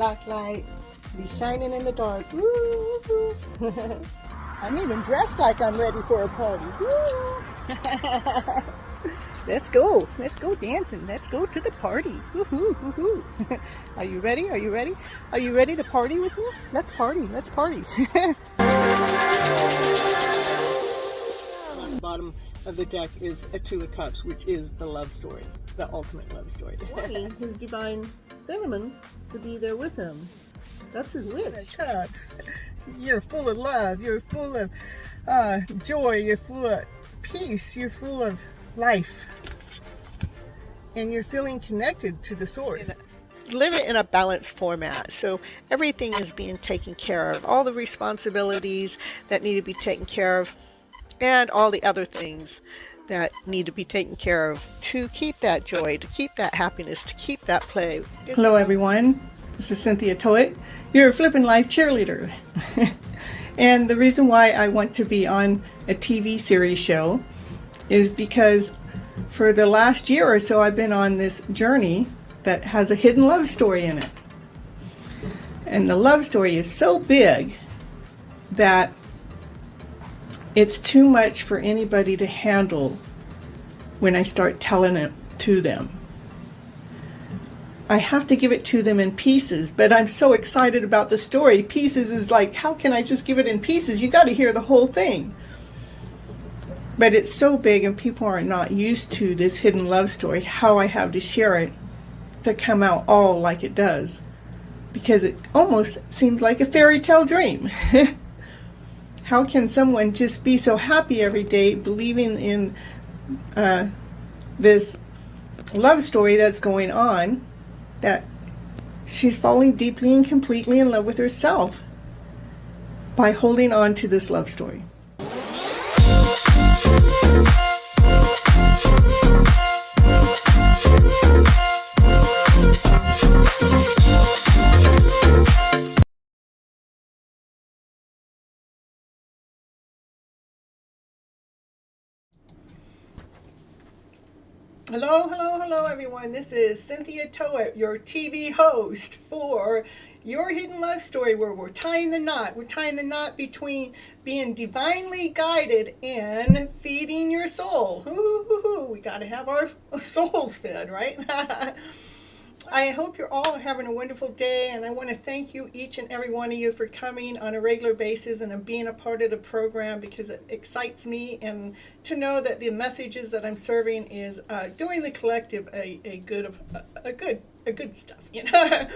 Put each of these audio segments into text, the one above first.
black light, be shining in the dark. Woo! I'm even dressed like I'm ready for a party. Woo! Let's go dancing. Let's go to the party. Woohoo, woohoo. Are you ready? Are you ready? Are you ready to party with me? Let's party. Let's party. On the bottom of the deck is a Two of Cups, which is the love story, the ultimate love story. Wanting his divine feminine to be there with him. That's his wish. Cups. You're full of love. You're full of joy. You're full of peace. You're full of life. And you're feeling connected to the source. Live it in a balanced format. So everything is being taken care of. All the responsibilities that need to be taken care of. And all the other things that need to be taken care of to keep that joy, to keep that happiness, to keep that play. Hello everyone, this is Cynthia Toet, your FlipN Life cheerleader. And the reason why I want to be on a TV series show is because for the last year or so I've been on this journey that has a hidden love story in it. And the love story is so big that it's too much for anybody to handle when I start telling it to them. I have to give it to them in pieces, but I'm so excited about the story. Pieces is like, how can I just give it in pieces? You got to hear the whole thing. But it's so big and people are not used to this hidden love story, how I have to share it to come out all like it does. Because it almost seems like a fairy tale dream. How can someone just be so happy every day, believing in this love story that's going on, that she's falling deeply and completely in love with herself by holding on to this love story? Hello everyone. This is Cynthia Toet, your TV host for Your Hidden Love Story, where we're tying the knot. We're tying the knot between being divinely guided and feeding your soul. We got to have our souls fed, right? I hope you're all having a wonderful day, and I want to thank you, each and every one of you, for coming on a regular basis and being a part of the program, because it excites me, and to know that the messages that I'm serving is doing the collective a good stuff, you know.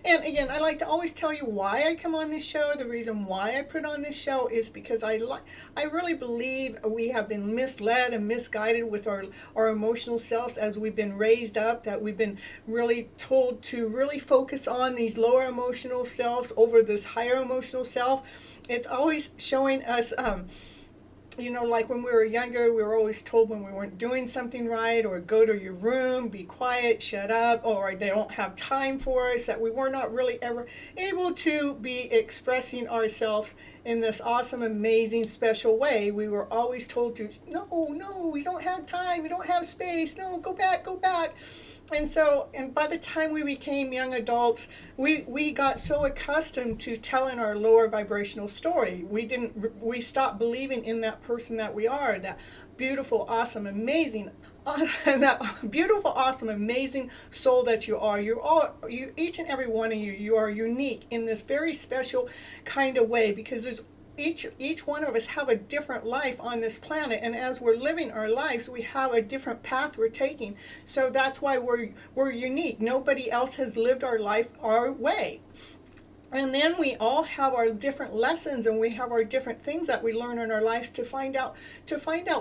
And again, I like to always tell you why I come on this show. The reason why I put on this show is because I really believe we have been misled and misguided with our emotional selves as we've been raised up, that we've been really told to really focus on these lower emotional selves over this higher emotional self. It's always showing us you know, like when we were younger, we were always told when we weren't doing something right, or go to your room, be quiet, shut up, or they don't have time for us, that we were not really ever able to be expressing ourselves in this awesome, amazing, special way. We were always told to, no, we don't have time, we don't have space, no, go back. And by the time we became young adults, we got so accustomed to telling our lower vibrational story. We stopped believing in that person that we are, that beautiful, awesome, amazing, that beautiful, awesome, amazing soul that you are. You, each and every one of you, you are unique in this very special kind of way, because there's each one of us have a different life on this planet, and as we're living our lives, we have a different path we're taking. So that's why we're unique. Nobody else has lived our life our way. And then we all have our different lessons, and we have our different things that we learn in our lives to find out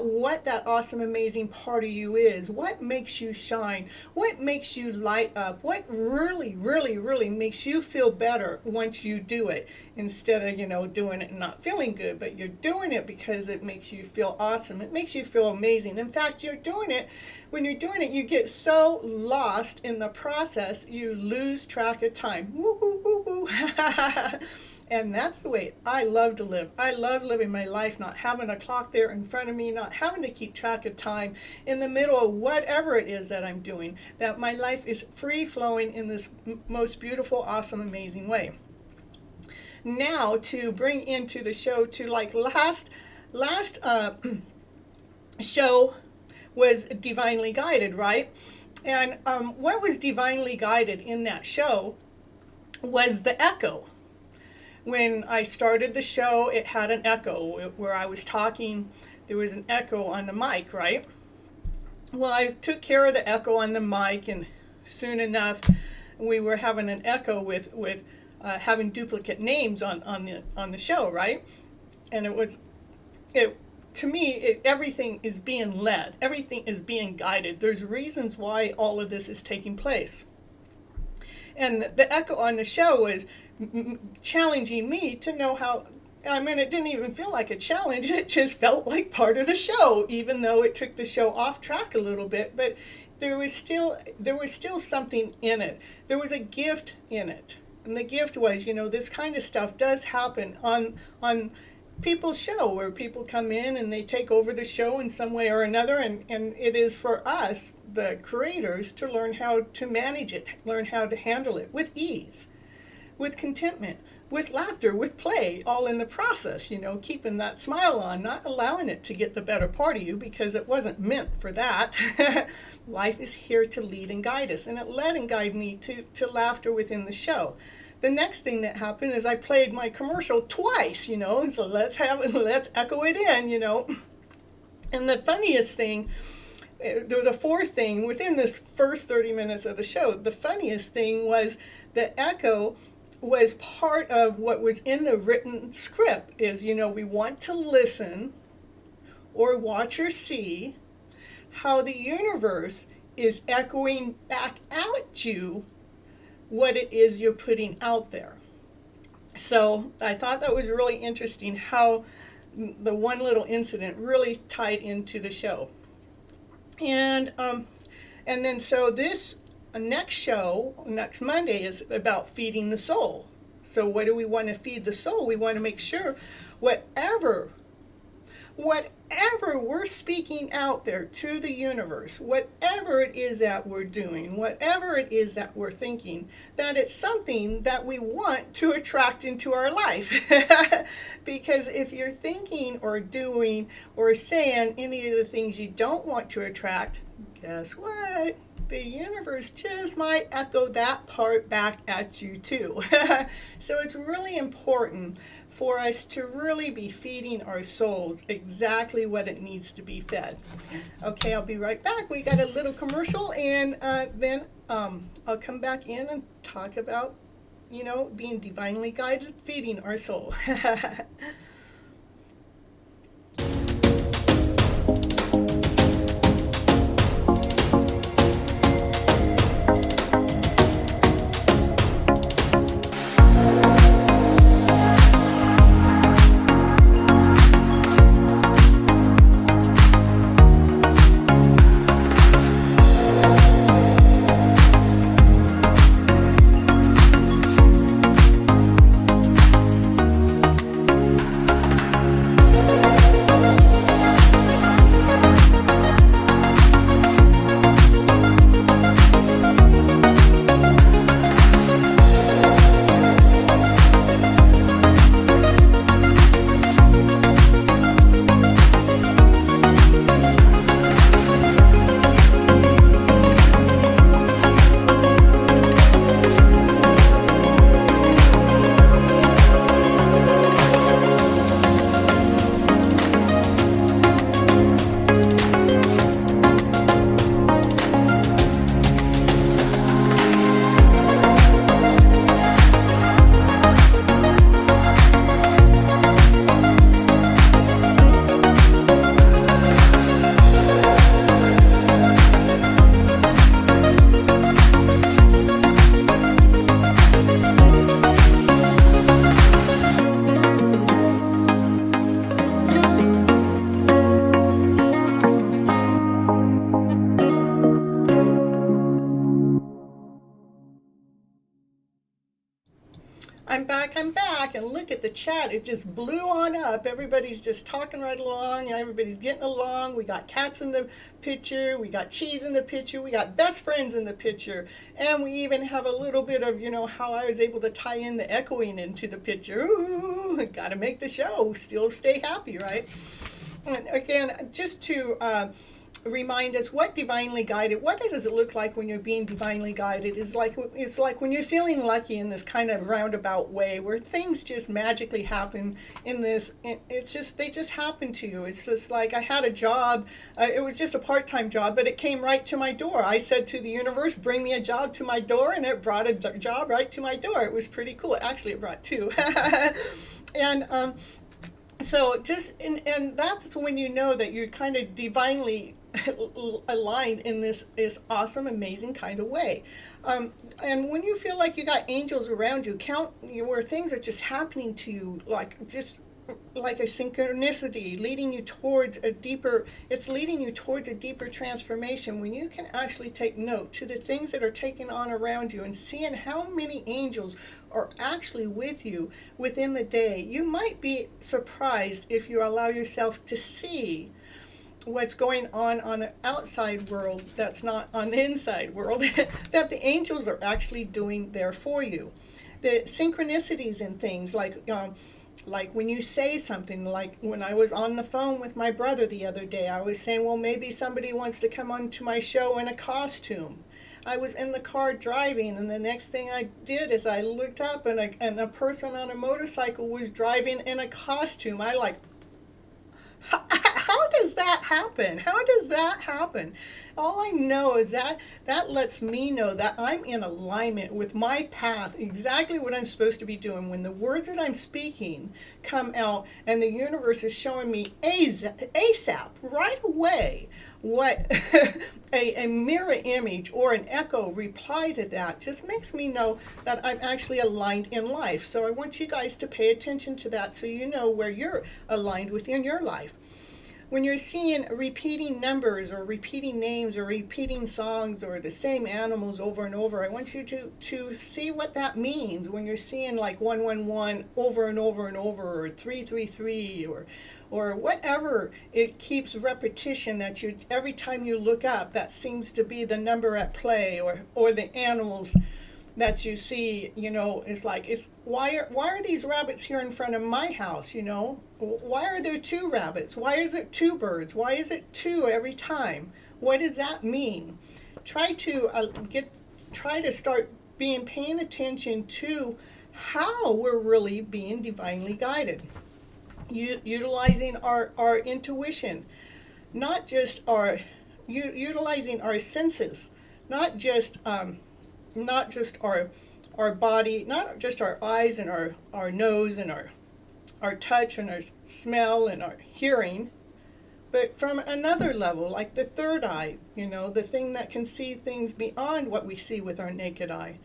what that awesome, amazing part of you is. What makes you shine? What makes you light up? What really, really, really makes you feel better once you do it, instead of, doing it and not feeling good, but you're doing it because it makes you feel awesome. It makes you feel amazing. In fact, when you're doing it, you get so lost in the process, you lose track of time. Woo, woo, woo, woo. And that's the way I love to live. I love living my life, not having a clock there in front of me, not having to keep track of time in the middle of whatever it is that I'm doing, that my life is free flowing in this most beautiful, awesome, amazing way. Now to bring into the show to like last show was divinely guided, right? And what was divinely guided in that show was the echo. When I started the show, it had an echo where I was talking. There was an echo on the mic, right? Well, I took care of the echo on the mic, and soon enough, we were having an echo with having duplicate names on the show, right? And to me, everything is being led. Everything is being guided. There's reasons why all of this is taking place. And the echo on the show was challenging me to know how, I mean, it didn't even feel like a challenge. It just felt like part of the show, even though it took the show off track a little bit. But there was still something in it. There was a gift in it. And the gift was, this kind of stuff does happen on people's show, where people come in and they take over the show in some way or another, and it is for us, the creators, to learn how to manage it, learn how to handle it with ease, with contentment, with laughter, with play, all in the process, keeping that smile on, not allowing it to get the better part of you, because it wasn't meant for that. Life is here to lead and guide us, and it led and guided me to laughter within the show. The next thing that happened is I played my commercial twice, so let's echo it in, And the funniest thing, the fourth thing, within this first 30 minutes of the show, the funniest thing was the echo was part of what was in the written script. Is, we want to listen or watch or see how the universe is echoing back at you what it is you're putting out there. So I thought that was really interesting how the one little incident really tied into the show. And then so this next show, next Monday, is about feeding the soul. So what do we want to feed the soul? We want to make sure whatever we're speaking out there to the universe, whatever it is that we're doing, whatever it is that we're thinking, that it's something that we want to attract into our life. Because if you're thinking or doing or saying any of the things you don't want to attract, guess what? The universe just might echo that part back at you too. So it's really important for us to really be feeding our souls exactly what it needs to be fed. Okay, I'll be right back. We got a little commercial, and then I'll come back in and talk about, being divinely guided, feeding our soul. chat, it just blew on up. Everybody's just talking right along, and everybody's getting along. We got cats in the picture, we got cheese in the picture, we got best friends in the picture, and we even have a little bit of, how I was able to tie in the echoing into the picture. Ooh, gotta make the show, still stay happy, right? And again, just to remind us what does it look like when you're being divinely guided? It's like when you're feeling lucky in this kind of roundabout way where things just magically happen they just happen to you. It's just like I had a job, it was just a part-time job, but it came right to my door. I said to the universe, bring me a job to my door, and it brought a job right to my door. It was pretty cool. Actually, it brought two. And so and that's when you know that you're kind of divinely aligned in this awesome, amazing kind of way. And when you feel like you got angels around you, where things are just happening to you, like a synchronicity leading you towards a deeper transformation, when you can actually take note to the things that are taking on around you and seeing how many angels are actually with you within the day, you might be surprised if you allow yourself to see what's going on the outside world that's not on the inside world, that the angels are actually doing there for you. The synchronicities in things like when you say something, like when I was on the phone with my brother the other day, I was saying, well, maybe somebody wants to come onto my show in a costume. I was in the car driving, and the next thing I did is I looked up, and a person on a motorcycle was driving in a costume. How does that happen? How does that happen? All I know is that lets me know that I'm in alignment with my path, exactly what I'm supposed to be doing. When the words that I'm speaking come out and the universe is showing me ASAP, right away, what a mirror image or an echo reply to that just makes me know that I'm actually aligned in life. So I want you guys to pay attention to that so you know where you're aligned within your life. When you're seeing repeating numbers or repeating names or repeating songs or the same animals over and over, I want you to see what that means. When you're seeing like 111 over and over and over, or 333, or whatever, it keeps repetition that you every time you look up, that seems to be the number at play, or the animals that you see, it's why are these rabbits here in front of my house, Why are there two rabbits? Why is it two birds? Why is it two every time? What does that mean? Try to start paying attention to how we're really being divinely guided. Utilizing our intuition, not just utilizing our senses, not just our body, not just our eyes and our nose and our touch and our smell and our hearing, but from another level, like the third eye, the thing that can see things beyond what we see with our naked eye.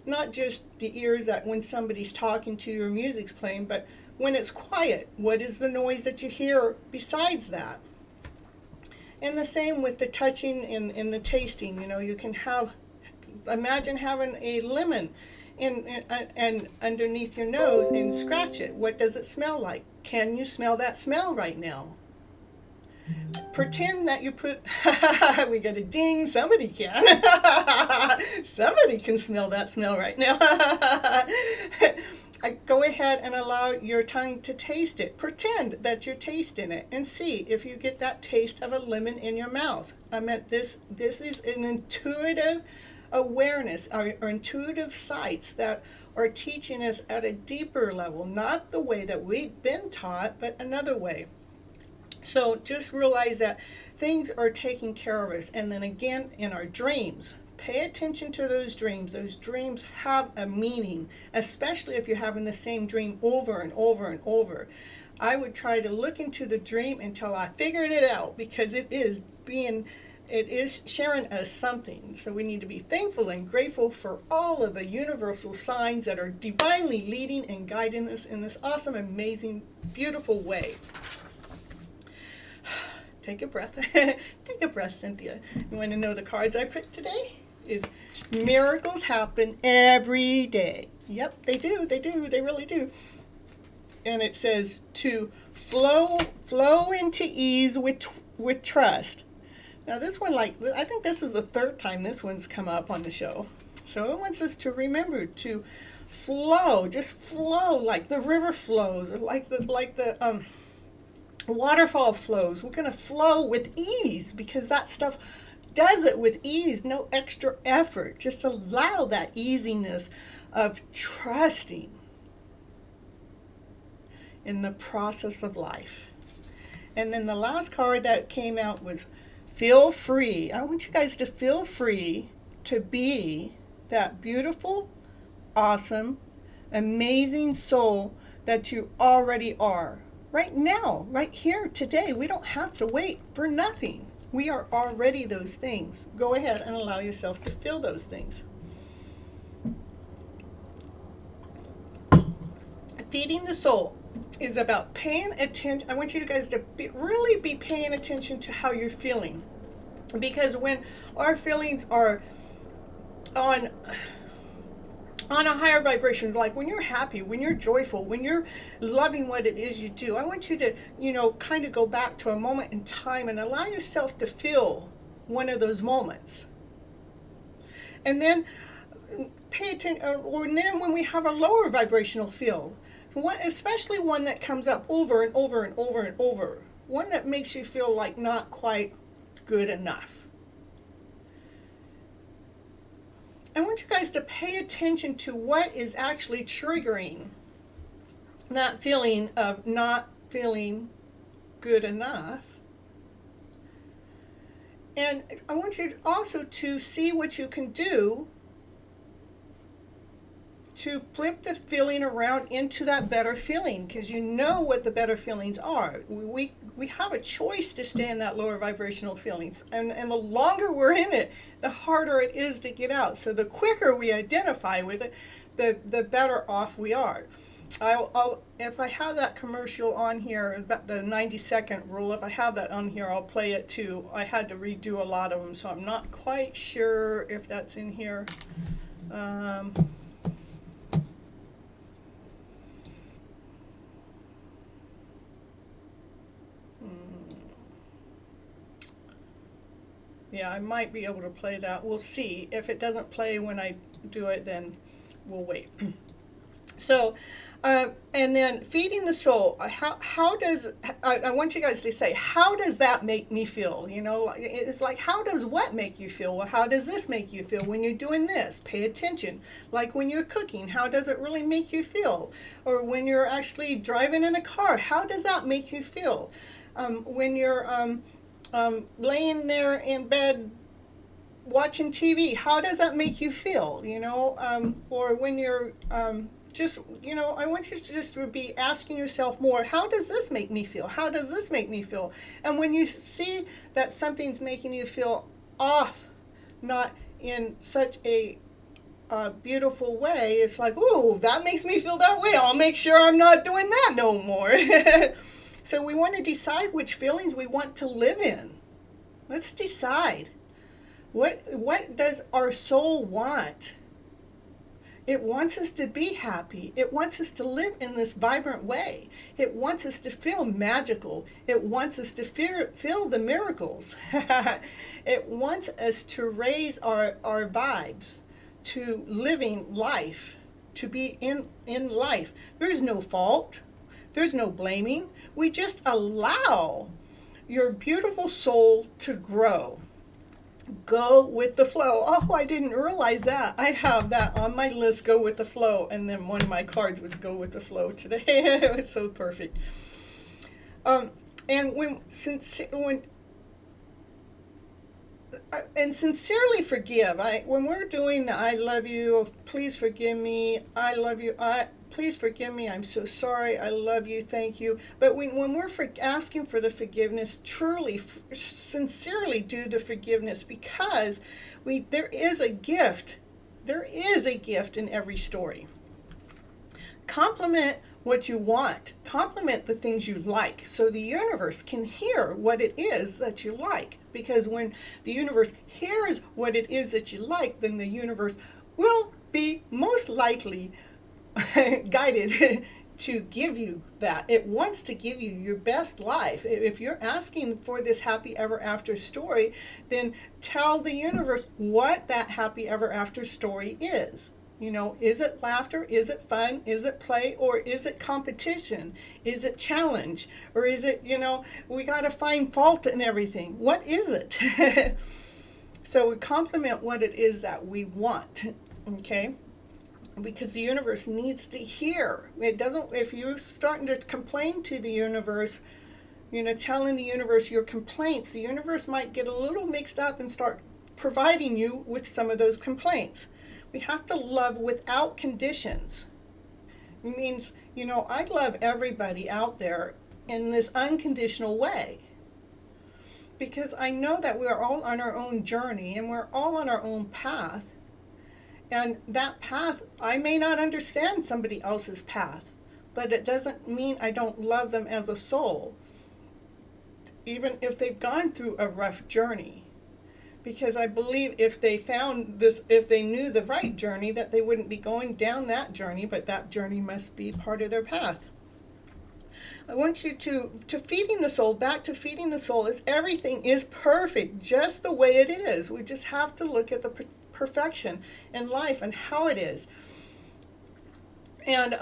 Not just the ears that when somebody's talking to you or music's playing, but when it's quiet, what is the noise that you hear besides that? And the same with the touching and the tasting. You can imagine having a lemon and underneath your nose and scratch it. What does it smell like? Can you smell that smell right now? Pretend that you put, we got a ding, somebody can. Somebody can smell that smell right now. Go ahead and allow your tongue to taste it. Pretend that you're tasting it and see if you get that taste of a lemon in your mouth. This is an intuitive awareness, our intuitive sights that are teaching us at a deeper level, not the way that we've been taught, but another way. So just realize that things are taking care of us. And then again, in our dreams, pay attention to those dreams. Those dreams have a meaning, especially if you're having the same dream over and over and over. I would try to look into the dream until I figured it out, because it is sharing us something. So we need to be thankful and grateful for all of the universal signs that are divinely leading and guiding us in this awesome, amazing, beautiful way. Take a breath. Take a breath, Cynthia. You want to know the cards I picked today? Is miracles happen every day. Yep, they do. They really do. and it says to flow into ease with trust. Now this one, I think this is the third time this one's come up on the show. So it wants us to remember to flow, just flow like the river flows, or like the waterfall flows. We're going to flow with ease, because that stuff does it with ease, no extra effort. Just allow that easiness of trusting in the process of life. And then the last card that came out was feel free. I want you guys to feel free to be that beautiful, awesome, amazing soul that you already are. Right now, right here, today. We don't have to wait for nothing. We are already those things. Go ahead and allow yourself to feel those things. Feeding the soul is about paying attention. I want you guys to really be paying attention to how you're feeling. Because when our feelings are on a higher vibration, like when you're happy, when you're joyful, when you're loving what it is you do, I want you to, kind of go back to a moment in time and allow yourself to feel one of those moments. And then pay attention, or then when we have a lower vibrational field, especially one that comes up over and over and over and over, one that makes you feel like not quite good enough. I want you guys to pay attention to what is actually triggering that feeling of not feeling good enough. And I want you also to see what you can do to flip the feeling around into that better feeling, because you know what the better feelings are. We have a choice to stay in that lower vibrational feelings, and the longer we're in it, the harder it is to get out. So the quicker we identify with it, the better off we are. I'll if I have that commercial on here about the 90-second rule, if I have that on here, I'll play it too. I had to redo a lot of them, so I'm not quite sure if that's in here. Yeah, I might be able to play that. We'll see. If it doesn't play when I do it, then we'll wait. So, and then feeding the soul. How does, I want you guys to say, how does that make me feel? It's like, how does what make you feel? Well, how does this make you feel when you're doing this? Pay attention. Like when you're cooking, how does it really make you feel? Or when you're actually driving in a car, how does that make you feel? When you're laying there in bed watching TV, how does that make you feel? Or when you're I want you to just be asking yourself more, how does this make me feel? How does this make me feel? And when you see that something's making you feel off, not in such a beautiful way, it's like, ooh, that makes me feel that way. I'll make sure I'm not doing that no more. So we want to decide which feelings we want to live in. Let's decide. What does our soul want? It wants us to be happy. It wants us to live in this vibrant way. It wants us to feel magical. It wants us to feel the miracles. It wants us to raise our vibes to living life, to be in life. There's no fault. There's no blaming. We just allow your beautiful soul to grow. Go with the flow. Oh, I didn't realize that. I have that on my list, go with the flow. And then one of my cards was go with the flow today. It was so perfect. And sincerely forgive. When we're doing the I love you, please forgive me, I love you, please forgive me, I'm so sorry, I love you, thank you. But when we're asking for the forgiveness, truly, sincerely do the forgiveness, because there is a gift. There is a gift in every story. Compliment what you want. Compliment the things you like, so the universe can hear what it is that you like. Because when the universe hears what it is that you like, then the universe will be most likely guided to give you that. It wants to give you your best life. If you're asking for this happy ever after story, then tell the universe what that happy ever after story is. You know, is it laughter? Is it fun? Is it play? Or is it competition? Is it challenge? Or is it, you know, we got to find fault in everything? What is it? So we compliment what it is that we want, okay? Because the universe needs to hear. It doesn't, if you're starting to complain to the universe, you know, telling the universe your complaints, the universe might get a little mixed up and start providing you with some of those complaints. We have to love without conditions. It means, you know, I love everybody out there in this unconditional way. Because I know that we are all on our own journey and we're all on our own path. And that path, I may not understand somebody else's path, but it doesn't mean I don't love them as a soul, even if they've gone through a rough journey. Because I believe if they found this, if they knew the right journey, that they wouldn't be going down that journey, but that journey must be part of their path. I want you to feeding the soul, back to feeding the soul, is everything is perfect just the way it is. We just have to look at the perfection in life and how it is. And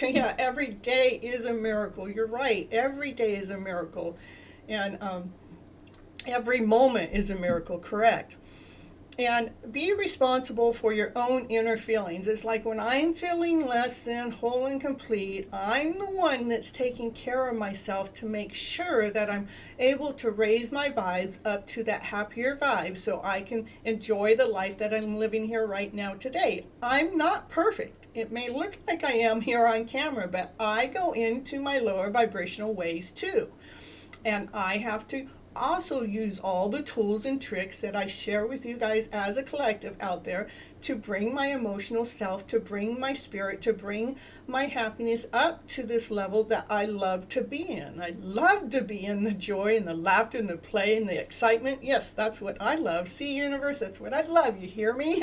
yeah, every day is a miracle. You're right. Every day is a miracle. And every moment is a miracle, correct? And be responsible for your own inner feelings. It's like when I'm feeling less than whole and complete, I'm the one that's taking care of myself to make sure that I'm able to raise my vibes up to that happier vibe so I can enjoy the life that I'm living here right now today. I'm not perfect. It may look like I am here on camera, but I go into my lower vibrational ways too. And I have to also use all the tools and tricks that I share with you guys as a collective out there to bring my emotional self, to bring my spirit, to bring my happiness up to this level that I love to be in. I love to be in the joy and the laughter and the play and the excitement. Yes, that's what I love. See, universe, that's what I love. You hear me?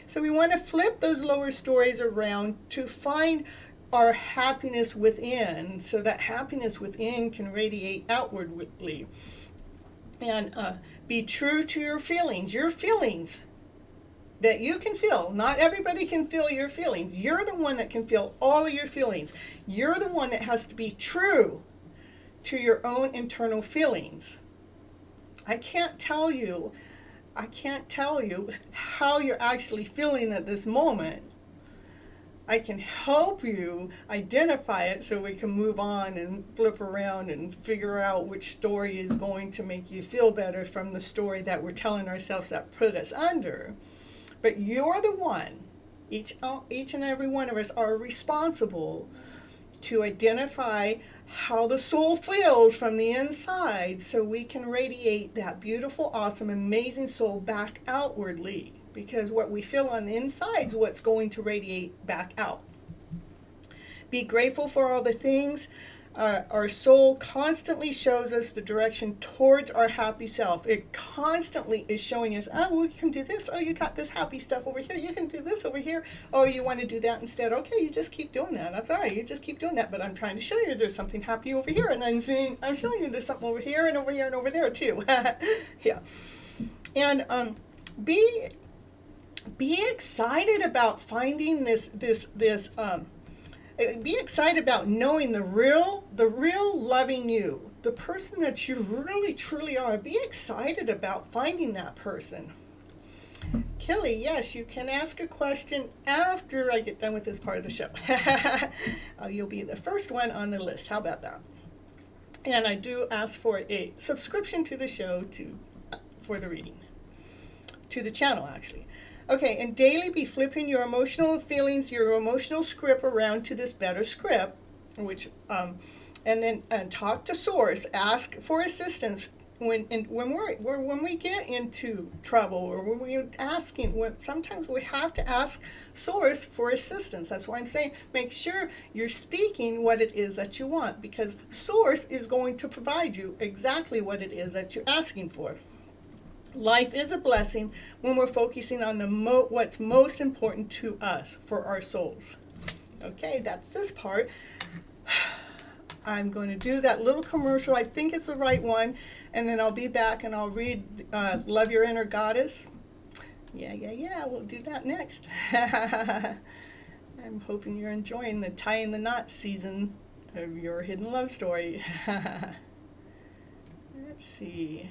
So we want to flip those lower stories around to find our happiness within, so that happiness within can radiate outwardly. And be true to your feelings that you can feel. Not everybody can feel your feelings. You're the one that can feel all of your feelings. You're the one that has to be true to your own internal feelings. I can't tell you how you're actually feeling at this moment. I can help you identify it so we can move on and flip around and figure out which story is going to make you feel better from the story that we're telling ourselves that put us under. But you're the one, each and every one of us are responsible to identify how the soul feels from the inside so we can radiate that beautiful, awesome, amazing soul back outwardly. Because what we feel on the inside is what's going to radiate back out. Be grateful for all the things. Our soul constantly shows us the direction towards our happy self. It constantly is showing us, oh, well, you can do this. Oh, you got this happy stuff over here. You can do this over here. Oh, you want to do that instead. Okay, you just keep doing that. That's all right. You just keep doing that. But I'm trying to show you there's something happy over here. And I'm showing you there's something over here and over here and over there too. Yeah. And be excited about finding be excited about knowing the real loving you, the person that you really truly are. Be excited about finding that person. Kelly, yes, you can ask a question after I get done with this part of the show. You'll be the first one on the list. How about that? And I do ask for a subscription to the show for the reading, to the channel actually. Okay, and daily be flipping your emotional feelings, your emotional script around to this better script, which and then talk to source, ask for assistance when we get into trouble, or when we're asking. Sometimes we have to ask source for assistance. That's why I'm saying make sure you're speaking what it is that you want, because source is going to provide you exactly what it is that you're asking for. Life is a blessing when we're focusing on what's most important to us for our souls. Okay, that's this part. I'm going to do that little commercial. I think it's the right one. And then I'll be back and I'll read Love Your Inner Goddess. Yeah. We'll do that next. I'm hoping you're enjoying the tying the knot season of your hidden love story. Let's see.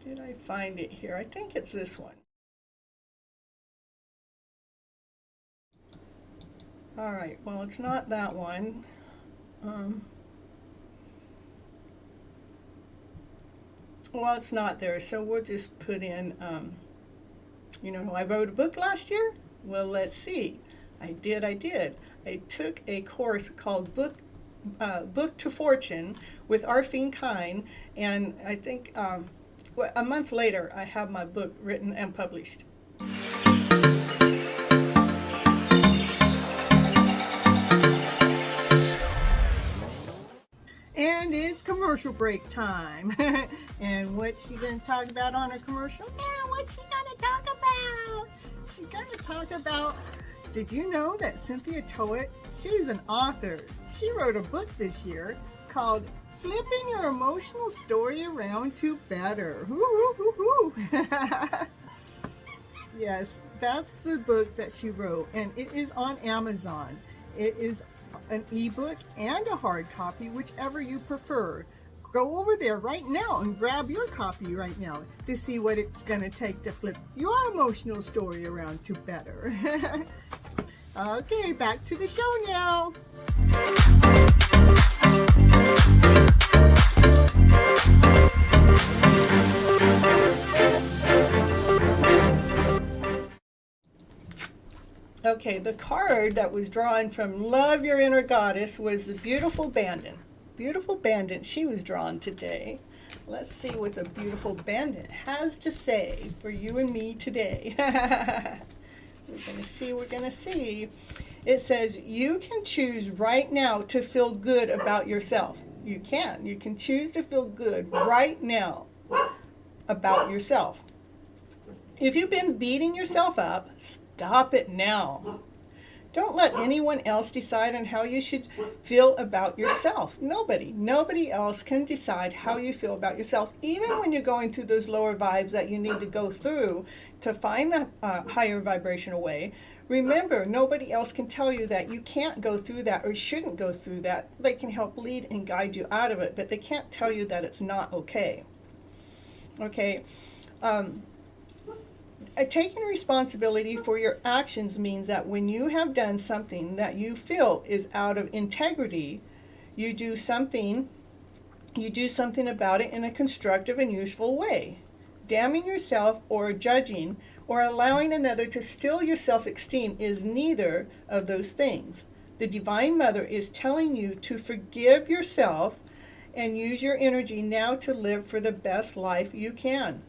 Did I find it here? I think it's this one. All right, well, it's not that one. Well, it's not there, so we'll just put in, I wrote a book last year? Well, let's see. I did. I took a course called Book to Fortune with Arfeen Khan, and I think a month later, I have my book written and published. And it's commercial break time. And what's she going to talk about on her commercial? Yeah, what's she going to talk about? She's going to talk about, did you know that Cynthia Toet, she's an author. She wrote a book this year called Flipping Your Emotional Story Around to Better. Yes, that's the book that she wrote, and it is on Amazon. It is an ebook and a hard copy, whichever you prefer. Go over there right now and grab your copy right now to see what it's going to take to flip your emotional story around to better. Okay, back to the show now. Okay, the card that was drawn from Love Your Inner Goddess was the beautiful bandit. Beautiful bandit she was drawn today. Let's see what the beautiful bandit has to say for you and me today. We're gonna see. It says, you can choose right now to feel good about yourself. You can choose to feel good right now about yourself. If you've been beating yourself up, stop it now. Don't let anyone else decide on how you should feel about yourself. Nobody else can decide how you feel about yourself. Even when you're going through those lower vibes that you need to go through to find the higher vibrational way, remember, nobody else can tell you that you can't go through that or shouldn't go through that. They can help lead and guide you out of it, but they can't tell you that it's not okay. Okay? Taking responsibility for your actions means that when you have done something that you feel is out of integrity, you do something about it in a constructive and useful way. Damning yourself or judging or allowing another to steal your self-esteem is neither of those things. The Divine Mother is telling you to forgive yourself and use your energy now to live for the best life you can.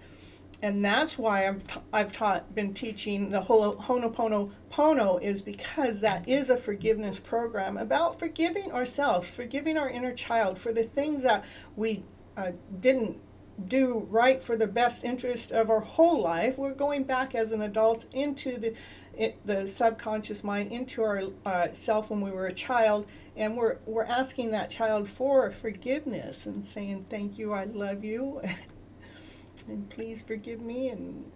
And that's why I've been teaching the Ho'oponopono is because that is a forgiveness program about forgiving ourselves, forgiving our inner child for the things that we didn't do right for the best interest of our whole life. We're going back as an adult into the subconscious mind, into our self when we were a child, and we're asking that child for forgiveness and saying, thank you, I love you. And please forgive me, and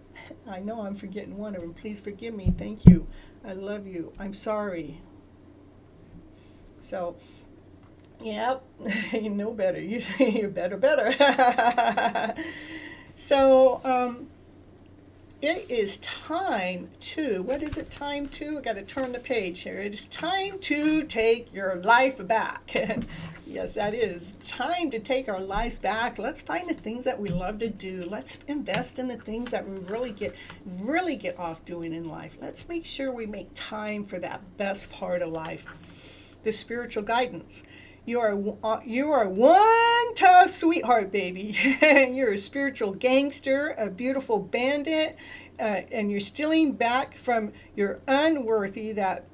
I know I'm forgetting one of them. Please forgive me. Thank you. I love you. I'm sorry. So, yep, you know better. You better. So, it is time to, what is it time to? I got to turn the page here. It is time to take your life back. Yes, that is. Time to take our lives back. Let's find the things that we love to do. Let's invest in the things that we really get off doing in life. Let's make sure we make time for that best part of life, the spiritual guidance. You are one tough sweetheart, baby. You're a spiritual gangster, a beautiful bandit, and you're stealing back from your unworthy that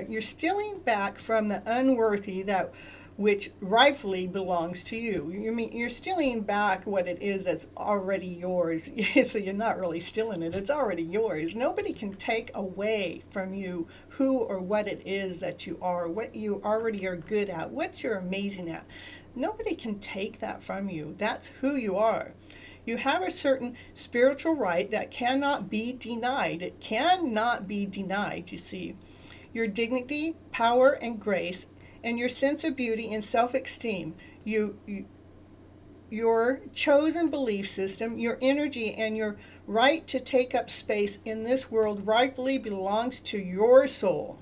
you're stealing back from the unworthy that which rightfully belongs to you. You're stealing back what it is that's already yours. So you're not really stealing it. It's already yours. Nobody can take away from you who or what it is that you are, what you already are good at, what you're amazing at. Nobody can take that from you. That's who you are. You have a certain spiritual right that cannot be denied. It cannot be denied, you see. Your dignity, power, and grace, and your sense of beauty and self-esteem, your chosen belief system, your energy, and your right to take up space in this world rightfully belongs to your soul.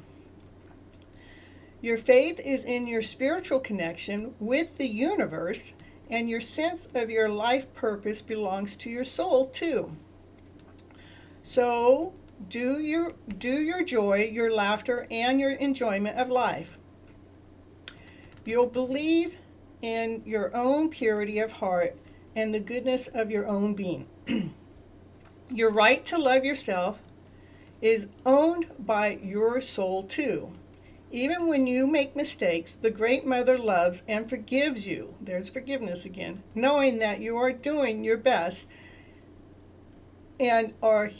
Your faith is in your spiritual connection with the universe, and your sense of your life purpose belongs to your soul too. So do your joy, your laughter, and your enjoyment of life. You'll believe in your own purity of heart and the goodness of your own being. Your right to love yourself is owned by your soul too. Even when you make mistakes, the Great Mother loves and forgives you. There's forgiveness again. Knowing that you are doing your best and are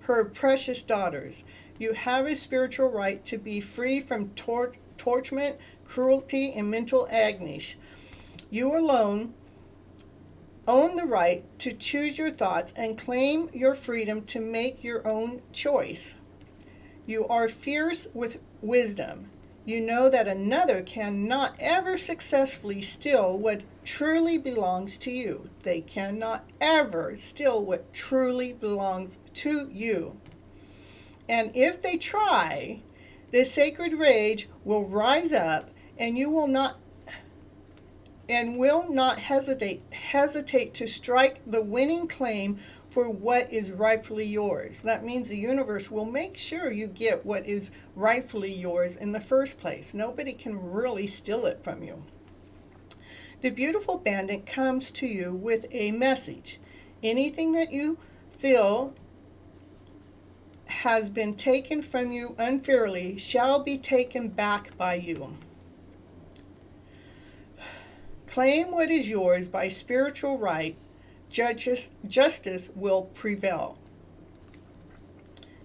her precious daughters. You have a spiritual right to be free from torment, cruelty, and mental anguish. You alone own the right to choose your thoughts and claim your freedom to make your own choice. You are fierce with wisdom. You know that another cannot ever successfully steal what truly belongs to you. They cannot ever steal what truly belongs to you. And if they try, the sacred rage will rise up, and you will not hesitate to strike the winning claim for what is rightfully yours. That means the universe will make sure you get what is rightfully yours in the first place. Nobody can really steal it from you. The beautiful bandit comes to you with a message. Anything that you feel has been taken from you unfairly shall be taken back by you. Claim what is yours by spiritual right. Justice will prevail.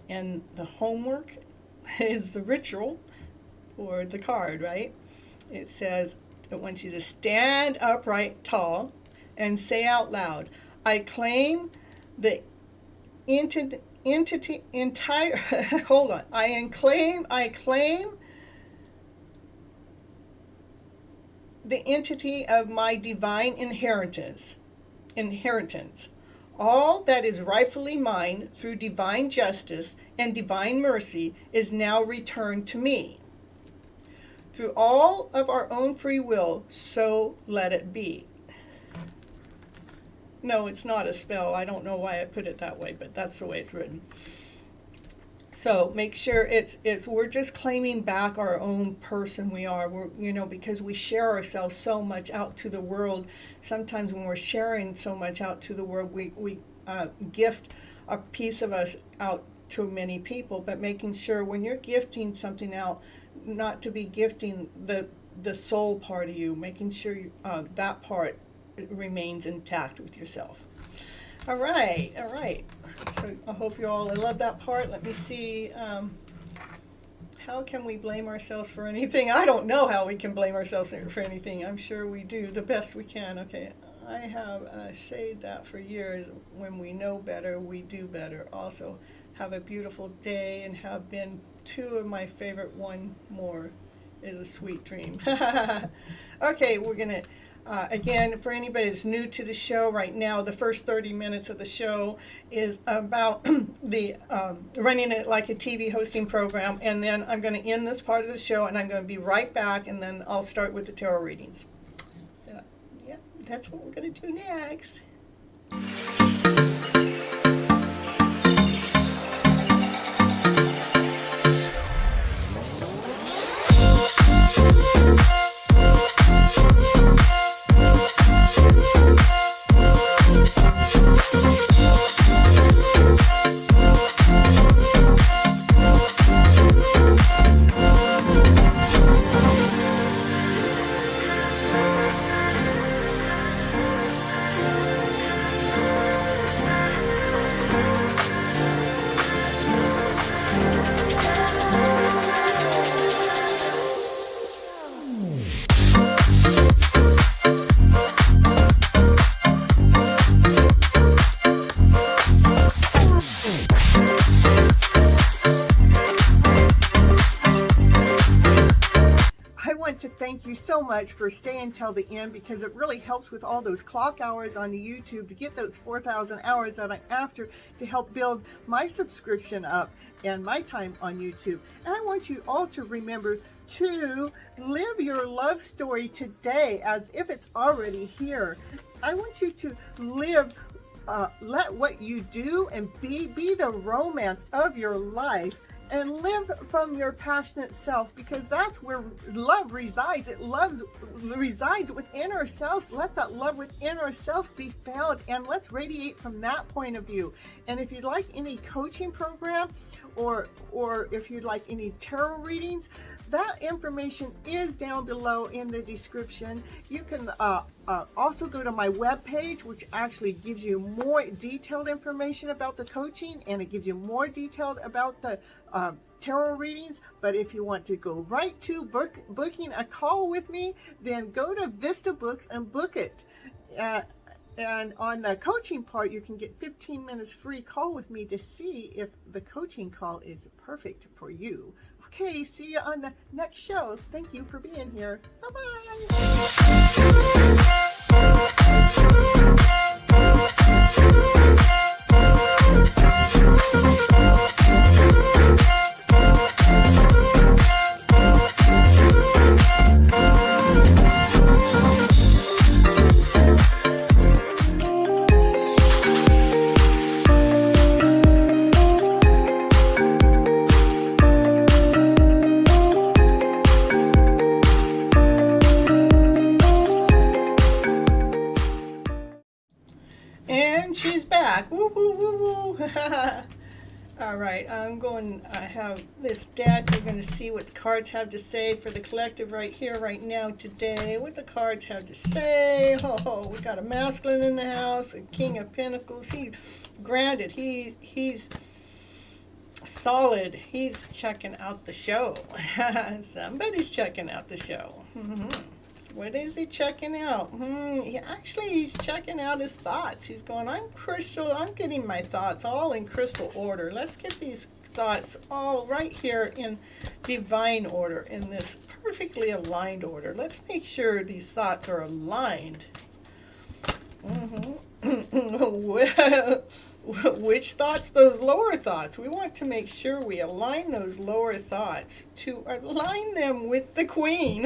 And the homework is the ritual or the card, right? It says, it wants you to stand upright tall and say out loud, I claim the entire, hold on, I claim the entity of my divine inheritance. All that is rightfully mine through divine justice and divine mercy is now returned to me. Through all of our own free will, so let it be. No, it's not a spell. I don't know why I put it that way, but that's the way it's written. So make sure we're just claiming back our own person we are. Because we share ourselves so much out to the world. Sometimes when we're sharing so much out to the world, we gift a piece of us out to many people. But making sure when you're gifting something out, not to be gifting the soul part of you. Making sure that part remains intact with yourself. All right. So I hope I love that part. Let me see. How can we blame ourselves for anything? I don't know how we can blame ourselves for anything. I'm sure we do the best we can. Okay, I have said that for years. When we know better, we do better. Also, have a beautiful day and have been two of my favorite. One more is a sweet dream. Okay, we're going to... again, for anybody that's new to the show right now, the first 30 minutes of the show is about the running it like a TV hosting program. And then I'm going to end this part of the show, and I'm going to be right back, and then I'll start with the tarot readings. So, yeah, that's what we're going to do next. you so much for staying till the end, because it really helps with all those clock hours on the YouTube to get those 4,000 hours that I'm after to help build my subscription up and my time on YouTube. And I want you all to remember to live your love story today as if it's already here. I want you to live, let what you do and be the romance of your life, and live from your passionate self, because that's where love resides. It resides within ourselves. Let that love within ourselves be found, and let's radiate from that point of view. And if you'd like any coaching program, or if you'd like any tarot readings, that information is down below in the description. You can also go to my webpage, which actually gives you more detailed information about the coaching, and it gives you more detailed about the tarot readings. But if you want to go right to booking a call with me, then go to Vista Books and book it. And on the coaching part, you can get 15 minutes free call with me to see if the coaching call is perfect for you. Okay, see you on the next show. Thank you for being here. And she's back. Woo, woo, woo, woo. All right, I have this deck. We're going to see what the cards have to say for the collective right here, right now, today. What the cards have to say. Oh, we got a masculine in the house, a King of Pentacles. He's grounded. He's solid. He's checking out the show. Somebody's checking out the show. What is he checking out? He's checking out his thoughts. He's going, I'm getting my thoughts all in crystal order. Let's get these thoughts all right here in divine order, in this perfectly aligned order. Let's make sure these thoughts are aligned. Which thoughts? Those lower thoughts. We want to make sure we align those lower thoughts to align them with the Queen.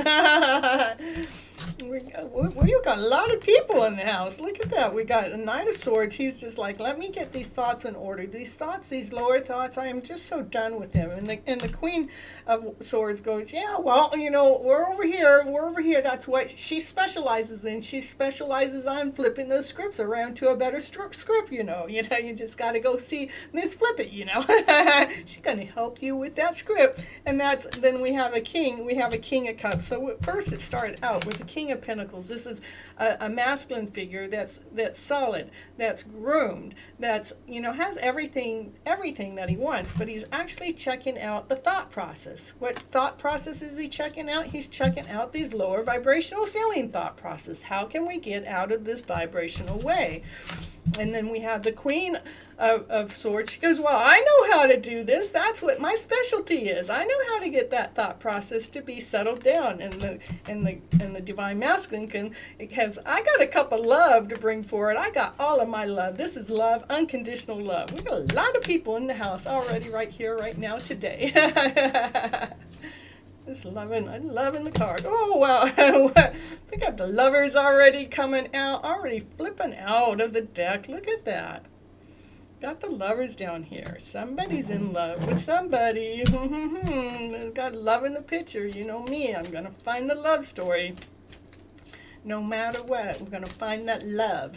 We've got a lot of people in the house. Look at that. We got a Knight of Swords. He's just like, let me get these thoughts in order. These thoughts, these lower thoughts, I am just so done with them. And the Queen of Swords goes, yeah, well, we're over here. That's what she specializes in. She specializes on flipping those scripts around to a better script, you just got to go see Miss Flip It, She's going to help you with that script. And then we have a king. We have a King of Cups. So first it started out with the King of Pentacles. This is a masculine figure that's solid, that's groomed, that's has everything that he wants, but he's actually checking out the thought process. What thought process is he checking out? He's checking out these lower vibrational feeling thought process. How can we get out of this vibrational way? And then we have the Queen of Swords. She goes, well, I know how to do this. That's what my specialty is. I know how to get that thought process to be settled down. And the Divine Masculine because I got a cup of love to bring forward. I got all of my love. This is love, unconditional love. We got a lot of people in the house already right here, right now, today. I'm loving the card. Oh, wow. We got the lovers already coming out, already flipping out of the deck. Look at that. Got the lovers down here. Somebody's in love with somebody. Got love in the picture. You know me. I'm going to find the love story. No matter what, we're going to find that love.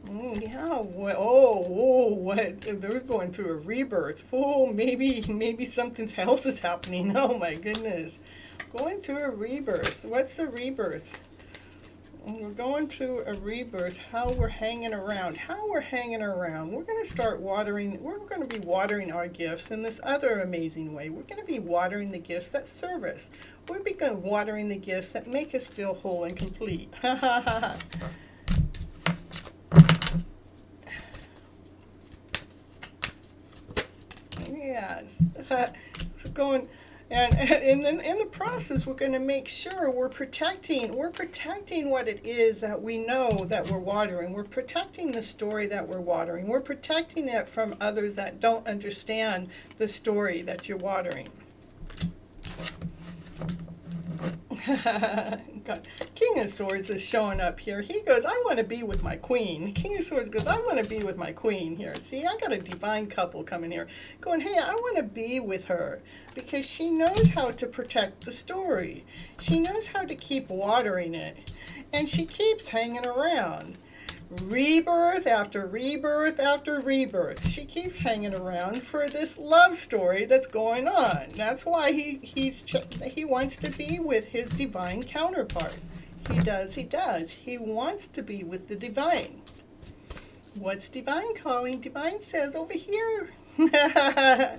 What? They're going through a rebirth. Oh, maybe something else is happening. Oh my goodness. Going through a rebirth. What's the rebirth? We're going through a rebirth. How we're hanging around. We're going to start watering. We're going to be watering our gifts in this other amazing way. We're going to be watering the gifts that serve us. We're going watering the gifts that make us feel whole and complete. Yes. So going, and then in the process, we're going to make sure we're protecting what it is that we know that we're watering. We're protecting the story that we're watering. We're protecting it from others that don't understand the story that you're watering. God. King of Swords is showing up here. He goes, I want to be with my queen. King of Swords goes, I want to be with my queen here. See, I got a divine couple coming here going, hey, I want to be with her because she knows how to protect the story. She knows how to keep watering it. And she keeps hanging around. Rebirth after rebirth after rebirth. She keeps hanging around for this love story that's going on. That's why he wants to be with his divine counterpart. He does. He wants to be with the divine. What's divine calling? Divine says over here. Gotta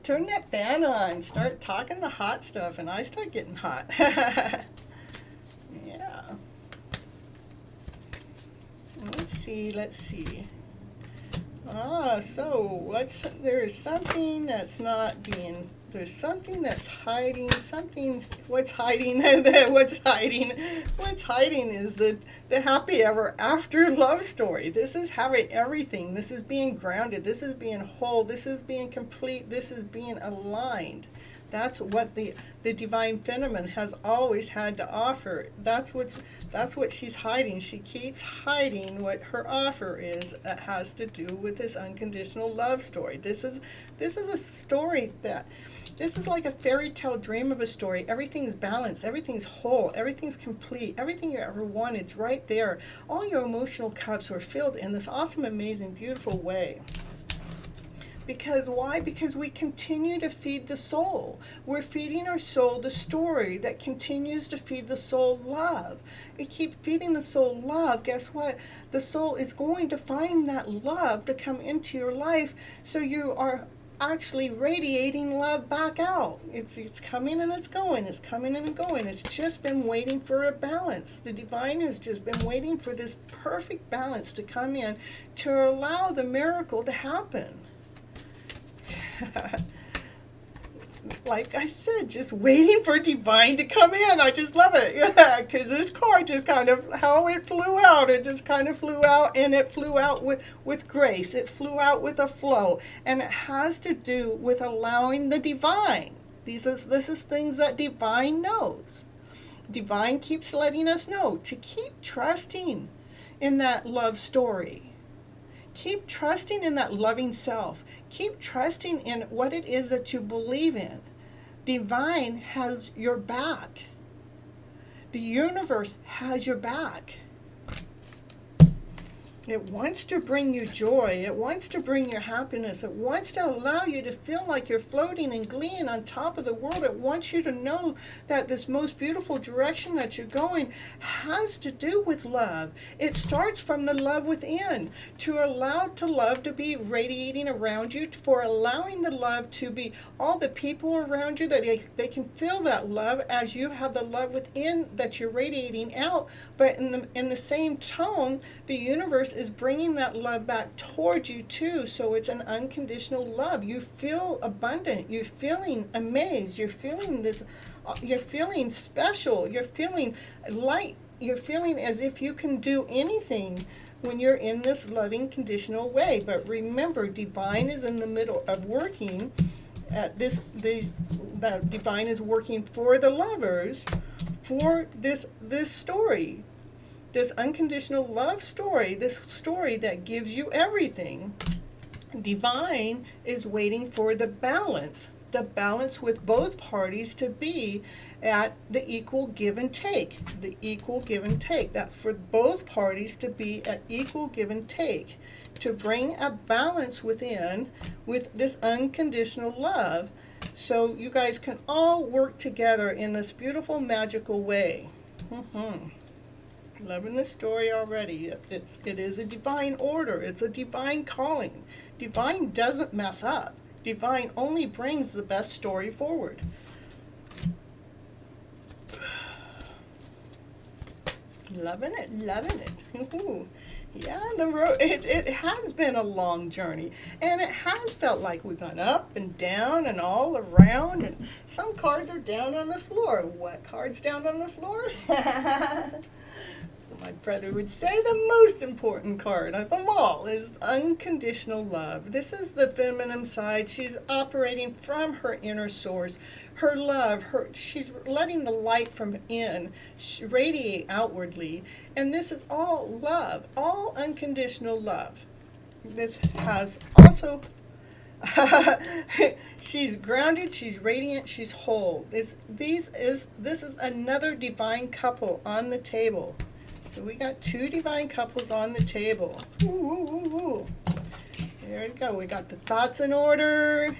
turn that fan on. Start talking the hot stuff and I start getting hot. Yeah. Let's see. There's something that's not being, there's something that's hiding, what's hiding is the happy ever after love story. This is having everything. This is being grounded. This is being whole. This is being complete. This is being aligned. That's what the divine feminine has always had to offer. That's what she's hiding. She keeps hiding what her offer is that has to do with this unconditional love story. This is a story this is like a fairy tale dream of a story. Everything's balanced, everything's whole, everything's complete, everything you ever wanted's right there. All your emotional cups are filled in this awesome, amazing, beautiful way. Because why? Because we continue to feed the soul. We're feeding our soul the story that continues to feed the soul love. We keep feeding the soul love. Guess what? The soul is going to find that love to come into your life, so you are actually radiating love back out. It's coming and it's going. It's coming and going. It's just been waiting for a balance. The divine has just been waiting for this perfect balance to come in to allow the miracle to happen. Like I said, just waiting for divine to come in. I just love it. Yeah, because this card just kind of, how it flew out. It just kind of flew out, and it flew out with grace. It flew out with a flow. And it has to do with allowing the divine. This is things that divine knows. Divine keeps letting us know to keep trusting in that love story. Keep trusting in that loving self. Keep trusting in what it is that you believe in. Divine has your back. The universe has your back. It wants to bring you joy. It wants to bring you happiness. It wants to allow you to feel like you're floating and gleeing on top of the world. It wants you to know that this most beautiful direction that you're going has to do with love. It starts from the love within, to allow the love to be radiating around you, for allowing the love to be all the people around you, that they can feel that love as you have the love within that you're radiating out. But in the same tone, the universe is bringing that love back towards you too. So it's an unconditional love. You feel abundant. You're feeling amazed. You're feeling this. You're feeling special. You're feeling light. You're feeling as if you can do anything when you're in this loving, conditional way. But remember, divine is in the middle of working at this. That divine is working for the lovers, for this story. This unconditional love story, this story that gives you everything. Divine is waiting for the balance with both parties to be at the equal give and take. The equal give and take. That's for both parties to be at equal give and take, to bring a balance within with this unconditional love, so you guys can all work together in this beautiful, magical way. Loving the story already. It is a divine order. It's a divine calling. Divine doesn't mess up. Divine only brings the best story forward. Loving it. Ooh. Yeah, the road, it has been a long journey, and it has felt like we've gone up and down and all around, and some cards are down on the floor. What card's down on the floor? My brother would say the most important card of them all is unconditional love. This is the feminine side. She's operating from her inner source. Her love, she's letting the light from in radiate outwardly. And this is all love, all unconditional love. This has also, she's grounded, she's radiant, she's whole. This is another divine couple on the table. So we got two divine couples on the table. Ooh, ooh, ooh, ooh. There we go. We got the thoughts in order.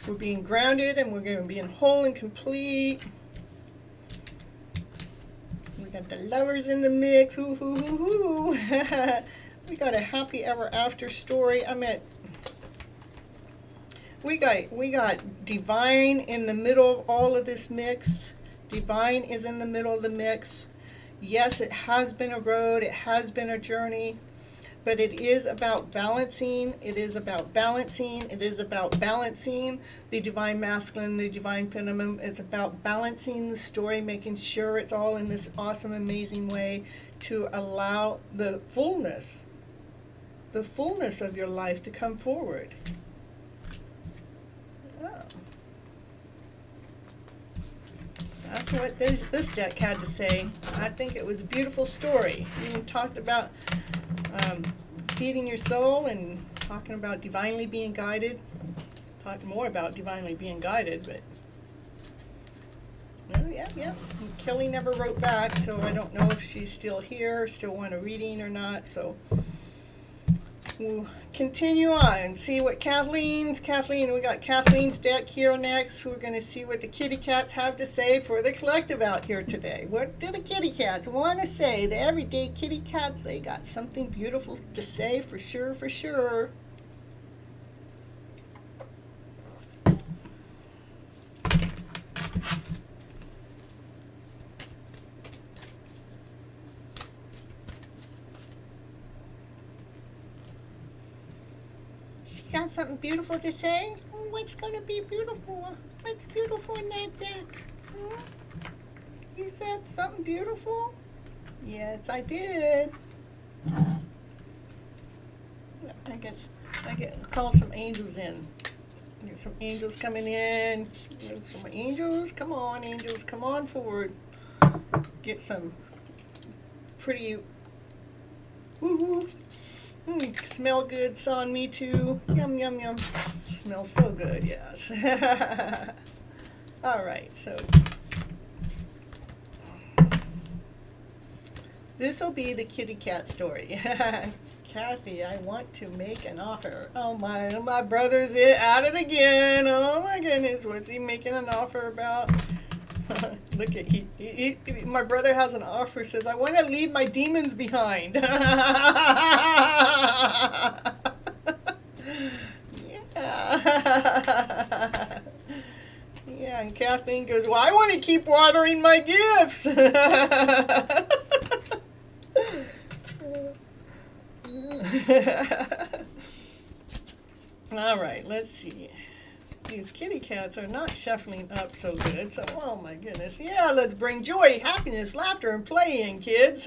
We're being grounded and we're going to be in whole and complete. We got the lovers in the mix. Ooh, ooh, ooh, ooh. We got a happy ever after story. We got divine in the middle of all of this mix. Divine is in the middle of the mix. Yes, it has been a road, it has been a journey, but it is about balancing. It is about balancing. It is about balancing the divine masculine, the divine feminine. It's about balancing the story, making sure it's all in this awesome, amazing way to allow the fullness of your life to come forward. That's what this deck had to say. I think it was a beautiful story. You talked about feeding your soul and talking about divinely being guided. Talk more about divinely being guided, but well, yeah. Kelly never wrote back, so I don't know if she's still here, still want a reading or not. So we'll continue on and see what Kathleen, we got Kathleen's deck here next. We're going to see what the kitty cats have to say for the collective out here today. What do the kitty cats want to say? The everyday kitty cats, they got something beautiful to say for sure, for sure. Got something beautiful to say? What's going to be beautiful? What's beautiful in that deck? You said something beautiful? Yes, I did. I guess call some angels in. Get some angels coming in. Get some angels. Come on, angels. Come on forward. Get some pretty woo-woo. Smell good, on me too. Yum, yum, yum. Smells so good, yes. All right, so this will be the kitty cat story. Kathy, I want to make an offer. Oh my brother's at it again. Oh my goodness, what's he making an offer about? Look at my brother has an offer. Says, I want to leave my demons behind. Yeah, and Kathleen goes, well, I want to keep watering my gifts. All right, let's see. These kitty cats are not shuffling up so good, so oh my goodness. Yeah, let's bring joy, happiness, laughter, and play in, kids.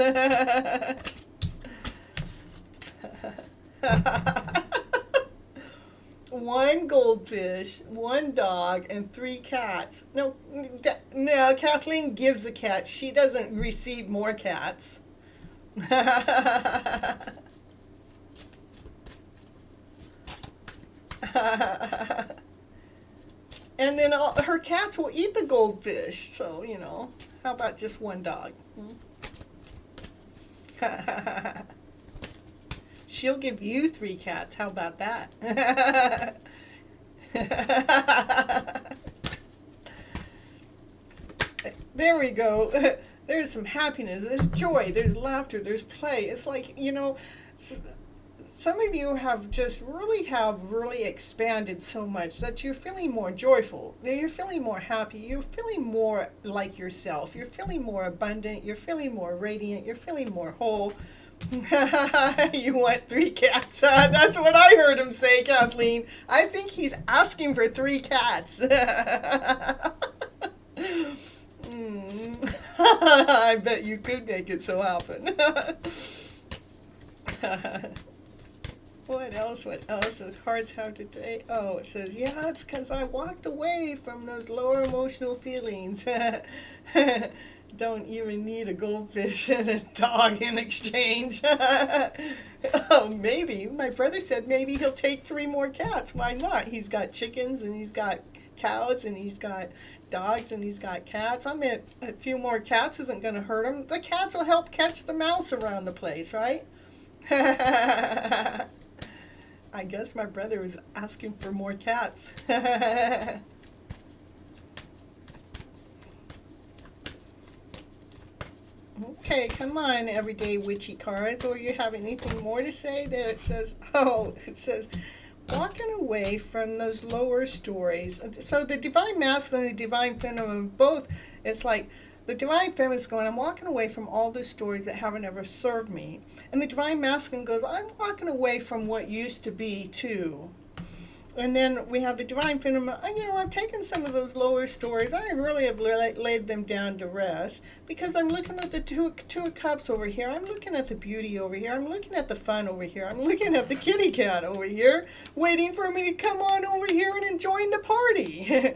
One goldfish, one dog, and 3 cats. No, Kathleen gives the cats. She doesn't receive more cats. And then her cats will eat the goldfish. So, how about just one dog? She'll give you 3 cats. How about that? There we go. There's some happiness. There's joy. There's laughter. There's play. It's like, some of you have just really expanded so much that you're feeling more joyful. You're feeling more happy. You're feeling more like yourself. You're feeling more abundant. You're feeling more radiant. You're feeling more whole. You want 3 cats? That's what I heard him say, Kathleen. I think he's asking for 3 cats. I bet you could make it so happen. What else? What else does hearts have to say? Oh, it says, yeah, it's because I walked away from those lower emotional feelings. Don't even need a goldfish and a dog in exchange. Oh, maybe. My brother said maybe he'll take 3 more cats. Why not? He's got chickens and he's got cows and he's got dogs and he's got cats. I mean, a few more cats isn't going to hurt him. The cats will help catch the mouse around the place, right? I guess my brother was asking for more cats. Okay, come on, everyday witchy cards. Or you have anything more to say? There it says, it says, walking away from those lower stories. So the divine masculine and the divine feminine, both, it's like the divine feminine is going, I'm walking away from all the stories that haven't ever served me. And the divine masculine goes, I'm walking away from what used to be too. And then we have the divine feminine, I've taken some of those lower stories. I really have laid them down to rest because I'm looking at the two of cups over here. I'm looking at the beauty over here. I'm looking at the fun over here. I'm looking at the kitty cat over here, waiting for me to come on over here and join the party.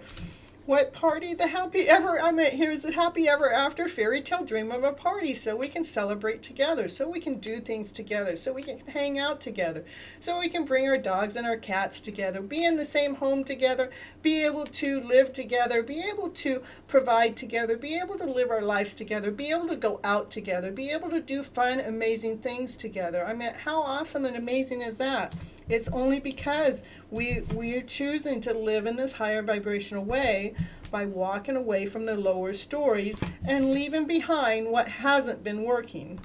What party? The happy ever, here's the happy ever after fairy tale dream of a party so we can celebrate together, so we can do things together, so we can hang out together, so we can bring our dogs and our cats together, be in the same home together, be able to live together, be able to provide together, be able to live our lives together, be able to go out together, be able to do fun, amazing things together. How awesome and amazing is that? It's only because we're choosing to live in this higher vibrational way by walking away from the lower stories and leaving behind what hasn't been working.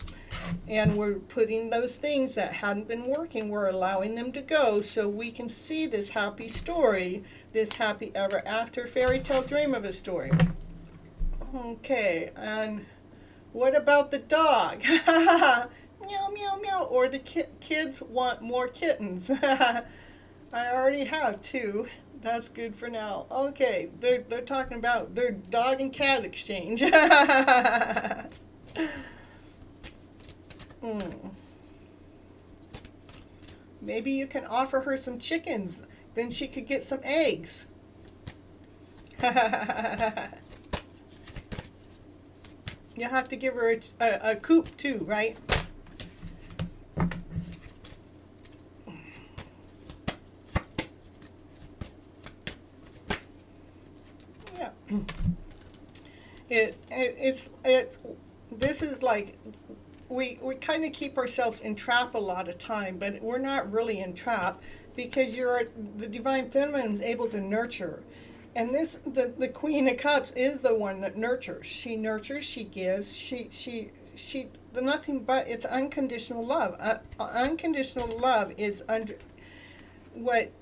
And we're putting those things that hadn't been working, we're allowing them to go so we can see this happy story, this happy ever after fairy tale dream of a story. Okay, and what about the dog? Meow, meow, meow. Or the kids want more kittens. I already have 2. That's good for now. Okay, they're talking about their dog and cat exchange. Maybe you can offer her some chickens. Then she could get some eggs. You have to give her a coop too, right? This is like we kind of keep ourselves in trap a lot of time, but we're not really in trap because the divine feminine is able to nurture, and the Queen of Cups is the one that nurtures. She nurtures, she gives, she nothing but it's unconditional love. Unconditional love is what.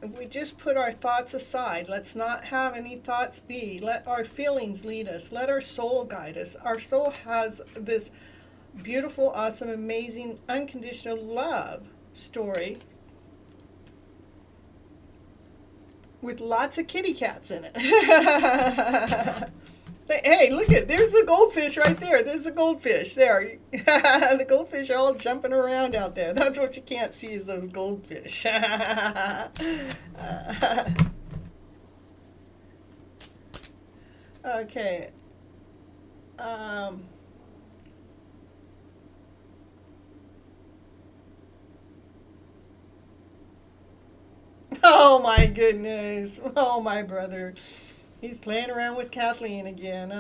If we just put our thoughts aside, let's not have any thoughts be. Let our feelings lead us. Let our soul guide us. Our soul has this beautiful, awesome, amazing, unconditional love story with lots of kitty cats in it. Hey, look there's the goldfish right there. There's the goldfish there. The goldfish are all jumping around out there. That's what you can't see is those goldfish. Okay. Oh my goodness. Oh, my brother. He's playing around with Kathleen again.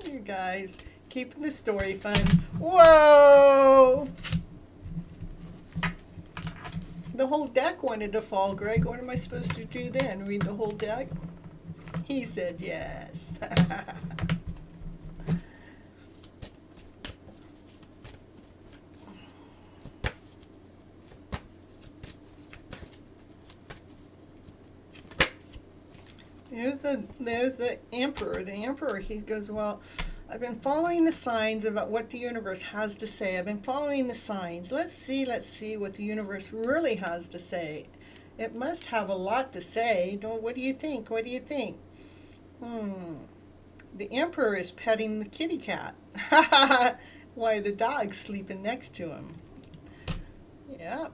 You guys, keeping the story fun. Whoa! The whole deck wanted to fall, Greg. What am I supposed to do then? Read the whole deck? He said yes. There's the emperor. The emperor, he goes, well, I've been following the signs about what the universe has to say. I've been following the signs. Let's see what the universe really has to say. It must have a lot to say. What do you think? What do you think? The emperor is petting the kitty cat. Why, the dog's sleeping next to him. Yep.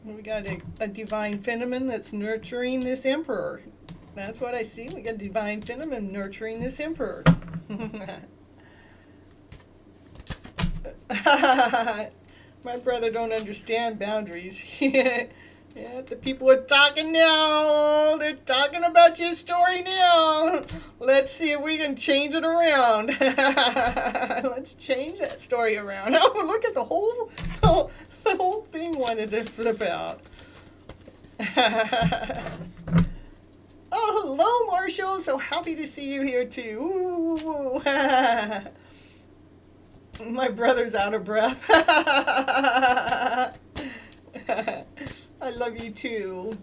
We got a divine phenomenon that's nurturing this emperor. That's what I see. We got a divine phenomenon nurturing this emperor. My brother don't understand boundaries. Yeah, the people are talking now. They're talking about your story now. Let's see if we can change it around. Let's change that story around. Oh, look at the whole thing wanted to flip out. Oh, hello, Marshall. So happy to see you here too. Ooh. My brother's out of breath. I love you too.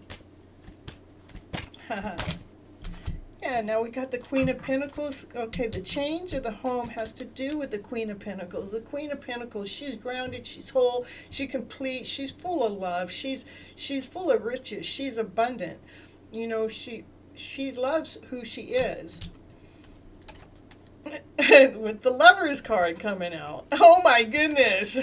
Yeah, now we got the Queen of Pentacles. Okay, the change of the home has to do with the Queen of Pentacles. The Queen of Pentacles, she's grounded, she's whole, she's complete, she's full of love, she's full of riches, she's abundant. You know, she loves who she is. With the Lovers card coming out. Oh my goodness.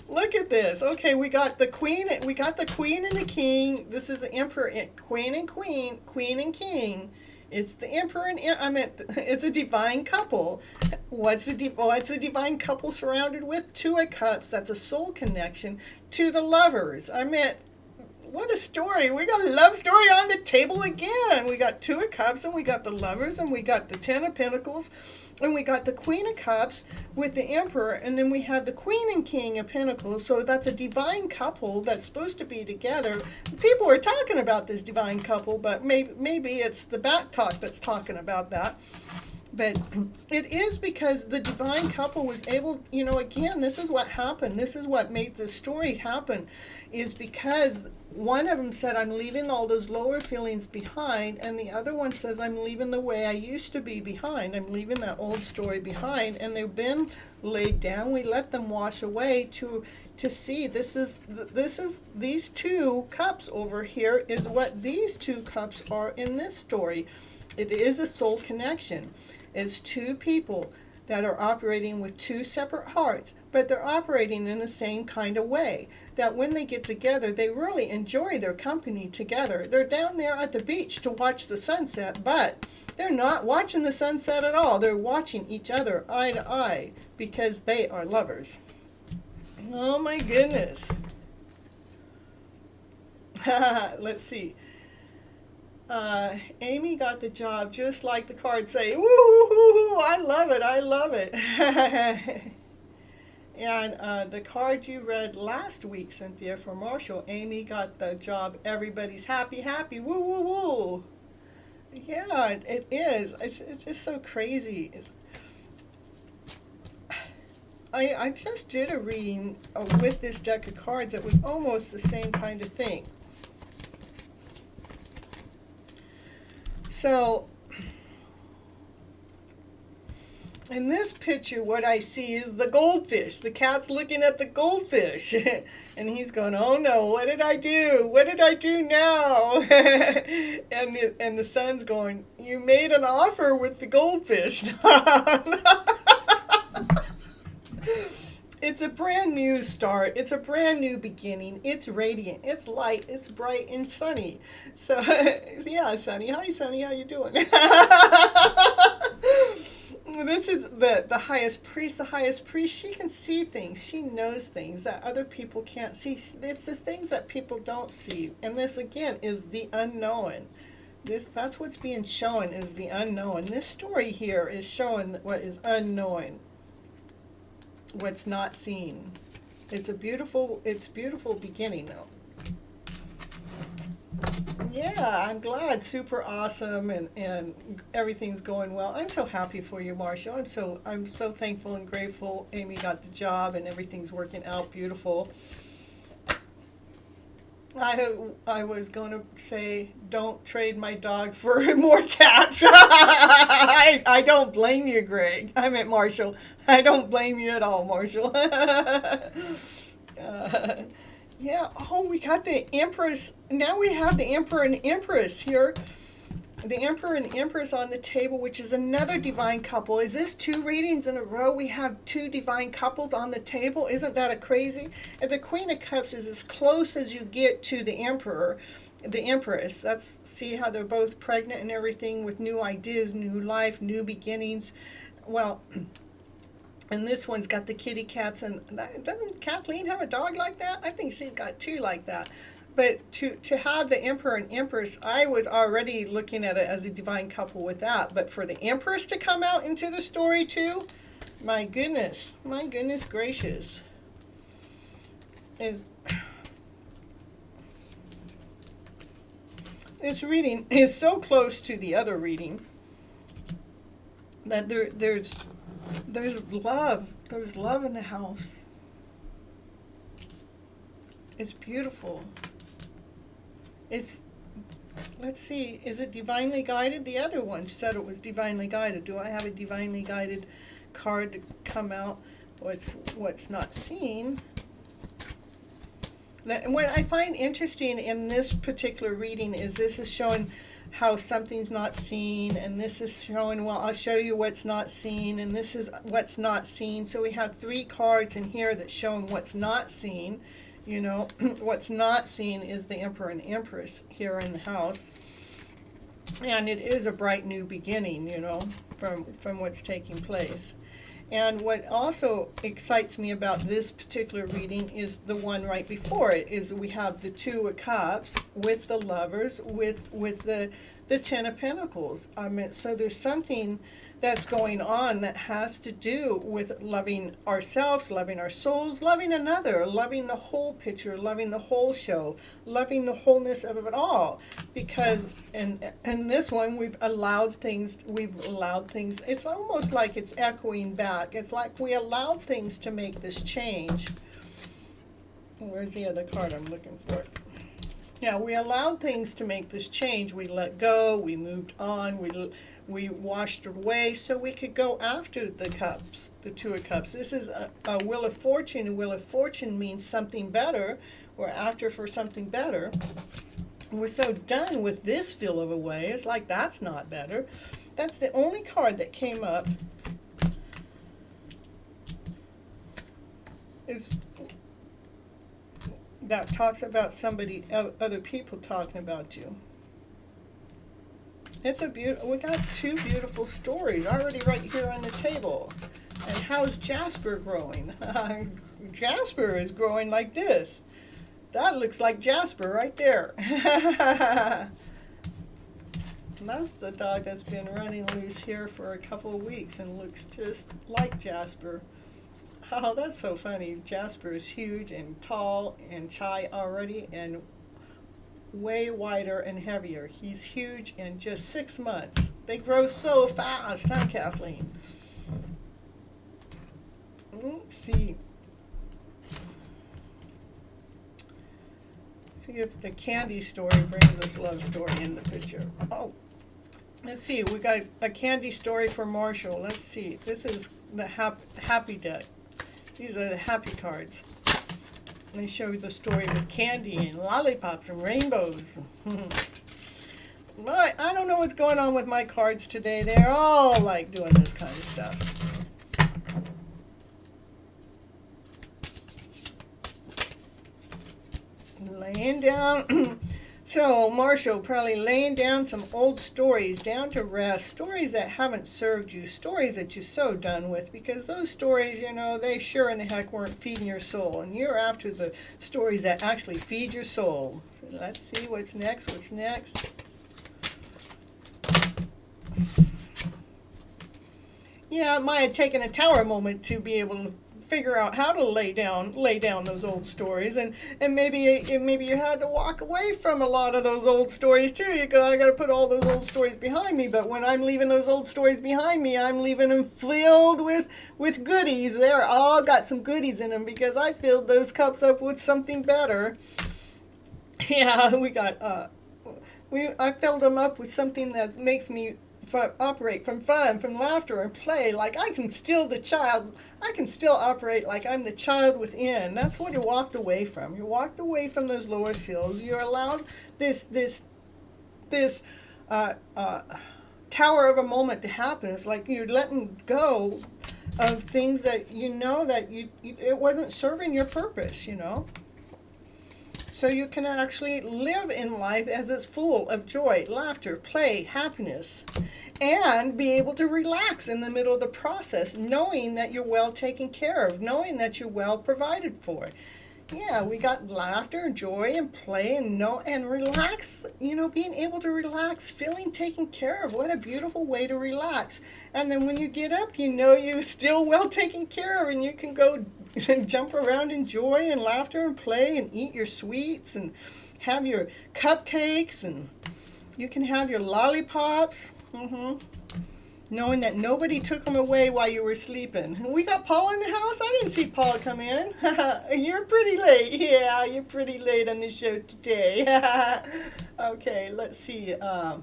Look at this. Okay, we got the queen and the king. This is the emperor, queen and queen, queen and king. It's the emperor and it's a divine couple. What's a divine couple surrounded with? Two of Cups. That's a soul connection to the Lovers. What a story. We got a love story on the table again. We got Two of Cups, and we got the Lovers, and we got the Ten of Pentacles, and we got the Queen of Cups with the Emperor, and then we have the Queen and King of Pentacles. So that's a divine couple that's supposed to be together. People are talking about this divine couple, but maybe it's the back talk that's talking about that. But it is because the divine couple was able, again, this is what happened. This is what made the story happen, is because one of them said, I'm leaving all those lower feelings behind, and the other one says, I'm leaving the way I used to be behind. I'm leaving that old story behind, and they've been laid down. We let them wash away to see these two cups over here is what these two cups are in this story. It is a soul connection. It's two people that are operating with two separate hearts, but they're operating in the same kind of way. That when they get together, they really enjoy their company together. They're down there at the beach to watch the sunset, but they're not watching the sunset at all. They're watching each other eye to eye because they are lovers. Oh my goodness. Let's see. Amy got the job just like the cards say. Woo-hoo-hoo-hoo, I love it. And the card you read last week, Cynthia, for Marshall, Amy got the job. Everybody's happy. Woo, woo, woo. Yeah, it is. It's just so crazy. I just did a reading with this deck of cards that was almost the same kind of thing. So, in this picture, what I see is the goldfish. The cat's looking at the goldfish. And he's going, oh no, what did I do? What did I do now? and the son's going, you made an offer with the goldfish. It's a brand new start. It's a brand new beginning. It's radiant. It's light. It's bright and sunny. So, yeah, Sunny. Hi, Sunny. How you doing? This is the highest priest. The highest priest, she can see things. She knows things that other people can't see. It's the things that people don't see. And this, again, is the unknown. That's what's being shown is the unknown. This story here is showing what is unknown. What's not seen. It's beautiful beginning though. Yeah, I'm glad. Super awesome and everything's going well. I'm so happy for you, Marshall. I'm so thankful and grateful Amy got the job and everything's working out beautiful. I was going to say, don't trade my dog for more cats. I don't blame you, Greg. I meant Marshall. I don't blame you at all, Marshall. Yeah, oh, we got the Empress. Now we have the Emperor and Empress here. The Emperor and Empress on the table, which is another divine couple. Is this 2 readings in a row? We have 2 divine couples on the table. Isn't that a crazy? And the Queen of Cups is as close as you get to the Emperor, the Empress. That's, see how they're both pregnant and everything with new ideas, new life, new beginnings. Well, and this one's got the kitty cats. And doesn't Kathleen have a dog like that? I think she's got 2 like that. But to have the Emperor and Empress, I was already looking at it as a divine couple with that. But for the Empress to come out into the story too, my goodness gracious. This reading is so close to the other reading that there's love. There's love in the house. It's beautiful. Let's see, is it divinely guided? The other one said it was divinely guided. Do I have a divinely guided card to come out? What's not seen? What I find interesting in this particular reading is this is showing how something's not seen, and this is showing, well, I'll show you what's not seen, and this is what's not seen. So we have 3 cards in here that's showing what's not seen. You know, what's not seen is the Emperor and Empress here in the house. And it is a bright new beginning, you know, from what's taking place. And what also excites me about this particular reading is the one right before it, is we have the 2 of Cups with the Lovers, with the 10 of Pentacles. I mean, so there's something that's going on that has to do with loving ourselves, loving our souls, loving another, loving the whole picture, loving the whole show, loving the wholeness of it all. Because in this one, we've allowed things, it's almost like it's echoing back. It's like we allowed things to make this change. Where's the other card I'm looking for? Yeah, we allowed things to make this change. We let go, we moved on, we washed away so we could go after the cups, the 2 of Cups. This is a Wheel of Fortune. A Wheel of Fortune means something better. We're after for something better. We're so done with this feel of a way. It's like that's not better. That's the only card that came up. That talks about somebody, other people talking about you. It's we got 2 beautiful stories already right here on the table. And how's Jasper growing? Jasper is growing like this. That looks like Jasper right there. That's the dog that's been running loose here for a couple of weeks and looks just like Jasper. Oh, that's so funny. Jasper is huge and tall and shy already and way wider and heavier. He's huge in just 6 months. They grow so fast, huh, Kathleen? Let's see. See if the candy story brings this love story in the picture. Oh, let's see. We got a candy story for Marshall. Let's see. This is the happy deck. These are the happy cards. They show you the story with candy and lollipops and rainbows. But I don't know what's going on with my cards today. They're all like doing this kind of stuff. Laying down. So Marshall probably laying down some old stories down to rest, stories that haven't served you, stories that you're so done with, because those stories, you know, they sure in the heck weren't feeding your soul, and you're after the stories that actually feed your soul. Let's see what's next. Yeah, it might have taken a tower moment to be able to figure out how to lay down those old stories, and maybe you had to walk away from a lot of those old stories too. I got to put all those old stories behind me, but when I'm leaving those old stories behind me, I'm leaving them filled with goodies. They're all got some goodies in them because I filled those cups up with something better. Yeah, I filled them up with something that makes me operate from fun, from laughter and play. Like I can still operate like I'm the child within. That's what you walked away from. You walked away from those lower feels. You're allowed this tower of a moment to happen. It's like you're letting go of things that it wasn't serving your purpose, So you can actually live in life as it's full of joy, laughter, play, happiness, and be able to relax in the middle of the process, knowing that you're well taken care of, knowing that you're well provided for. Yeah, we got laughter and joy and play and relax, being able to relax, feeling taken care of. What a beautiful way to relax. And then when you get up, you're still well taken care of, and you can go and jump around in joy and laughter and play and eat your sweets and have your cupcakes, and you can have your lollipops. Knowing that nobody took them away while you were sleeping. We got Paul in the house? I didn't see Paul come in. You're pretty late. Yeah, you're pretty late on the show today. Okay, let's see. I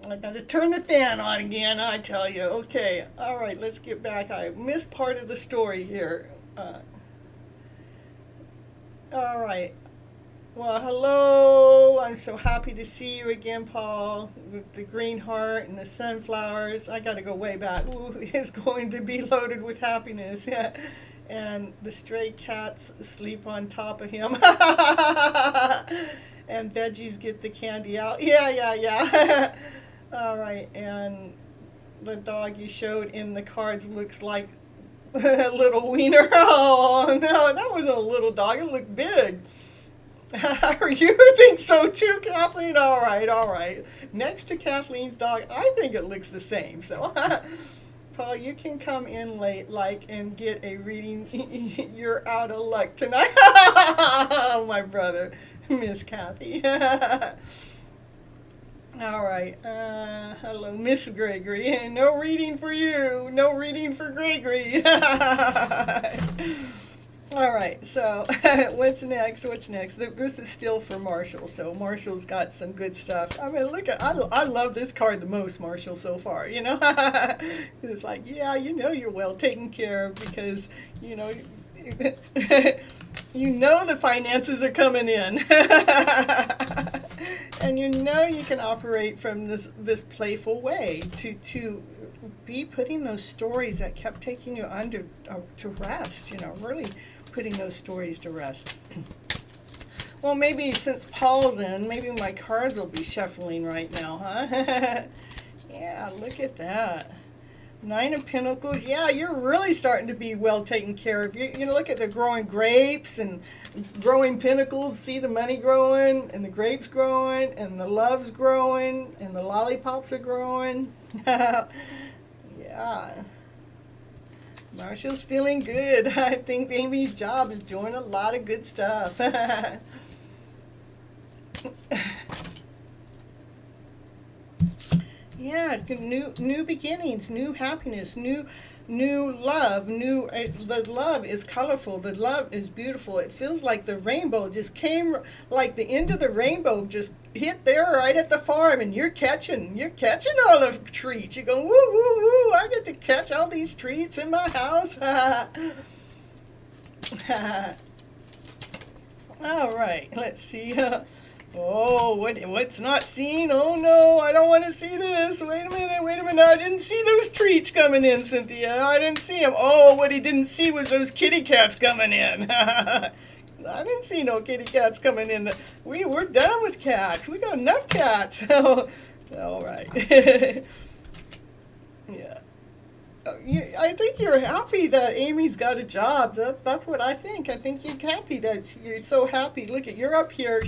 got to turn the fan on again, I tell you. Okay, all right, let's get back. I missed part of the story here. All right. Well, hello. I'm so happy to see you again, Paul, with the green heart and the sunflowers. I got to go way back. Ooh, it's going to be loaded with happiness. Yeah. And the stray cats sleep on top of him. And veggies get the candy out. Yeah. All right. And the dog you showed in the cards looks like a little wiener. Oh, no, that was a little dog. It looked big. You think so too, Kathleen? All right. Next to Kathleen's dog, I think it looks the same. So, Paul, you can come in late, and get a reading. You're out of luck tonight. My brother, Miss Kathy. All right. Hello, Miss Gregory. No reading for you. No reading for Gregory. All right, so what's next? This is still for Marshall. So Marshall's got some good stuff. I mean, I love this card the most, Marshall, so far, It's like, yeah, you're well taken care of because, the finances are coming in. And you can operate from this playful way to be putting those stories that kept taking you under to rest, really putting those stories to rest. Well, maybe since Paul's in, maybe my cards will be shuffling right now, huh? Yeah, look at that. 9 of Pentacles. Yeah, you're really starting to be well taken care of. You look at the growing grapes and growing pentacles. See the money growing and the grapes growing and the love's growing and the lollipops are growing. Yeah. Marshall's feeling good. I think Amy's job is doing a lot of good stuff. Yeah, new beginnings, new happiness, new love, the love is colorful, the love is beautiful. It feels like the rainbow just came, like the end of the rainbow just hit there right at the farm, and you're catching all the treats. You're going, woo, woo, woo, I get to catch all these treats in my house. All right, let's see. Oh, what's not seen? Oh no, I don't want to see this. Wait a minute. I didn't see those treats coming in, Cynthia. I didn't see them. Oh, what he didn't see was those kitty cats coming in. I didn't see no kitty cats coming in. We're done with cats. We got enough cats. All right. Yeah. I think you're happy that Amy's got a job. That's what I think. I think you're happy that you're so happy. Look at, you're up here.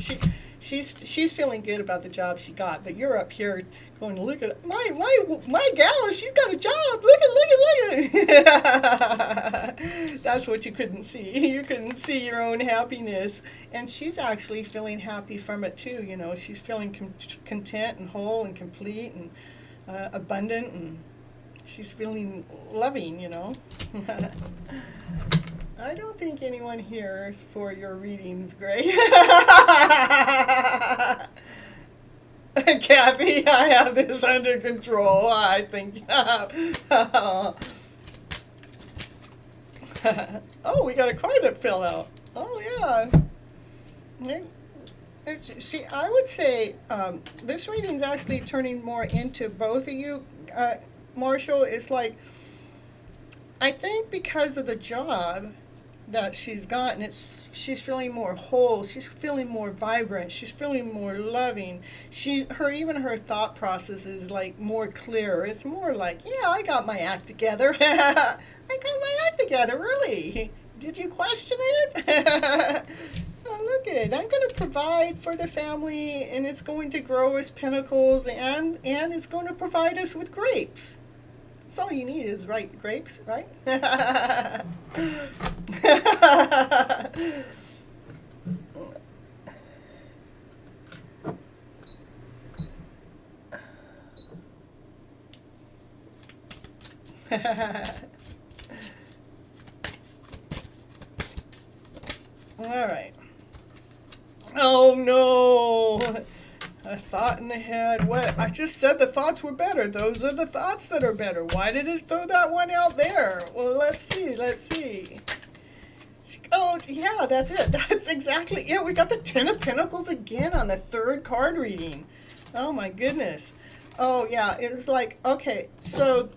She's feeling good about the job she got, but you're up here going, look at my gal, she's got a job. Look at. That's what you couldn't see. You couldn't see your own happiness, and she's actually feeling happy from it too. She's feeling content and whole and complete and abundant, and she's feeling loving. I don't think anyone here is for your readings, Gray. Kathy, I have this under control. I think. Oh, we got a card that fell out. Oh, yeah. See, I would say this reading's actually turning more into both of you, Marshall. It's like, I think because of the job that she's gotten, she's feeling more whole, she's feeling more vibrant, she's feeling more loving. Even her thought process is like more clear. It's more like, yeah, I got my act together. I got my act together, really. Did you question it? Oh, look at it. I'm going to provide for the family, and it's going to grow as pinnacles, and it's going to provide us with grapes. That's all you need is grapes, right? All right. Oh no! A thought in the head. What? I just said the thoughts were better. Those are the thoughts that are better. Why did it throw that one out there? Well, let's see. Oh, yeah, that's it. That's exactly it. We got the Ten of Pentacles again on the third card reading. Oh, my goodness. Oh, yeah, it was like, okay, so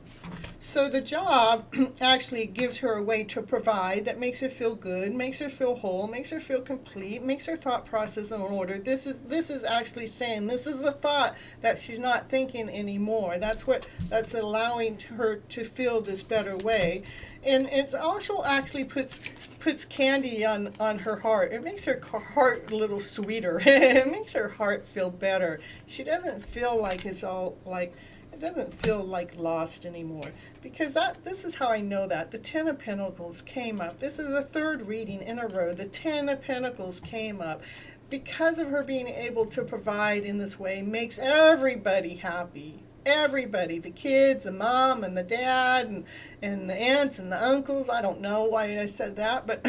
the job actually gives her a way to provide that makes her feel good, makes her feel whole, makes her feel complete, makes her thought process in order. This is actually saying this is a thought that she's not thinking anymore. That's allowing her to feel this better way. And it also actually puts candy on her heart. It makes her heart a little sweeter. It makes her heart feel better. She doesn't feel like it's all like, it doesn't feel like lost anymore. Because this is how I know that. The Ten of Pentacles came up. This is the third reading in a row. The Ten of Pentacles came up. Because of her being able to provide in this way makes everybody happy. Everybody, the kids, the mom and the dad and the aunts and the uncles. I don't know why I said that, but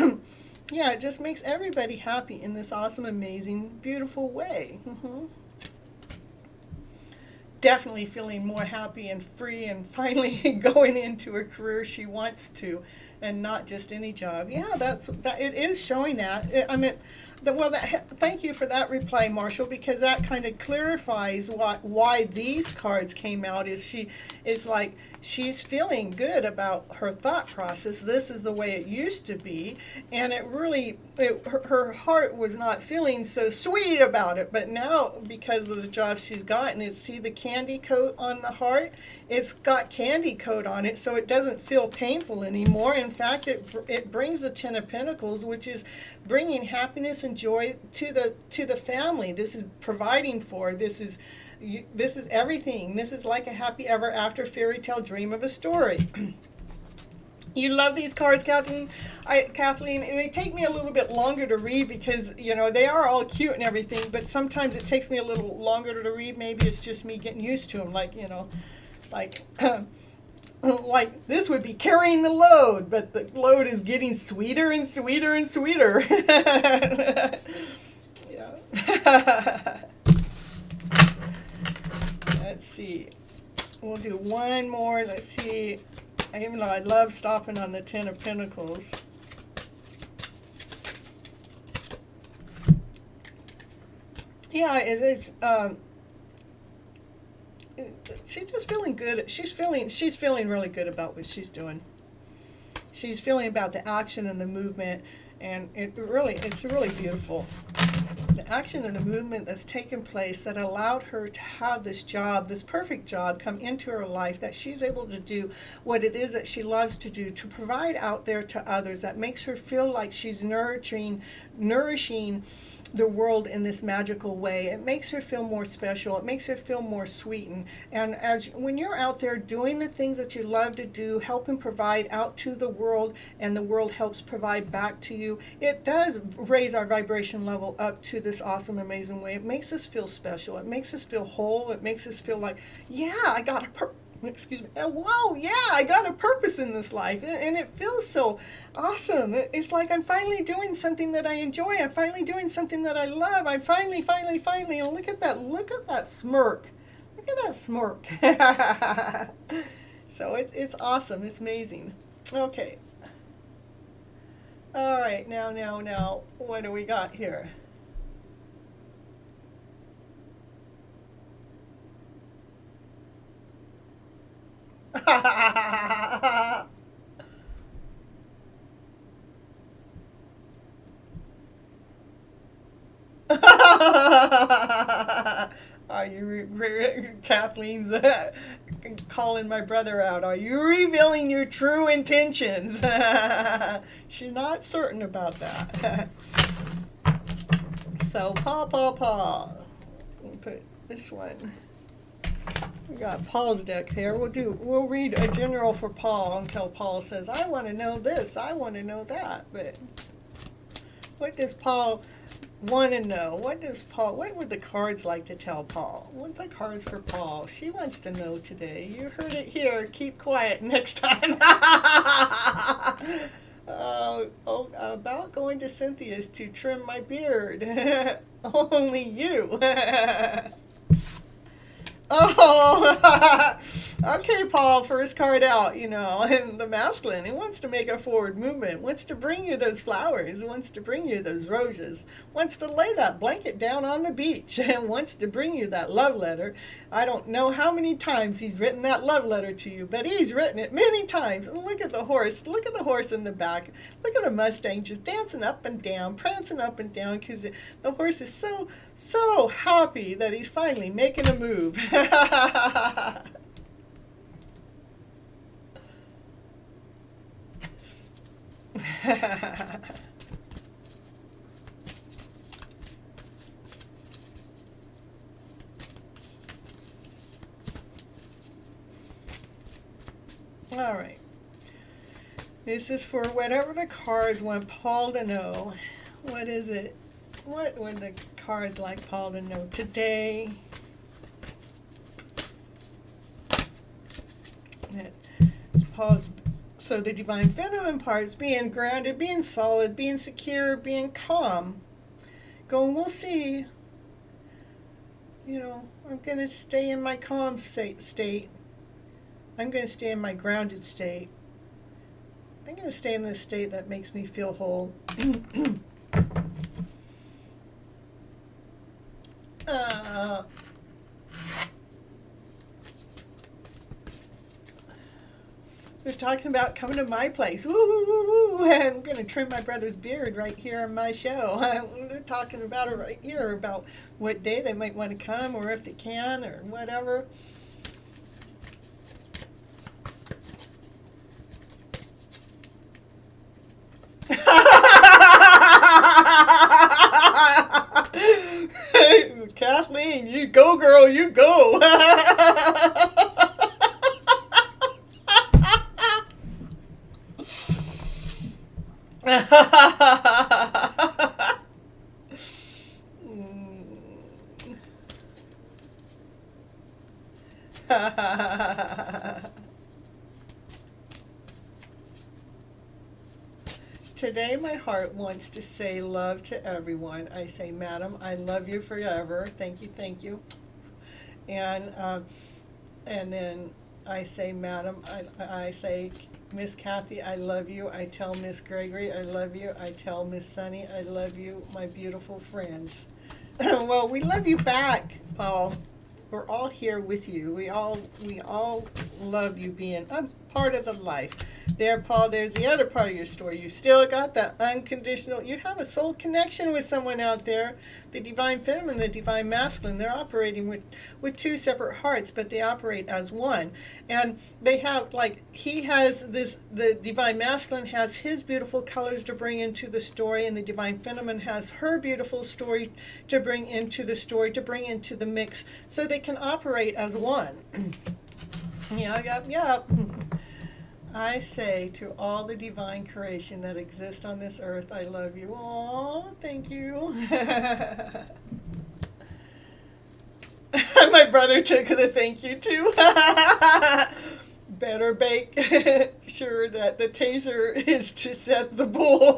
yeah, it just makes everybody happy in this awesome, amazing, beautiful way. Definitely feeling more happy and free and finally going into a career she wants to and not just any job. Yeah, it is showing that. Thank you for that reply, Marshall, because that kind of clarifies why these cards came out. It's like she's feeling good about her thought process. This is the way it used to be, and her heart was not feeling so sweet about it. But now, because of the job she's gotten, see the candy coat on the heart. It's got candy coat on it, so it doesn't feel painful anymore. In fact, it brings the Ten of Pentacles, which is bringing happiness and joy to the family. This is providing for. This is everything. This is like a happy ever after fairy tale dream of a story. You love these cards, Kathleen. Kathleen, they take me a little bit longer to read because, they are all cute and everything, but sometimes it takes me a little longer to read. Maybe it's just me getting used to them, like this would be carrying the load, but the load is getting sweeter and sweeter and sweeter. Yeah. Let's see. We'll do one more. Let's see. Even though I love stopping on the Ten of Pentacles. Yeah, it's she's just feeling good. She's feeling really good about what she's doing. She's feeling about the action and the movement, and it's really beautiful. The action and the movement that's taken place that allowed her to have this job, this perfect job, come into her life, that she's able to do what it is that she loves to do, to provide out there to others, that makes her feel like she's nourishing the world in this magical way. It makes her feel more special. It makes her feel more sweetened. And when you're out there doing the things that you love to do, helping provide out to the world, and the world helps provide back to you, it does raise our vibration level up to this awesome, amazing way. It makes us feel special. It makes us feel whole. It makes us feel like, yeah, I got a excuse me. Whoa, yeah, I got a purpose in this life, and it feels so awesome. It's like I'm finally doing something that I enjoy. I'm finally doing something that I love. I'm finally, and look at that smirk. Look at that smirk. So it's awesome. It's amazing. Okay. All right, now, what do we got here? Are you, Kathleen's calling my brother out? Are you revealing your true intentions? She's not certain about that. So, Paul. We'll put this one. We got Paul's deck here. We'll read a general for Paul until Paul says, I want to know this, I want to know that. But what does Paul want to know? What would the cards like to tell Paul? What's the cards for Paul? She wants to know today. You heard it here. Keep quiet next time. About going to Cynthia's to trim my beard. Only you. Oh, okay, Paul, first card out, and the masculine, he wants to make a forward movement, wants to bring you those flowers, wants to bring you those roses, wants to lay that blanket down on the beach, and wants to bring you that love letter. I don't know how many times he's written that love letter to you, but he's written it many times. And look at the horse in the back. Look at the Mustang just dancing up and down, prancing up and down, because the horse is so happy that he's finally making a move. All right. This is for whatever the cards want Paul to know. What is it? What would the cards like Paul to know today? So the divine feminine parts, being grounded, being solid, being secure, being calm. We'll see. I'm going to stay in my calm state. I'm going to stay in my grounded state. I'm going to stay in this state that makes me feel whole. They're talking about coming to my place. Woo, woo, woo, woo. I'm going to trim my brother's beard right here on my show. They're talking about it right here, about what day they might want to come, or if they can, or whatever. Kathleen, you go, girl, you go. Today my heart wants to say love to everyone. I say, Madam, I love you forever. Thank you. And then I say, Madam, I say, Miss Kathy, I love you. I tell Miss Gregory, I love you. I tell Miss Sunny, I love you, my beautiful friends. Well, we love you back, Paul. We're all here with you. We all love you being a part of the life. There, Paul, there's the other part of your story. You still got that unconditional, you have a soul connection with someone out there. The divine feminine, the divine masculine, they're operating with two separate hearts, but they operate as one. And they have, he has this, the divine masculine has his beautiful colors to bring into the story, and the divine feminine has her beautiful story to bring into the story, to bring into the mix, so they can operate as one. Yep. I say to all the divine creation that exists on this earth, I love you. Oh, thank you. My brother took the thank you too. Better make sure that the taser is to set the bull.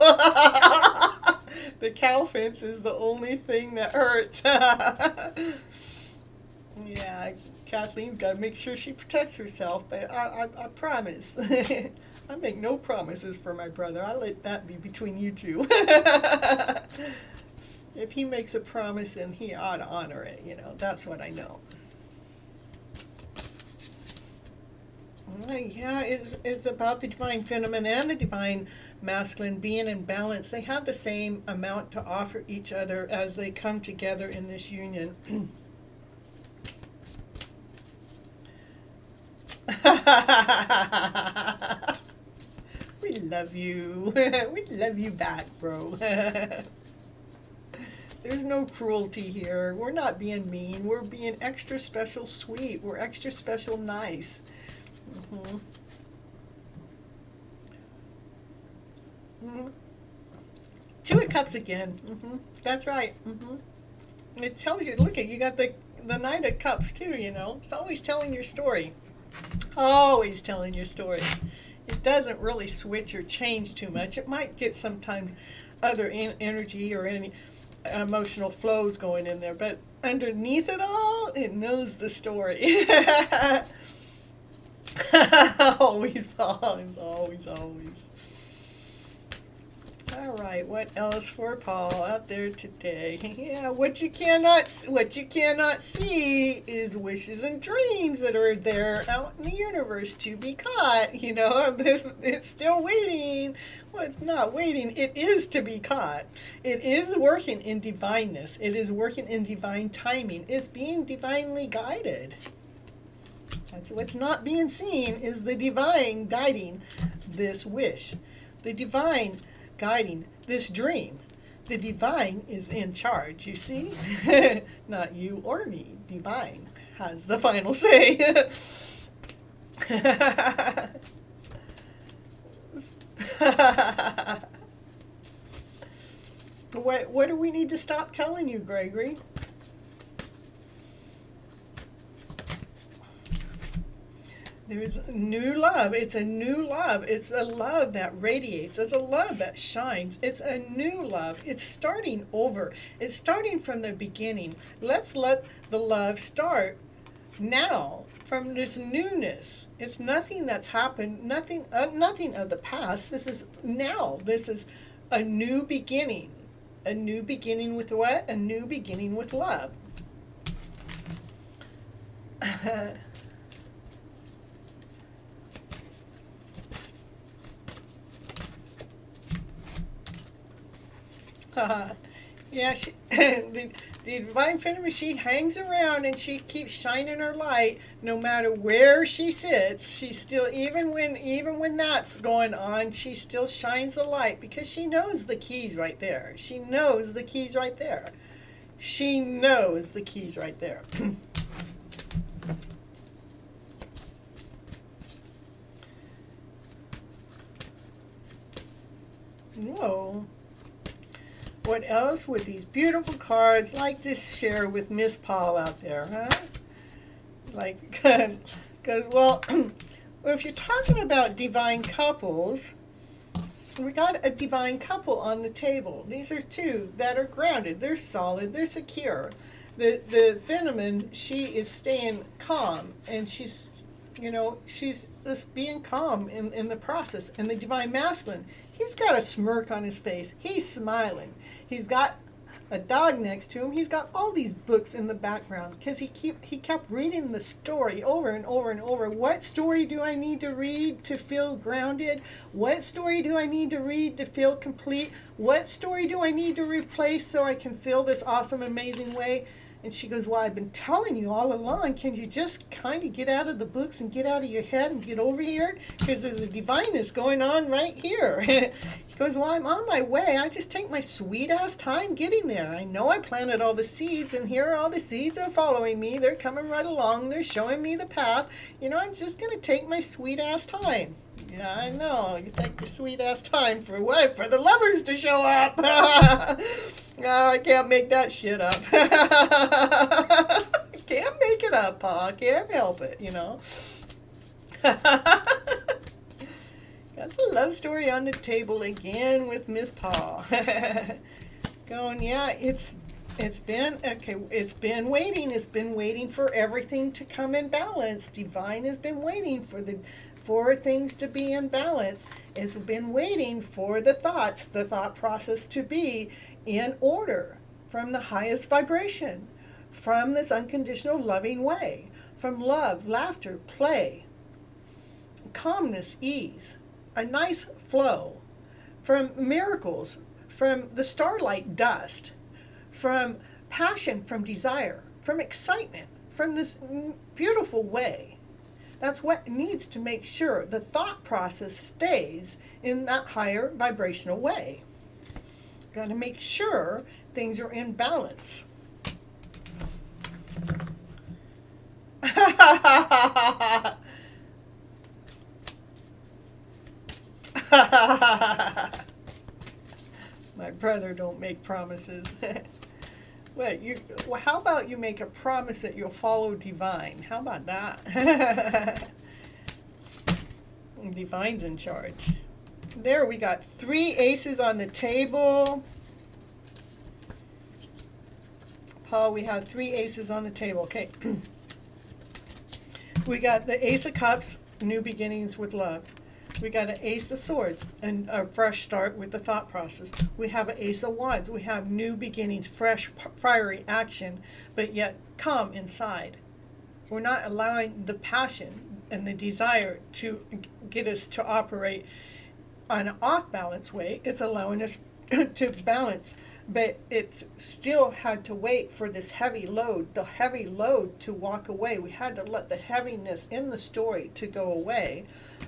The cow fence is the only thing that hurts. Yeah, Kathleen's got to make sure she protects herself, but I promise. I make no promises for my brother. I let that be between you two. If he makes a promise, then he ought to honor it. That's what I know. Yeah, it's about the divine feminine and the divine masculine being in balance. They have the same amount to offer each other as they come together in this union. We love you. We love you back, bro. There's no cruelty here. We're not being mean. We're being extra special sweet. We're extra special nice. Mm-hmm. Mm-hmm. Two of Cups again. Mm-hmm. That's right. Mm-hmm. It tells you, look at, you got the Knight of Cups too, It's always telling your story. Always telling your story. It doesn't really switch or change too much. It might get sometimes other energy or any emotional flows going in there, but underneath it all, it knows the story. Always, always. All right, what else for Paul out there today? Yeah, what you cannot see is wishes and dreams that are there out in the universe to be caught. It's still waiting. Well, it's not waiting. It is to be caught. It is working in divineness. It is working in divine timing. It's being divinely guided. That's what's not being seen, is the divine guiding this wish. The divine guiding this dream. The divine is in charge, you see? Not you or me. Divine has the final say. What do we need to stop telling you, Gregory? There's new love. It's a new love. It's a love that radiates. It's a love that shines. It's a new love. It's starting over. It's starting from the beginning. Let's let the love start now from this newness. It's nothing that's happened, nothing of the past. This is now. This is a new beginning. A new beginning with what? A new beginning with love. Yeah, the divine feminine, she hangs around and she keeps shining her light no matter where she sits. She still, even when that's going on, she still shines the light because she knows the keys right there. She knows the keys right there. She knows the keys right there. Whoa. What else with these beautiful cards like to share with Miss Paul out there, huh? Because, well, if you're talking about divine couples, we got a divine couple on the table. These are two that are grounded. They're solid. They're secure. The feminine, she is staying calm, and she's just being calm in the process. And the divine masculine, he's got a smirk on his face. He's smiling. He's got a dog next to him. He's got all these books in the background because he kept reading the story over and over and over. What story do I need to read to feel grounded? What story do I need to read to feel complete? What story do I need to replace so I can feel this awesome, amazing way? And she goes, well, I've been telling you all along, can you just kind of get out of the books and get out of your head and get over here? Because there's a divineness going on right here. He goes, well, I'm on my way. I just take my sweet-ass time getting there. I know I planted all the seeds, and here all the seeds are following me. They're coming right along. They're showing me the path. I'm just going to take my sweet-ass time. Yeah, I know. You take your sweet-ass time for what? For the lovers to show up. No, I can't make that shit up. I can't it up, Pa. I can't help it, you know. Got the love story on the table again with Miss Pa. Going, yeah, it's been waiting for everything to come in balance. Divine has been waiting for things to be in balance. It's been waiting for the thought process to be in order from the highest vibration, from this unconditional loving way, from love, laughter, play, calmness, ease, a nice flow, from miracles, from the starlight dust, from passion, from desire, from excitement, from this beautiful way. That's what needs to make sure the thought process stays in that higher vibrational way. Got to make sure things are in balance. My brother don't make promises. Well, how about you make a promise that you'll follow divine? How about that? Divine's in charge. There, we got 3 aces on the table. Paul, we have 3 aces on the table. Okay. We got the Ace of Cups, new beginnings with love. We got an Ace of Swords, and a fresh start with the thought process. We have an Ace of Wands. We have new beginnings, fresh, fiery action, but yet calm inside. We're not allowing the passion and the desire to get us to operate on an off-balance way. It's allowing us to balance, but it still had to wait for this the heavy load to walk away. We had to let the heaviness in the story to go away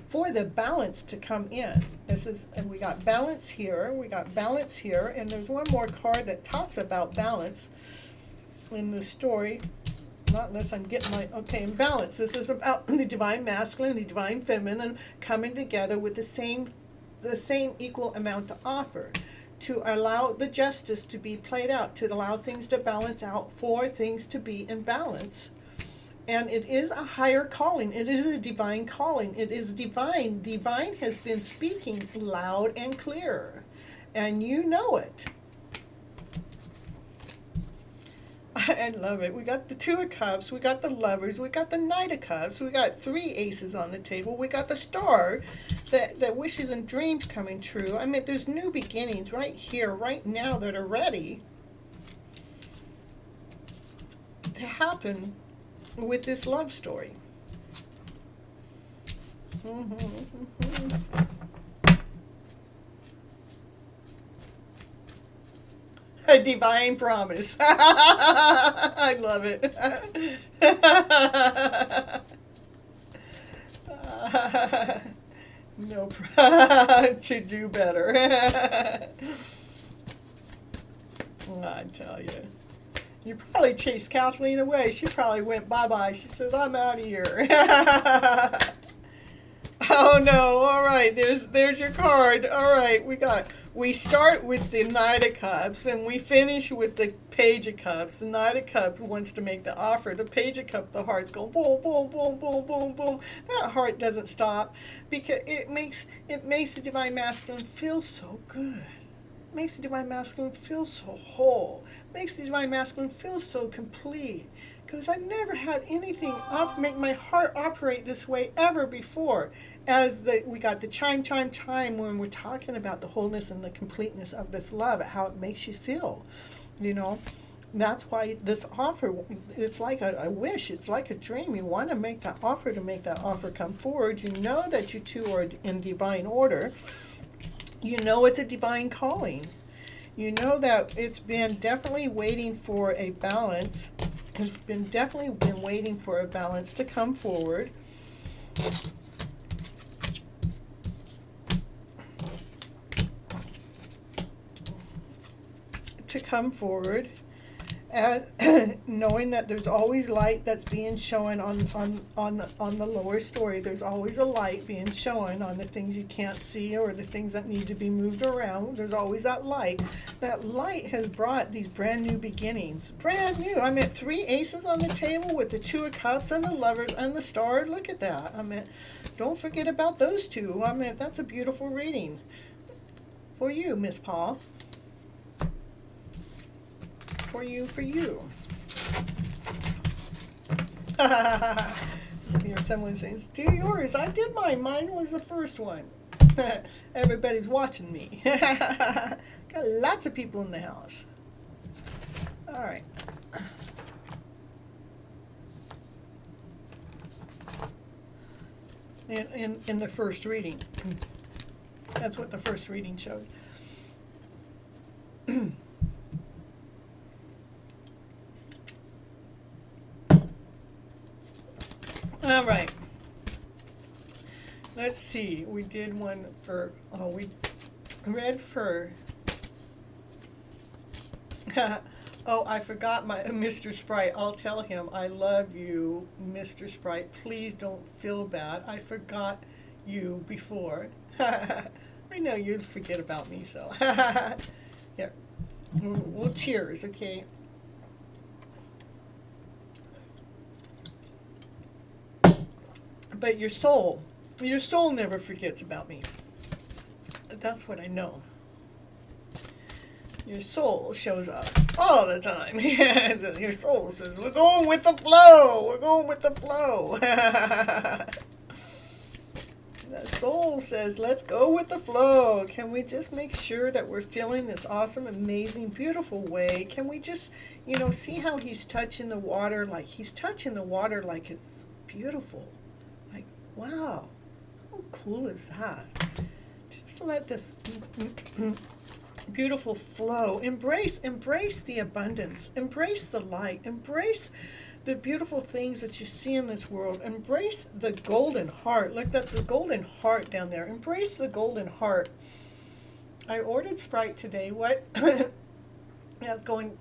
for the balance to come in. And we got balance here, and there's one more card that talks about balance in the story. Not unless I'm getting in balance. This is about the divine masculine and the divine feminine coming together with the same equal amount to offer, to allow the justice to be played out, to allow things to balance out, for things to be in balance. And it is a higher calling. It is a divine calling. It is divine. Divine has been speaking loud and clear, and you know it. I love it. We got the 2 of Cups, we got the Lovers, we got the Knight of Cups, we got 3 aces on the table, we got the Star, that wishes and dreams coming true. I mean, there's new beginnings right here, right now, that are ready to happen with this love story. A divine promise. I love it. No, to do better. I tell you. You probably chased Kathleen away. She probably went bye-bye. She says, I'm out of here. Oh no, all right, there's your card. All right, we start with the Knight of Cups and we finish with the Page of Cups. The Knight of Cups wants to make the offer. The Page of Cups, the heart's going boom, boom, boom, boom, boom, boom. That heart doesn't stop because it makes the divine masculine feel so good. It makes the divine masculine feel so whole. It makes the divine masculine feel so complete. Because I never had anything make my heart operate this way ever before. We got the chime when we're talking about the wholeness and the completeness of this love, how it makes you feel. You know, that's why this offer, it's like a wish, it's like a dream. You want to make that offer come forward. You know that you two are in divine order. You know it's a divine calling. You know that it's been definitely waiting for a balance. It's definitely been waiting for a balance to come forward. knowing that there's always light that's being shown on the lower story. There's always a light being shown on the things you can't see or the things that need to be moved around. There's always that light. That light has brought these brand new beginnings. Brand new. I mean, 3 aces on the table with the 2 of cups and the lovers and the star. Look at that. I mean, don't forget about those 2. I mean, that's a beautiful reading for you, Miss Paul. For you. Hear someone says, do yours. I did mine. Mine was the first one. Everybody's watching me. Got lots of people in the house. All right. In the first reading. That's what the first reading showed. All right. Let's see. We did one for, we read for, I forgot my Mr. Sprite. I'll tell him, I love you, Mr. Sprite. Please don't feel bad. I forgot you before. I know you'd forget about me, so. Yeah. Well, cheers, okay? But your soul never forgets about me. That's what I know. Your soul shows up all the time. Your soul says, we're going with the flow. We're going with the flow. The soul says, let's go with the flow. Can we just make sure that we're feeling this awesome, amazing, beautiful way? Can we just, see how he's touching the water? Like he's touching the water like it's beautiful. Like, wow, how cool is that? Just let this beautiful flow. Embrace the abundance. Embrace the light. Embrace the beautiful things that you see in this world. Embrace the golden heart. Look, that's the golden heart down there. Embrace the golden heart. I ordered Sprite today. What? Yeah, going.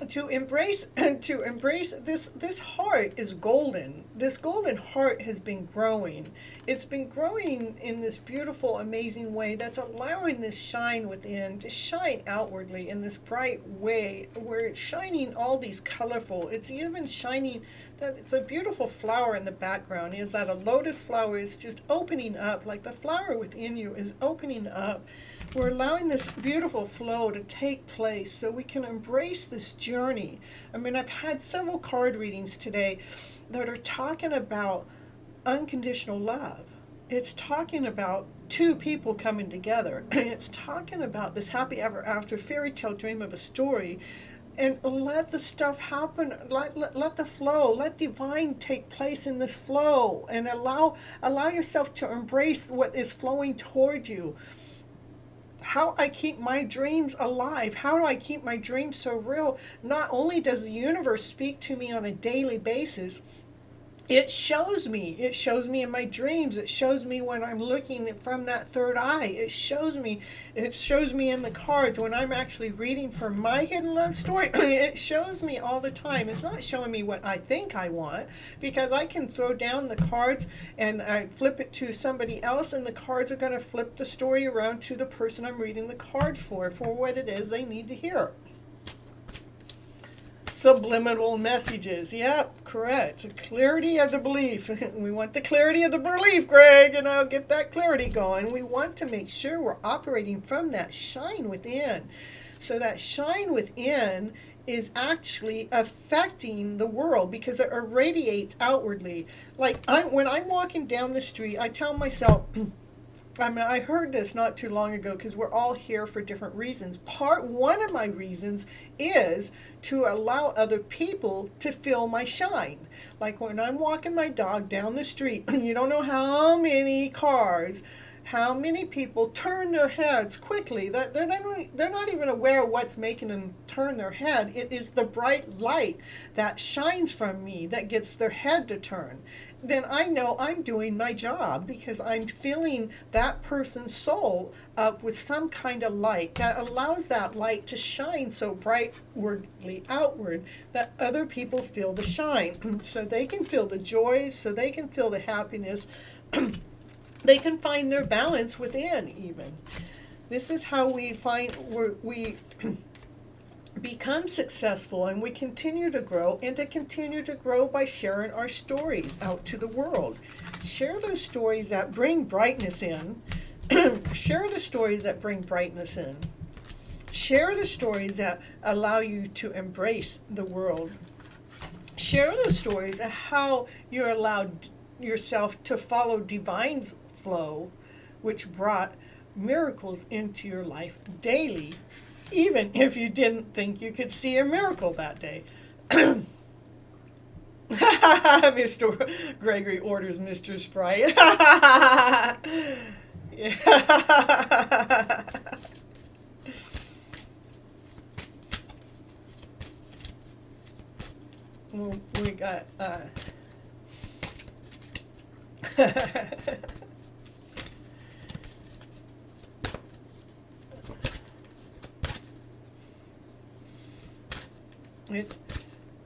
To embrace this heart is golden. This golden heart has been growing. It's been growing in this beautiful, amazing way that's allowing this shine within to shine outwardly in this bright way where it's shining all these colorful. It's even shining that it's a beautiful flower in the background. Is that a lotus flower is just opening up, like the flower within you is opening up. We're allowing this beautiful flow to take place so we can embrace this journey. I mean, I've had several card readings today that are talking about unconditional love. It's talking about 2 people coming together. It's talking about this happy ever after fairy tale dream of a story. And let the stuff happen. Let the flow. Let divine take place in this flow. And allow yourself to embrace what is flowing toward you. How I keep my dreams alive. How do I keep my dreams so real? Not only does the universe speak to me on a daily basis, it shows me in my dreams. It shows me when I'm looking from that third eye. It shows me in the cards when I'm actually reading from my hidden love story. It shows me all the time. It's not showing me what I think I want, because I can throw down the cards and I flip it to somebody else, and the cards are going to flip the story around to the person I'm reading the card for what it is they need to hear. Subliminal messages. Yep, correct. Clarity of the belief. We want the clarity of the belief, Greg, get that clarity going. We want to make sure we're operating from that shine within. So that shine within is actually affecting the world because it irradiates outwardly. Like when I'm walking down the street, I tell myself, I heard this not too long ago because we're all here for different reasons. One of my reasons is to allow other people to feel my shine. Like when I'm walking my dog down the street, you don't know how many cars how many people turn their heads quickly? They're not even aware of what's making them turn their head. It is the bright light that shines from me that gets their head to turn. Then I know I'm doing my job because I'm filling that person's soul up with some kind of light that allows that light to shine so brightly outward that other people feel the shine. So they can feel the joy, so they can feel the happiness. They can find their balance within even. This is how we become successful, and we continue to grow, and to continue to grow by sharing our stories out to the world. Share those stories that bring brightness in. Share the stories that bring brightness in. Share the stories that allow you to embrace the world. Share the stories of how you're allowed yourself to follow divine's flow, which brought miracles into your life daily, even if you didn't think you could see a miracle that day. Mr. Gregory orders Mr. Sprite. Yeah. We got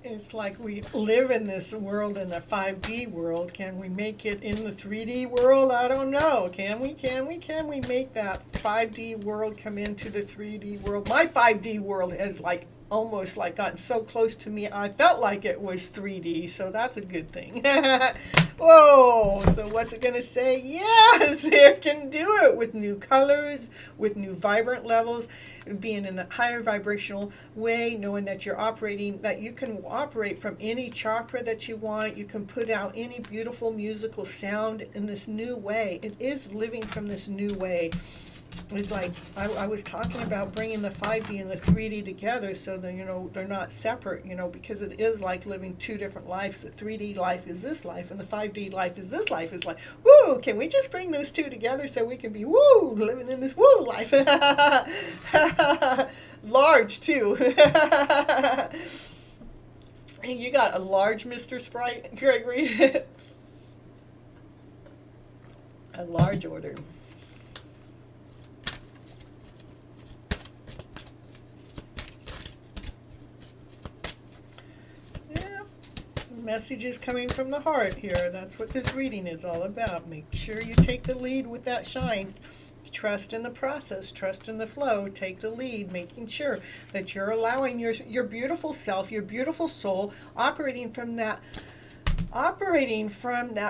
it's like we live in this world, in a 5D world. Can we make it in the 3D world? I don't know. Can we make that 5D world come into the 3D world? My 5D world has almost gotten so close to me, I felt like it was 3D, so that's a good thing. Whoa, so what's it gonna say? Yes, it can do it with new colors, with new vibrant levels, being in a higher vibrational way, knowing that you're operating, that you can operate from any chakra that you want. You can put out any beautiful musical sound in this new way. It is living from this new way. It's like I was talking about bringing the 5D and the 3D together so that, they're not separate, because it is like living two different lives. The 3D life is this life, and the 5D life is this life. It's like, woo, can we just bring those two together so we can be, woo, living in this woo life? Large, too. Hey, you got a large Mr. Sprite, Gregory? A large order. Messages coming from the heart here. That's what this reading is all about. Make sure you take the lead with that shine. Trust in the process, trust in the flow. Take the lead, making sure that you're allowing your beautiful self, your beautiful soul, operating from that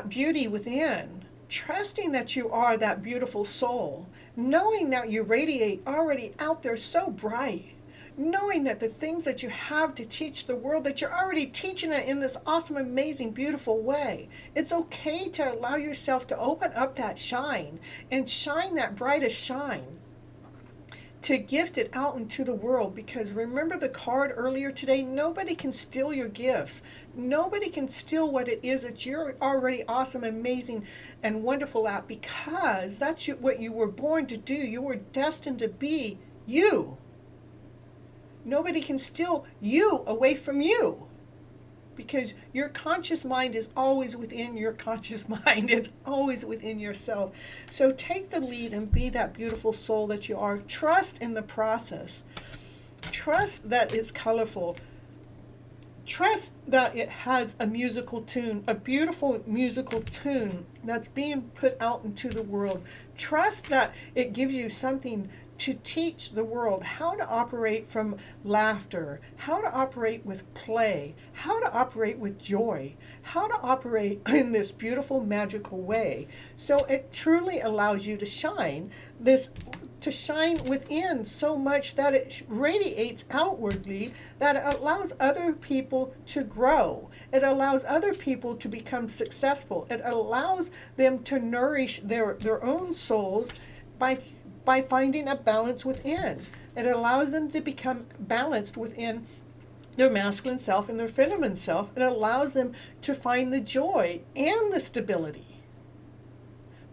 beauty within. Trusting that you are that beautiful soul. Knowing that you radiate already out there so bright. Knowing that the things that you have to teach the world, that you're already teaching it in this awesome, amazing, beautiful way. It's okay to allow yourself to open up that shine and shine that brightest shine, to gift it out into the world. Because remember the card earlier today, nobody can steal your gifts. Nobody can steal what it is that you're already awesome, amazing, and wonderful at, because that's what you were born to do. You were destined to be you. Nobody can steal you away from you, because your conscious mind is always within your conscious mind. It's always within yourself. So take the lead and be that beautiful soul that you are. Trust in the process. Trust that it's colorful. Trust that it has a musical tune, a beautiful musical tune that's being put out into the world. Trust that it gives you something to teach the world how to operate from laughter, how to operate with play, how to operate with joy, how to operate in this beautiful, magical way. So it truly allows you to shine within so much that it radiates outwardly, that it allows other people to grow. It allows other people to become successful. It allows them to nourish their own souls by finding a balance within. It allows them to become balanced within their masculine self and their feminine self. It allows them to find the joy and the stability.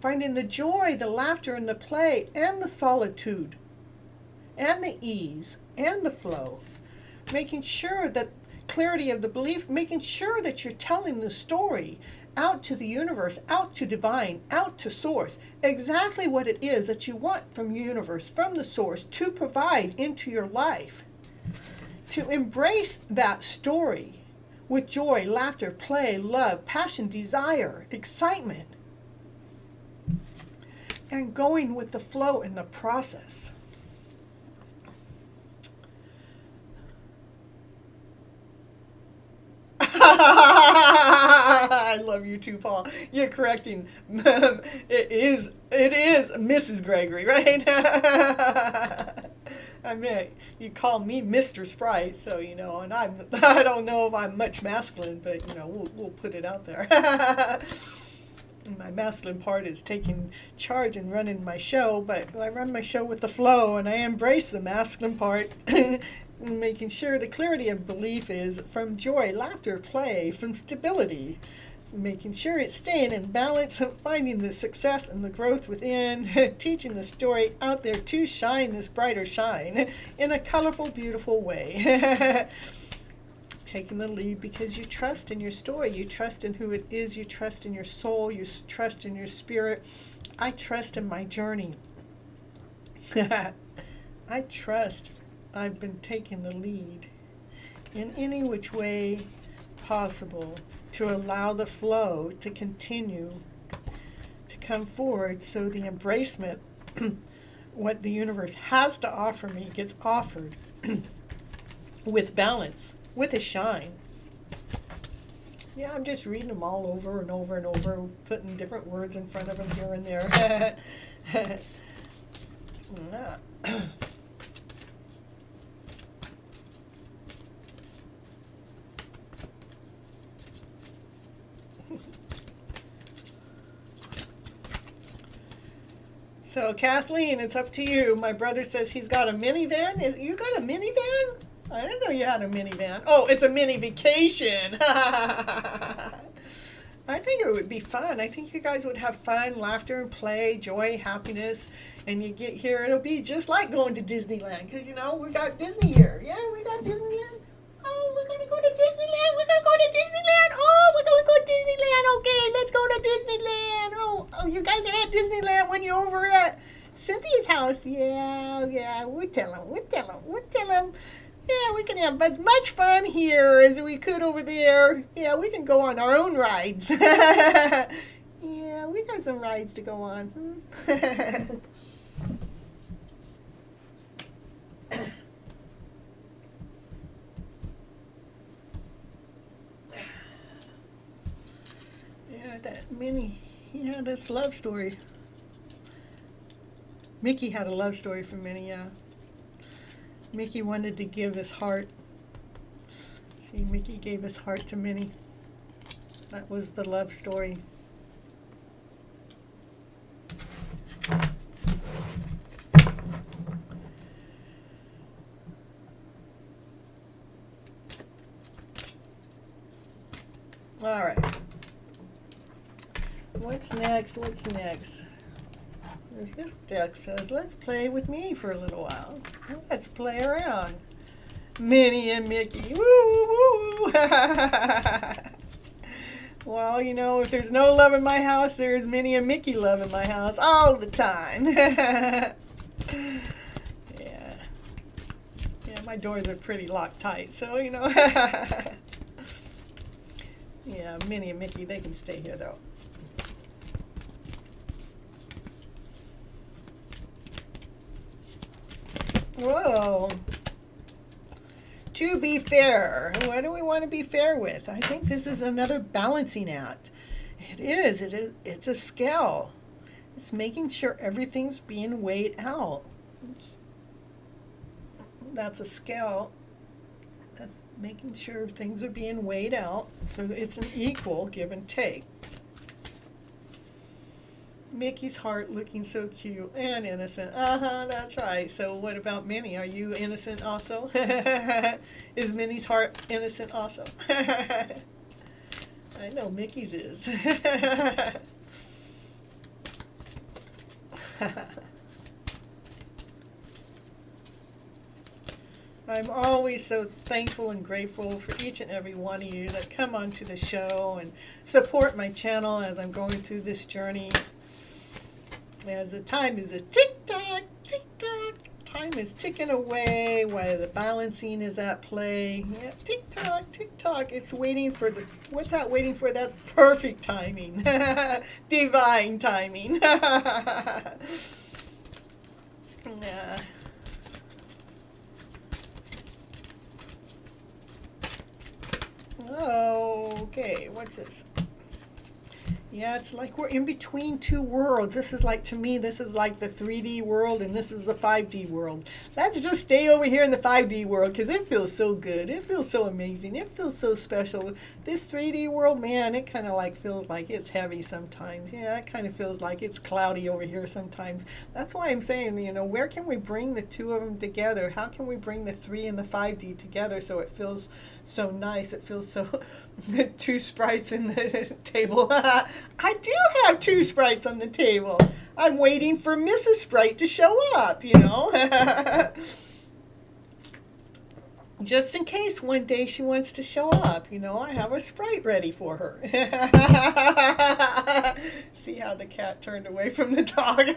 finding the joy, the laughter, and the play, and the solitude, and the ease, and the flow. Making sure that clarity of the belief, making sure that you're telling the story out to the universe, out to divine, out to source, exactly what it is that you want from the universe, from the source, to provide into your life. To embrace that story with joy, laughter, play, love, passion, desire, excitement, and going with the flow in the process. I love you too, Paul. You're correcting. It is Mrs. Gregory, right? I mean, you call me Mr. Sprite, so and I don't know if I'm much masculine, but we'll put it out there. My masculine part is taking charge and running my show, but I run my show with the flow, and I embrace the masculine part. Making sure the clarity of belief is from joy, laughter, play, from stability. Making sure it's staying in balance, finding the success and the growth within, teaching the story out there to shine this brighter shine in a colorful, beautiful way. Taking the lead because you trust in your story, you trust in who it is, you trust in your soul, you trust in your spirit. I trust in my journey. I trust I've been taking the lead in any which way possible to allow the flow to continue to come forward, so the embracement, what the universe has to offer me, gets offered with balance, with a shine. Yeah, I'm just reading them all over and over and over, putting different words in front of them here and there. So Kathleen, it's up to you. My brother says he's got a minivan. You got a minivan? I didn't know you had a minivan. Oh, it's a mini vacation. I think it would be fun. I think you guys would have fun, laughter and play, joy, happiness. And you get here, it'll be just like going to Disneyland. Because, we got Disney here. Yeah, we got Disneyland. Oh, we're going to go to Disneyland. We're going to go to Disneyland. Oh, we're going to go to Disneyland. Okay, let's go to Disneyland. Oh, you guys are at Disneyland when you're over at Cynthia's house. Yeah, we'll tell them. Yeah, we can have as much fun here as we could over there. Yeah, we can go on our own rides. Yeah, we got some rides to go on. This love story. Mickey had a love story for Minnie, yeah. Mickey wanted to give his heart. See, Mickey gave his heart to Minnie. That was the love story. All right. What's next? This deck says, let's play with me for a little while. Let's play around. Minnie and Mickey. Woo, woo, woo. Well, if there's no love in my house, there's Minnie and Mickey love in my house all the time. Yeah, my doors are pretty locked tight, so, Yeah, Minnie and Mickey, they can stay here, though. Whoa. To be fair. What do we want to be fair with? I think this is another balancing act. It is. It's a scale. It's making sure everything's being weighed out. Oops. That's a scale. That's making sure things are being weighed out. So it's an equal give and take. Mickey's heart looking so cute and innocent. That's right. So what about Minnie? Are you innocent also? Is Minnie's heart innocent also? I know Mickey's is. I'm always so thankful and grateful for each and every one of you that come onto the show and support my channel as I'm going through this journey. As the time is a tick-tock, tick-tock. Time is ticking away while the balancing is at play. Yeah, tick-tock, tick-tock. It's waiting for the... What's that waiting for? That's perfect timing. Divine timing. Yeah. Okay, what's this? Yeah, it's like we're in between two worlds. This is like, to me, this is like the 3D world and this is the 5D world. Let's just stay over here in the 5D world because it feels so good. It feels so amazing. It feels so special. This 3D world, man, it kind of like feels like it's heavy sometimes. Yeah, it kind of feels like it's cloudy over here sometimes. That's why I'm saying, you know, where can we bring the two of them together? How can we bring the 3 and the 5D together so it feels so nice? It feels so... Two sprites in the table. I do have 2 sprites on the table. I'm waiting for Mrs. Sprite to show up, you know. Just in case one day she wants to show up, you know, I have a sprite ready for her. See how the cat turned away from the dog?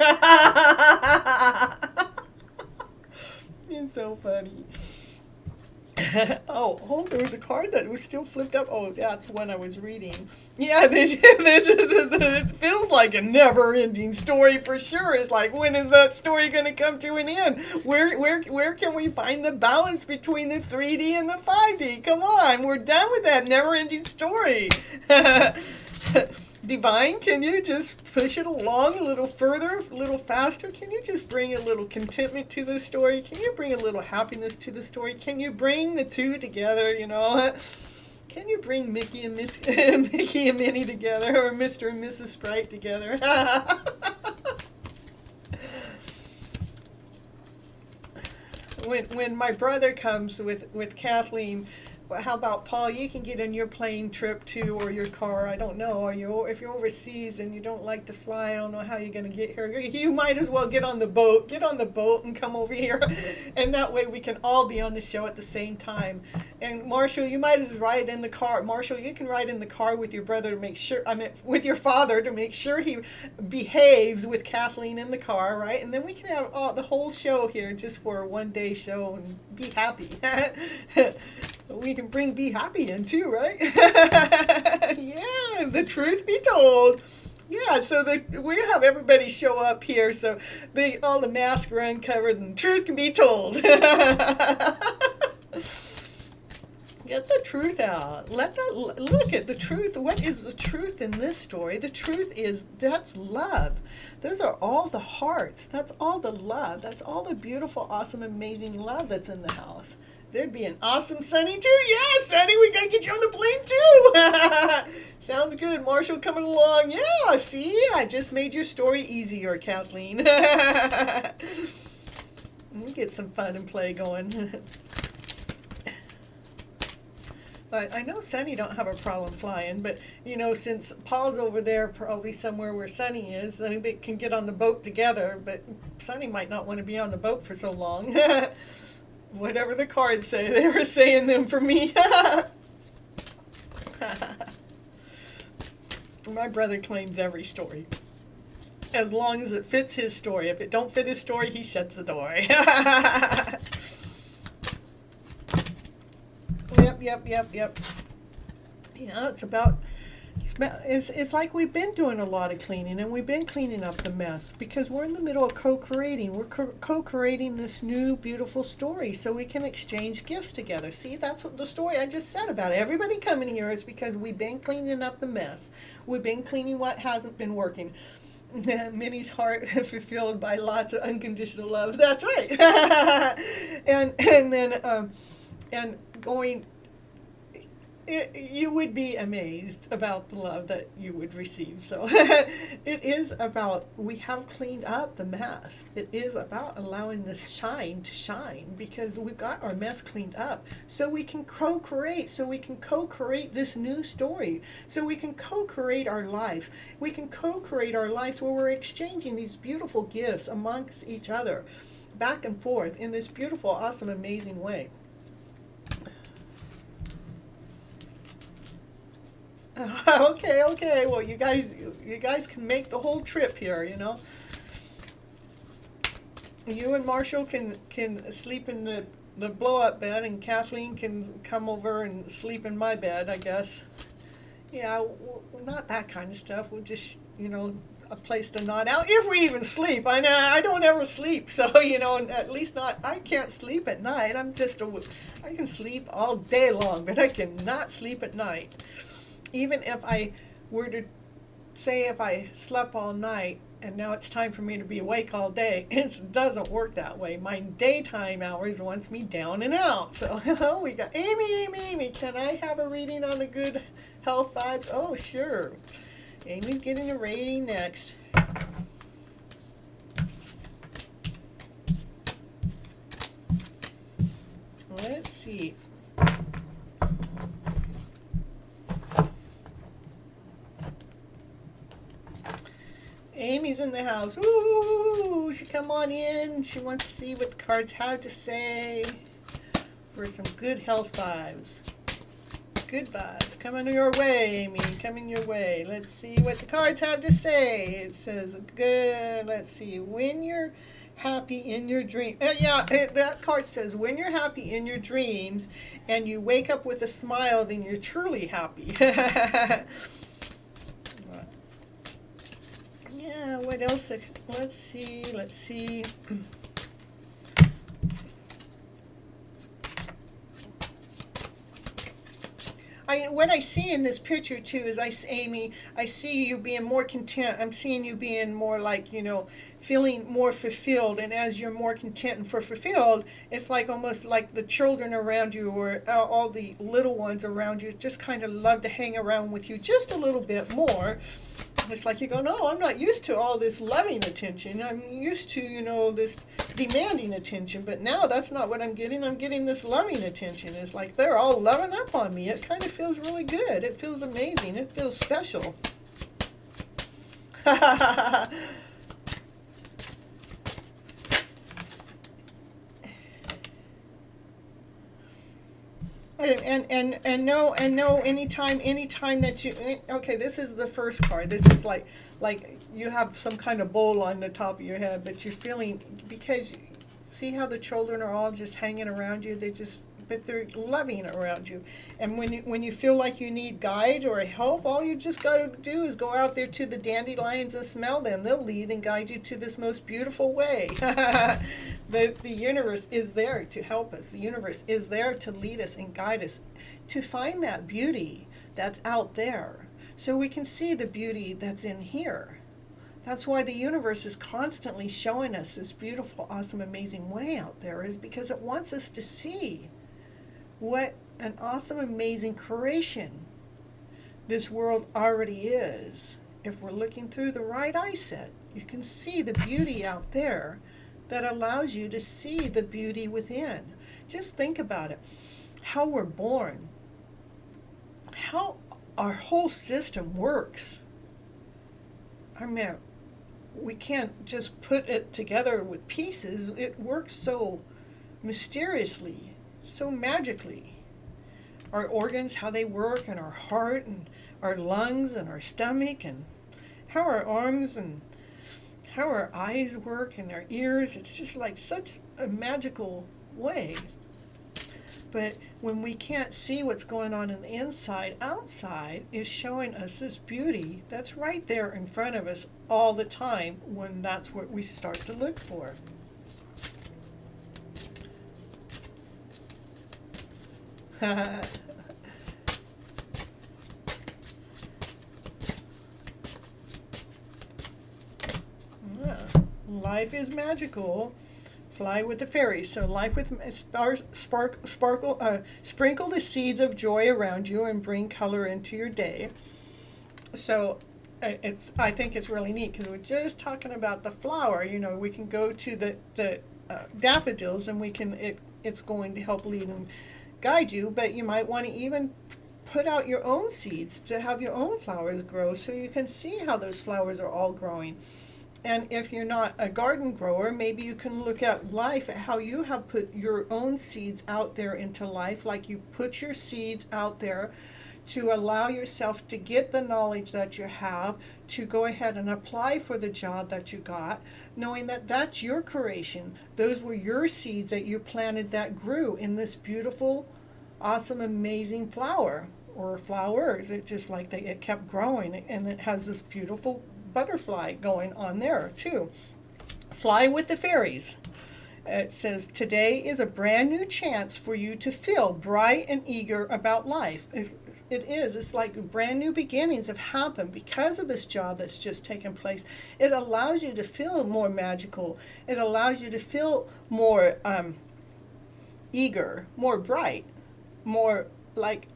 It's so funny. Oh, there was a card that was still flipped up. Oh, that's when I was reading. Yeah, it feels like a never-ending story for sure. It's like, when is that story going to come to an end? Where can we find the balance between the 3D and the 5D? Come on, we're done with that never-ending story. Divine, can you just push it along a little further, a little faster? Can you just bring a little contentment to the story? Can you bring a little happiness to the story? Can you bring the two together, you know? Can you bring Mickey and Mickey and Minnie together, or Mr. and Mrs. Sprite together? When my brother comes with Kathleen, how about Paul? You can get on your plane trip too, or your car. I don't know. If you're overseas and you don't like to fly, I don't know how you're going to get here. You might as well get on the boat. Get on the boat and come over here, and that way we can all be on the show at the same time. And Marshall, you might as well ride in the car. Marshall, you can ride in the car with your brother to make sure. With your father to make sure he behaves with Kathleen in the car, right? And then we can have the whole show here just for a one-day show and be happy. We can bring Be Happy in too, right? Yeah, the truth be told. Yeah, so we have everybody show up here so all the masks are uncovered and the truth can be told. Get the truth out. Look at the truth. What is the truth in this story? The truth is that's love. Those are all the hearts. That's all the love. That's all the beautiful, awesome, amazing love that's in the house. There'd be an awesome Sunny too. Yeah, Sunny, we gotta get you on the plane too. Sounds good. Marshall coming along. Yeah, see, I just made your story easier, Kathleen. We'll get some fun and play going. I know Sunny don't have a problem flying, but, you know, since Paul's over there probably somewhere where Sunny is, then they can get on the boat together, but Sunny might not want to be on the boat for so long. Whatever the cards say, they were saying them for me. My brother claims every story. As long as it fits his story. If it don't fit his story, he shuts the door. Yep. Yeah, it's like we've been doing a lot of cleaning, and we've been cleaning up the mess because we're in the middle of co-creating. We're co-creating this new beautiful story so we can exchange gifts together. See, that's what the story I just said about it. Everybody coming here is because we've been cleaning up the mess. We've been cleaning what hasn't been working. Minnie's heart fulfilled by lots of unconditional love. That's right. and then going. you would be amazed about the love that you would receive. So it is about, we have cleaned up the mess. It is about allowing this shine to shine, because we've got our mess cleaned up so we can co-create, this new story, so we can co-create our lives. We can co-create our lives where we're exchanging these beautiful gifts amongst each other, back and forth in this beautiful, awesome, amazing way. Okay. Well, you guys can make the whole trip here, you know. You and Marshall can sleep in the blow-up bed, and Kathleen can come over and sleep in my bed, I guess. Yeah, well, not that kind of stuff. We'll just, you know, a place to nod out, if we even sleep. I know I don't ever sleep, so, you know, at least not, I can't sleep at night. I can sleep all day long, but I cannot sleep at night. Even if I were to say, if I slept all night and now it's time for me to be awake all day, it doesn't work that way. My daytime hours wants me down and out. So we got Amy, can I have a reading on the good health vibes? Oh, sure. Amy's getting a rating next. Let's see. Amy's in the house. Ooh, she come on in. She wants to see what the cards have to say for some good health vibes. Good vibes coming your way, Amy. Coming your way. Let's see what the cards have to say. It says good. Let's see. When you're happy in your dream. That card says when you're happy in your dreams and you wake up with a smile, then you're truly happy. Yeah, what else? Let's see. What I see in this picture too is, Amy, I see you being more content. I'm seeing you being more like, you know, feeling more fulfilled. And as you're more content and fulfilled, it's like almost like the children around you, or all the little ones around you, just kind of love to hang around with you just a little bit more. It's like you go, no, I'm not used to all this loving attention. I'm used to, you know, this demanding attention. But now that's not what I'm getting. I'm getting this loving attention. It's like they're all loving up on me. It kind of feels really good. It feels amazing. It feels special. And know anytime that you, okay, this is the first card. This is like you have some kind of bowl on the top of your head, but you're feeling, because see how the children are all just hanging around you. But they're loving around you. And when you feel like you need guide or help, all you just got to do is go out there to the dandelions and smell them. They'll lead and guide you to this most beautiful way. The universe is there to help us. The universe is there to lead us and guide us to find that beauty that's out there, so we can see the beauty that's in here. That's why the universe is constantly showing us this beautiful, awesome, amazing way out there, is because it wants us to see what an awesome, amazing creation this world already is. If we're looking through the right eye set, you can see the beauty out there that allows you to see the beauty within. Just think about it. How we're born. How our whole system works. I mean, we can't just put it together with pieces. It works so mysteriously, so magically. Our organs, how they work, and our heart, and our lungs, and our stomach, and how our arms and how our eyes work, and our ears. It's just like such a magical way. But when we can't see what's going on in the inside, outside is showing us this beauty that's right there in front of us all the time, when that's what we start to look for. Yeah. Life is magical. Fly with the fairies. So life with sprinkle the seeds of joy around you and bring color into your day. So I think it's really neat because we're just talking about the flower. You know, we can go to the daffodils, and it's going to help lead and guide you. But you might want to even put out your own seeds to have your own flowers grow, so you can see how those flowers are all growing. And if you're not a garden grower, maybe you can look at life, at how you have put your own seeds out there into life, like you put your seeds out there to allow yourself to get the knowledge that you have, to go ahead and apply for the job that you got, knowing that that's your creation. Those were your seeds that you planted that grew in this beautiful, awesome, amazing flower, or flowers. It just like it kept growing, and it has this beautiful butterfly going on there too. Fly with the fairies. It says, today is a brand new chance for you to feel bright and eager about life. It is. It's like brand new beginnings have happened because of this job that's just taken place. It allows you to feel more magical. It allows you to feel more eager, more bright, more like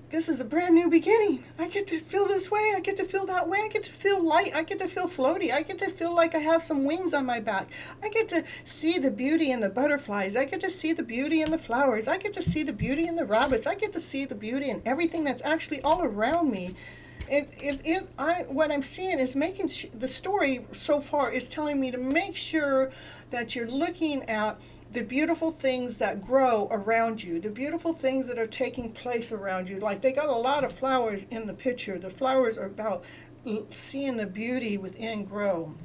this is a brand new beginning. I get to feel this way. I get to feel that way. I get to feel light. I get to feel floaty. I get to feel like I have some wings on my back. I get to see the beauty in the butterflies. I get to see the beauty in the flowers. I get to see the beauty in the rabbits. I get to see the beauty in everything that's actually all around me. What I'm seeing is making the story so far is telling me to make sure that you're looking at the beautiful things that grow around you, the beautiful things that are taking place around you. Like, they got a lot of flowers in the picture. The flowers are about seeing the beauty within grow.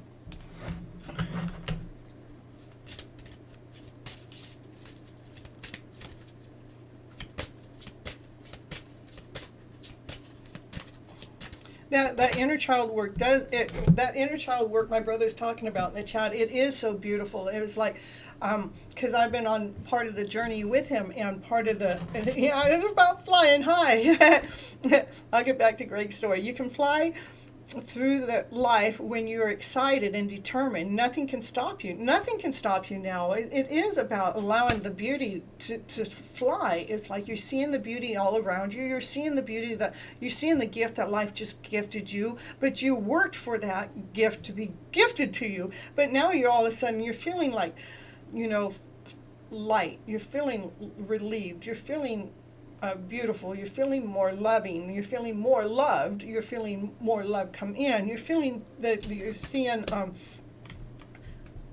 That inner child work that inner child work my brother's talking about in the chat, it is so beautiful. It was like, because I've been on part of the journey with him, and part of the, it's about flying high. I'll get back to Greg's story. You can fly through the life when you're excited and determined. Nothing can stop you. Nothing can stop you now. It is about allowing the beauty to fly. It's like you're seeing the beauty all around you. You're seeing the beauty you're seeing the gift that life just gifted you, but you worked for that gift to be gifted to you. But now you're all of a sudden, you're feeling like, light. You're feeling relieved. You're feeling beautiful. You're feeling more loving. You're feeling more loved. You're feeling more love come in. You're feeling that you're seeing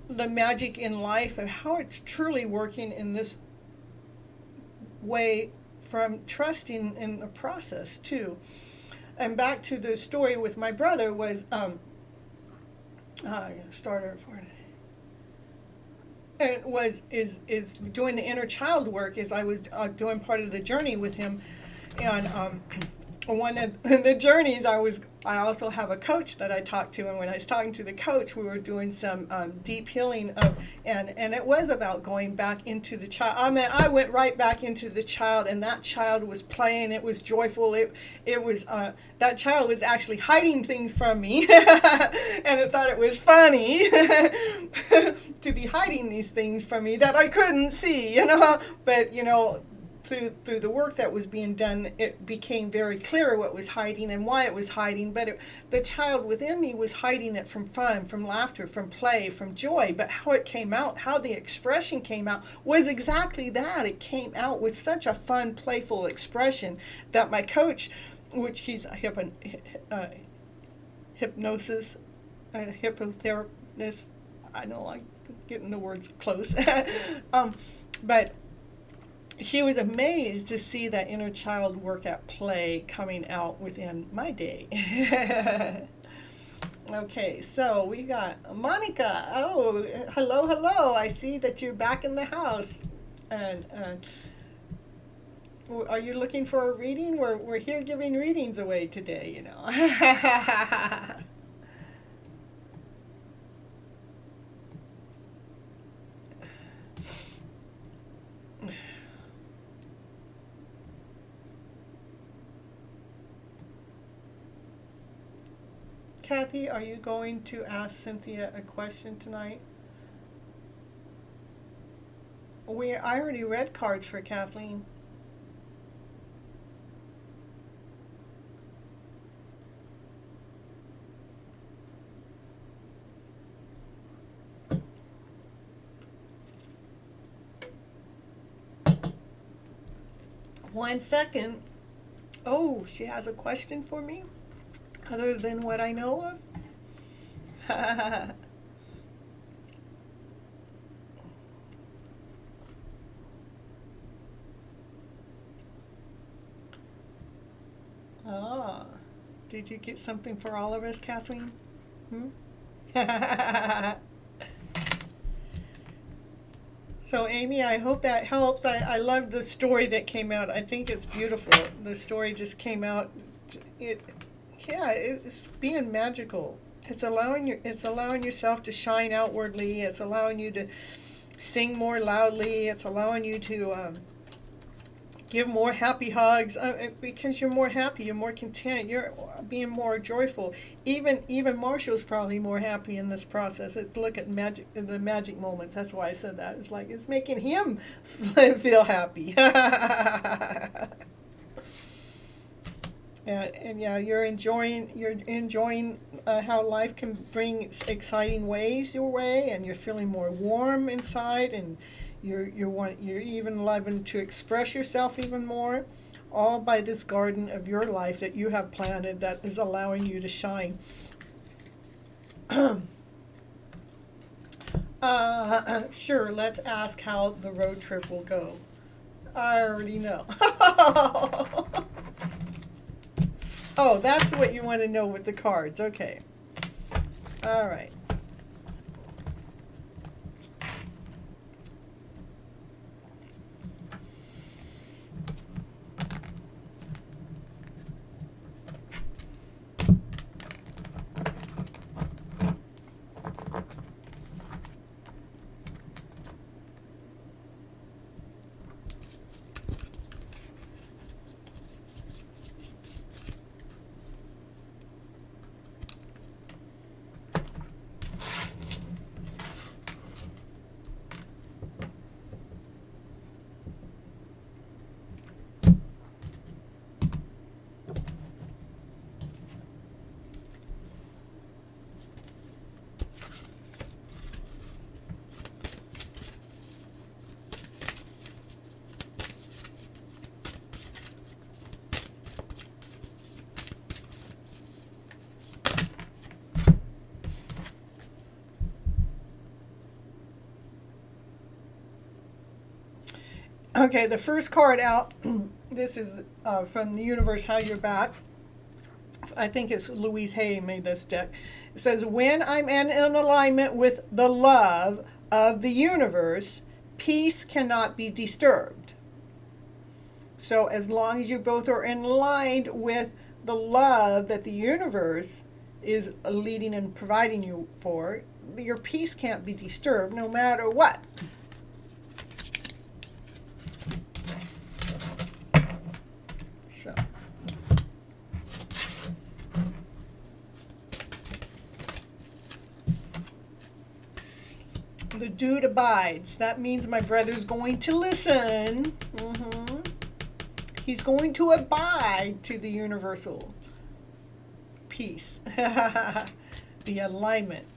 the magic in life and how it's truly working in this way, from trusting in the process too. And back to the story with my brother was starter for it. It was is doing the inner child work. As I was doing part of the journey with him, and one of the journeys I also have a coach that I talked to, and when I was talking to the coach, we were doing some deep healing and it was about going back into the child. I mean, I went right back into the child, and that child was playing. It was joyful. It was that child was actually hiding things from me, and I thought it was funny to be hiding these things from me that I couldn't see, But through the work that was being done, it became very clear what was hiding and why it was hiding. But the child within me was hiding it from fun, from laughter, from play, from joy. But how it came out, how the expression came out, was exactly that. It came out with such a fun, playful expression that my coach, which he's a hypnotherapist, I know I'm getting the words close, but she was amazed to see that inner child work at play coming out within my day. Okay, so we got Monica. Oh, hello. I see that you're back in the house. And are you looking for a reading? We're here giving readings away today, Kathy, are you going to ask Cynthia a question tonight? I already read cards for Kathleen. One second. Oh, she has a question for me? Other than what I know of? Ah, did you get something for all of us, Kathleen? So, Amy, I hope that helps. I love the story that came out. I think it's beautiful. The story just came out. It's being magical. It's allowing yourself to shine outwardly. It's allowing you to sing more loudly. It's allowing you to give more happy hugs because you're more happy, you're more content, you're being more joyful. Even Marshall's probably more happy in this process. Look at the magic moments. That's why I said that. It's like it's making him feel happy. You're enjoying how life can bring exciting ways your way, and you're feeling more warm inside, and you're even loving to express yourself even more, all by this garden of your life that you have planted that is allowing you to shine. Sure, let's ask how the road trip will go. I already know. Oh, that's what you want to know with the cards. Okay. All right. Okay, the first card out, this is from the universe, How You're Back. I think it's Louise Hay made this deck. It says, when I'm in alignment with the love of the universe, peace cannot be disturbed. So as long as you both are in line with the love that the universe is leading and providing you for, your peace can't be disturbed no matter what. The dude abides. That means my brother's going to listen. He's going to abide to the universal peace. The alignment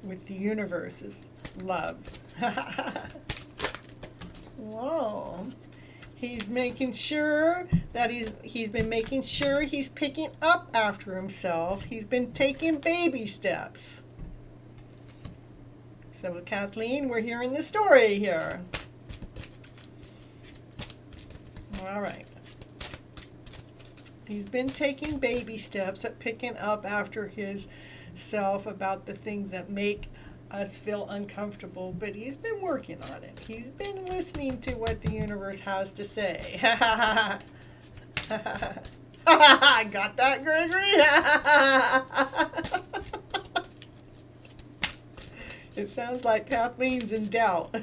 with the universe's love. Whoa. He's making sure that he's been making sure he's picking up after himself. He's been taking baby steps. So, Kathleen, we're hearing the story here. All right. He's been taking baby steps at picking up after his self about the things that make us feel uncomfortable, but he's been working on it. He's been listening to what the universe has to say. Got that, Gregory? It sounds like Kathleen's in doubt.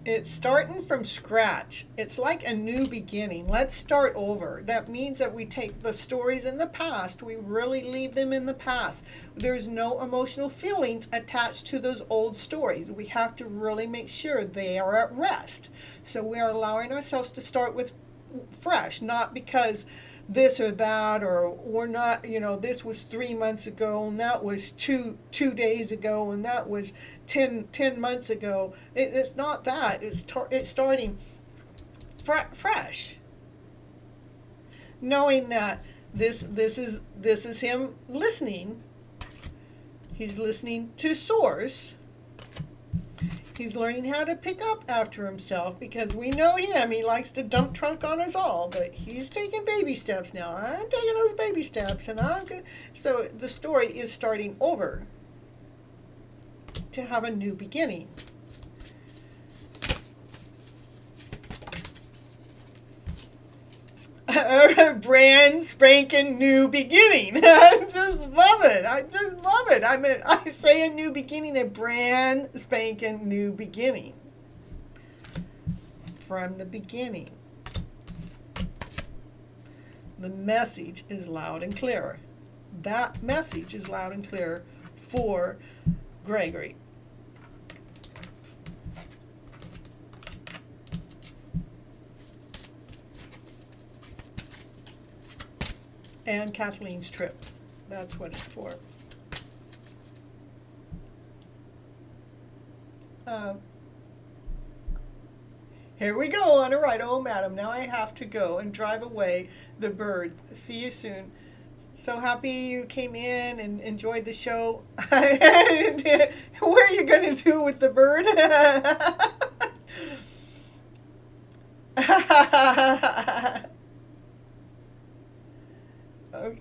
It's starting from scratch. It's like a new beginning. Let's start over. That means that we take the stories in the past, we really leave them in the past. There's no emotional feelings attached to those old stories. We have to really make sure they are at rest. So we are allowing ourselves to start with fresh, not because this or that, or we're not, this was 3 months ago, and that was two days ago, and that was 10 months ago. It's not that. It's starting fresh, knowing that this is him listening. He's listening to source. He's learning how to pick up after himself, because we know him. He likes to dump truck on us all, but he's taking baby steps now. I'm taking those baby steps, and so the story is starting over to have a new beginning. Brand spanking new beginning. I just love it. I mean, I say a new beginning, a brand spanking new beginning. From the beginning. The message is loud and clear. That message is loud and clear for Gregory. And Kathleen's trip. That's what it's for. Here we go on a ride. Oh, madam, now I have to go and drive away the bird. See you soon. So happy you came in and enjoyed the show. What are you going to do with the bird?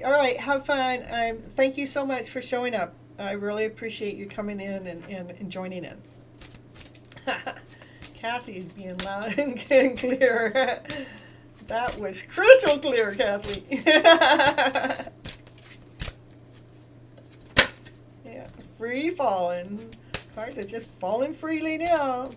All right, have fun. Thank you so much for showing up. I really appreciate you coming in and joining in. Kathy's being loud and clear. That was crystal clear, Kathy. Yeah, free falling. Cards are just falling freely now.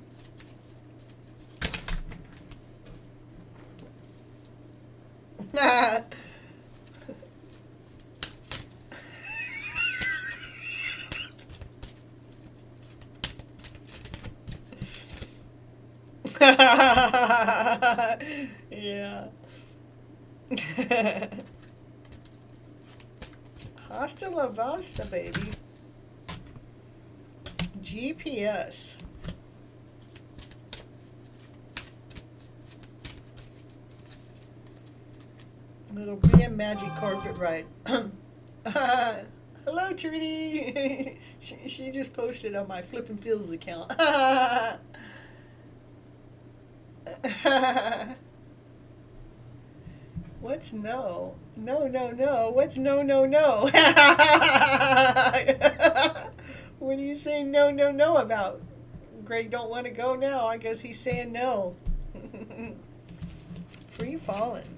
Yeah. Hasta la vista, baby. GPS. It'll be a magic carpet ride. Hello, Trudy. She just posted on my FlipN Feelings account. What's no? No. What's no? What are you saying no about? Greg don't want to go now. I guess he's saying no. Free falling.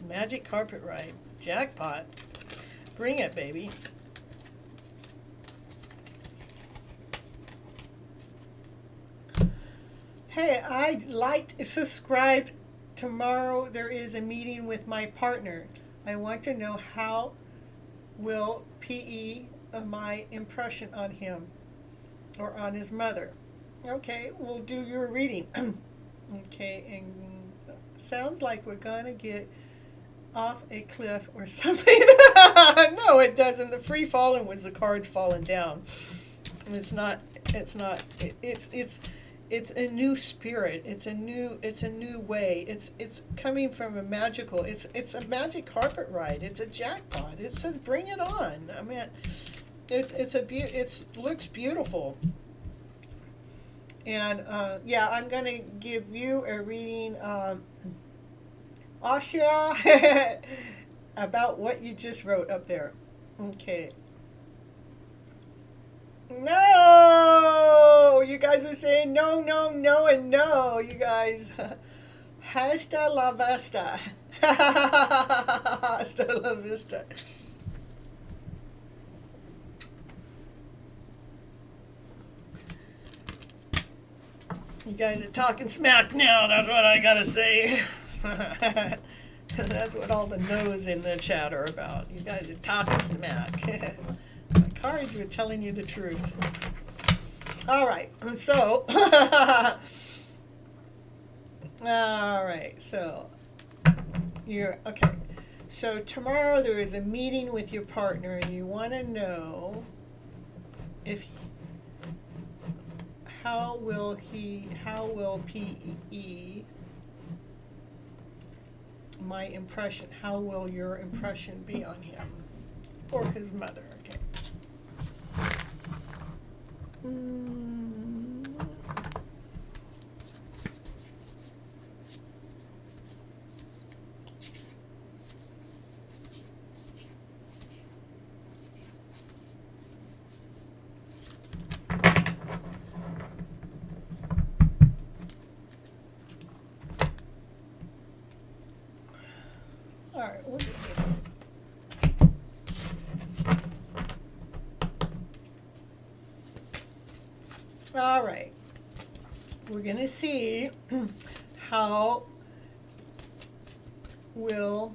Magic carpet ride. Jackpot. Bring it, baby. Hey, I'd like to subscribe. Tomorrow there is a meeting with my partner. I want to know how will PE my impression on him or on his mother. Okay, we'll do your reading. Okay, and sounds like we're gonna get off a cliff or something. No, it doesn't. The free falling was the cards falling down. It's not. It's a new spirit. It's a new way. It's coming from a magical. It's a magic carpet ride. It's a jackpot. It says bring it on. I mean, it looks beautiful. And yeah, I'm gonna give you a reading, Asha, about what you just wrote up there. Okay. No! You guys are saying no, and no, you guys. Hasta la vista. Hasta la vista. You guys are talking smack now, that's what I gotta say. That's what all the no's in the chat are about. You guys are talking smack. The cards were telling you the truth. All right, so, all right, so, okay. So tomorrow there is a meeting with your partner and you want to know if how will PE, my impression, how will your impression be on him or his mother? Okay. All right, we'll do this. All right, we're going to see how will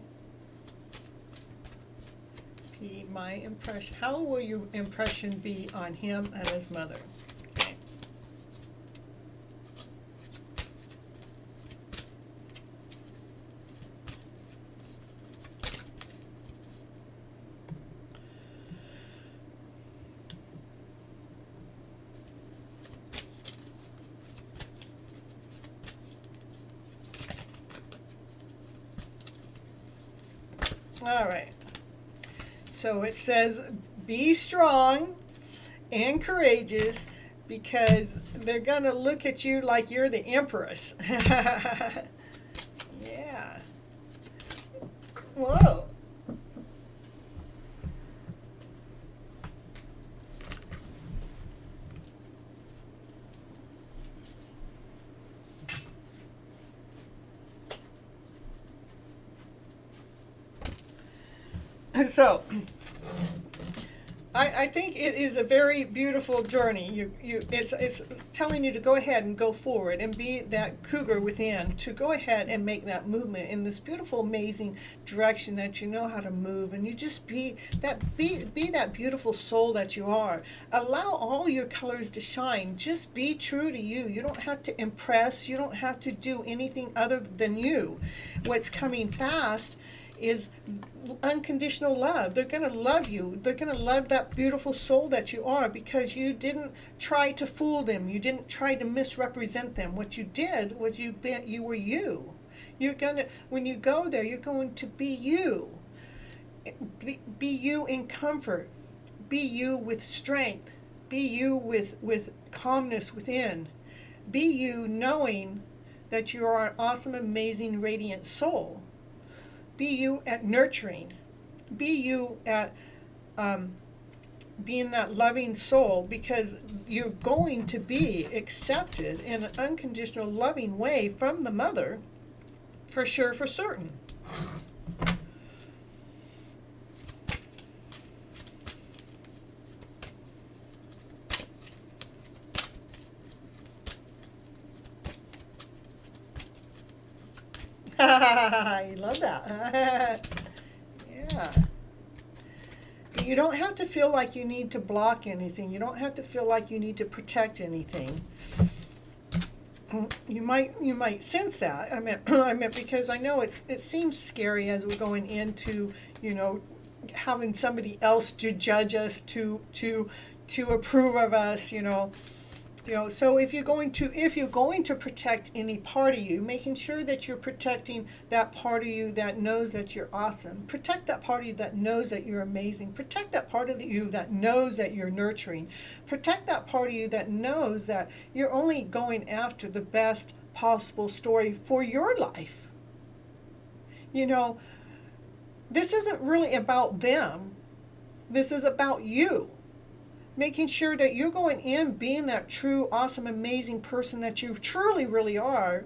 be my impression. How will your impression be on him and his mother? Okay. All right. So it says, be strong and courageous because they're going to look at you like you're the empress. Yeah. Whoa. So, I think it is a very beautiful journey. It's telling you to go ahead and go forward and be that cougar within, to go ahead and make that movement in this beautiful, amazing direction that you know how to move, and you just be that beautiful soul that you are. Allow all your colors to shine. Just be true to you. You don't have to impress. You don't have to do anything other than you. What's coming fast is unconditional love. They're going to love you. They're going to love that beautiful soul that you are because you didn't try to fool them. You didn't try to misrepresent them. What you did was you were you. You're going to, when you go there, you're going to be you. Be you in comfort. Be you with strength. Be you with calmness within. Be you knowing that you are an awesome, amazing, radiant soul. Be you at nurturing. Be you at being that loving soul, because you're going to be accepted in an unconditional, loving way from the mother, for sure, for certain. You love that. Yeah. You don't have to feel like you need to block anything. You don't have to feel like you need to protect anything. You might sense that. I meant because I know it seems scary as we're going into, having somebody else to judge us, to approve of us, So if you're going to protect any part of you, making sure that you're protecting that part of you that knows that you're awesome. Protect that part of you that knows that you're amazing. Protect that part of you that knows that you're nurturing. Protect that part of you that knows that you're only going after the best possible story for your life. This isn't really about them. This is about you. Making sure that you're going in being that true, awesome, amazing person that you truly, really are.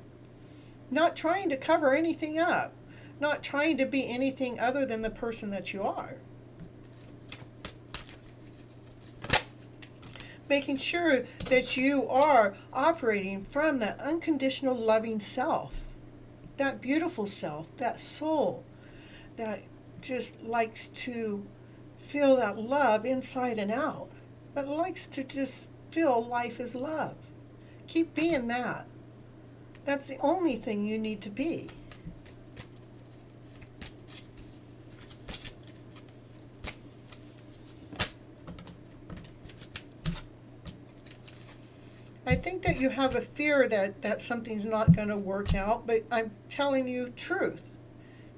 Not trying to cover anything up. Not trying to be anything other than the person that you are. making sure that you are operating from that unconditional loving self, that beautiful self, that soul that just likes to feel that love inside and out, but likes to just feel life is love. Keep being that. That's the only thing you need to be. I think that you have a fear that something's not going to work out, but I'm telling you truth.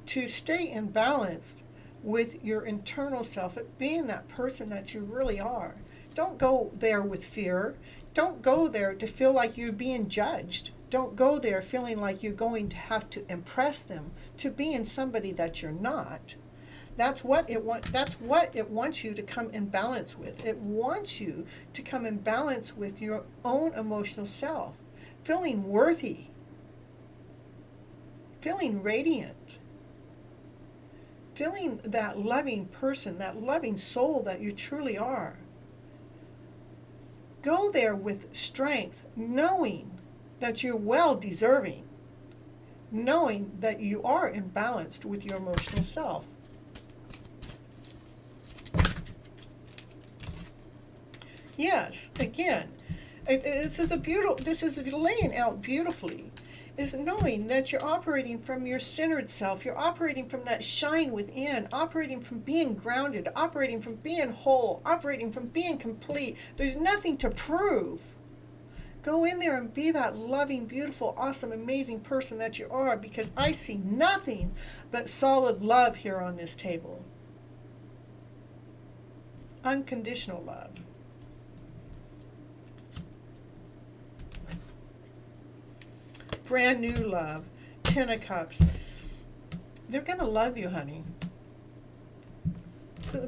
To stay in balance with your internal self, being that person that you really are. Don't go there with fear. Don't go there to feel like you're being judged. Don't go there feeling like you're going to have to impress them, to being somebody that you're not. That's what it wants you to come in balance with. It wants you to come in balance with your own emotional self, feeling worthy, feeling radiant, feeling that loving person, that loving soul that you truly are. Go there with strength, knowing that you're well deserving, knowing that you are imbalanced with your emotional self. Yes, again, this is laying out beautifully, is knowing that you're operating from your centered self. You're operating from that shine within, operating from being grounded, operating from being whole, operating from being complete. There's nothing to prove. Go in there and be that loving, beautiful, awesome, amazing person that you are, because I see nothing but solid love here on this table. Unconditional love. Brand new love. 10 of Cups. They're going to love you, honey.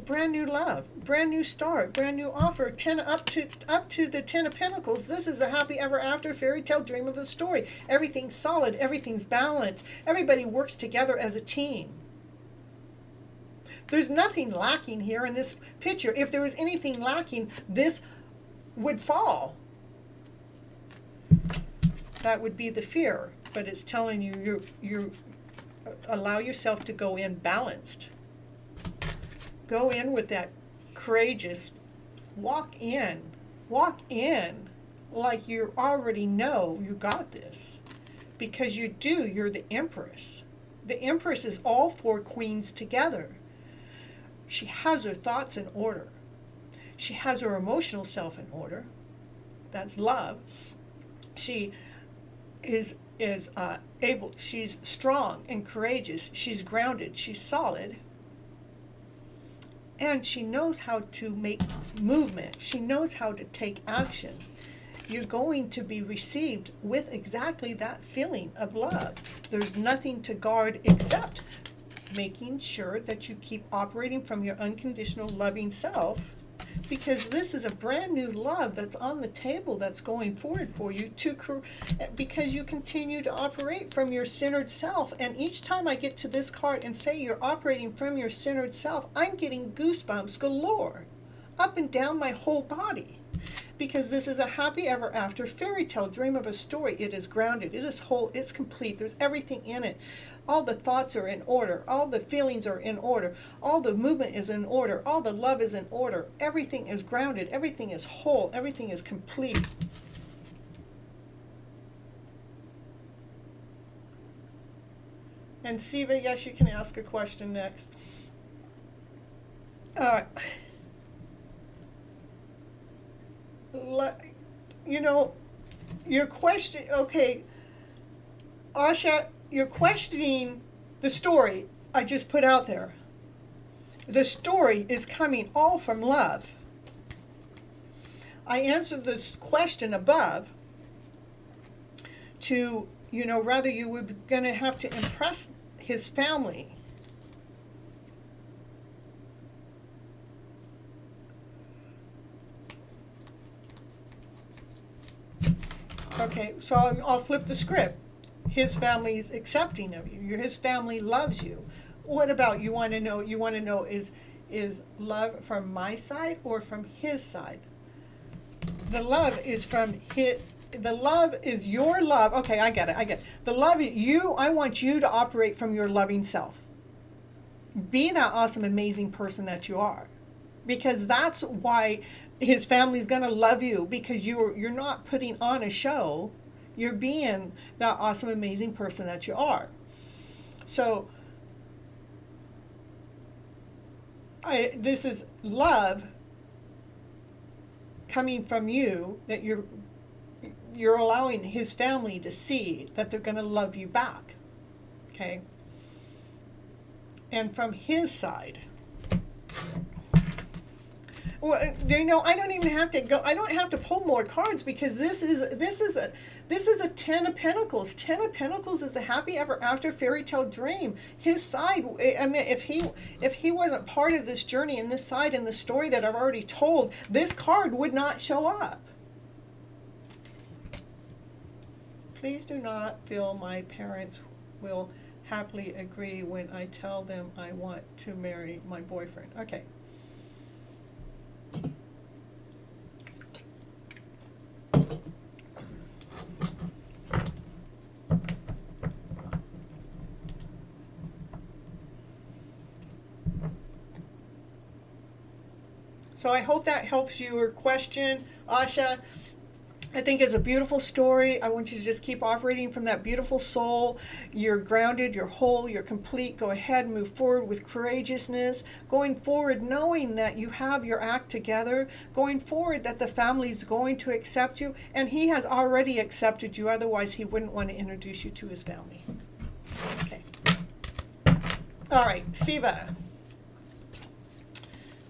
Brand new love, brand new start, brand new offer. 10 up to the 10 of Pentacles. This is a happy ever after fairy tale dream of a story. Everything's solid, everything's balanced. Everybody works together as a team. There's nothing lacking here in this picture. If there was anything lacking, this would fall. That would be the fear, but it's telling you you allow yourself to go in balanced. Go in with that courageous, walk in like you already know you got this. Because you do, you're the Empress. The Empress is all four queens together. She has her thoughts in order. She has her emotional self in order. That's love. She is able, she's strong and courageous. She's grounded, she's solid. And she knows how to make movement. She knows how to take action. You're going to be received with exactly that feeling of love. There's nothing to guard except making sure that you keep operating from your unconditional loving self, because this is a brand new love that's on the table that's going forward for you because you continue to operate from your centered self. And each time I get to this card and say you're operating from your centered self, I'm getting goosebumps galore up and down my whole body, because this is a happy ever after fairy tale dream of a story. It is grounded, it is whole, it's complete, there's everything in it. All the thoughts are in order, all the feelings are in order, all the movement is in order, all the love is in order, everything is grounded, everything is whole, everything is complete. And Siva, yes, you can ask a question next. You know, your question, okay, Asha, you're questioning the story I just put out there. The story is coming all from love. I answered this question above to, you know, rather you were going to have to impress his family. Okay, so I'll flip the script. His family is accepting of you. His family loves you. What about you want to know is love from my side or from his side? the love is from his, the love is your love. Okay, I get it. The love, I want you to operate from your loving self. Be that awesome, amazing person that you are. Because that's why his family's going to love you, because you're not putting on a show. You're being that awesome, amazing person that you are. So this is love coming from you, that you're allowing his family to see that they're going to love you back. Okay? And from his side, well, I don't even have to go. I don't have to pull more cards, because this is a 10 of Pentacles. 10 of Pentacles is a happy ever after fairy tale dream. His side. I mean, if he wasn't part of this journey and this side in the story that I've already told, this card would not show up. Please do not feel my parents will happily agree when I tell them I want to marry my boyfriend. Okay. So I hope that helps your question, Asha. I think it's a beautiful story. I want you to just keep operating from that beautiful soul. You're grounded, you're whole, you're complete. Go ahead and move forward with courageousness. Going forward, knowing that you have your act together. Going forward, that the family is going to accept you. And he has already accepted you. Otherwise, he wouldn't want to introduce you to his family. Okay. All right, Siva.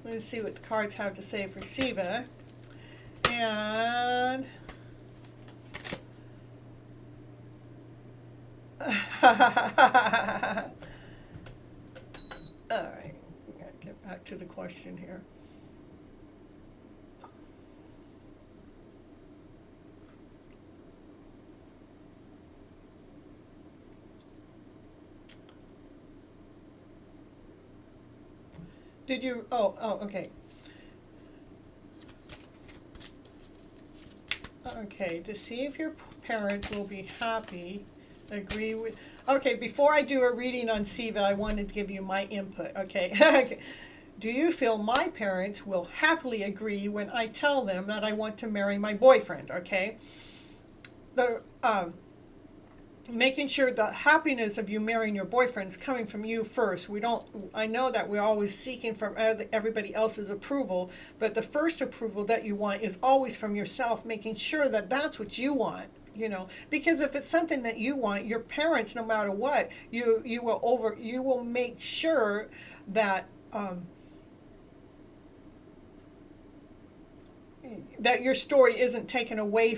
Let's see what the cards have to say for Siva. And all right, we gotta get back to the question here. Did you? Oh, okay. Okay, to see if your parents will be happy, agree with... Okay, before I do a reading on Siva, I wanted to give you my input, okay? Do you feel my parents will happily agree when I tell them that I want to marry my boyfriend, okay? Making sure the happiness of you marrying your boyfriend is coming from you first. I know that we're always seeking from everybody else's approval, but the first approval that you want is always from yourself, making sure that that's what you want, because if it's something that you want, your parents, no matter what, you will make sure that that your story isn't taken away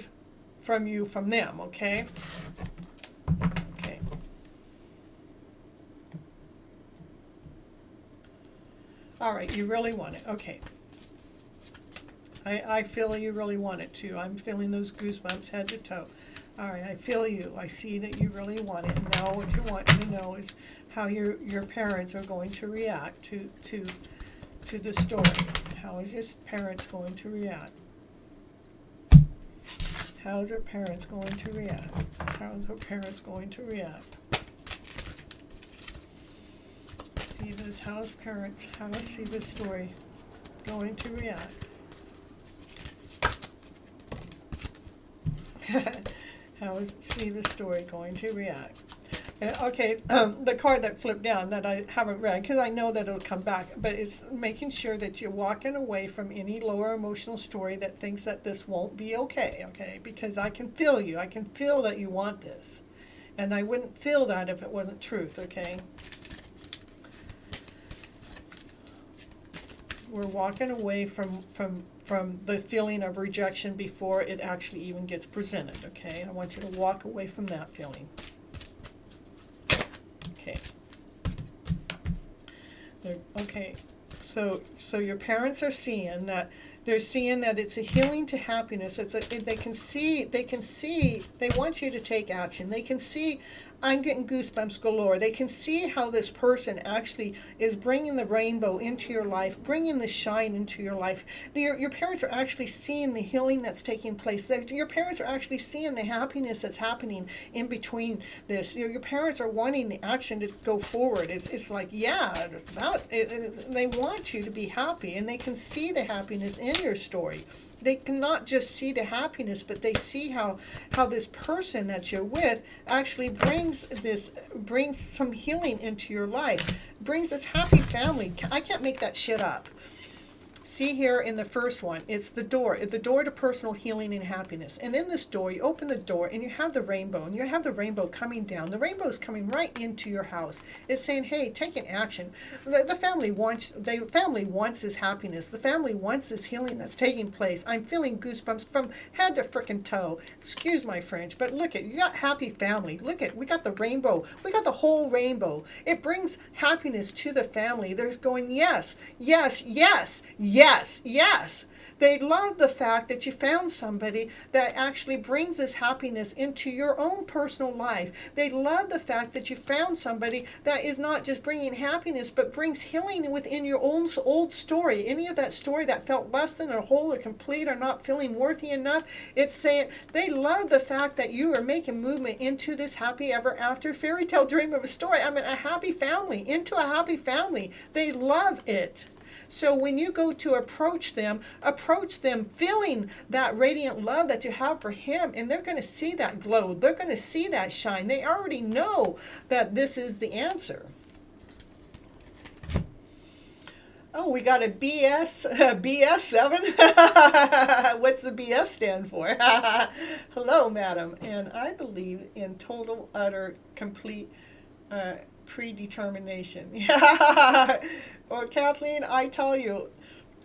from you from them, okay? All right, you really want it. Okay. I feel you really want it too. I'm feeling those goosebumps head to toe. All right, I feel you. I see that you really want it. And now what you want to know is how your parents are going to react to the story. How is your parents going to react? How is your parents going to react? How is her parents going to react? How is Siva's story going to react? How is Siva's story going to react? Okay, the card that flipped down that I haven't read, because I know that it'll come back, but it's making sure that you're walking away from any lower emotional story that thinks that this won't be okay, because I can feel you. I can feel that you want this. And I wouldn't feel that if it wasn't truth, okay? We're walking away from the feeling of rejection before it actually even gets presented, okay? I want you to walk away from that feeling. Okay. Okay. So your parents are seeing that. They're seeing that it's a healing to happiness. They want you to take action. They can see I'm getting goosebumps galore. They can see how this person actually is bringing the rainbow into your life, bringing the shine into your life. Your parents are actually seeing the healing that's taking place. Your parents are actually seeing the happiness that's happening in between this. Your parents are wanting the action to go forward. It's like, yeah, it's about it. They want you to be happy, and they can see the happiness in your story. They cannot just see the happiness, but they see how this person that you're with actually brings some healing into your life, brings this happy family. I can't make that shit up. See here in the first one, it's the door to personal healing and happiness. And in this door, you open the door and you have the rainbow, and you have the rainbow coming down. The rainbow is coming right into your house. It's saying, hey, take an action. The family wants this happiness. The family wants this healing that's taking place. I'm feeling goosebumps from head to frickin' toe. Excuse my French, but look at, you got happy family. Look at, we got the rainbow. We got the whole rainbow. It brings happiness to the family. They're going, yes, yes, yes, yes, yes. They love the fact that you found somebody that actually brings this happiness into your own personal life. They love the fact that you found somebody that is not just bringing happiness, but brings healing within your own old story. Any of that story that felt less than or whole or complete or not feeling worthy enough, it's saying they love the fact that you are making movement into this happy ever after fairy tale dream of a story. I mean, a happy family, into a happy family. They love it. So when you go to approach them feeling that radiant love that you have for him, and they're going to see that glow. They're going to see that shine. They already know that this is the answer. Oh, we got a BS 7. What's the BS stand for? Hello, madam. And I believe in total, utter, complete predetermination. Well, Kathleen, I tell you,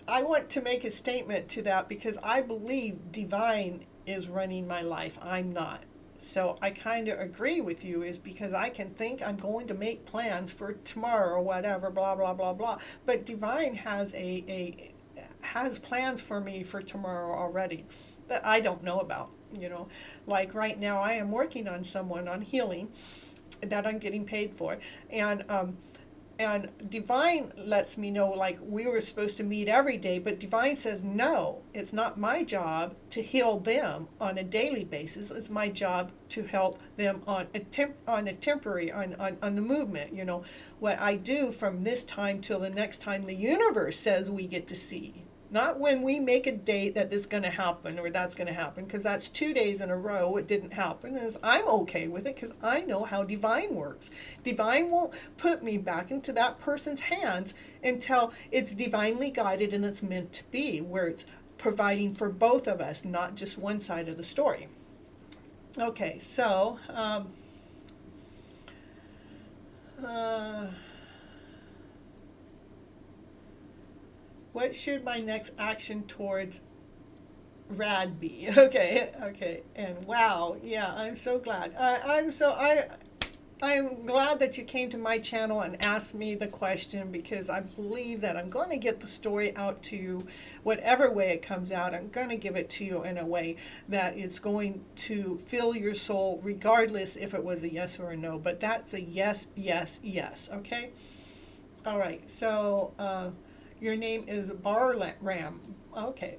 I want to make a statement to that because I believe divine is running my life. I'm not. So I kind of agree with you, is because I can think I'm going to make plans for tomorrow or whatever, blah, blah, blah, blah. But divine has has plans for me for tomorrow already that I don't know about. You know, like right now I am working on someone on healing that I'm getting paid for, and divine lets me know, like, we were supposed to meet every day, but divine says, no, it's not my job to heal them on a daily basis. It's my job to help them on the movement. You know, what I do from this time till the next time the universe says we get to see. Not when we make a date that this is going to happen or that's going to happen, because that's 2 days in a row it didn't happen. And I'm okay with it because I know how divine works. Divine won't put me back into that person's hands until it's divinely guided and it's meant to be, where it's providing for both of us, not just one side of the story. Okay, so what should my next action towards rad be? Okay, and wow, yeah, I'm so glad. I'm glad that you came to my channel and asked me the question, because I believe that I'm going to get the story out to you, whatever way it comes out. I'm going to give it to you in a way that is going to fill your soul, regardless if it was a yes or a no. But that's a yes, yes, yes. Okay. All right. So. Your name is Ram. Okay.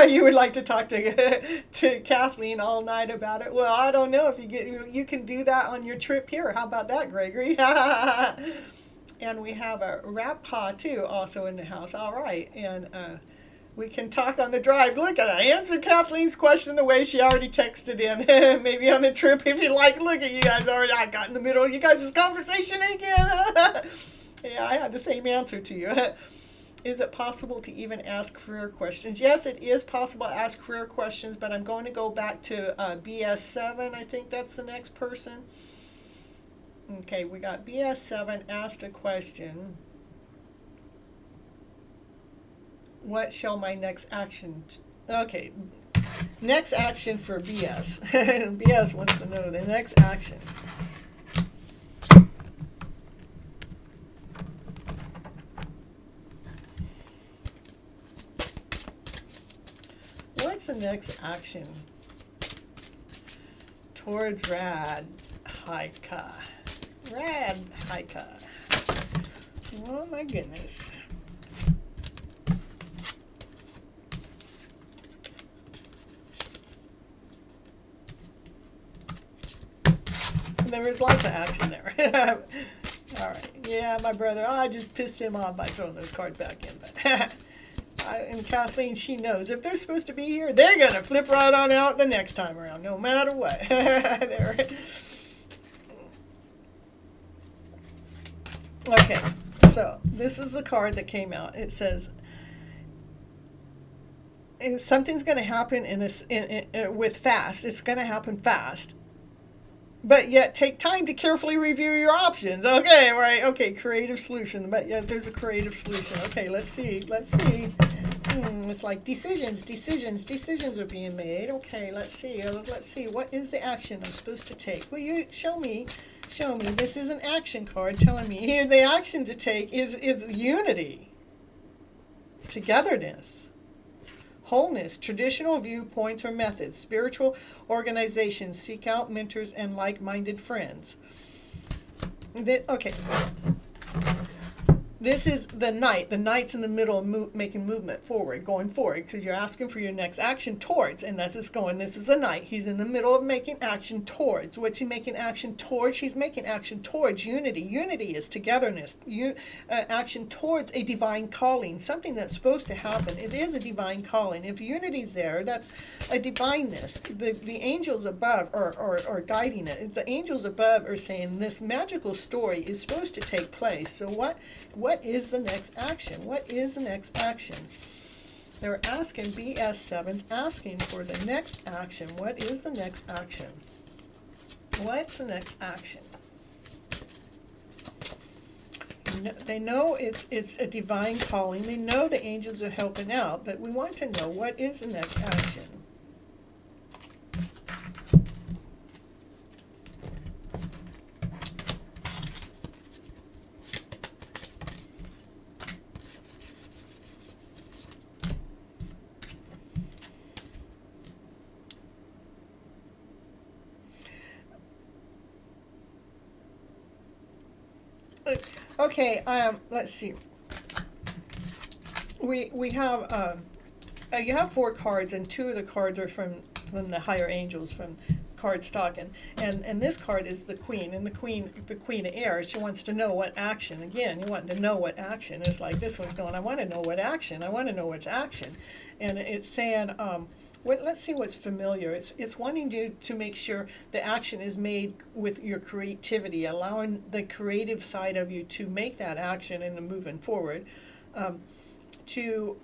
You would like to talk to Kathleen all night about it? Well, I don't know if you can do that on your trip here. How about that, Gregory? And we have a rap pa too, also in the house. All right, and we can talk on the drive. Look, I answered Kathleen's question the way she already texted in. Maybe on the trip, if you like. Look at you guys already. I got in the middle of you guys' conversation again. Yeah, I had the same answer to you. Is it possible to even ask career questions? Yes, it is possible to ask career questions, but I'm going to go back to BS7. I think that's the next person. Okay, we got BS7 asked a question. What shall my next action? Okay, next action for BS. BS wants to know the next action. the next action towards Rad Haika? Rad Haika. Oh my goodness. There was lots of action there. All right. Yeah, my brother, I just pissed him off by throwing those cards back in. But and Kathleen, she knows if they're supposed to be here, they're going to flip right on out the next time around, no matter what. Okay, so this is the card that came out. It says, something's going to happen with fast. It's going to happen fast. But yet take time to carefully review your options. Okay, right. Okay, creative solution. But yet there's a creative solution. Okay, let's see. It's like decisions are being made. Okay, let's see. What is the action I'm supposed to take? Will you show me? This is an action card telling me here the action to take is unity, togetherness, wholeness, traditional viewpoints or methods, spiritual organizations, seek out mentors and like-minded friends. Okay. This is the knight. The knight's in the middle of making movement forward, going forward, because you're asking for your next action towards, and that's just going, this is a knight. He's in the middle of making action towards. What's he making action towards? He's making action towards unity. Unity is togetherness. Action towards a divine calling, something that's supposed to happen. It is a divine calling. If unity's there, that's a divineness. The angels above are guiding it. The angels above are saying this magical story is supposed to take place. So what is the next action? What is the next action? They're asking, BS7's asking for the next action. What is the next action? What's the next action? They know it's a divine calling. They know the angels are helping out, but we want to know what is the next action. Okay, let's see. We have you have 4 cards, and 2 of the cards are from the higher angels from card stock, and this card is the queen, and the queen of air. She wants to know what action. Again, you want to know what action. It's like this one's going, I want to know what action. I want to know which action, and it's saying. Let's see what's familiar. It's wanting you to make sure the action is made with your creativity, allowing the creative side of you to make that action and moving forward. To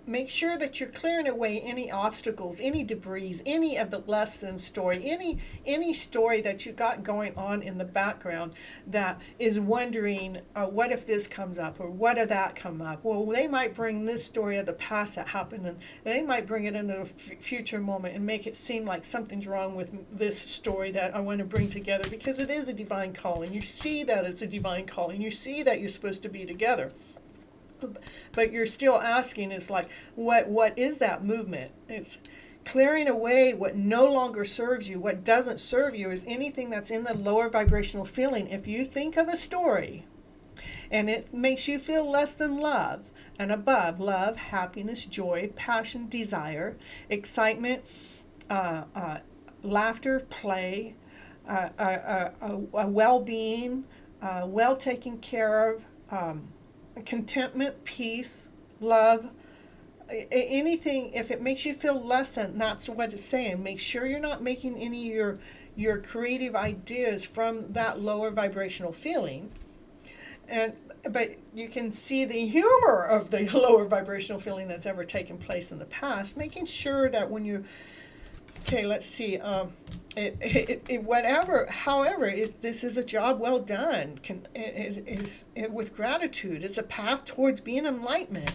make sure that you're clearing away any obstacles, any debris, any of the lesson story, any story that you got going on in the background that is wondering, what if this comes up, or what if that come up? Well, they might bring this story of the past that happened, and they might bring it into a future moment and make it seem like something's wrong with this story that I want to bring together, because it is a divine calling. You see that it's a divine calling. You see that you're supposed to be together. But you're still asking, it's like, what is that movement? It's clearing away what no longer serves you. What doesn't serve you is anything that's in the lower vibrational feeling. If you think of a story and it makes you feel less than love and above love, happiness, joy, passion, desire, excitement, laughter, play, a well-being, well taken care of, contentment, peace, love, anything, if it makes you feel less than, that's what it's saying. Make sure you're not making any of your creative ideas from that lower vibrational feeling. But you can see the humor of the lower vibrational feeling that's ever taken place in the past, making sure that when you, okay, let's see, however, this is a job well done. With gratitude. It's a path towards being enlightenment.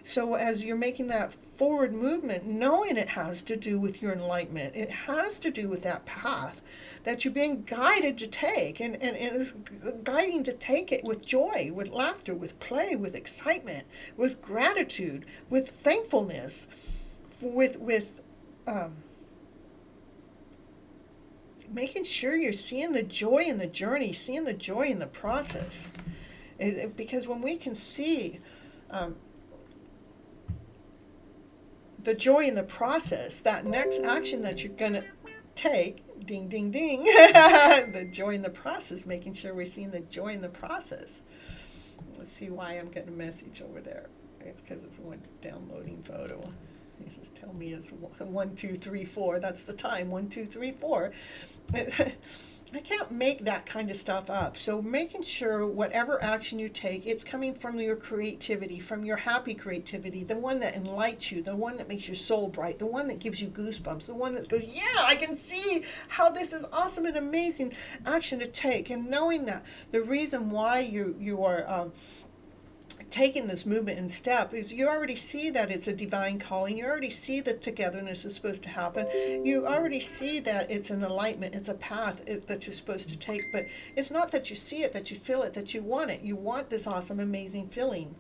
So as you're making that forward movement, knowing it has to do with your enlightenment, it has to do with that path that you're being guided to take, and it's guiding to take it with joy, with laughter, with play, with excitement, with gratitude, with thankfulness with making sure you're seeing the joy in the journey, seeing the joy in the process. Because when we can see the joy in the process, that next action that you're going to take, ding, ding, ding, the joy in the process, making sure we're seeing the joy in the process. Let's see why I'm getting a message over there. It's because it's one downloading photo. He says, tell me it's 1, 2, 3, 4. That's the time, 1, 2, 3, 4. I can't make that kind of stuff up. So making sure whatever action you take, it's coming from your creativity, from your happy creativity, the one that enlightens you, the one that makes your soul bright, the one that gives you goosebumps, the one that goes, yeah, I can see how this is awesome and amazing action to take. And knowing that the reason why you are taking this movement and step is you already see that it's a divine calling. You already see that togetherness is supposed to happen. You already see that it's an alignment, it's a path that you're supposed to take. But it's not that you see it, that you feel it, that you want it. You want this awesome, amazing feeling.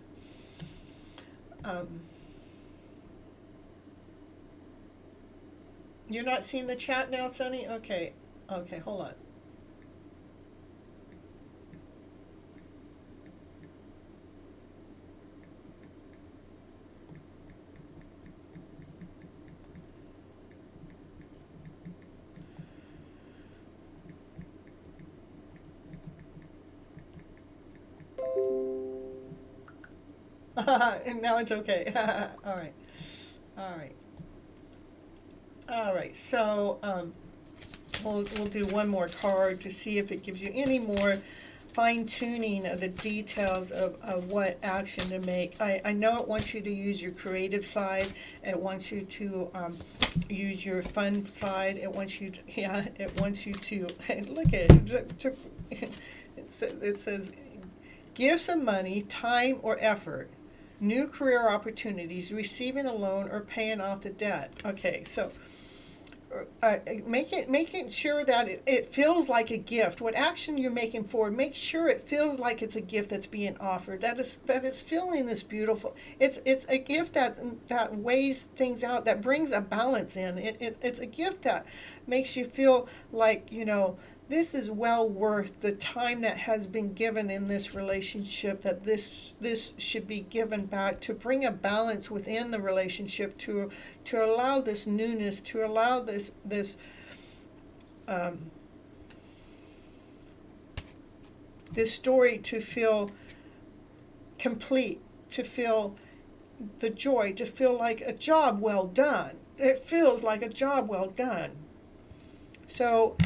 You're not seeing the chat now, Sunny? Okay, hold on. And now it's okay. All right. So we'll do one more card to see if it gives you any more fine-tuning of the details of what action to make. I know it wants you to use your creative side. It wants you to use your fun side. It wants you to, look at it. It says give some money, time, or effort. New career opportunities, receiving a loan, or paying off the debt. Okay, so making sure that it feels like a gift. What action you're making forward, make sure it feels like it's a gift that's being offered. That is feeling this beautiful. It's a gift that weighs things out, that brings a balance in. It's a gift that makes you feel like, this is well worth the time that has been given in this relationship, that this should be given back to bring a balance within the relationship, to allow this newness, to allow this story to feel complete, to feel the joy, to feel like a job well done. It feels like a job well done. So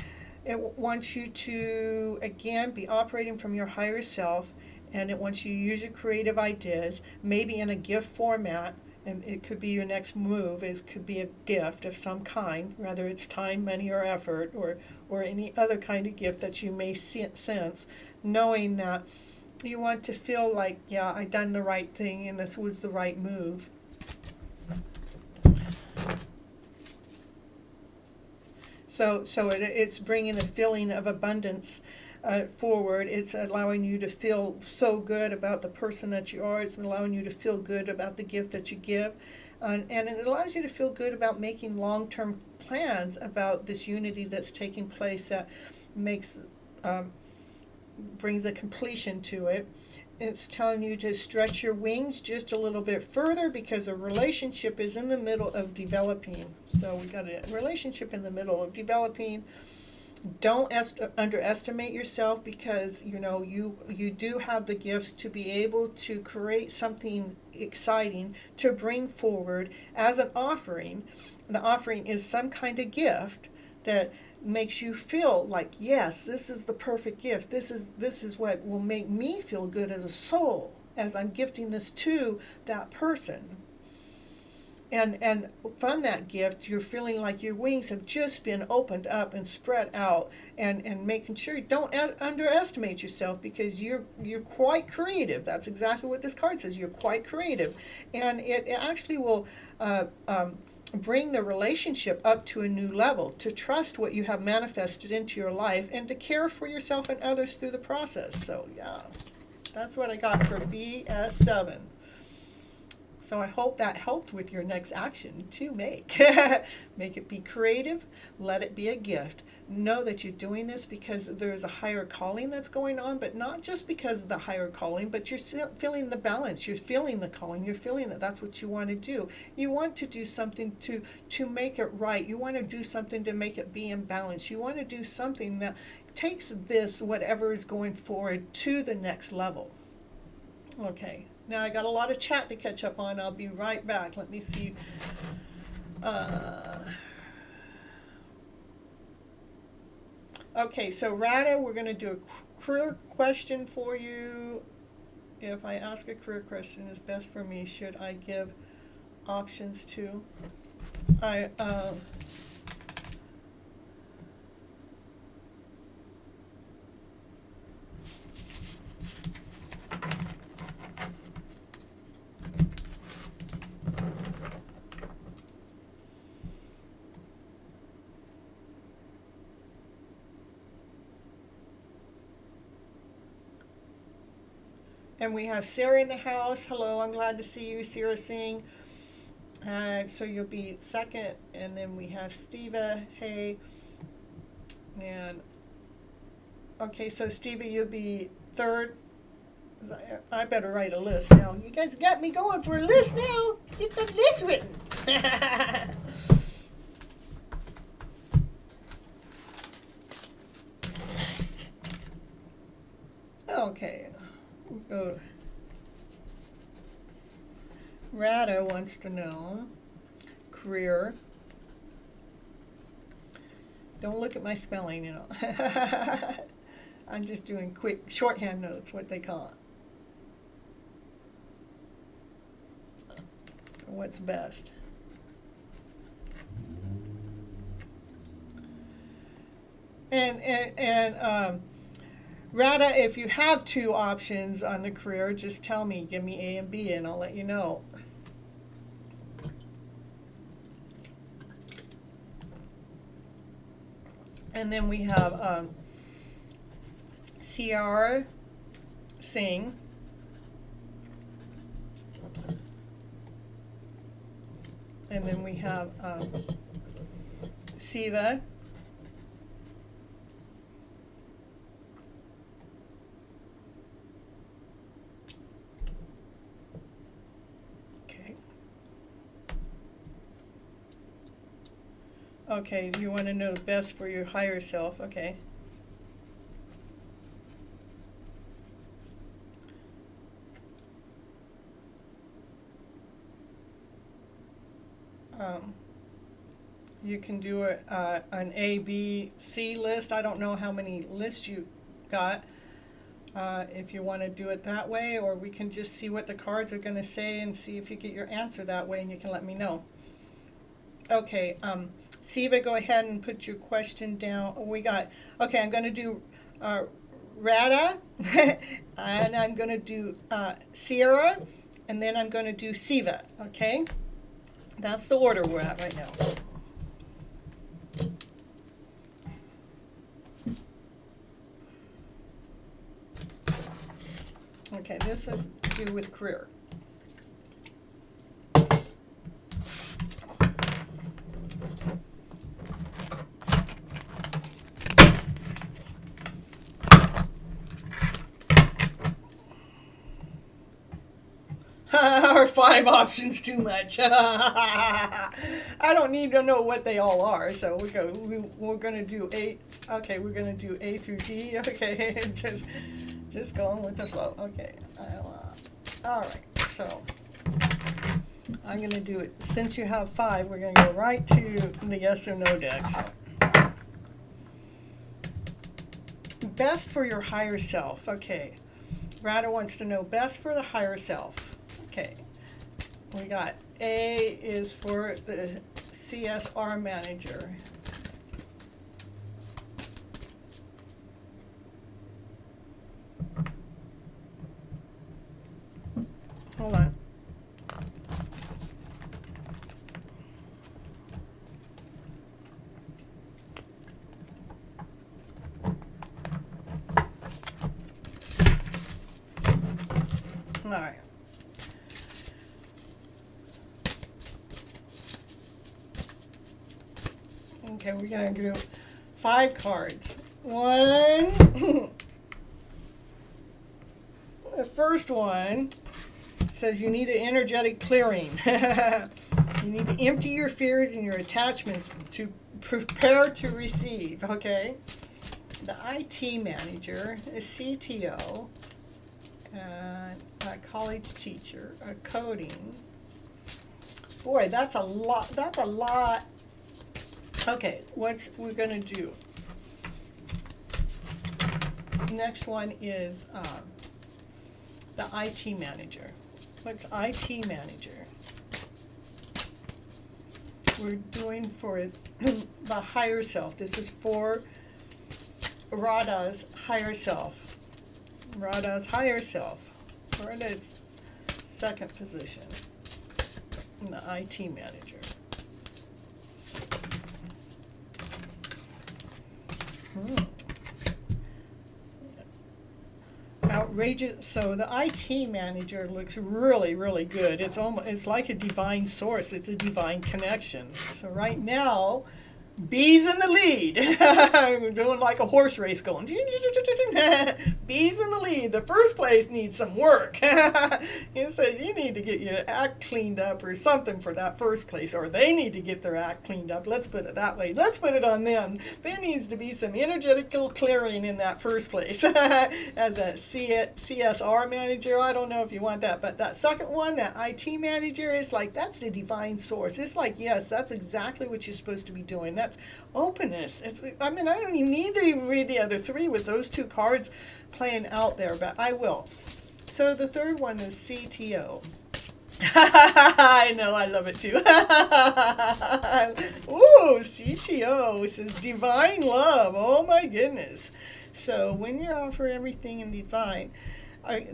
it wants you to, again, be operating from your higher self, and it wants you to use your creative ideas, maybe in a gift format, and it could be your next move. It could be a gift of some kind, whether it's time, money, or effort, or any other kind of gift that you may sense, knowing that you want to feel like, yeah, I done the right thing, and this was the right move. So it's bringing a feeling of abundance forward. It's allowing you to feel so good about the person that you are. It's allowing you to feel good about the gift that you give. And it allows you to feel good about making long-term plans about this unity that's taking place, that brings a completion to it. It's telling you to stretch your wings just a little bit further, because a relationship is in the middle of developing. So we got a relationship in the middle of developing. Don't underestimate yourself, because you do have the gifts to be able to create something exciting to bring forward as an offering. The offering is some kind of gift that makes you feel like, yes, this is the perfect gift. This is what will make me feel good as a soul as I'm gifting this to that person. And from that gift, you're feeling like your wings have just been opened up and spread out, and making sure you don't underestimate yourself, because you're quite creative. That's exactly what this card says. You're quite creative, and it actually will bring the relationship up to a new level, to trust what you have manifested into your life, and to care for yourself and others through the process. So yeah, that's what I got for BS7. So I hope that helped with your next action to make. Make it be creative. Let it be a gift. Know that you're doing this because there's a higher calling that's going on, but not just because of the higher calling, but you're feeling the balance. You're feeling the calling. You're feeling that that's what you want to do. You want to do something to make it right. You want to do something to make it be in balance. You want to do something that takes this, whatever is going forward, to the next level. Okay. Now I got a lot of chat to catch up on. I'll be right back. Let me see. Okay, so Rada, we're going to do a career question for you. If I ask a career question is best for me, should I give options to? And we have Sarah in the house. Hello, I'm glad to see you, Sarah Singh. So you'll be second, and then we have Steva. Hey, and okay, so Steva, you'll be third. I better write a list now. You guys got me going for a list now. Get the list written. Okay. Go. Rada wants to know career. Don't look at my spelling, you know. I'm just doing quick shorthand notes, what they call it. So what's best? And Rada, if you have two options on the career, just tell me. Give me A and B, and I'll let you know. And then we have Ciara Singh. And then we have Siva. Okay, you want to know the best for your higher self. Okay. You can do an A, B, C list. I don't know how many lists you got. If you want to do it that way, or we can just see what the cards are going to say and see if you get your answer that way, and you can let me know. Okay, Siva, go ahead and put your question down. We got, okay, I'm going to do Rada, and I'm going to do Ciara, and then I'm going to do Siva, okay? That's the order we're at right now. Okay, this has to do with career. Or 5 options too much. I don't need to know what they all are, so we're going to do 8. Okay, we're going to do A through D. Okay, just going with the flow. Okay, all right, so I'm going to do it. Since you have 5, we're going to go right to the yes or no deck. So. Best for your higher self. Okay, Rada wants to know best for the higher self. Okay, we got A is for the CSR manager. Hold on. All right. Okay, we're going to do 5 cards. One. The first one says you need an energetic clearing. You need to empty your fears and your attachments to prepare to receive, okay? The IT manager, a CTO, a college teacher, a coding. Boy, that's a lot. That's a lot. Okay, what's we're going to do? Next one is the IT manager. What's IT manager? We're doing for the higher self. This is for Radha's higher self. Radha's higher self. We're in its second position. In the IT manager. Outrageous. So the IT manager looks really, really good. It's like a divine source. It's a divine connection. So right now, bees in the lead. We're doing like a horse race going. Bees in the lead. The first place needs some work. It says you need to get your act cleaned up or something for that first place, or they need to get their act cleaned up. Let's put it that way. Let's put it on them. There needs to be some energetical clearing in that first place. As a CSR manager, I don't know if you want that, but that second one, that IT manager, is like, that's the divine source. It's like, yes, that's exactly what you're supposed to be doing. That's openness. I don't even need to even read the other 3 with those 2 cards playing out there, but I will. So the third one is CTO. I know, I love it too. Ooh, CTO, which is divine love. Oh my goodness. So when you offer everything in divine,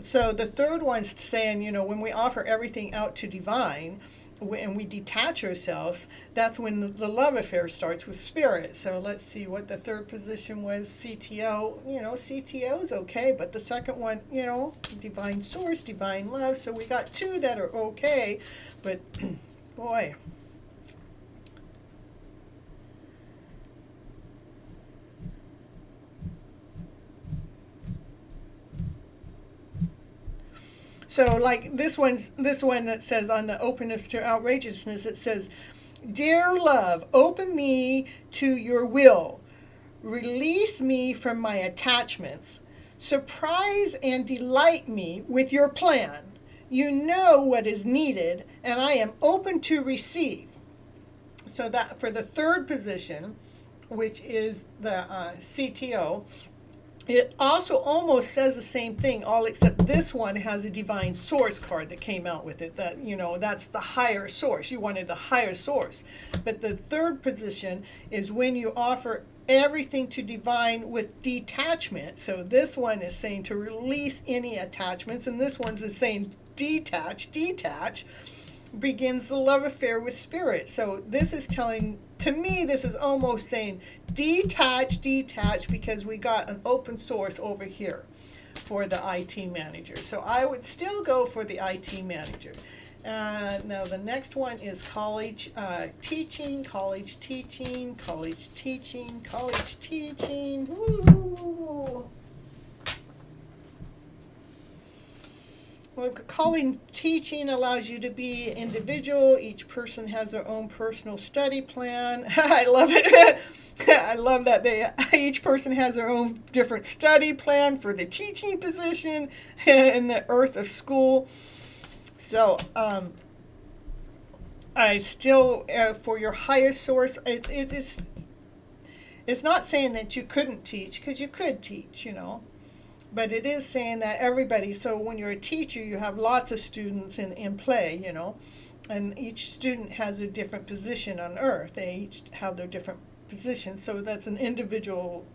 so the third one's saying, when we offer everything out to divine, and we detach ourselves, that's when the love affair starts with spirit. So let's see what the third position was. CTO. CTO is okay, but the second one, divine source, divine love. So we got 2 that are okay, but boy. So like this one that says on the openness to outrageousness, it says, "Dear love, open me to your will. Release me from my attachments. Surprise and delight me with your plan. You know what is needed, and I am open to receive." So that for the third position, which is the CTO, it also almost says the same thing, all except this one has a divine source card that came out with it. That, that's the higher source. You wanted the higher source. But the third position is when you offer everything to divine with detachment. So this one is saying to release any attachments, and this one's is saying detach, begins the love affair with spirit. So this is telling, to me, this is almost saying detach, because we got an open source over here for the IT manager. So I would still go for the IT manager. Now the next one is college teaching. Woo. Well, calling teaching allows you to be individual. Each person has their own personal study plan. I love it. I love that each person has their own different study plan for the teaching position in the earth of school. So I still, for your highest source, it's not saying that you couldn't teach, because you could teach, But it is saying that everybody, so when you're a teacher, you have lots of students in play, and each student has a different position on earth. They each have their different positions, so that's an individual,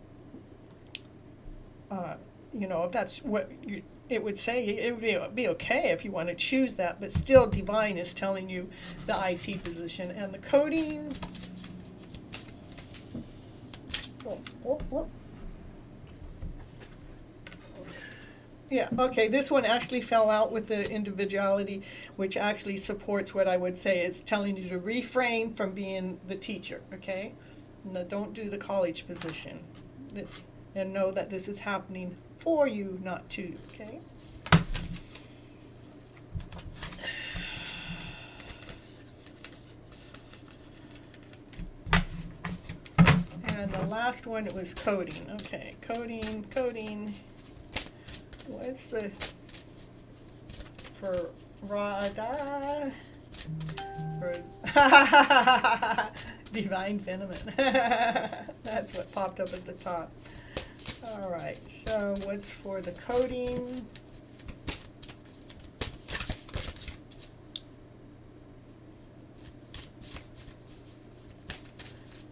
if that's what it would say, it would be okay if you want to choose that, but still divine is telling you the IT position. And the coding, Yeah, okay, this one actually fell out with the individuality, which actually supports what I would say. It's telling you to refrain from being the teacher, okay? No, don't do the college position. And know that this is happening for you, not to you, okay? And the last one, it was coding. Okay, coding. What's the, for Radha? For Divine Feminine. That's what popped up at the top. All right, so what's for the coding?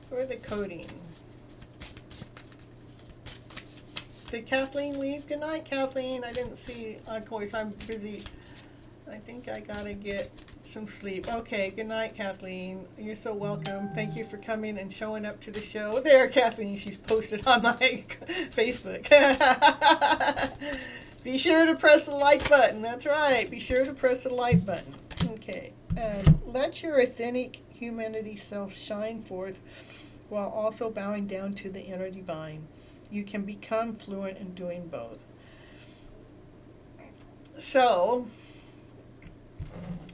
For the coding. Did Kathleen leave? Good night, Kathleen. I didn't see, of course, I'm busy. I think I gotta get some sleep. Okay, good night, Kathleen. You're so welcome. Thank you for coming and showing up to the show. There, Kathleen, she's posted on my Facebook. Be sure to press the like button. That's right. Be sure to press the like button. Okay, and let your authentic humanity self shine forth while also bowing down to the inner divine. You can become fluent in doing both. So,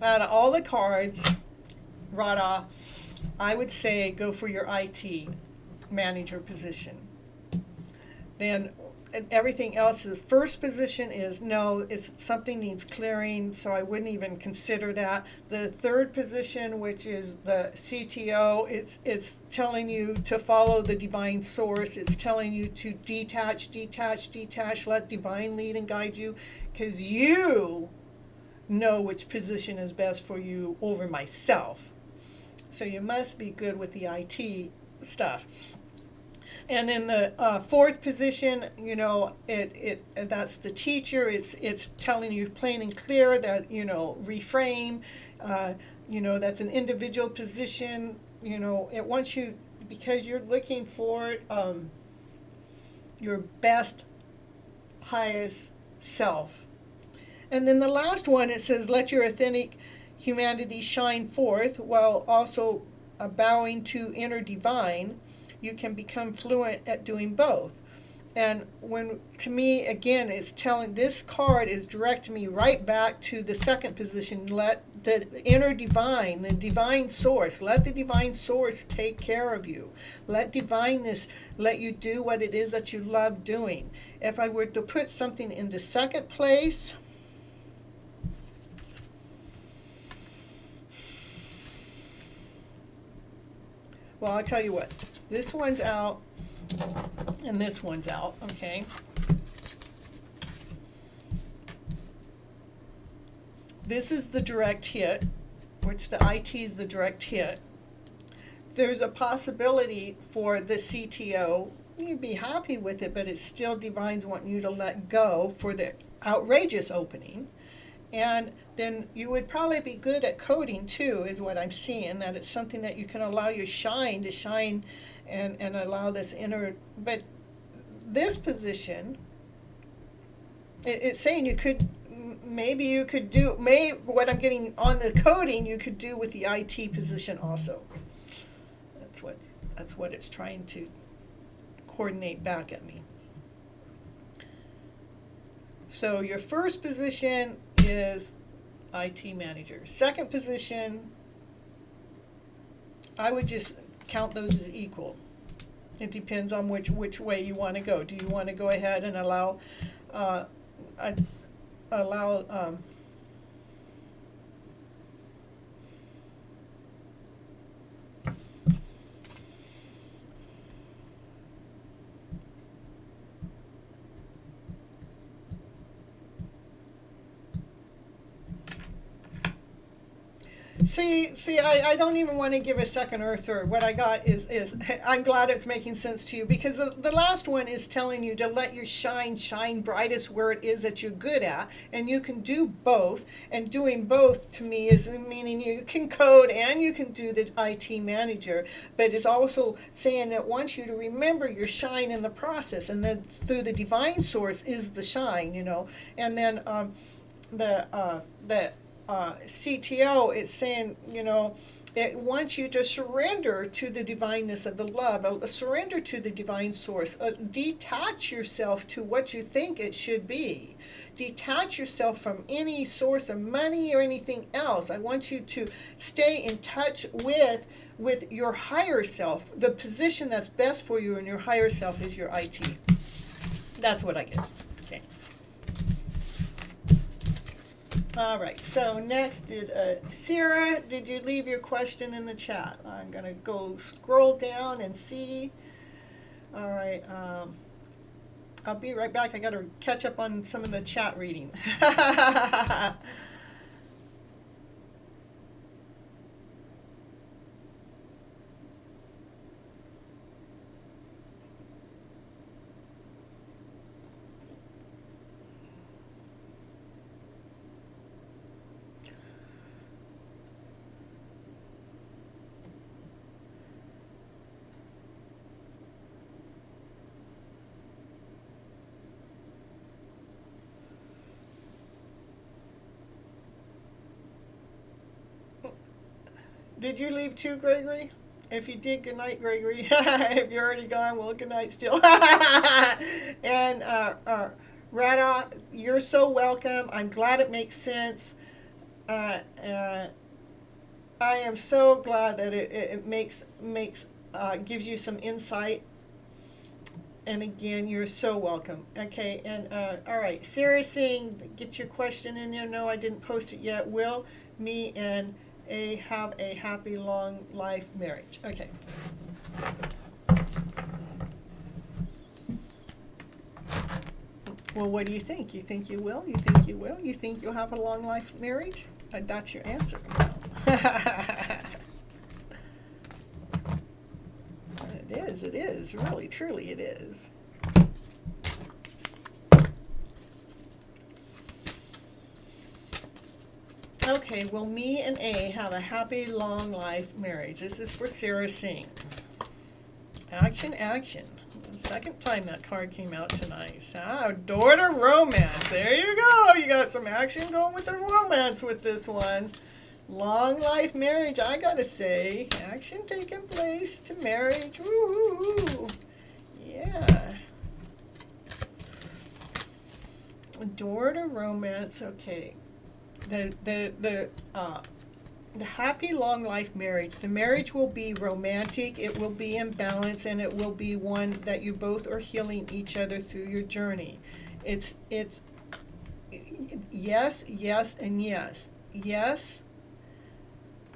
out of all the cards, Radha, I would say go for your IT manager position. Then everything else, the first position is no, it's something needs clearing, so I wouldn't even consider that. The third position, which is the CTO, it's telling you to follow the divine source. It's telling you to detach, let divine lead and guide you, because you know which position is best for you over myself. So you must be good with the IT stuff. And in the fourth position, you know, that's the teacher. It's telling you plain and clear that, you know, reframe. You know, that's an individual position. You know, it wants you, because you're looking for your best, highest self. And then the last one, it says, let your authentic humanity shine forth while also bowing to inner divine. You can become fluent at doing both. And when, to me, again, it's telling, this card is directing me right back to the second position. Let the inner divine, the divine source, let the divine source take care of you. Let divineness let you do what it is that you love doing. If I were to put something into second place, well, I'll tell you what. This one's out, and this one's out, okay? This is the direct hit, which the IT is the direct hit. There's a possibility for the CTO, you'd be happy with it, but it's still divines wanting you to let go for the outrageous opening. And then you would probably be good at coding too, is what I'm seeing, that it's something that you can allow your shine to shine and allow this inner, but this position, it's saying you could, maybe you could do, what I'm getting on the coding, you could do with the IT position also. That's what it's trying to coordinate back at me. So your first position is IT manager. Second position, I would just count those as equal. It depends on which way you want to go. Do you want to go ahead and allow See, I don't even want to give a second or a third. What I got is I'm glad it's making sense to you, because the last one is telling you to let your shine brightest where it is that you're good at, and you can do both. And doing both to me is meaning you can code and you can do the IT manager, but it's also saying it wants you to remember your shine in the process, and then through the divine source is the shine, you know, and then the CTO, it's saying, it wants you to surrender to the divineness of the love, surrender to the divine source, detach yourself to what you think it should be. Detach yourself from any source of money or anything else. I want you to stay in touch with your higher self. The position that's best for you and your higher self is your IT. That's what I get. Okay. All right, so next, Sarah, did you leave your question in the chat? I'm going to go scroll down and see. All right, I'll be right back. I got to catch up on some of the chat reading. Did you leave too, Gregory? If you did, good night, Gregory. If you're already gone, well, good night still. And Rada, you're so welcome. I'm glad it makes sense. I am so glad that it gives you some insight. And again, you're so welcome. Okay, and all right, Sarah saying, get your question in there. No, I didn't post it yet. Will me and have a happy long life marriage? Okay. Well, what do you think? You think you will? You think you will? You think you'll have a long life marriage? That's your answer. It is, really, truly it is. Okay, will me and A have a happy, long life marriage? This is for Sarah Singh. Action, action. The second time that card came out tonight. Door to romance. There you go. You got some action going with the romance with this one. Long life marriage, I gotta say. Action taking place to marriage. Woo-hoo-hoo. Yeah. Door to romance. Okay. The happy long life marriage. The marriage will be romantic, it will be in balance, and it will be one that you both are healing each other through your journey. It's yes, yes, and yes. Yes,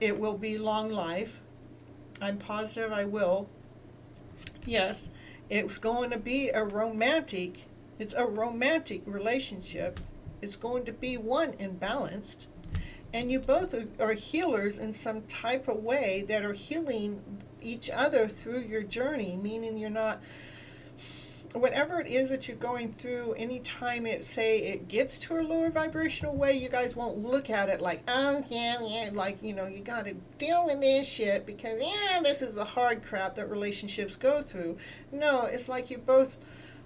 it will be long life. I'm positive I will. Yes, it's going to be it's a romantic relationship. It's going to be one and balanced. And you both are healers in some type of way that are healing each other through your journey, meaning you're not, whatever it is that you're going through, anytime it gets to a lower vibrational way, you guys won't look at it like, oh, yeah, like, you got to deal with this shit because, this is the hard crap that relationships go through. No, it's like you both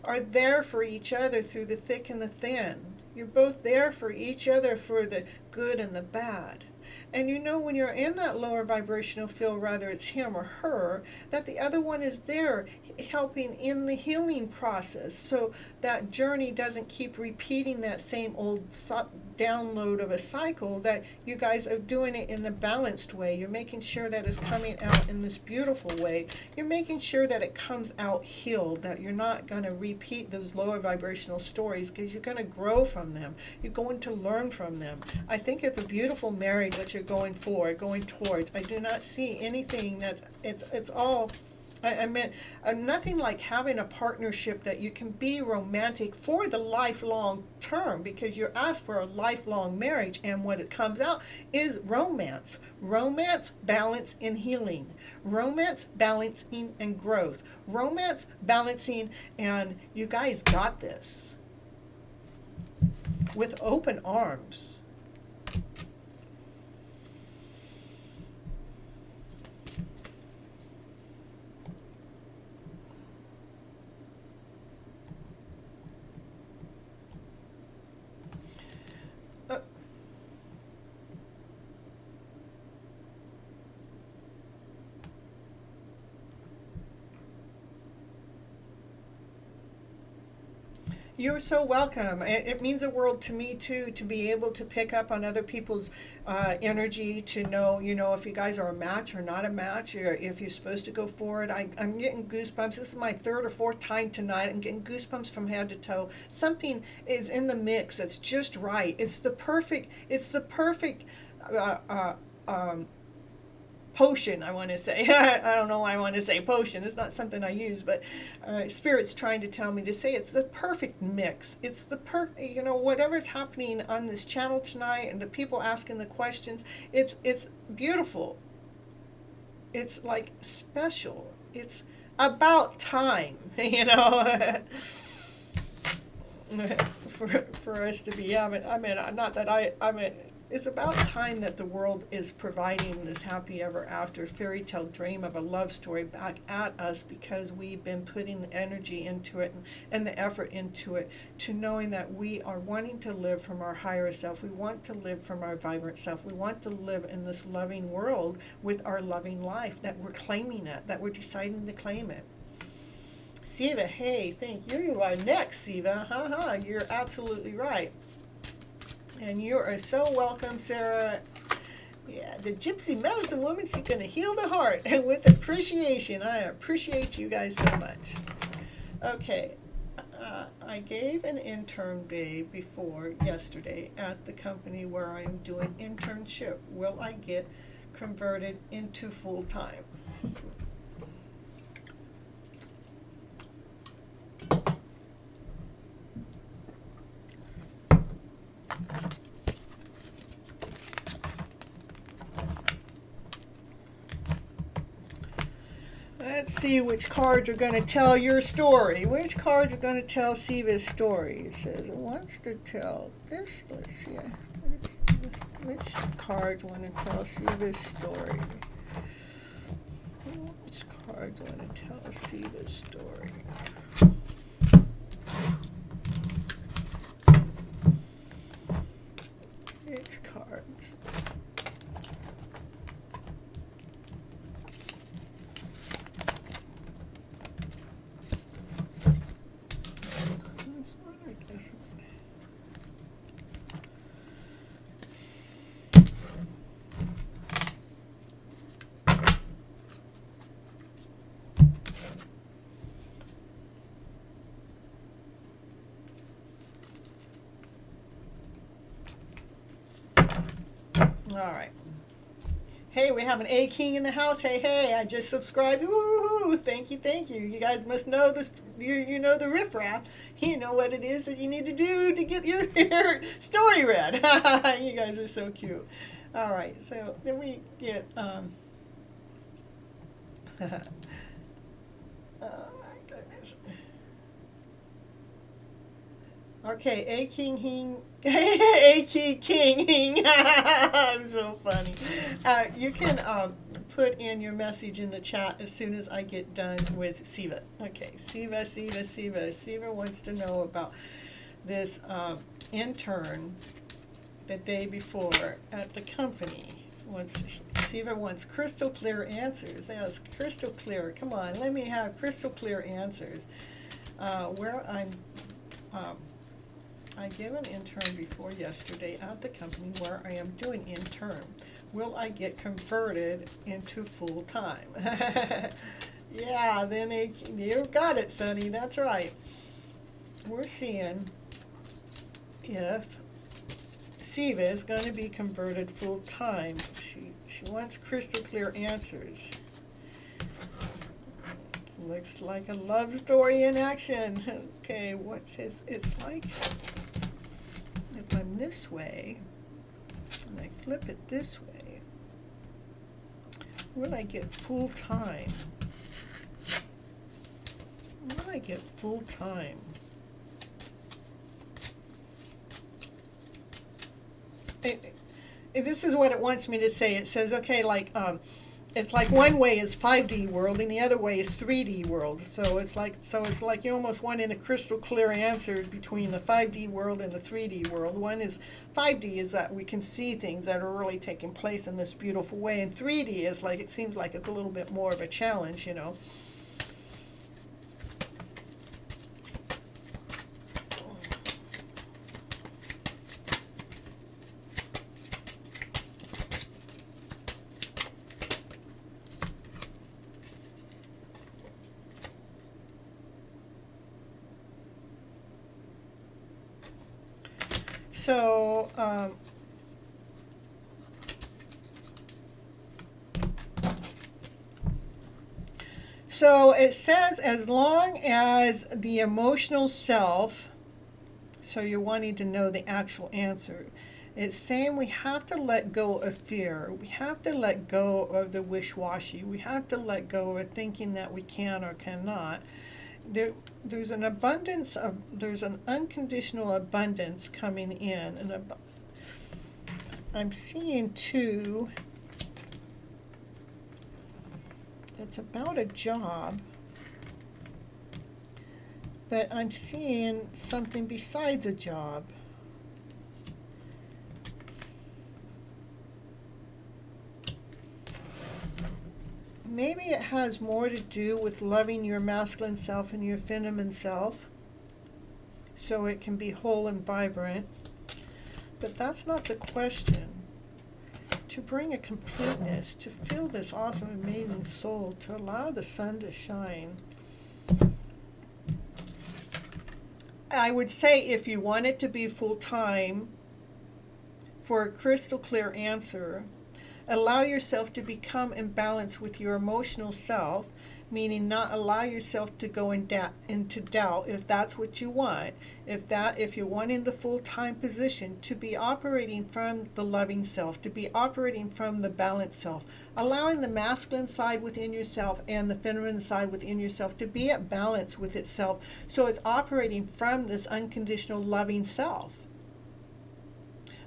are there for each other through the thick and the thin. You're both there for each other for the good and the bad. And when you're in that lower vibrational field, whether it's him or her, that the other one is there helping in the healing process, so that journey doesn't keep repeating that same old download of a cycle, that you guys are doing it in a balanced way. You're making sure that it's coming out in this beautiful way. You're making sure that it comes out healed, that you're not going to repeat those lower vibrational stories, because you're going to grow from them. You're going to learn from them. I think it's a beautiful marriage that you're going towards. I do not see anything it's all, I meant nothing like having a partnership that you can be romantic for the lifelong term, because you're asked for a lifelong marriage, and what it comes out is romance. Romance, balance, and healing. Romance, balancing, and growth. Romance, balancing, and you guys got this. With open arms. You're so welcome. It means the world to me too, to be able to pick up on other people's energy, to know, if you guys are a match or not a match, or if you're supposed to go forward. I'm getting goosebumps. This is my third or fourth time tonight. I'm getting goosebumps from head to toe. Something is in the mix that's just right. It's the perfect potion, I want to say. I don't know why I want to say potion. It's not something I use, but Spirit's trying to tell me to say it's the perfect mix. It's the whatever's happening on this channel tonight and the people asking the questions, it's beautiful. It's like special. It's about time, for us to be. It's about time that the world is providing this happy ever after fairy tale dream of a love story back at us, because we've been putting the energy into it and the effort into it, to knowing that we are wanting to live from our higher self. We want to live from our vibrant self. We want to live in this loving world with our loving life, that we're claiming it, that we're deciding to claim it. Siva, hey, thank you. You are next, Siva. You're absolutely right. And you are so welcome, Sarah. Yeah, the Gypsy medicine woman, she's going to heal the heart with appreciation. I appreciate you guys so much. Okay, I gave an intern day before yesterday at the company where I'm doing internship. Will I get converted into full-time? Let's see which cards are going to tell your story. Which cards are going to tell Siva's story? It says it wants to tell this. Let's see. Which cards want to tell Siva's story? Which cards want to tell Siva's story? Which cards? All right. Hey, we have an A King in the house. Hey, I just subscribed. Woo-hoo-hoo. Thank you. You guys must know this. You know the riffraff. You know what it is that you need to do to get your story read. You guys are so cute. All right, so then we get, oh my goodness. Okay, A King Hing. A King Hing. So funny. You can put in your message in the chat as soon as I get done with Siva. Okay, Siva. Siva wants to know about this intern the day before at the company. Siva wants crystal clear answers. Yes, crystal clear. Come on, let me have crystal clear answers. I gave an intern before yesterday at the company where I am doing intern. Will I get converted into full time? Yeah, then you got it, Sonny. That's right. We're seeing if Siva is going to be converted full time. She wants crystal clear answers. Looks like a love story in action. Okay, it's like if I'm this way and I flip it this way, will I get full time? Will I get full time? This is what it wants me to say. It says, okay, like, it's like one way is 5D world and the other way is 3D world. So it's like you almost want in a crystal clear answer between the 5D world and the 3D world. One is 5D is that we can see things that are really taking place in this beautiful way, and 3D is like it seems like it's a little bit more of a challenge, So, so it says as long as the emotional self, so you're wanting to know the actual answer. It's saying we have to let go of fear. We have to let go of the wish-washy. We have to let go of thinking that we can or cannot. There's an abundance of, there's an unconditional abundance coming in. And I'm seeing too, it's about a job, but I'm seeing something besides a job. Maybe it has more to do with loving your masculine self and your feminine self, so it can be whole and vibrant. But that's not the question. To bring a completeness, to feel this awesome, amazing soul, to allow the sun to shine. I would say if you want it to be full-time, for a crystal clear answer, allow yourself to become in balance with your emotional self, meaning not allow yourself to go into doubt if that's what you want. If you're wanting the full-time position, to be operating from the loving self, to be operating from the balanced self, allowing the masculine side within yourself and the feminine side within yourself to be at balance with itself, so it's operating from this unconditional loving self.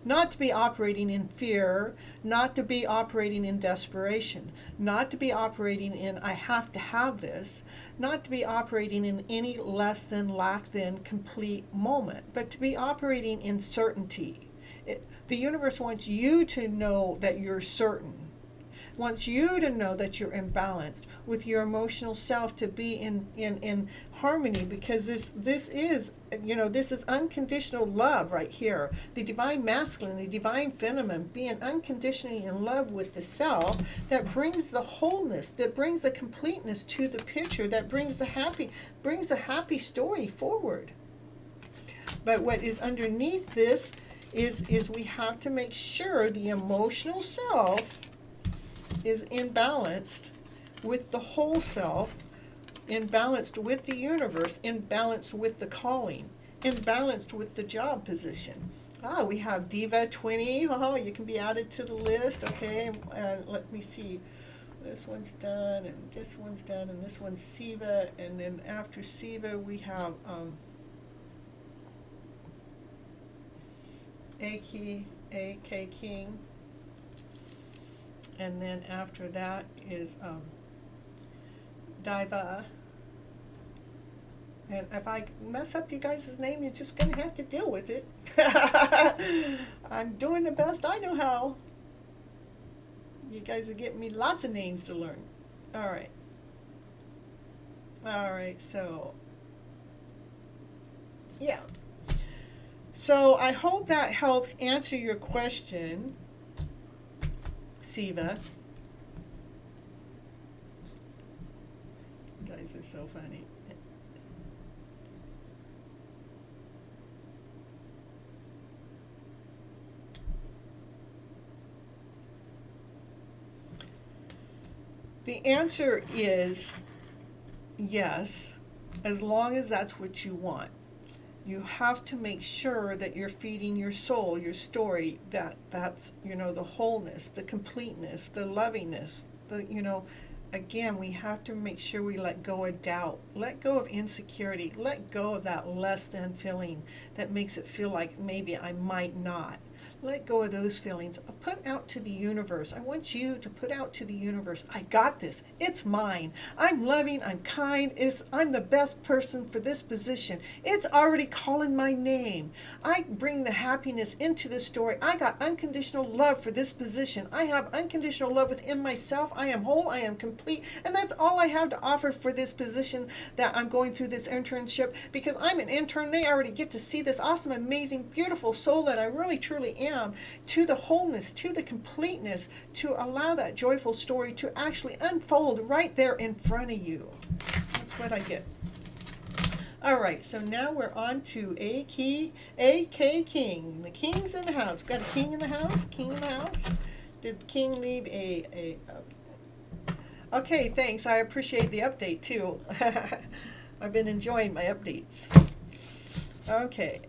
Not to be operating in fear, not to be operating in desperation, not to be operating in I have to have this, not to be operating in any less than, lack than, complete moment, but to be operating in certainty. The universe wants you to know that you're certain. Wants you to know that you're imbalanced with your emotional self, to be in harmony, because this is, this is unconditional love right here. The divine masculine, the divine feminine, being unconditionally in love with the self, that brings the wholeness, that brings the completeness to the picture, that brings a happy story forward. But what is underneath this is we have to make sure the emotional self is imbalanced with the whole self, imbalanced with the universe, imbalanced with the calling, imbalanced with the job position. We have Diva 20. Oh, you can be added to the list. Okay, let me see. This one's done, and this one's done, and this one's Siva, and then after Siva we have A.K. King. And then after that is Diva. And if I mess up you guys' name, you're just going to have to deal with it. I'm doing the best I know how. You guys are getting me lots of names to learn. All right. All right, so, yeah. So I hope that helps answer your question, Siva. You guys are so funny. The answer is yes, as long as that's what you want. You have to make sure that you're feeding your soul, your story, that's, the wholeness, the completeness, the lovingness, again, we have to make sure we let go of doubt, let go of insecurity, let go of that less than feeling that makes it feel like maybe I might not. Let go of those feelings. Put out to the universe. I want you to put out to the universe, I got this. It's mine. I'm loving. I'm kind. I'm the best person for this position. It's already calling my name. I bring the happiness into the story. I got unconditional love for this position. I have unconditional love within myself. I am whole. I am complete. And that's all I have to offer for this position that I'm going through this internship, because I'm an intern. They already get to see this awesome, amazing, beautiful soul that I really, truly am, to the wholeness, to the completeness, to allow that joyful story to actually unfold right there in front of you. That's what I get. All right, so now we're on to AK King. The king's in the house. We've got a king in the house. King in the house. Did the king leave a Okay, thanks. I appreciate the update too. I've been enjoying my updates. Okay.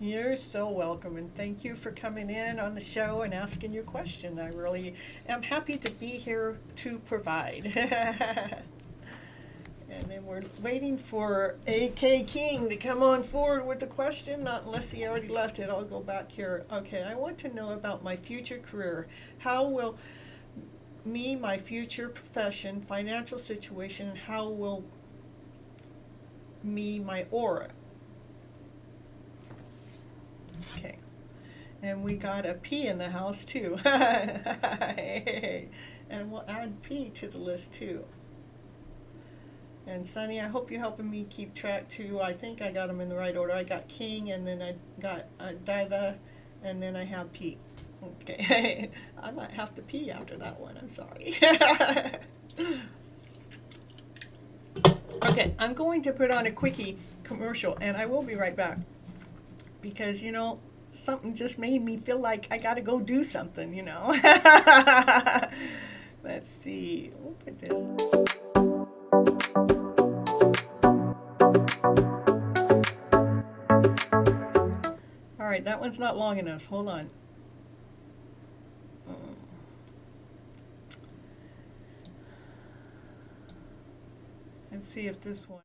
You're so welcome, and thank you for coming in on the show and asking your question. I really am happy to be here to provide. And then we're waiting for AK King to come on forward with the question, not unless he already left it. I'll go back here. Okay, I want to know about my future career. How will my future profession, financial situation, how will my aura? Okay, and we got a P in the house too. And we'll add P to the list too. And Sunny, I hope you're helping me keep track too. I think I got them in the right order. I got King, and then I got Diva, and then I have P. Okay, I might have to pee after that one. I'm sorry. Okay, I'm going to put on a quickie commercial, and I will be right back. Because, something just made me feel like I got to go do something, Let's see. We'll put this. All right, that one's not long enough. Hold on. Let's see if this one.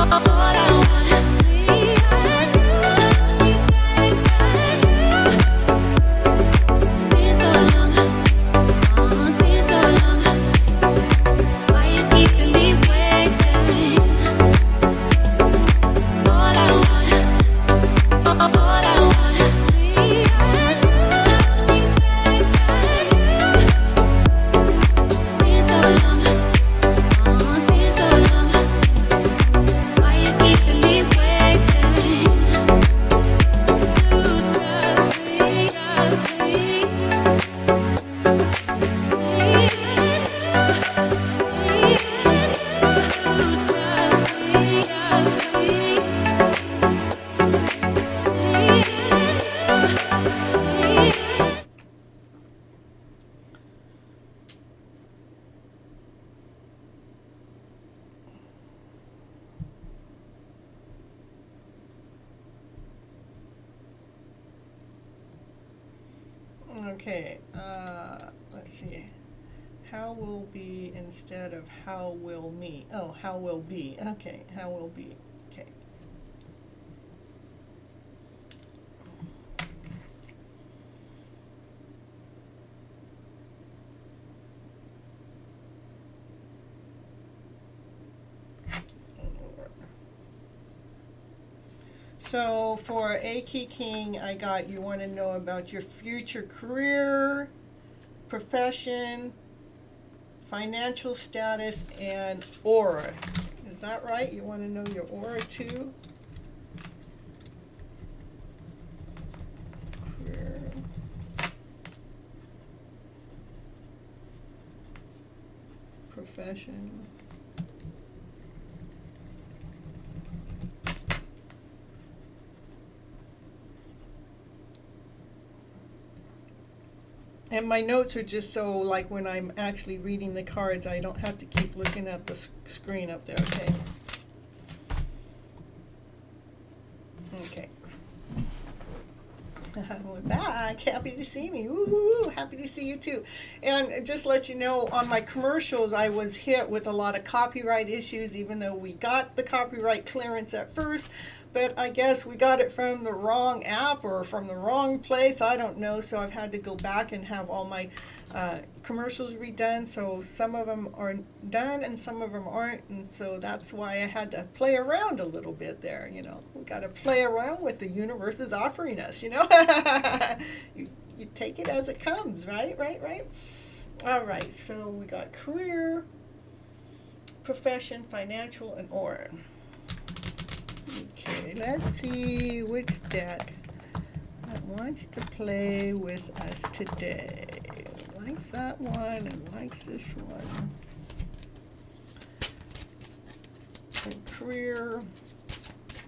All I want Okay, let's see. How will be instead of how will me. Oh, how will be. Okay, how will be. Okay. So for A Key King, I got you want to know about your future career, profession, financial status, and aura. Is that right? You want to know your aura too? Career. Profession. And my notes are just so, like, when I'm actually reading the cards, I don't have to keep looking at the screen up there, okay? Okay. We're back. Happy to see me. Woo-hoo-hoo. Happy to see you too. And just let you know, on my commercials, I was hit with a lot of copyright issues, even though we got the copyright clearance at first. But I guess we got it from the wrong app or from the wrong place. I don't know. So I've had to go back and have all my commercials redone. So some of them are done and some of them aren't. And so that's why I had to play around a little bit there. You know, we got to play around with the universe is offering us, you know. you take it as it comes, right? All right. So we got career, profession, financial, and aura. Okay, let's see which deck that wants to play with us today. Likes that one and likes this one. And career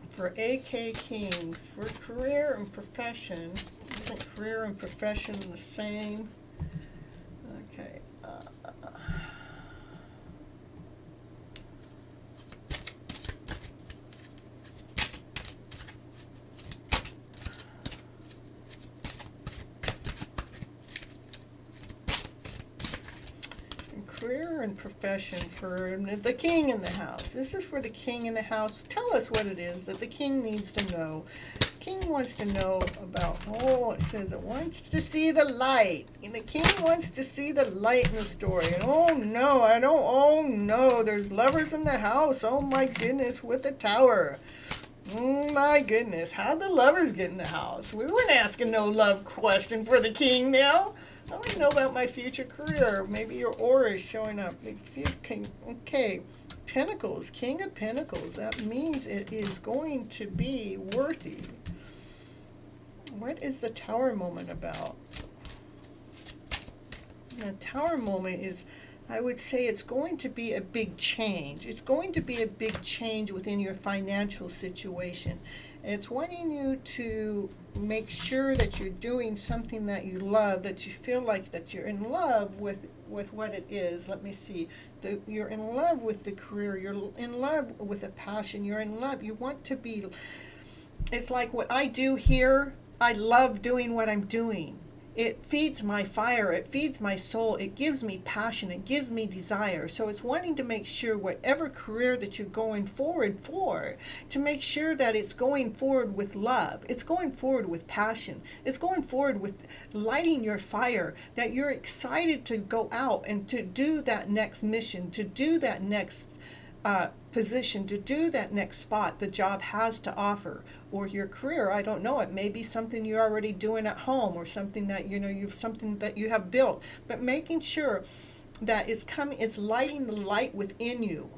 for AK Kings. For career and profession, isn't career and profession the same? Okay. Career and profession for the king in the house. This is for the king in the house. Tell us what it is that the king needs to know. King wants to know about, it says it wants to see the light. And the king wants to see the light in the story. And oh no, there's lovers in the house. Oh my goodness, with the tower. Oh my goodness, how'd the lovers get in the house? We weren't asking no love question for the king now. I want to know about my future career. Maybe your aura is showing up. Okay, Pentacles, King of Pentacles. That means it is going to be worthy. What is the Tower moment about? The Tower moment is, I would say it's going to be a big change. It's going to be a big change within your financial situation. It's wanting you to make sure that you're doing something that you love, that you feel like that you're in love with what it is. Let me see. You're in love with the career. You're in love with the passion. You're in love. You want to be. It's like what I do here. I love doing what I'm doing. It feeds my fire, it feeds my soul, it gives me passion, it gives me desire. So it's wanting to make sure whatever career that you're going forward for, to make sure that it's going forward with love, it's going forward with passion, it's going forward with lighting your fire, that you're excited to go out and to do that next mission, to do that next position, to do that next spot the job has to offer, or your career. I don't know, it may be something you're already doing at home, or something that something that you have built, but making sure that it's lighting the light within you.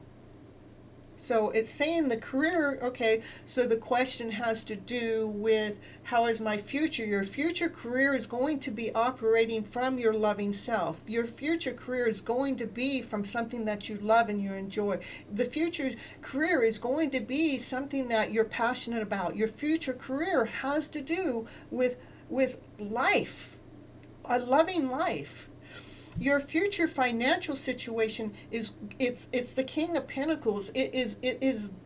So it's saying the career, okay, so the question has to do with how is my future? Your future career is going to be operating from your loving self. Your future career is going to be from something that you love and you enjoy. The future career is going to be something that you're passionate about. Your future career has to do with life, a loving life. your future financial situation is, it's the King of Pentacles. It is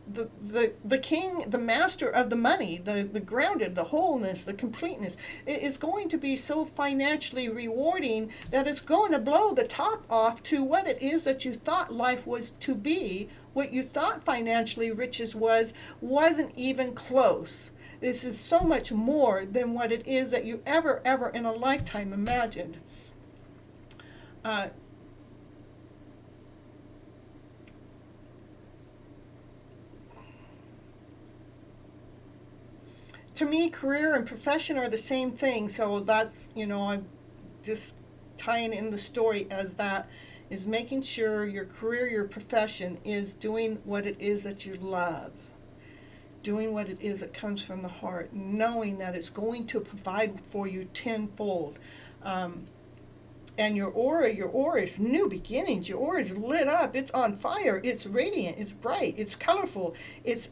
the king, the master of the money, the grounded, the wholeness, the completeness. It is going to be so financially rewarding that it's going to blow the top off to what it is that you thought life was to be. What you thought financially riches wasn't even close. This is so much more than what it is that you ever in a lifetime imagined. To me, career and profession are the same thing. So that's, I'm just tying in the story as that is making sure your career, your profession is doing what it is that you love. Doing what it is that comes from the heart, knowing that it's going to provide for you tenfold. And your aura is new beginnings. Your aura is lit up. It's on fire. It's radiant. It's bright. It's colorful. It's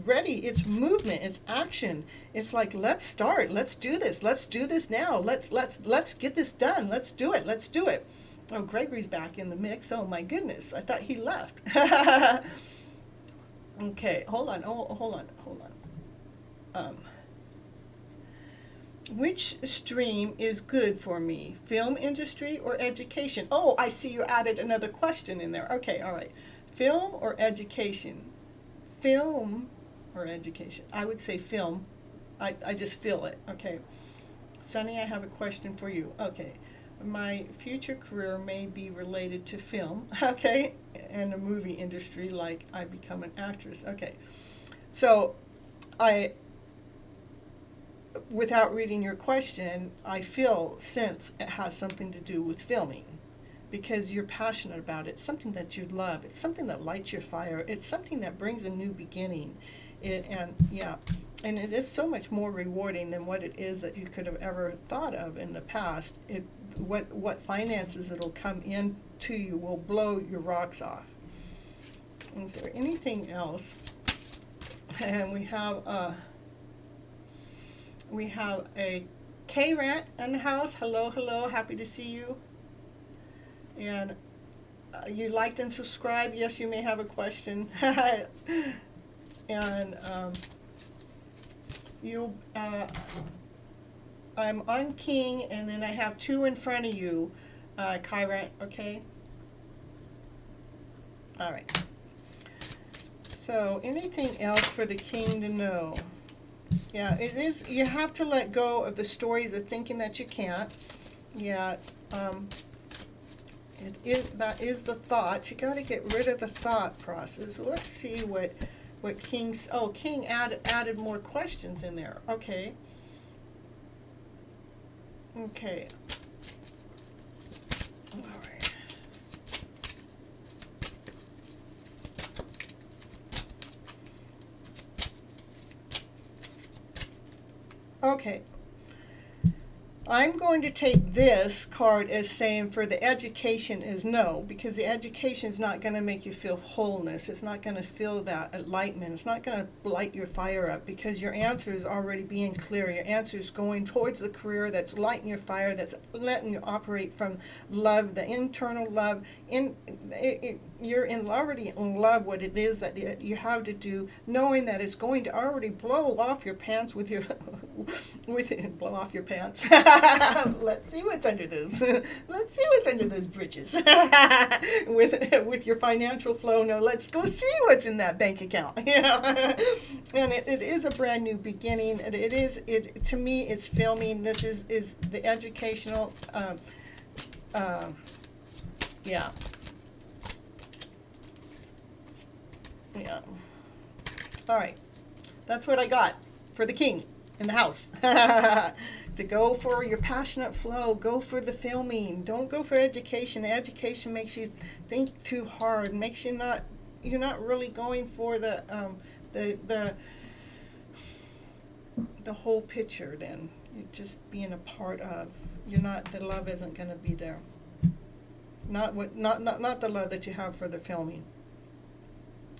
ready. It's movement. It's action. It's like, let's start. Let's do this. Let's do this now. Let's get this done. Let's do it. Let's do it. Oh, Gregory's back in the mix. Oh my goodness. I thought he left. Okay, hold on. Which stream is good for me? Film industry or education? Oh, I see you added another question in there. Okay, all right. Film or education? Film or education? I would say film. I just feel it. Okay. Sunny, I have a question for you. Okay. My future career may be related to film. Okay. And the movie industry, like I become an actress. Okay. So without reading your question, I sense it has something to do with filming, because you're passionate about it. It's something that you love. It's something that lights your fire. It's something that brings a new beginning. And it is so much more rewarding than what it is that you could have ever thought of in the past. What finances it'll come in to you will blow your rocks off. Is there anything else? And we have a K-Rant in the house. Hello, happy to see you. And you liked and subscribed. Yes, you may have a question. And I'm on King, and then I have 2 in front of you, K-Rant, okay? All right. So anything else for the King to know? Yeah, it is. You have to let go of the stories of thinking that you can't. Yeah, that is the thought. You got to get rid of the thought process. Let's see what King's. Oh, King added more questions in there. Okay. Okay. All right. Okay. I'm going to take this card as saying for the education is no, because the education is not going to make you feel wholeness. It's not going to feel that enlightenment. It's not going to light your fire up, because your answer is already being clear. Your answer is going towards the career that's lighting your fire, that's letting you operate from love, the internal love. You're already in love what it is that you have to do, knowing that it's going to already blow off your pants with your blow off your pants. Let's see what's under those. Let's see what's under those britches. with your financial flow. No, let's go see what's in that bank account. You know, and it is a brand new beginning. It to me, it's filming. This is the educational. Yeah. Yeah. All right. That's what I got for the King in the house. To go for your passionate flow, go for the filming. Don't go for education. Education makes you think too hard. Makes you you're not really going for the whole picture. Then you're just being a part of. The love isn't going to be there. Not the love that you have for the filming.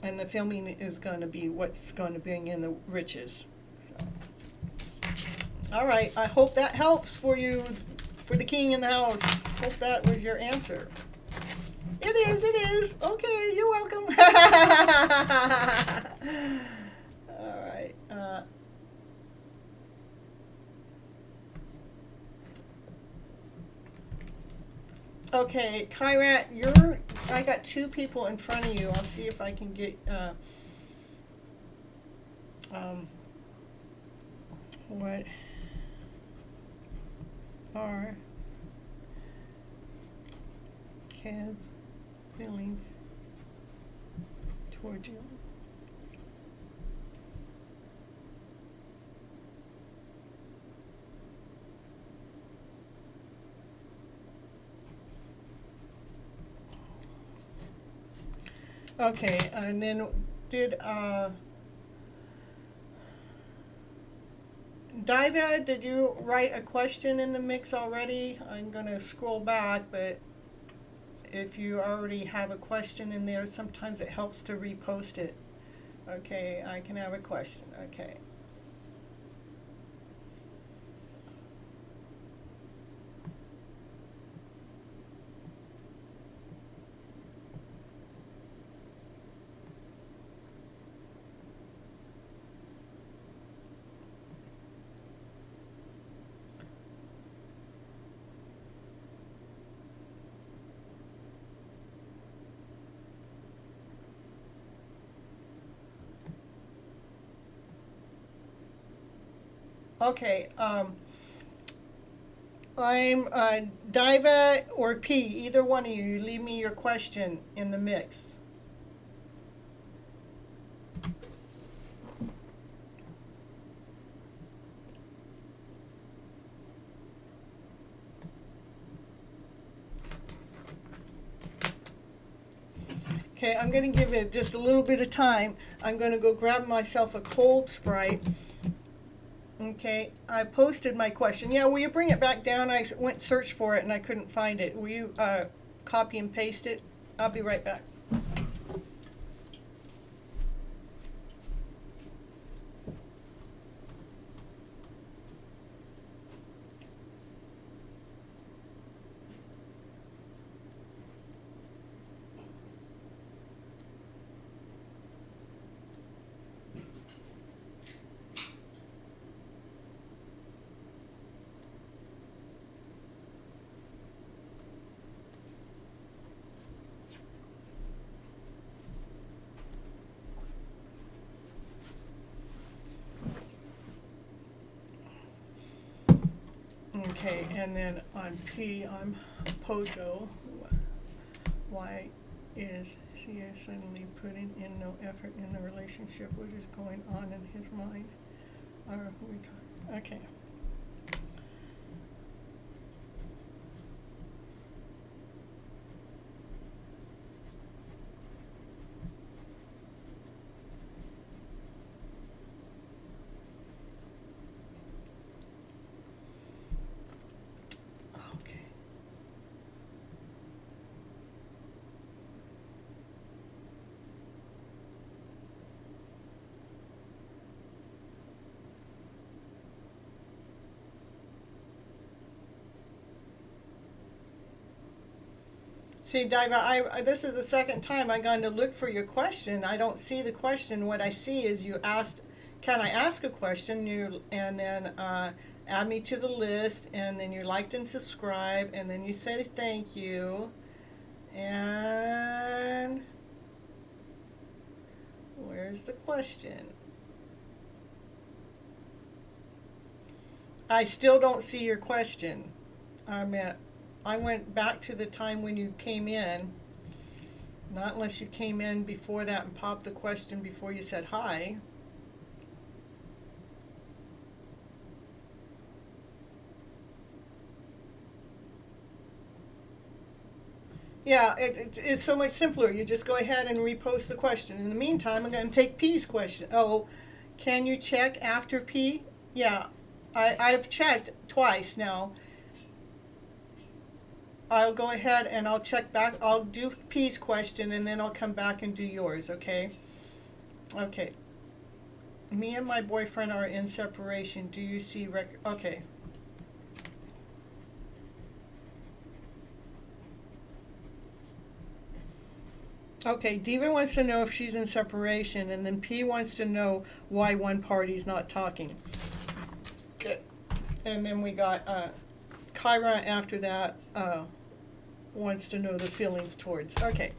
And the filming is going to be what's going to bring in the riches. So. All right, I hope that helps for you, for the king in the house. Hope that was your answer. It is. Okay, you're welcome. All right. Okay, Kyrat, I got two people in front of you. I'll see if I can get, what are kids' feelings toward you? Okay, and then Diva, did you write a question in the mix already? I'm going to scroll back, but if you already have a question in there, sometimes it helps to repost it. Okay, I can have a question. Okay. Okay, I'm Diva or P, either one of you, leave me your question in the mix. Okay, I'm going to give it just a little bit of time. I'm going to go grab myself a cold Sprite. Okay, I posted my question. Yeah, will you bring it back down? I went search for it and I couldn't find it. Will you copy and paste it? I'll be right back. Okay, and then on P, I'm Pojo. Why is CS suddenly putting in no effort in the relationship? What is going on in his mind? Are we okay. See, Diva, this is the second time I've gone to look for your question. I don't see the question. What I see is you asked, can I ask a question? And then add me to the list, and then you liked and subscribe, and then you say thank you. And where's the question? I still don't see your question. I went back to the time when you came in, not unless you came in before that and popped the question before you said hi. Yeah, it's so much simpler. You just go ahead and repost the question. In the meantime, I'm going to take P's question. Oh, can you check after P? Yeah, I've checked twice now. I'll go ahead and I'll check back. I'll do P's question and then I'll come back and do yours, okay? Okay. Me and my boyfriend are in separation. Do you see okay. Okay, Diva wants to know if she's in separation, and then P wants to know why one party's not talking. Okay. And then we got Kyra after that wants to know the feelings towards. Okay.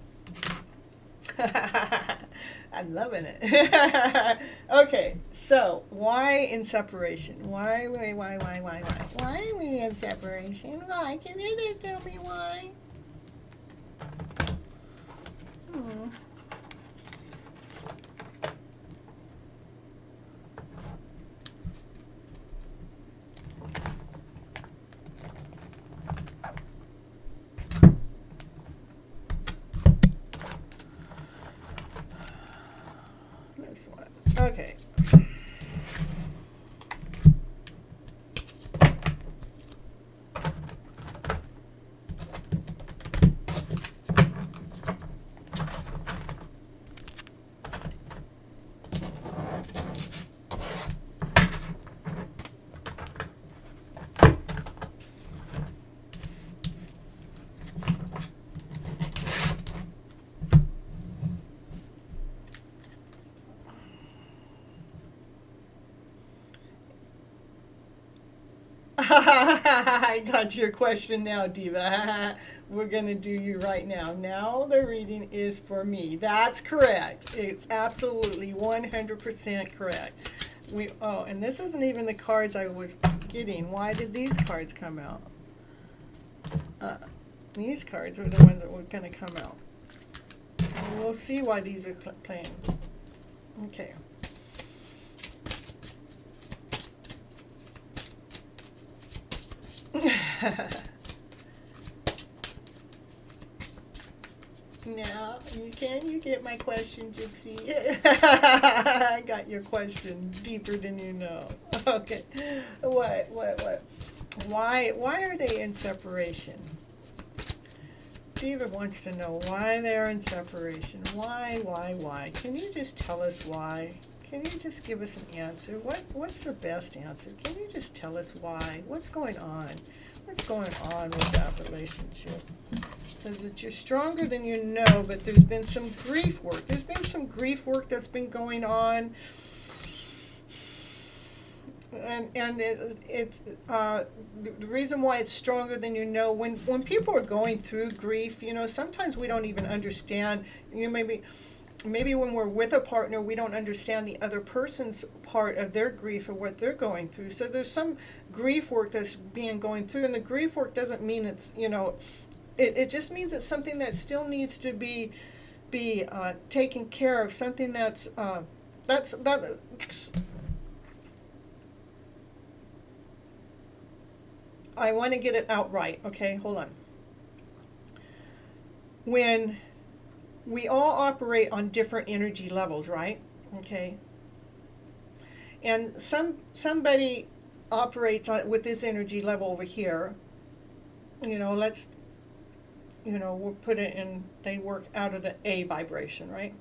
I'm loving it. Okay, so why in separation? Why? Why are we in separation? Why? Can you just tell me why? Hmm. This one. Okay. I got your question now, Diva. We're going to do you right now. Now the reading is for me. That's correct. It's absolutely 100% correct. And this isn't even the cards I was getting. Why did these cards come out? These cards were the ones that were going to come out. And we'll see why these are playing. Okay. Now, you get my question, Gypsy? I got your question deeper than you know. Okay. What? Why are they in separation? Diva wants to know why they're in separation. Why? Can you just tell us why? Can you just give us an answer? What's the best answer? Can you just tell us why? What's going on? What's going on with that relationship? So that you're stronger than you know, but there's been some grief work. There's been some grief work that's been going on. And the reason why it's stronger than you know, when people are going through grief, sometimes we don't even understand. Maybe when we're with a partner, we don't understand the other person's part of their grief or what they're going through. So there's some grief work that's being going through, and the grief work doesn't mean it's, it just means it's something that still needs to be taken care of, something that's I want to get it out right, okay? Hold on. When we all operate on different energy levels, right? Okay. And somebody operates with this energy level over here. We'll put it in, they work out of the A vibration, right?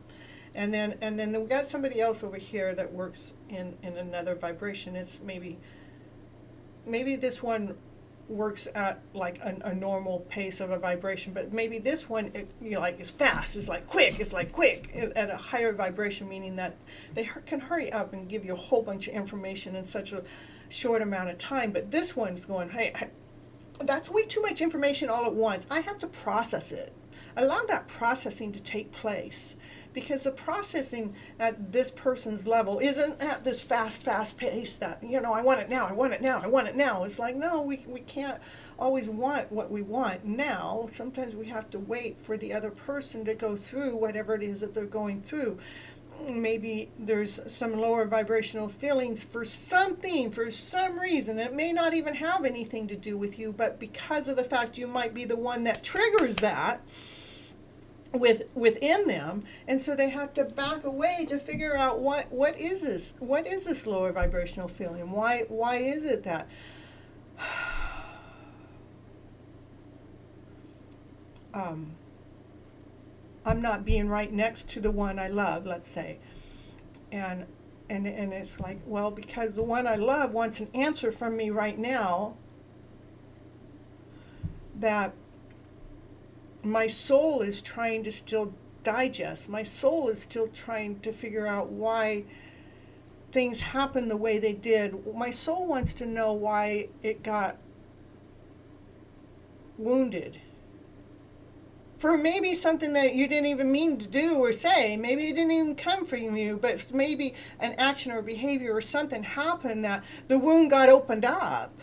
And then we got somebody else over here that works in another vibration. It's maybe this one works at like a normal pace of a vibration, but maybe this one is fast, it's like quick at a higher vibration, meaning that they can hurry up and give you a whole bunch of information in such a short amount of time. But this one's going, hey, that's way too much information all at once. I have to process it. Allow that processing to take place, because the processing at this person's level isn't at this fast pace that, I want it now. It's like, no, we can't always want what we want now. Sometimes we have to wait for the other person to go through whatever it is that they're going through. Maybe there's some lower vibrational feelings for some reason. It may not even have anything to do with you, but because of the fact you might be the one that triggers that within them, and so they have to back away to figure out what is this lower vibrational feeling. Why is it that I'm not being right next to the one I love, let's say, and it's like, well, because the one I love wants an answer from me right now that my soul is trying to still digest. My soul is still trying to figure out why things happen the way they did. My soul wants to know why it got wounded. For maybe something that you didn't even mean to do or say. Maybe it didn't even come from you, but maybe an action or behavior or something happened that the wound got opened up.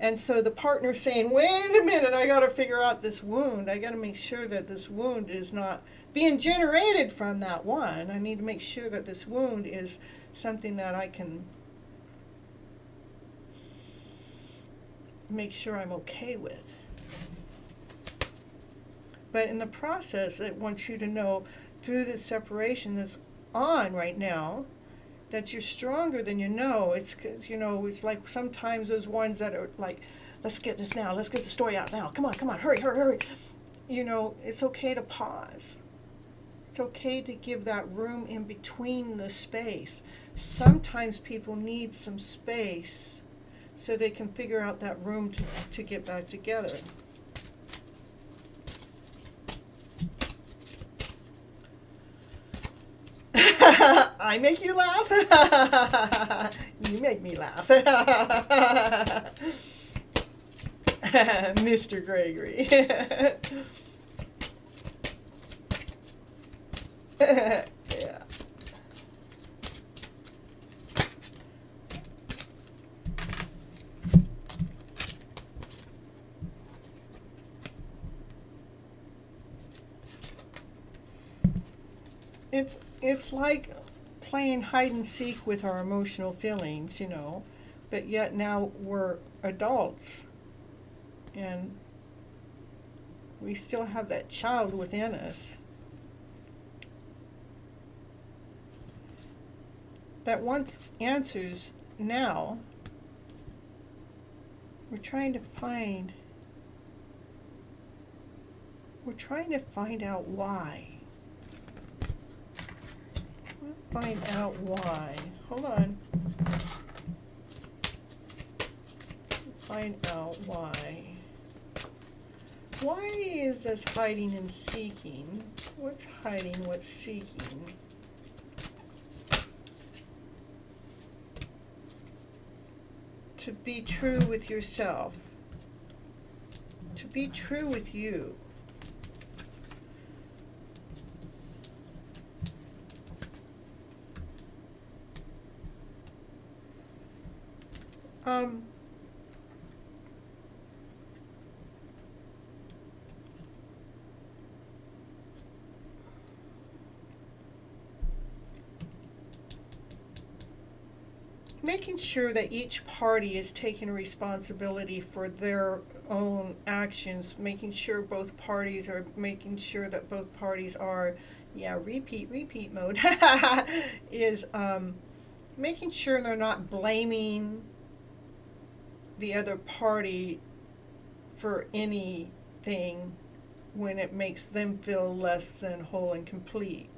And so the partner's saying, wait a minute, I got to figure out this wound. I got to make sure that this wound is not being generated from that one. I need to make sure that this wound is something that I can make sure I'm okay with. But in the process, it wants you to know through this separation that's on right now that you're stronger than you know. It's 'cause, it's like sometimes those ones that are like, let's get this now, let's get the story out now. Come on, hurry. It's okay to pause. It's okay to give that room in between the space. Sometimes people need some space so they can figure out that room to get back together. I make you laugh. You make me laugh. Mr. Gregory. Yeah. It's like playing hide and seek with our emotional feelings, but yet now we're adults and we still have that child within us that wants answers now. We're trying to find out why. Find out why. Hold on. Find out why. Why is this hiding and seeking? What's hiding? What's seeking? To be true with yourself. To be true with you. Making sure that each party is taking responsibility for their own actions, making sure both parties are repeat mode, is making sure they're not blaming the other party for anything when it makes them feel less than whole and complete.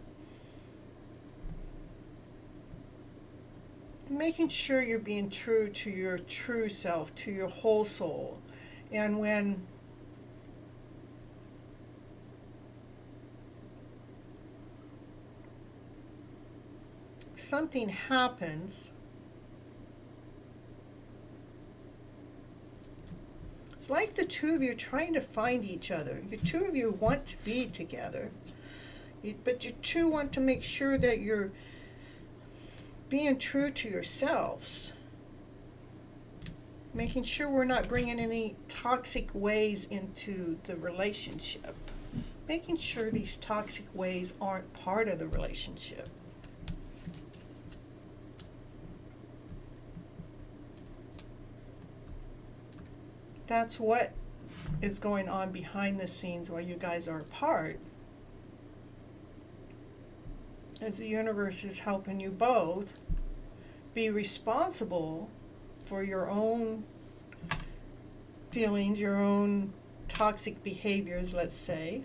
Making sure you're being true to your true self, to your whole soul. And when something happens, it's like the two of you are trying to find each other. The two of you want to be together, but you two want to make sure that you're being true to yourselves, making sure we're not bringing any toxic ways into the relationship, making sure these toxic ways aren't part of the relationship. That's what is going on behind the scenes while you guys are apart. As the universe is helping you both be responsible for your own feelings, your own toxic behaviors, let's say.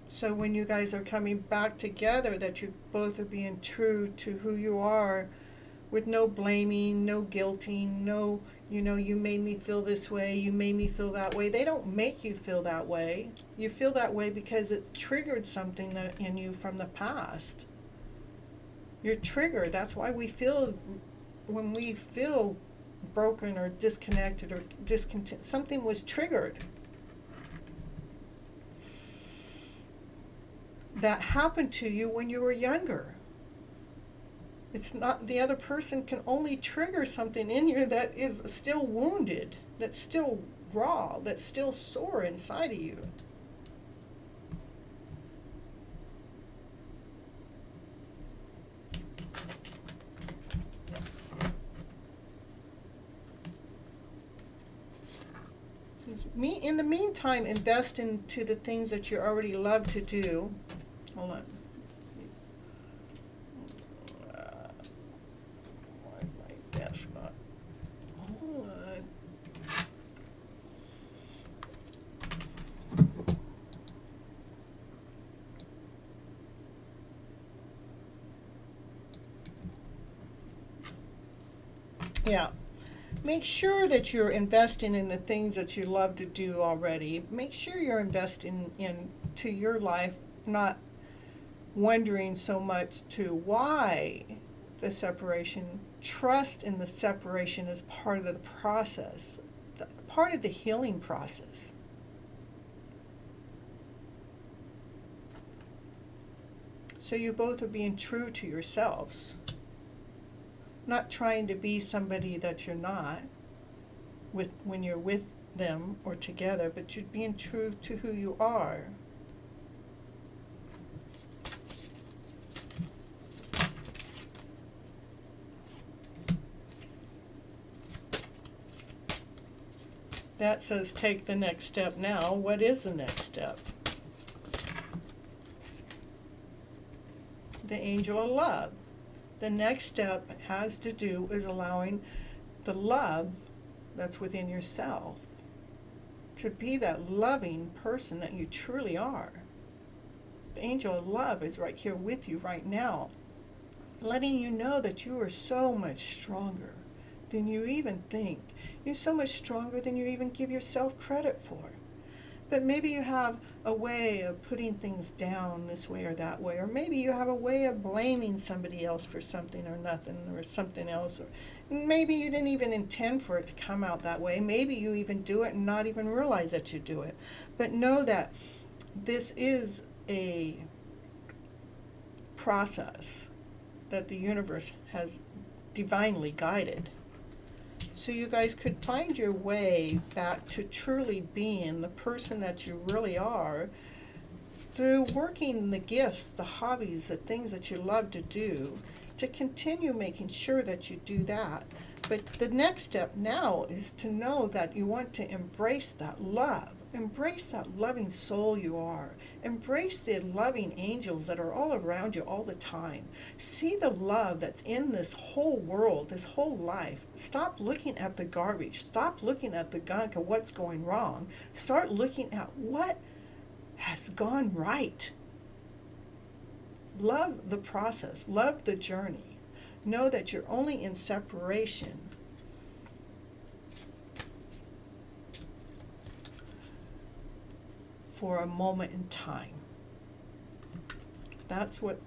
So when you guys are coming back together, that you both are being true to who you are with no blaming, no guilting, no, you made me feel this way, you made me feel that way. They don't make you feel that way. You feel that way because it triggered something in you from the past. You're triggered. That's why when we feel broken or disconnected or discontent, something was triggered. That happened to you when you were younger. It's not, the other person can only trigger something in you that is still wounded, that's still raw, that's still sore inside of you. In the meantime, invest into the things that you already love to do. Hold on. Let's see. Why my desk not? Hold on. Yeah. Make sure that you're investing in the things that you love to do already. Make sure you're investing into your life, not wondering so much to why the separation. Trust in the separation as part of the process, part of the healing process. So you both are being true to yourselves. Not trying to be somebody that you're not when you're with them or together, but you're being true to who you are. That says take the next step now. What is the next step? The angel of love. The next step has to do with allowing the love that's within yourself to be that loving person that you truly are. The angel of love is right here with you right now, letting you know that you are so much stronger than you even think. You're so much stronger than you even give yourself credit for. But maybe you have a way of putting things down this way or that way, or maybe you have a way of blaming somebody else for something or nothing or something else, or maybe you didn't even intend for it to come out that way. Maybe you even do it and not even realize that you do it. But know that this is a process that the universe has divinely guided. So you guys could find your way back to truly being the person that you really are through working the gifts, the hobbies, the things that you love to do, to continue making sure that you do that. But the next step now is to know that you want to embrace that love. Embrace that loving soul you are. Embrace the loving angels that are all around you all the time. See the love that's in this whole world, this whole life. Stop looking at the garbage. Stop looking at the gunk of what's going wrong. Start looking at what has gone right. Love the process. Love the journey. Know that you're only in separation for a moment in time. That's what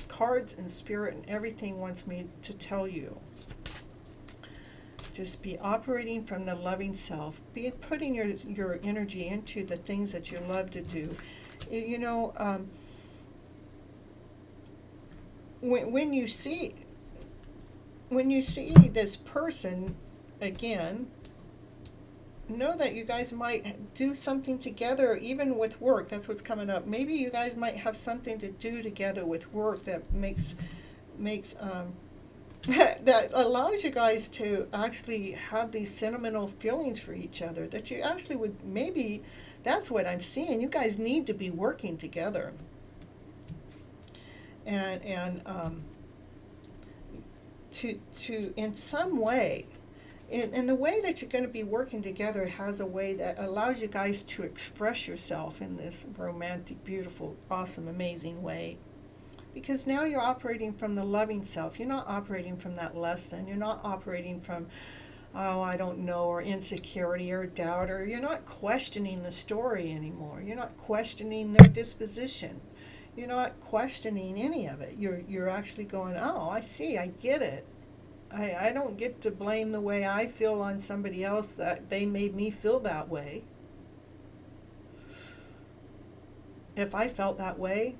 cards and spirit and everything wants me to tell you. Just be operating from the loving self. Be putting your energy into the things that you love to do. You know, when you see this person again, know that you guys might do something together, even with work. That's what's coming up. Maybe you guys might have something to do together with work that makes that allows you guys to actually have these sentimental feelings for each other, that you actually would, maybe that's what I'm seeing. You guys need to be working together. And to in some way, and the way that you're going to be working together has a way that allows you guys to express yourself in this romantic, beautiful, awesome, amazing way. Because now you're operating from the loving self. You're not operating from that less than. You're not operating from, oh, I don't know, or insecurity or doubt, or you're not questioning the story anymore. You're not questioning their disposition. You're not questioning any of it. You're actually going, oh, I see, I get it. I don't get to blame the way I feel on somebody else that they made me feel that way. If I felt that way,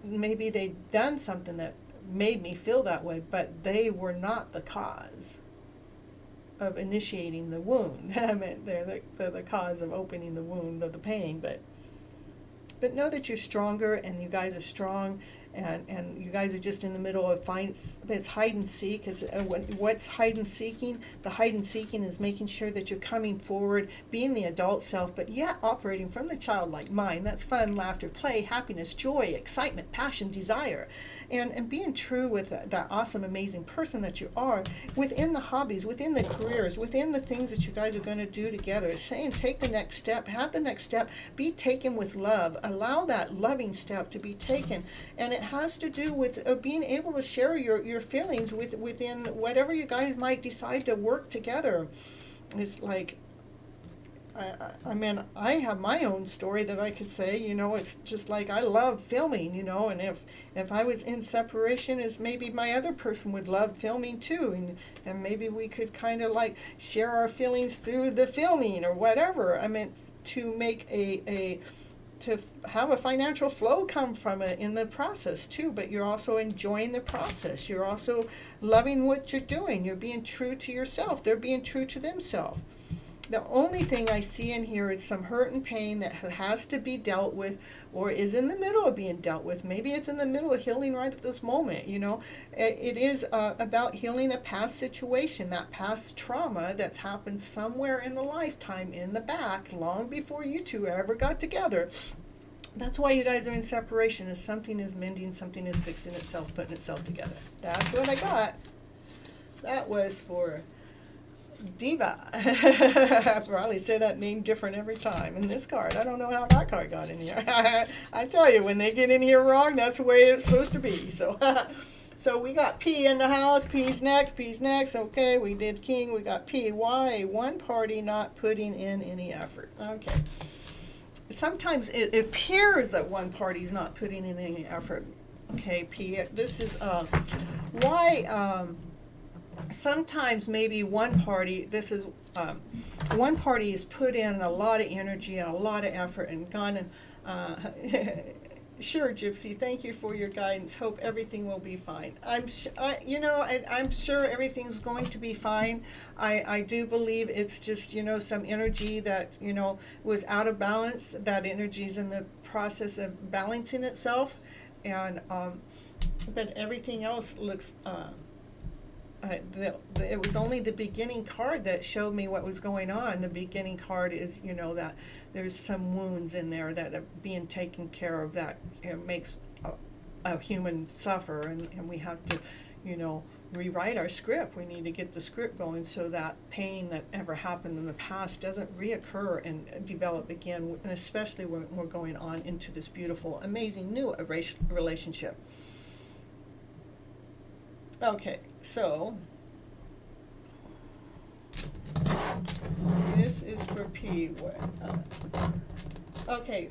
maybe they'd done something that made me feel that way, but they were not the cause of initiating the wound. I mean, they're the cause of opening the wound of the pain, but know that you're stronger, and you guys are strong, and you guys are just in the middle of it's hide and seek. What's hide and seeking? The hide and seeking is making sure that you're coming forward, being the adult self, but yet operating from the childlike mind. That's fun, laughter, play, happiness, joy, excitement, passion, desire, and being true with that awesome, amazing person that you are within the hobbies, within the careers, within the things that you guys are going to do together. It's saying take the next step, have the next step, be taken with love, allow that loving step to be taken, and it has to do with being able to share your feelings within whatever you guys might decide to work together. It's like, I mean, I have my own story that I could say, it's just like I love filming, and if I was in separation, as maybe my other person would love filming too, and maybe we could kind of like share our feelings through the filming or whatever. I mean, to make to have a financial flow come from it in the process too, but you're also enjoying the process. You're also loving what you're doing. You're being true to yourself. They're being true to themselves. The only thing I see in here is some hurt and pain that has to be dealt with, or is in the middle of being dealt with. Maybe it's in the middle of healing right at this moment. It is about healing a past situation, that past trauma that's happened somewhere in the lifetime in the back, long before you two ever got together. That's why you guys are in separation, is something is mending, something is fixing itself, putting itself together. That's what I got. That was for Diva. I probably say that name different every time in this card. I don't know how that card got in here. I tell you, when they get in here wrong, that's the way it's supposed to be. So so we got P in the house. P's next. Okay, we did King. We got P. Why? One party not putting in any effort. Okay. Sometimes it appears that one party's not putting in any effort. Okay, P. This is why. Sometimes maybe one party has put in a lot of energy and a lot of effort and gone and sure, Gypsy, thank you for your guidance. Hope everything will be fine. I'm sure everything's going to be fine. I do believe it's just, some energy that, was out of balance. That energy is in the process of balancing itself, and but everything else looks it was only the beginning card that showed me what was going on. The beginning card is, that there's some wounds in there that are being taken care of, that makes a human suffer, and we have to, rewrite our script. We need to get the script going so that pain that ever happened in the past doesn't reoccur and develop again, and especially when we're going on into this beautiful, amazing new relationship. Okay, so this is for P. Okay.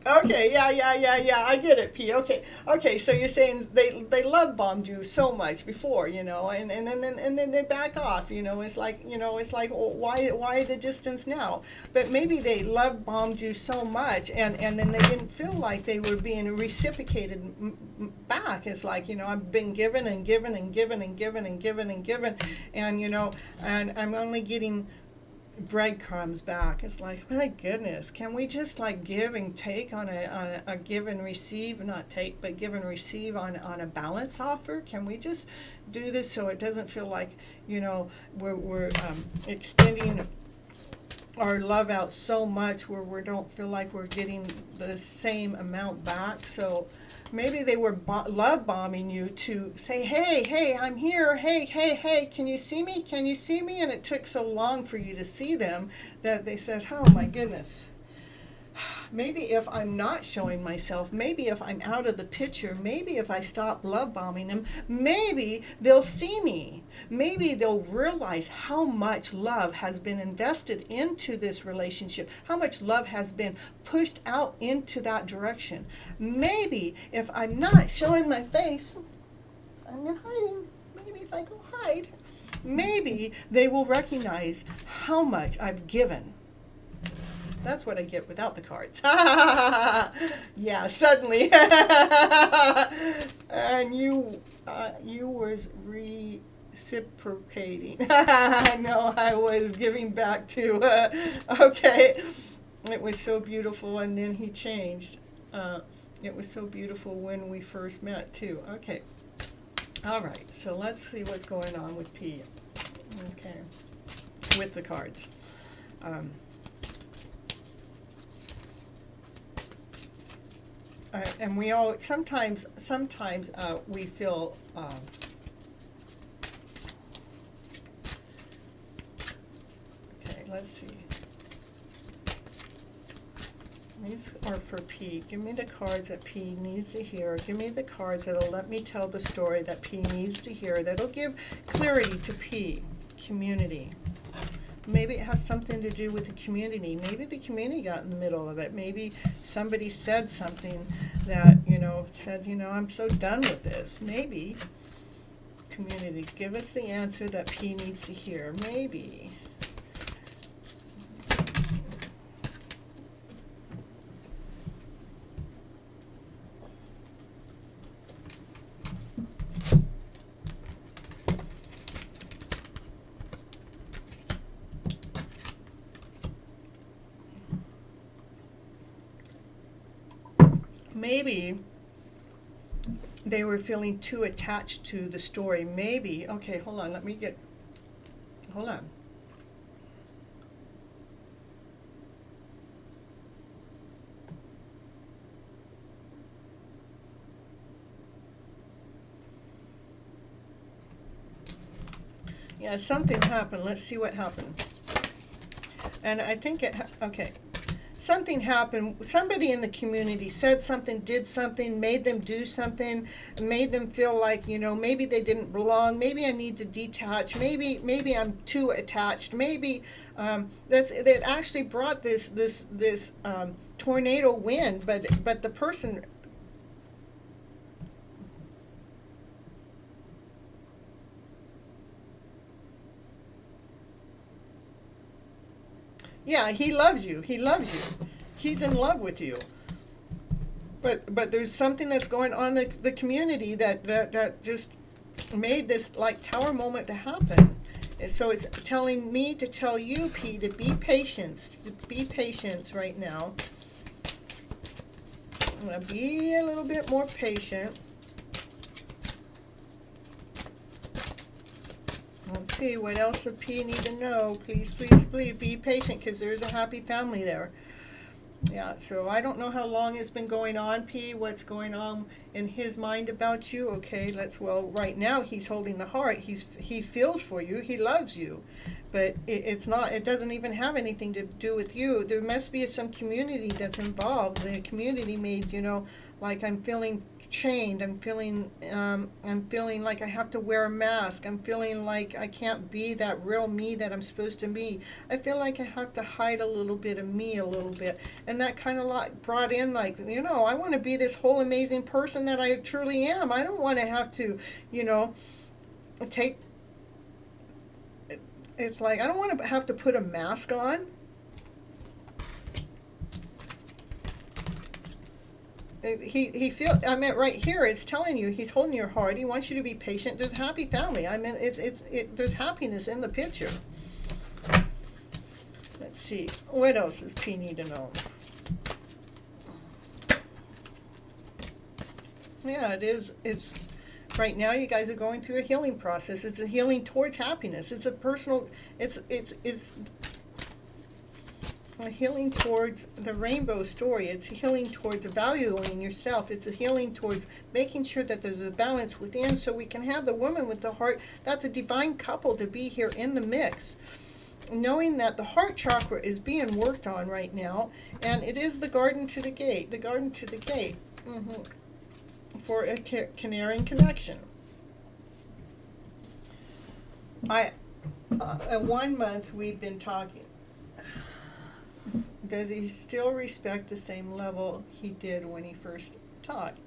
Okay, yeah, I get it, P. Okay, so you're saying they love bombed you so much before, and then they back off, it's like, well, why the distance now? But maybe they love bombed you so much, and then they didn't feel like they were being reciprocated back. It's like, I've been given and given and given and given and given and given, and I'm only getting breadcrumbs back. It's like, my goodness, can we just like give and take on a give and receive, not take, but give and receive on a balance offer? Can we just do this so it doesn't feel like, we're extending our love out so much where we don't feel like we're getting the same amount back. So maybe they were love bombing you to say, hey, hey, I'm here. Hey, hey, hey, can you see me? Can you see me? And it took so long for you to see them that they said, oh my goodness. Maybe if I'm not showing myself, maybe if I'm out of the picture, maybe if I stop love bombing them, maybe they'll see me. Maybe they'll realize how much love has been invested into this relationship, how much love has been pushed out into that direction. Maybe if I'm not showing my face, I'm in hiding. Maybe if I go hide, maybe they will recognize how much I've given. That's what I get without the cards. Yeah, suddenly. And you was reciprocating. No, I was giving back to, okay. It was so beautiful, and then he changed. It was so beautiful when we first met, too. Okay. All right, so let's see what's going on with P. Okay. With the cards. And we all sometimes we feel okay, let's see. These are for P. Give me the cards that P needs to hear. Give me the cards that'll let me tell the story that P needs to hear. That'll give clarity to P. Community. Maybe it has something to do with the community. Maybe the community got in the middle of it. Maybe somebody said something that, said, I'm so done with this. Maybe community, give us the answer that P needs to hear. Maybe. Maybe they were feeling too attached to the story. Maybe, okay, hold on, hold on. Yeah, something happened. Let's see what happened. And I think okay. Something happened. Somebody in the community said something, did something, made them do something, made them feel like, maybe they didn't belong. Maybe I need to detach. Maybe I'm too attached. Maybe that actually brought this tornado wind. But the person. Yeah, he loves you. He loves you. He's in love with you. But there's something that's going on in the community that just made this like tower moment to happen. And so it's telling me to tell you, P, to be patient. To be patient right now. I'm going to be a little bit more patient. Let's see, what else does P need to know? Please, please, please be patient, because there's a happy family there. Yeah, so I don't know how long it's been going on, P, what's going on in his mind about you. Okay, right now he's holding the heart. He feels for you. He loves you. But it doesn't even have anything to do with you. There must be some community that's involved. The community made, like I'm feeling chained. I'm feeling like I have to wear a mask. I'm feeling like I can't be that real me that I'm supposed to be. I feel like I have to hide a little bit of me a little bit. And that kind of like brought in like, I want to be this whole amazing person that I truly am. I don't want to have to, take, it's like, I don't want to have to put a mask on. He feel. I mean, right here, it's telling you he's holding your heart. He wants you to be patient. There's a happy family. I mean, there's happiness in the picture. Let's see. What else does P need to know? Yeah, it is. It's right now. You guys are going through a healing process. It's a healing towards happiness. It's a personal. It's a healing towards the rainbow story. It's a healing towards valuing yourself. It's a healing towards making sure that there's a balance within, so we can have the woman with the heart. That's a divine couple to be here in the mix. Knowing that the heart chakra is being worked on right now, and it is the garden to the gate, for a connecting connection. At 1 month we've been talking. Does he still respect the same level he did when he first talked?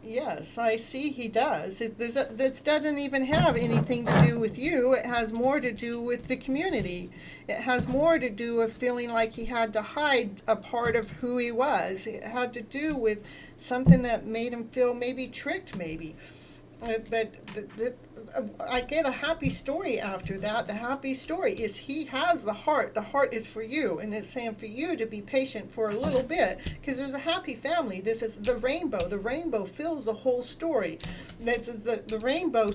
Yes, I see he does. This doesn't even have anything to do with you. It has more to do with the community. It has more to do with feeling like he had to hide a part of who he was. It had to do with something that made him feel maybe tricked, maybe. But I get a happy story after that. The happy story is he has the heart. The heart is for you, and it's saying for you to be patient for a little bit, because there's a happy family. This is the rainbow. The rainbow fills the whole story. That's the rainbow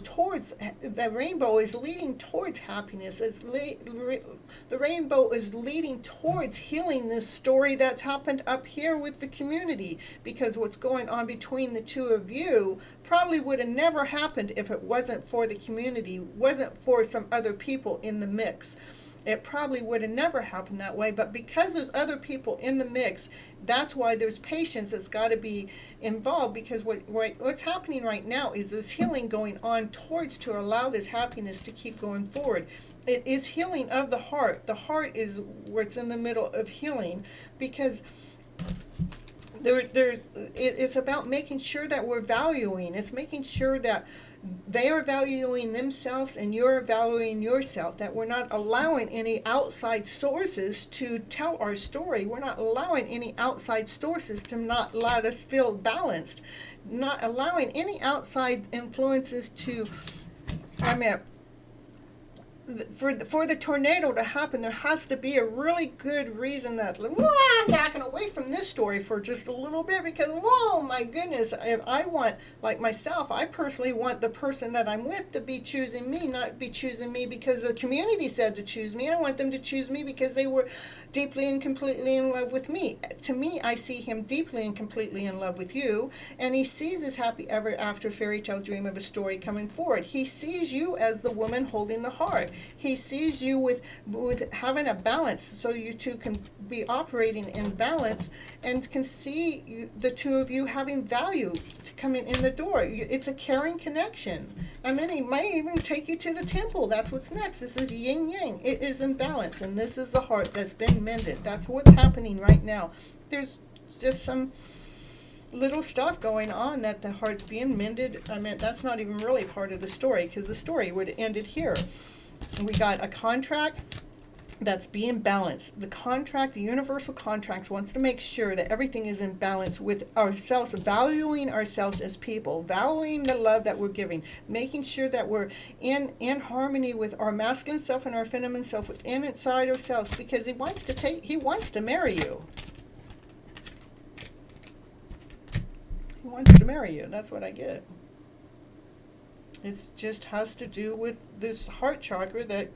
is leading towards happiness. The rainbow is leading towards healing this story that's happened up here with the community, because what's going on between the two of you probably would have never happened if it wasn't for the community, wasn't for some other people in the mix. It probably would have never happened that way, but because there's other people in the mix, that's why there's patience that's got to be involved, because what's happening right now is there's healing going on towards to allow this happiness to keep going forward. It is healing of the heart. The heart is what's in the middle of healing, because it's about making sure that we're valuing. It's making sure that they are valuing themselves and you're valuing yourself, that we're not allowing any outside sources to tell our story. We're not allowing any outside sources to not let us feel balanced, not allowing any outside influences to, for the tornado to happen, there has to be a really good reason that, I'm backing away from this story for just a little bit, because, whoa, my goodness, if I want, like myself, I personally want the person that I'm with to be choosing me, not be choosing me because the community said to choose me. I want them to choose me because they were deeply and completely in love with me. To me, I see him deeply and completely in love with you, and he sees his happy ever after fairy tale dream of a story coming forward. He sees you as the woman holding the heart. He sees you with having a balance, so you two can be operating in balance, and can see the two of you having value to coming in the door. It's a caring connection. He might even take you to the temple. That's what's next. This is yin yang. It is in balance, and this is the heart that's been mended. That's what's happening right now. There's just some little stuff going on that the heart's being mended. That's not even really part of the story, because the story would have ended here. We got a contract that's being balanced. The contract, the universal contracts, wants to make sure that everything is in balance with ourselves, valuing ourselves as people, valuing the love that we're giving, making sure that we're in harmony with our masculine self and our feminine self within inside ourselves, because he wants to marry you. He wants to marry you. That's what I get. It just has to do with this heart chakra that,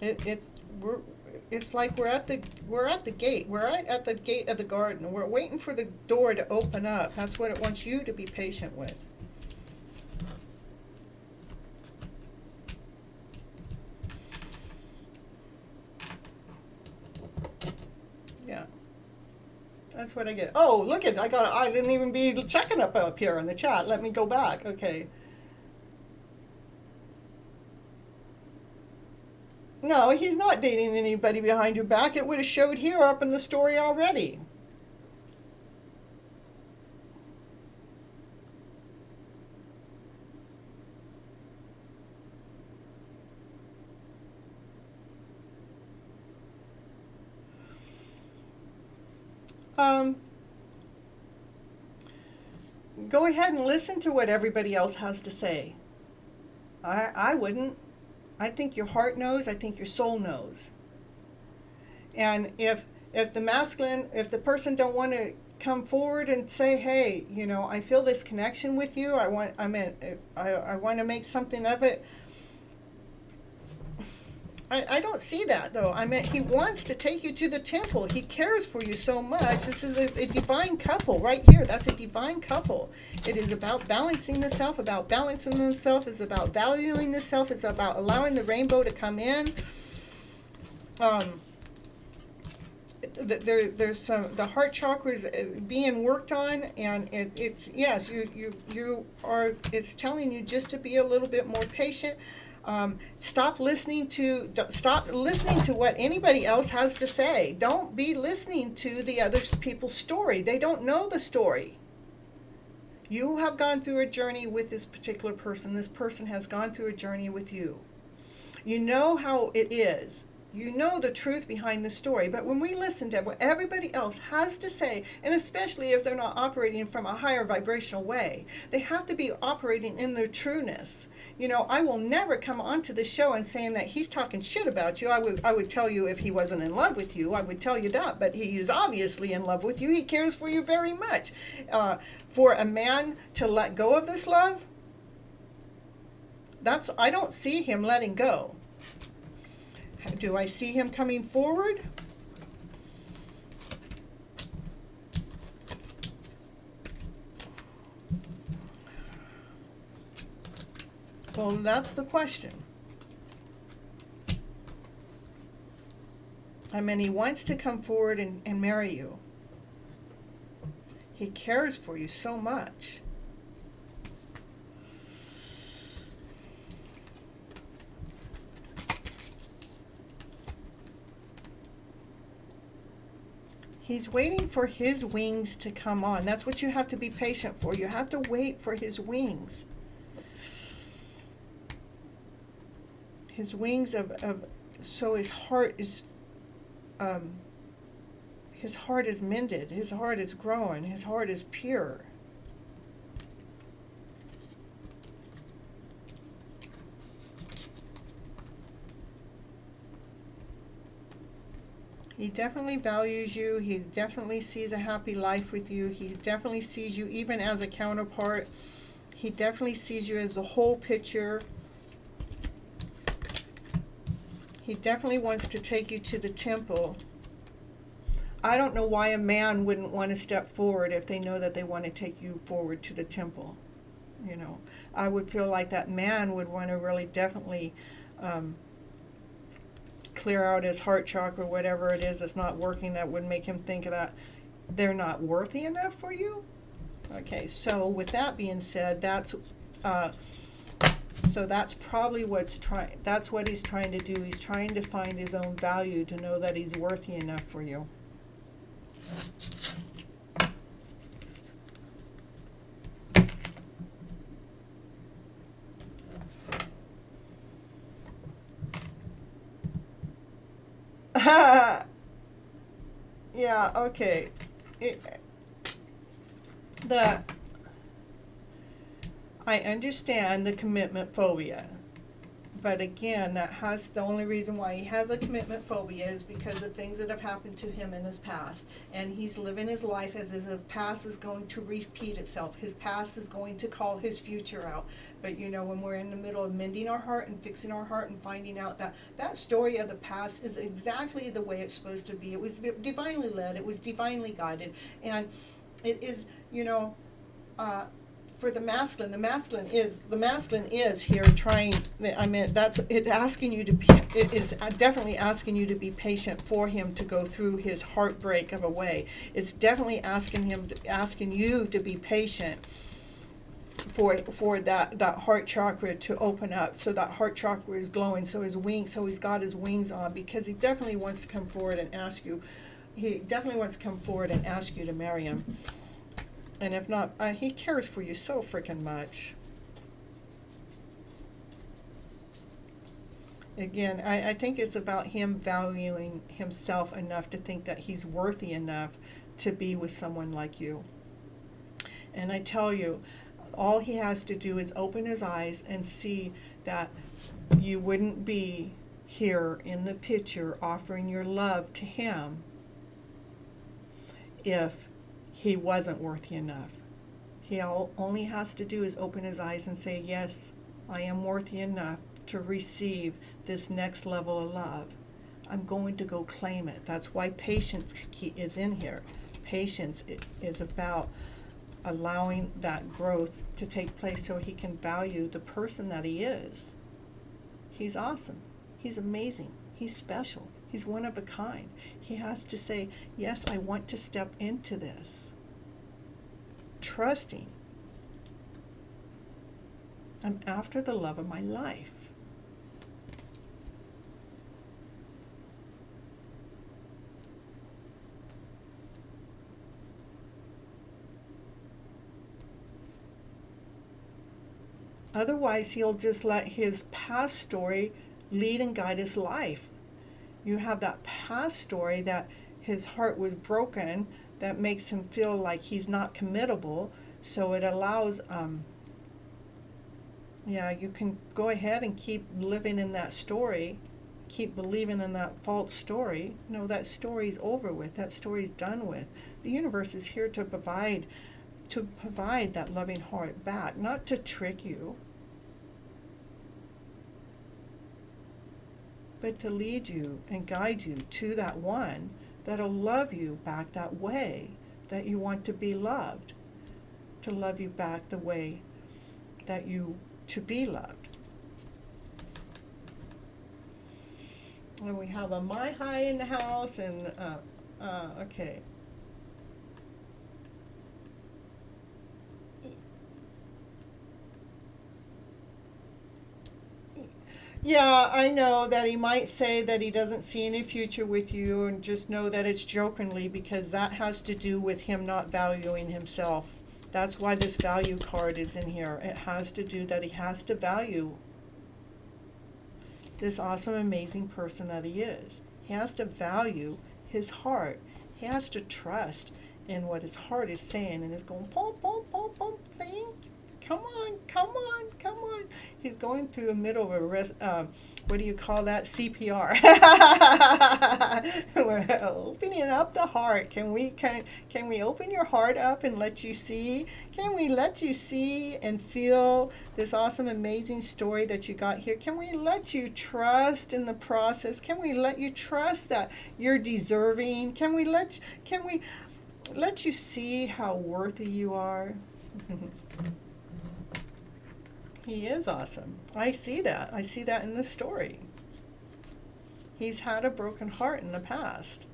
it's like we're at the gate. We're right at the gate of the garden. We're waiting for the door to open up. That's what it wants you to be patient with. Yeah. That's what I get. Oh, look at, I didn't even be checking up here in the chat. Let me go back. Okay. No, he's not dating anybody behind your back. It would have showed here up in the story already. Go ahead and listen to what everybody else has to say. I wouldn't. I think your heart knows. I think your soul knows. And if the person don't want to come forward and say, hey, I feel this connection with you. I want to make something of it. I don't see that, though. I mean, he wants to take you to the temple. He cares for you so much. This is a divine couple right here. That's a divine couple. It is about balancing the self, about balancing the self. It's about valuing the self. It's about allowing the rainbow to come in. There's some, the heart chakra is being worked on, and it's, yes, you are, it's telling you just to be a little bit more patient. Stop listening to what anybody else has to say. Don't be listening to the other people's story. They don't know the story. You have gone through a journey with this particular person. This person has gone through a journey with you. You know how it is. You know the truth behind the story. But when we listen to what everybody else has to say, and especially if they're not operating from a higher vibrational way, they have to be operating in their trueness. You know, I will never come onto the show and saying that he's talking shit about you. I would tell you if he wasn't in love with you, I would tell you that. But he is obviously in love with you. He cares for you very much. For a man to let go of this love, I don't see him letting go. Do I see him coming forward? Well, that's the question. I mean, he wants to come forward and marry you. He cares for you so much. He's waiting for his wings to come on. That's what you have to be patient for. You have to wait for his wings. His wings so his heart is mended. His heart is growing. His heart is pure. He definitely values you. He definitely sees a happy life with you. He definitely sees you even as a counterpart. He definitely sees you as the whole picture. He definitely wants to take you to the temple. I don't know why a man wouldn't want to step forward if they know that they want to take you forward to the temple. You know, I would feel like that man would want to really definitely clear out his heart chakra, whatever it is that's not working, that would make him think that they're not worthy enough for you. Okay, so with that being said, that's probably that's what he's trying to do. He's trying to find his own value, to know that he's worthy enough for you. Yeah, okay. I understand the commitment phobia. But again, the only reason why he has a commitment phobia is because of things that have happened to him in his past. And he's living his life as if his past is going to repeat itself. His past is going to call his future out. But you know, when we're in the middle of mending our heart and fixing our heart and finding out that story of the past is exactly the way it's supposed to be. It was divinely led. It was divinely guided. And it is, you know, for the masculine is here trying. I mean, it is definitely asking you to be patient for him to go through his heartbreak of a way. It's definitely asking you to be patient for that heart chakra to open up, so that heart chakra is glowing, so he's got his wings on, because he definitely wants to come forward and ask you. He definitely wants to come forward and ask you to marry him. And if not, he cares for you so freaking much. Again, I think it's about him valuing himself enough to think that he's worthy enough to be with someone like you. And I tell you, all he has to do is open his eyes and see that you wouldn't be here in the picture offering your love to him if he wasn't worthy enough. He only has to do is open his eyes and say, yes, I am worthy enough to receive this next level of love. I'm going to go claim it. That's why patience is in here. Patience is about allowing that growth to take place so he can value the person that he is. He's awesome. He's amazing. He's special. He's one of a kind. He has to say, yes, I want to step into this. Trusting. I'm after the love of my life. Otherwise, he'll just let his past story lead and guide his life. You have that past story that his heart was broken, that makes him feel like he's not committable. So it allows, you can go ahead and keep living in that story, keep believing in that false story. No, that story's over with. That story's done with. The universe is here to provide that loving heart back, not to trick you, but to lead you and guide you to that one that'll love you back that way that you want to be loved, to love you back the way that you to be loved. And we have a My High in the house, and okay. Yeah, I know that he might say that he doesn't see any future with you, and just know that it's jokingly, because that has to do with him not valuing himself. That's why this value card is in here. It has to do that he has to value this awesome, amazing person that he is. He has to value his heart. He has to trust in what his heart is saying, and it's going, boom, boom, boom, boom, thing. Come on, come on, come on. He's going through the middle of a, what do you call that? CPR. We're opening up the heart. Can we open your heart up and let you see? Can we let you see and feel this awesome, amazing story that you got here? Can we let you trust in the process? Can we let you trust that you're deserving? Can we let you see how worthy you are? He is awesome. I see that. I see that in the story. He's had a broken heart in the past,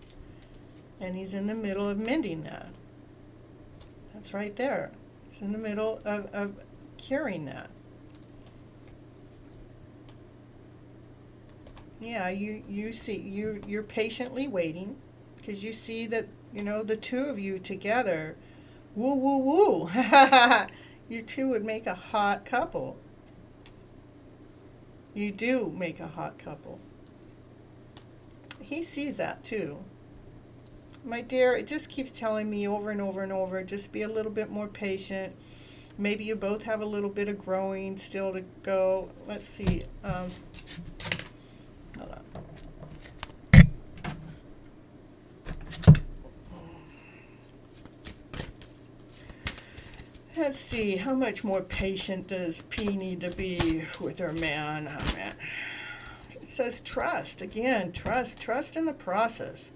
and he's in the middle of mending that. That's right there. He's in the middle of curing that. Yeah, you see, you're patiently waiting, because you see that, the two of you together, woo, woo, woo. You two would make a hot couple. You do make a hot couple. He sees that too. My dear, it just keeps telling me over and over and over, just be a little bit more patient. Maybe you both have a little bit of growing still to go. Let's see. Hold on. Let's see, how much more patient does P need to be with her man? Oh, man. It says trust. Again, trust in the process.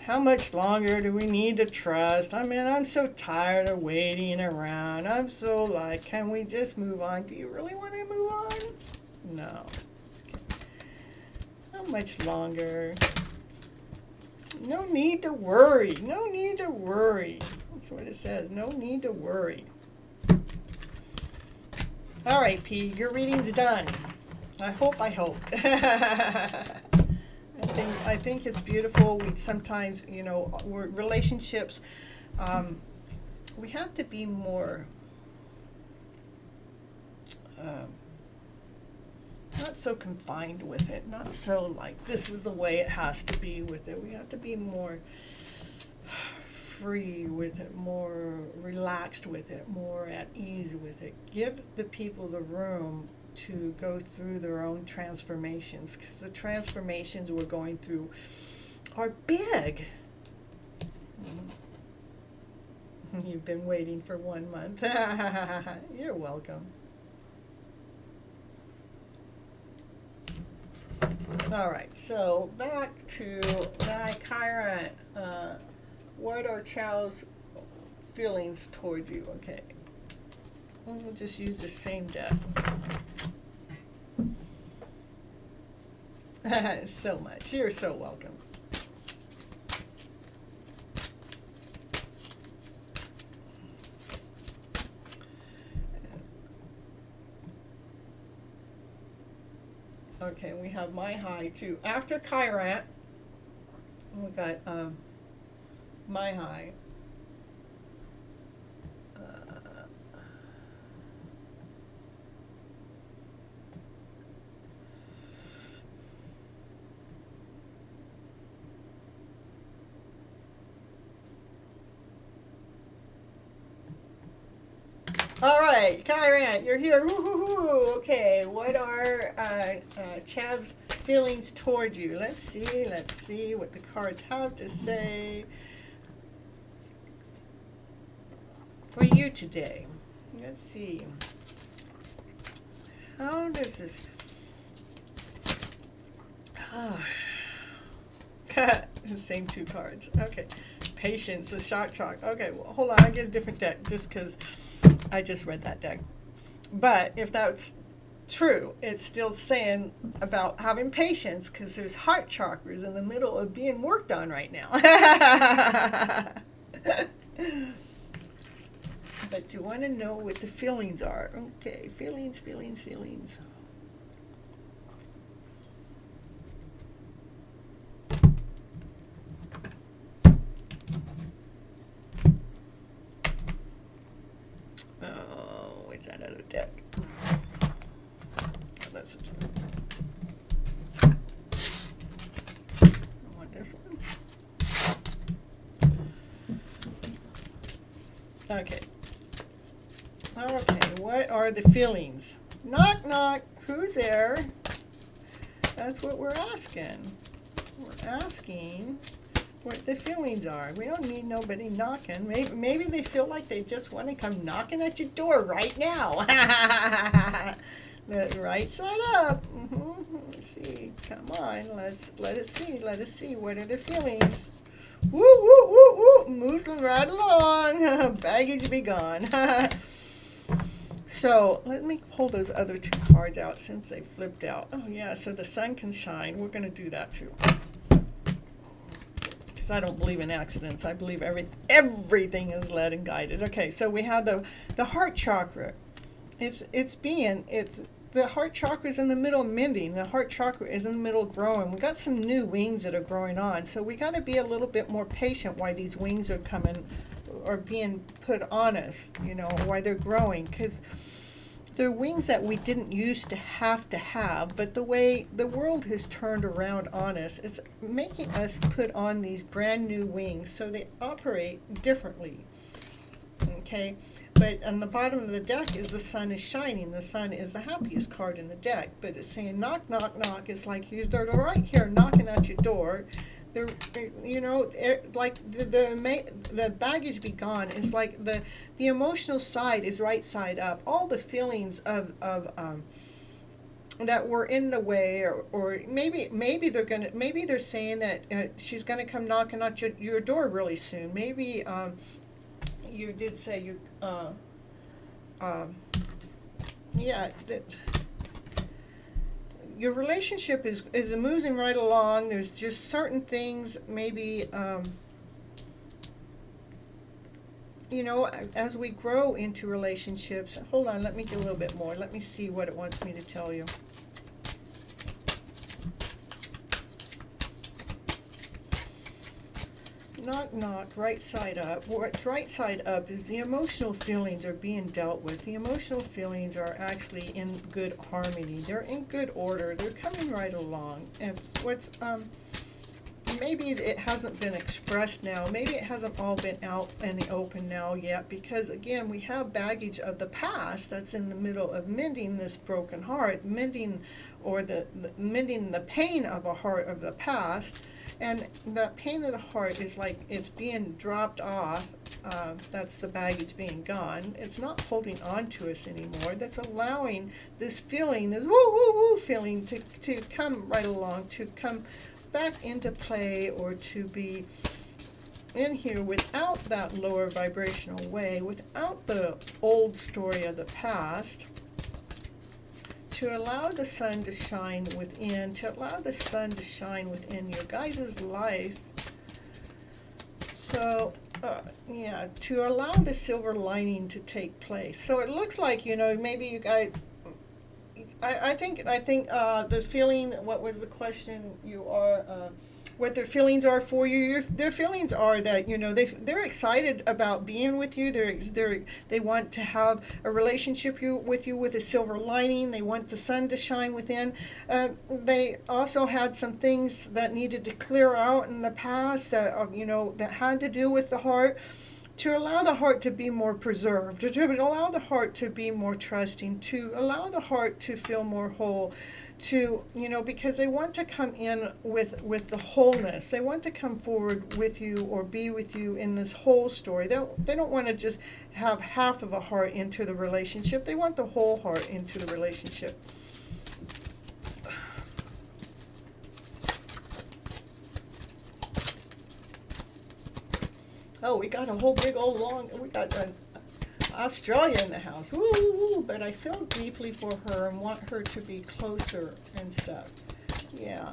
How much longer do we need to trust? I mean, I'm so tired of waiting around. I'm so like, can we just move on? Do you really want to move on? No. How much longer? No need to worry. No need to worry. That's what it says. No need to worry. All right, P, your reading's done. I helped. I think it's beautiful. We sometimes, we're relationships, we have to be more, not so confined with it, not so like this is the way it has to be with it. We have to be more free with it, more relaxed with it, more at ease with it. Give the people the room to go through their own transformations, because the transformations we're going through are big. You've been waiting for 1 month. You're welcome. All right, so back to Kyra. What are Chow's feelings toward you? Okay. We'll just use the same deck. So much. You're so welcome. Okay, we have my high too. After Chirat, we got my high. All right, Kyran, you're here. Woo-hoo-hoo. Okay, what are Chav's feelings toward you? Let's see what the cards have to say for you today. Let's see. How does this... The same two cards. Okay. Patience, the shock chalk. Okay, well, hold on. I'll get a different deck just because I just read that deck. But if that's true, it's still saying about having patience because there's heart chakras in the middle of being worked on right now. But you want to know what the feelings are. Okay, feelings. Oh, where's that other deck? Oh, that's a I want this one. Okay. Okay, what are the feelings? Knock, knock. Who's there? That's what we're asking. We're asking what the feelings are. We don't need nobody knocking. Maybe they feel like they just want to come knocking at your door right now. The right side up. Let's see. Come on. Let us see. What are the feelings? Woo, woo, woo, woo. Moving right along. Baggage be gone. So let me pull those other two cards out since they flipped out. Oh yeah, so the sun can shine. We're going to do that too. Because I don't believe in accidents. I believe everything is led and guided. Okay, so we have the heart chakra. It's the heart chakra is in the middle mending. The heart chakra is in the middle growing. We got some new wings that are growing on. So we got to be a little bit more patient while these wings are coming or being put on us, why they're growing, because they're wings that we didn't used to have, but the way the world has turned around on us, it's making us put on these brand new wings so they operate differently. Okay, but on the bottom of the deck is the sun is shining. The sun is the happiest card in the deck, but it's saying knock, knock, knock. It's like they're right here knocking at your door. They're like the baggage be gone. It's like the emotional side is right side up. All the feelings of that were in the way, or maybe they're saying that she's gonna come knocking at your door really soon. Maybe you did say you your relationship is moving right along. There's just certain things, maybe, as we grow into relationships. Hold on, let me do a little bit more. Let me see what it wants me to tell you. Knock, knock, right side up. What's right side up is the emotional feelings are being dealt with. The emotional feelings are actually in good harmony. They're in good order. They're coming right along. It's what's maybe it hasn't been expressed now. Maybe it hasn't all been out in the open now yet, because again, we have baggage of the past that's in the middle of mending this broken heart, mending the pain of a heart of the past. And the pain of the heart is like it's being dropped off. That's the baggage being gone. It's not holding on to us anymore. That's allowing this feeling, this woo woo woo feeling to come right along, to come back into play, or to be in here without that lower vibrational way, without the old story of the past, to allow the sun to shine within, to allow the sun to shine within your guys' life. So, yeah, to allow the silver lining to take place. So it looks like, maybe you guys, I think the feeling, what was the question? What their feelings are for you. Their feelings are that they're excited about being with you. They want to have a relationship with you with a silver lining. They want the sun to shine within. They also had some things that needed to clear out in the past that that had to do with the heart. To allow the heart to be more preserved, to allow the heart to be more trusting, to allow the heart to feel more whole, because they want to come in with the wholeness. They want to come forward with you or be with you in this whole story. They don't want to just have half of a heart into the relationship. They want the whole heart into the relationship. Oh, we got a whole big old we got Australia in the house. Woo, woo, woo. But I feel deeply for her and want her to be closer and stuff. Yeah.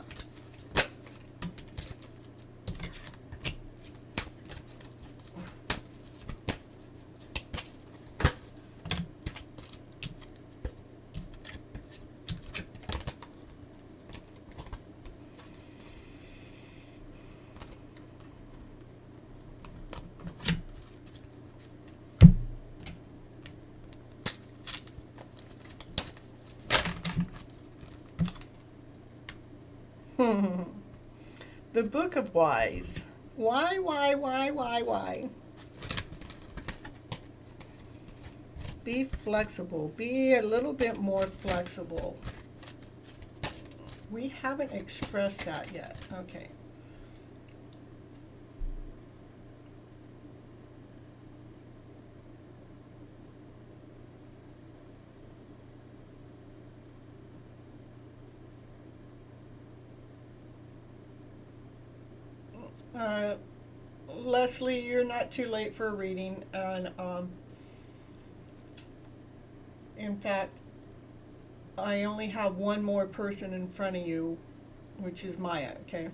The Book of Whys. Why? Be flexible. Be a little bit more flexible. We haven't expressed that yet. Okay. Leslie, you're not too late for a reading, and in fact, I only have one more person in front of you, which is Maya. Okay.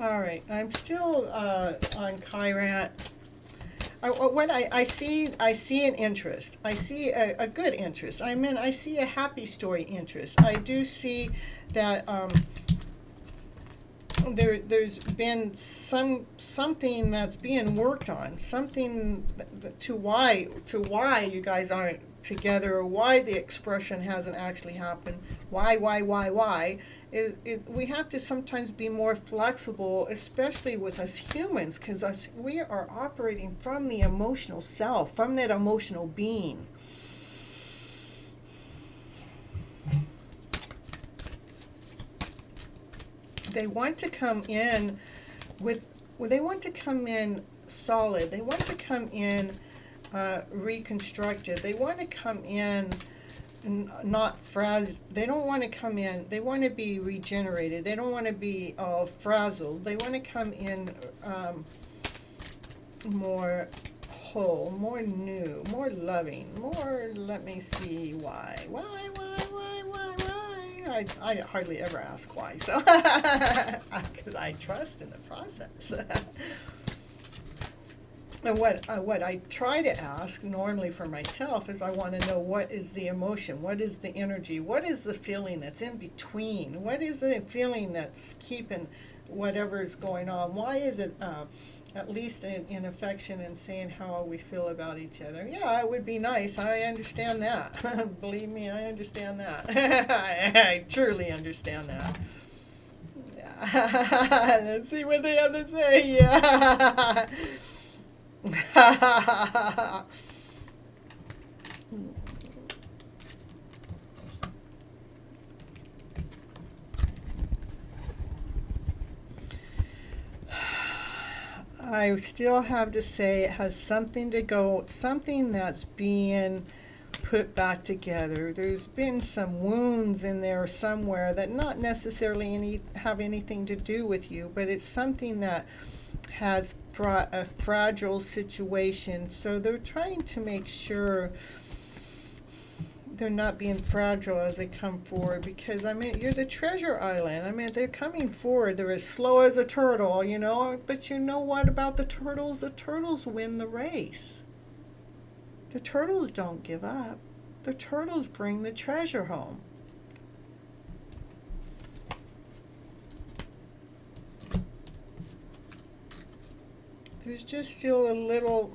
All right, I'm still on Chirat. I see an interest. I see a good interest. I see a happy story interest. I do see that there's been something that's being worked on, something to why you guys aren't together, or why the expression hasn't actually happened. Why? We have to sometimes be more flexible, especially with us humans, because we are operating from the emotional self, from that emotional being. They want to come in solid. They want to come in reconstructed. They want to come in not fragile. They don't want to come in. They want to be regenerated. They don't want to be all frazzled. They want to come in more whole, more new, more loving, more. Let me see why. I hardly ever ask why, so because I trust in the process. And what I try to ask normally for myself is I want to know, what is the emotion, what is the energy, what is the feeling that's in between, what is the feeling that's keeping whatever's going on, why is it at least in affection and saying how we feel about each other. Yeah, it would be nice. I understand that. Believe me, I understand that. I truly understand that. Yeah. Let's see what they have to say. Yeah. I still have to say it has something that's being put back together. There's been some wounds in there somewhere that not necessarily have anything to do with you, but it's something that has brought a fragile situation. So they're trying to make sure they're not being fragile as they come forward, because you're the treasure island. They're coming forward. They're as slow as a turtle, but you know what about the turtles? The turtles win the race. The turtles don't give up. The turtles bring the treasure home. There's just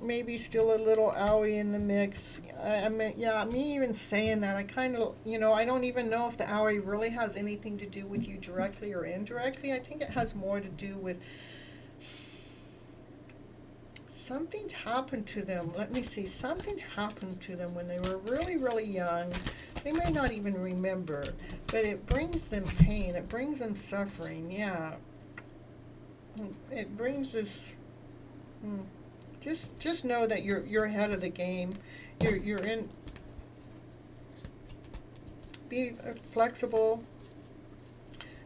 maybe still a little owie in the mix. Me even saying that, I kind of, I don't even know if the owie really has anything to do with you directly or indirectly. I think it has more to do with something happened to them. Let me see. Something happened to them when they were really, really young. They may not even remember, but it brings them pain. It brings them suffering. Yeah. It brings this. Just know that you're ahead of the game. You're in. Be flexible,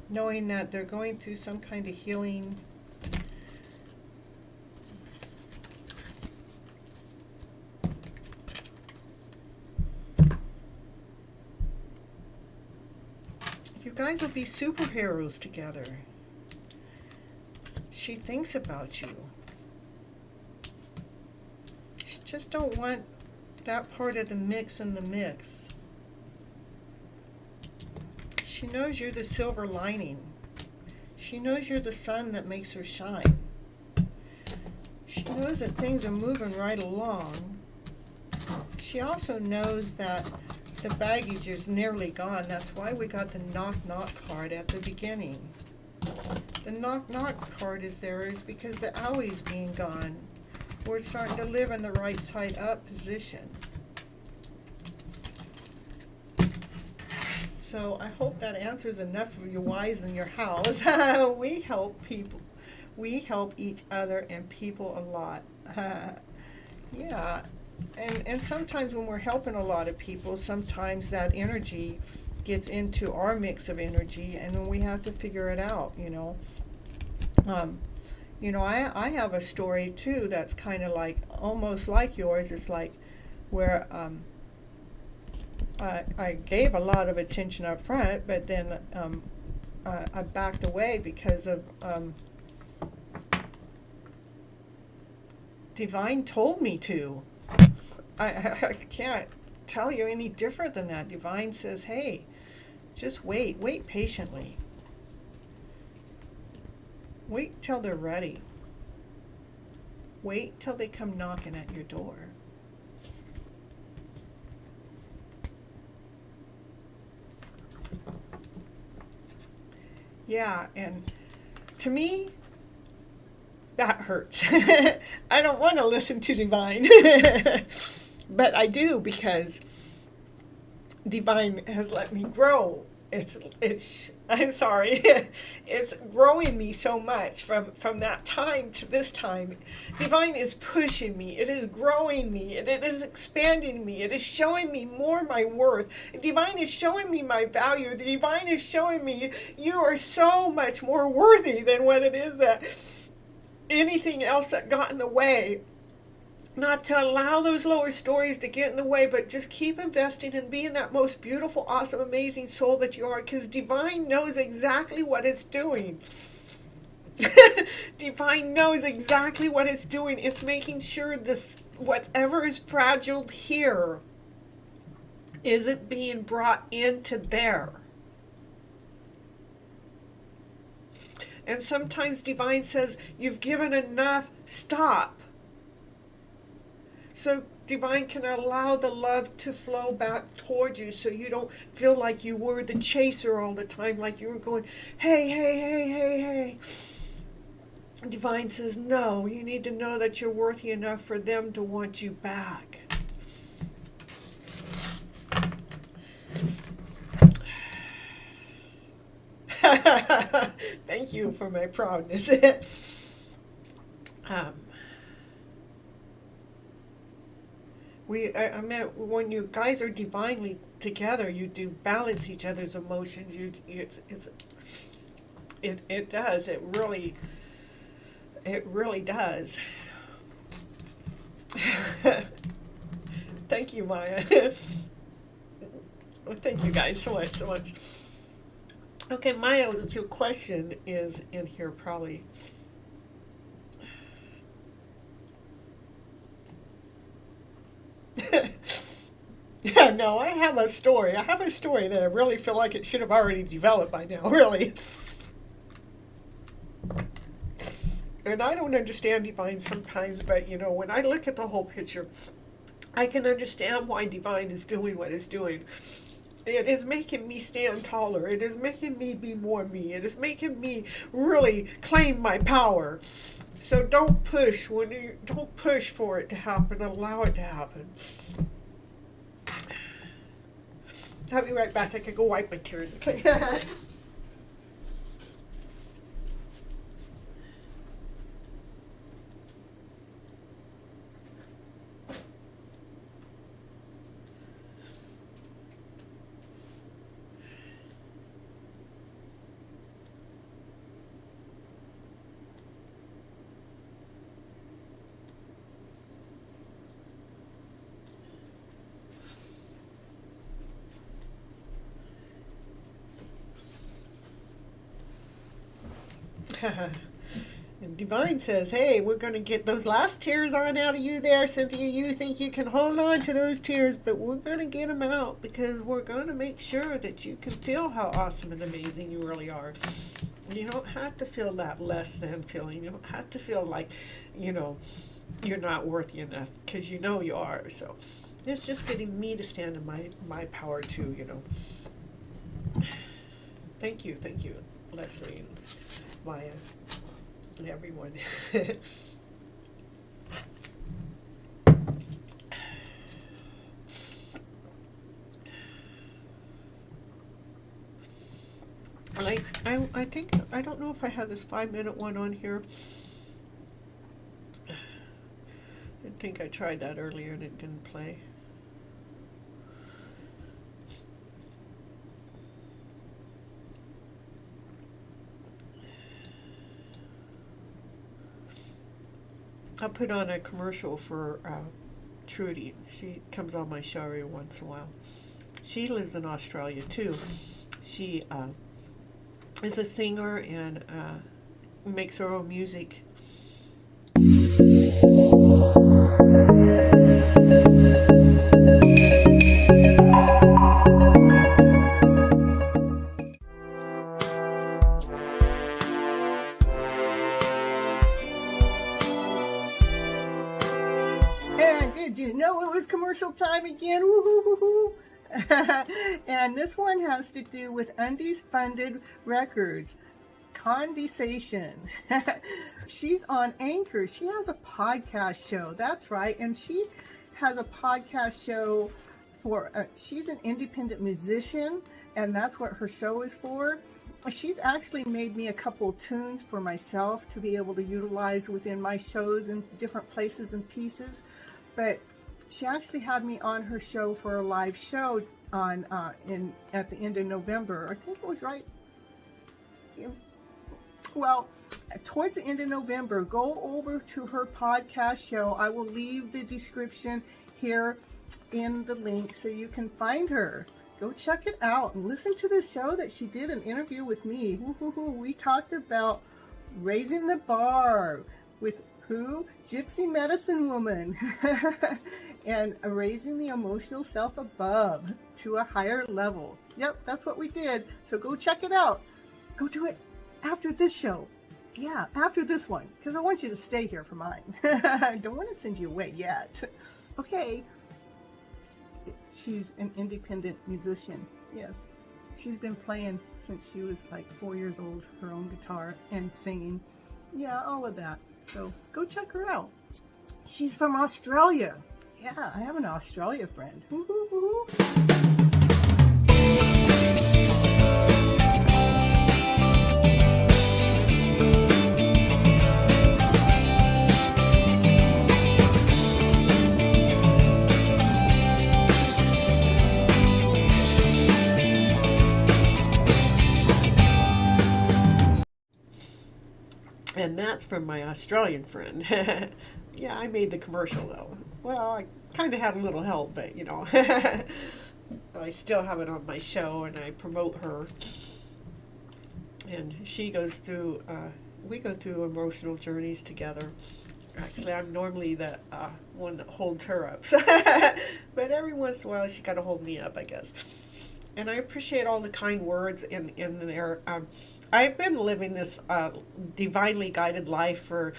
knowing that they're going through some kind of healing. You guys will be superheroes together. She thinks about you. She just don't want that part of the mix in the mix. She knows you're the silver lining. She knows you're the sun that makes her shine. She knows that things are moving right along. She also knows that the baggage is nearly gone. That's why we got the knock-knock card at the beginning. The knock-knock card is because the owie's being gone. We're starting to live in the right side up position. So I hope that answers enough of your whys in your house. We help people. We help each other and people a lot. Yeah. And sometimes when we're helping a lot of people, sometimes that energy gets into our mix of energy, and then we have to figure it out, I have a story too that's kind of like, almost like yours. It's like where I gave a lot of attention up front, but then I backed away because of Divine told me to. I can't tell you any different than that. Divine says, hey, just wait patiently. Wait till they're ready. Wait till they come knocking at your door. Yeah, and to me, that hurts. I don't want to listen to Divine. But I do, because Divine has let me grow. I'm sorry. It's growing me so much from that time to this time. Divine is pushing me. It is growing me. It is expanding me. It is showing me more my worth. Divine is showing me my value. The Divine is showing me you are so much more worthy than what it is that anything else that got in the way. Not to allow those lower stories to get in the way, but just keep investing in being that most beautiful, awesome, amazing soul that you are, because Divine knows exactly what it's doing. Divine knows exactly what it's doing. It's making sure this, whatever is fragile here, isn't being brought into there. And sometimes Divine says, you've given enough, stop. So Divine can allow the love to flow back towards you so you don't feel like you were the chaser all the time, like you were going, hey, hey, hey, hey, hey. Divine says, no, you need to know that you're worthy enough for them to want you back. Thank you for my proudness. I meant when you guys are divinely together, you do balance each other's emotions. It does. It really does. Thank you, Maya. Well, thank you guys so much. Okay, Maya, your question is in here probably. Yeah, no, I have a story. I have a story that I really feel like it should have already developed by now, really. And I don't understand Divine sometimes, but when I look at the whole picture, I can understand why Divine is doing what it's doing. It is making me stand taller. It is making me be more me. It is making me really claim my power. So don't push don't push for it to happen. Allow it to happen. I'll be right back. I can go wipe my tears. Okay. And Divine says, hey, we're going to get those last tears on out of you there, Cynthia. You think you can hold on to those tears, but we're going to get them out because we're going to make sure that you can feel how awesome and amazing you really are. You don't have to feel that less than feeling. You don't have to feel like, you're not worthy enough, because you are. So it's just getting me to stand in my power too, Thank you, Leslie and Maya and everyone. I think, I don't know if I have this 5-minute one on here. I think I tried that earlier and it didn't play. I'll put on a commercial for Trudy. She comes on my show every once in a while. She lives in Australia too. She is a singer and makes her own music. Did you know it was commercial time again? Woo-hoo-hoo-hoo. And this one has to do with Undies Funded Records. Condensation. She's on Anchor. She has a podcast show. That's right. And she has a podcast show for, she's an independent musician, and that's what her show is for. She's actually made me a couple of tunes for myself to be able to utilize within my shows in different places and pieces. But she actually had me on her show for a live show on at the end of November. I think it was right. Well, towards the end of November, go over to her podcast show. I will leave the description here in the link so you can find her. Go check it out and listen to the show that she did, an interview with me. We talked about raising the bar with who? Gypsy Medicine Woman. And raising the emotional self above to a higher level. Yep, that's what we did. So go check it out. Go do it after this show. Yeah, after this one. Because I want you to stay here for mine. I don't want to send you away yet. Okay. She's an independent musician. Yes. She's been playing since she was like 4 years old, her own guitar and singing. Yeah, all of that. So go check her out. She's from Australia. Yeah, I have an Australia friend. Woo-hoo, woo-hoo. And that's from my Australian friend. Yeah, I made the commercial though. Well, I kind of had a little help, but you know, I still have it on my show and I promote her. And she goes through, we go through emotional journeys together. Actually, I'm normally the one that holds her up. But every once in a while, she got to hold me up, I guess. And I appreciate all the kind words in there. I've been living this divinely guided life for,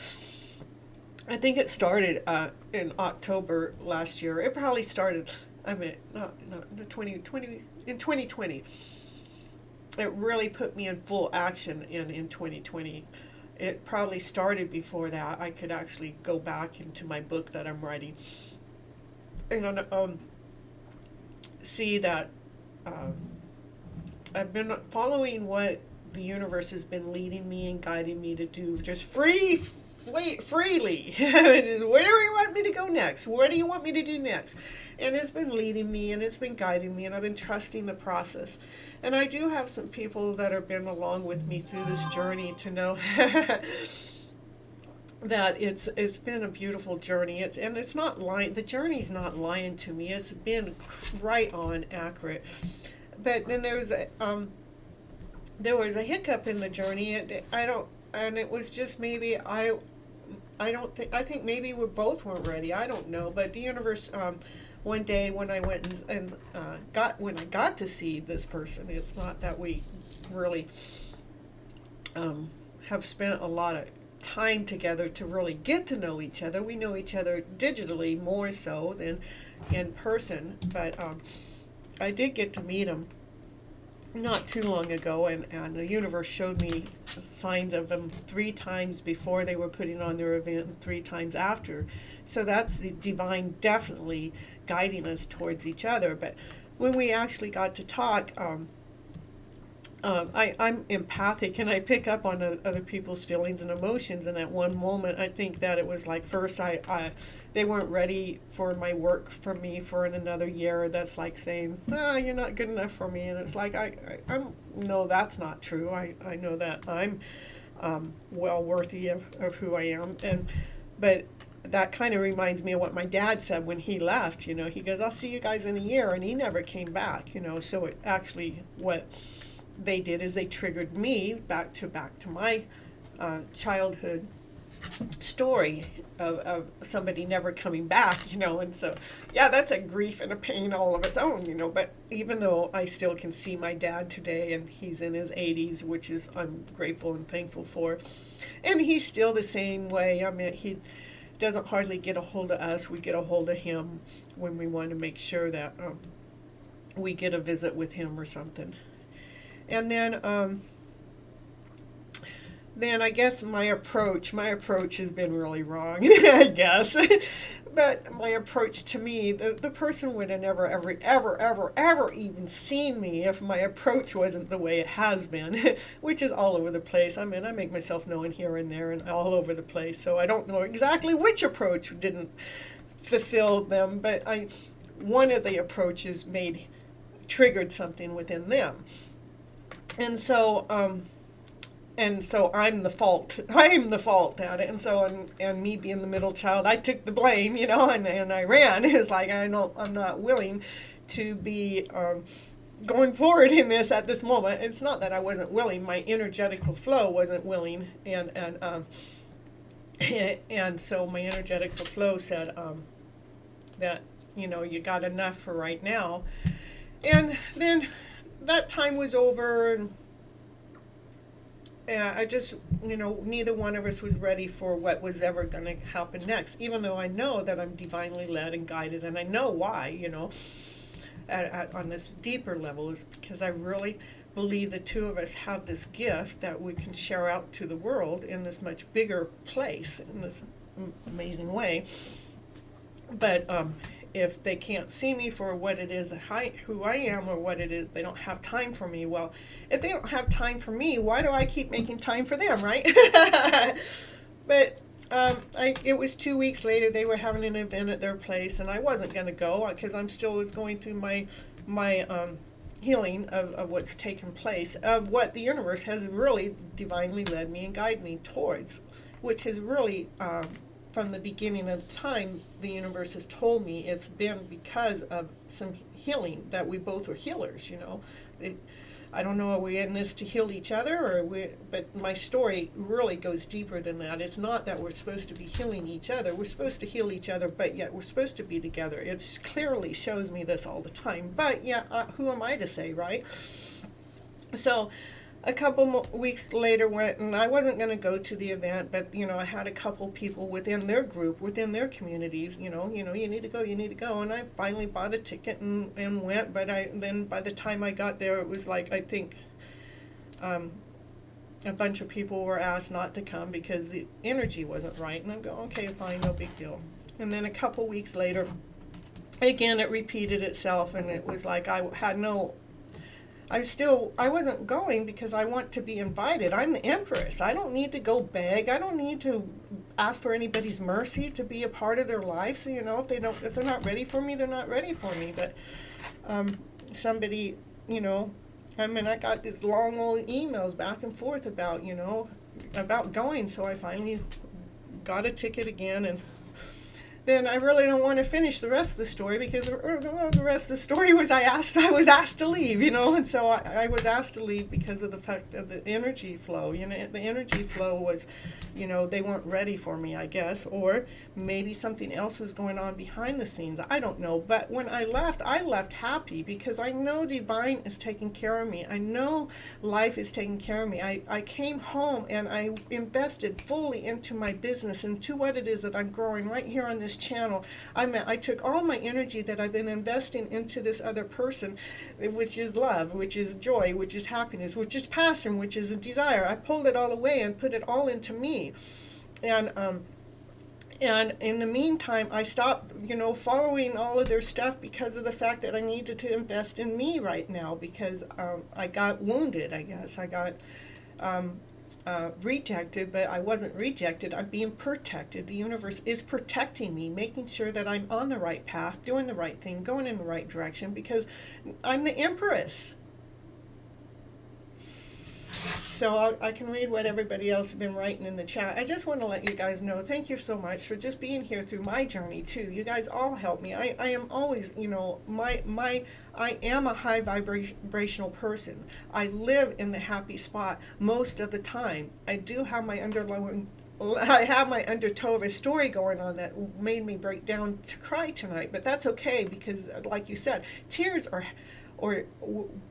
I think it started in October last year. It probably started, in 2020. It really put me in full action in 2020. It probably started before that. I could actually go back into my book that I'm writing and see that I've been following what the universe has been leading me and guiding me to do, just freely. Where do you want me to go next? What do you want me to do next? And it's been leading me and it's been guiding me and I've been trusting the process. And I do have some people that have been along with me through this journey to know that it's been a beautiful journey. It's not lying. The journey's not lying to me. It's been right on accurate. But then there was a hiccup in the journey. And it was just maybe I think maybe we both weren't ready. I don't know. But the universe, one day when I went and got to see this person, it's not that we really have spent a lot of time together to really get to know each other. We know each other digitally more so than in person. But I did get to meet him not too long ago, and the universe showed me signs of them 3 times before they were putting on their event and 3 times after. So that's the divine definitely guiding us towards each other. But when we actually got to talk, I'm empathic and I pick up on other people's feelings and emotions. And at one moment, I think that it was like first they weren't ready for my work from me for another year. That's like saying, you're not good enough for me. And it's like, I'm no, that's not true. I know that I'm well worthy of who I am. But that kind of reminds me of what my dad said when he left. You know, he goes, I'll see you guys in a year. And he never came back, you know. So it actually, what they did is they triggered me back to my childhood story of somebody never coming back, you know. And so yeah, that's a grief and a pain all of its own, you know. But even though I still can see my dad today and he's in his 80s, which is I'm grateful and thankful for, and he's still the same way. I mean, he doesn't hardly get a hold of us. We get a hold of him when we want to make sure that we get a visit with him or something. And then I guess my approach has been really wrong, I guess. But my approach to me, the person would have never, ever even seen me if my approach wasn't the way it has been, which is all over the place. I mean, I make myself known here and there and all over the place, so I don't know exactly which approach didn't fulfill them, but one of the approaches triggered something within them. And so I'm the fault. I'm the fault at it. And so, and me being the middle child, I took the blame, you know, and I ran. It's like, I'm not willing to be going forward in this at this moment. It's not that I wasn't willing. My energetical flow wasn't willing. And so my energetical flow said that, you know, you got enough for right now. And then that time was over, I just, neither one of us was ready for what was ever going to happen next, even though I know that I'm divinely led and guided, and I know why, on this deeper level, is because I really believe the two of us have this gift that we can share out to the world in this much bigger place, in this amazing way. But if they can't see me for what it is, who I am, or what it is, they don't have time for me. Well, if they don't have time for me, why do I keep making time for them, right? But it was 2 weeks later, they were having an event at their place, and I wasn't going to go because I'm still was going through my healing of what's taken place, of what the universe has really divinely led me and guided me towards, which has really, from the beginning of time, the universe has told me it's been because of some healing, that we both are healers, I don't know, are we in this to heal each other, but my story really goes deeper than that. It's not that we're supposed to be healing each other. We're supposed to heal each other, but yet we're supposed to be together. It clearly shows me this all the time. But yeah, who am I to say, right? So a couple weeks later went, and I wasn't going to go to the event, but I had a couple people within their group, within their community, you need to go, and I finally bought a ticket and went. But then by the time I got there, it was like, I think a bunch of people were asked not to come because the energy wasn't right, and I'm going, okay, fine, no big deal. And then a couple weeks later, again, it repeated itself, and it was like I wasn't going because I want to be invited. I'm the Empress. I don't need to go beg. I don't need to ask for anybody's mercy to be a part of their life. So, if they're not ready for me, they're not ready for me. But somebody, I got these long old emails back and forth about going. So I finally got a ticket again, and then I really don't want to finish the rest of the story because the rest of the story was I was asked to leave, and so I was asked to leave because of the fact of the energy flow. The energy flow was, they weren't ready for me, I guess, or maybe something else was going on behind the scenes. I don't know. But when I left happy because I know divine is taking care of me. I know life is taking care of me. I came home and I invested fully into my business, into what it is that I'm growing right here on this channel. I took all my energy that I've been investing into this other person, which is love, which is joy, which is happiness, which is passion, which is a desire. I pulled it all away and put it all into me. And in the meantime, I stopped, following all of their stuff because of the fact that I needed to invest in me right now because I got wounded, I guess. I got rejected, but I wasn't rejected. I'm being protected. The universe is protecting me, making sure that I'm on the right path, doing the right thing, going in the right direction, because I'm the Empress. So I can read what everybody else has been writing in the chat. I just want to let you guys know, thank you so much for just being here through my journey too. You guys all help me. I am always, I am a high vibrational person. I live in the happy spot most of the time. I do have my undertow of a story going on that made me break down to cry tonight, but that's okay because, like you said, tears are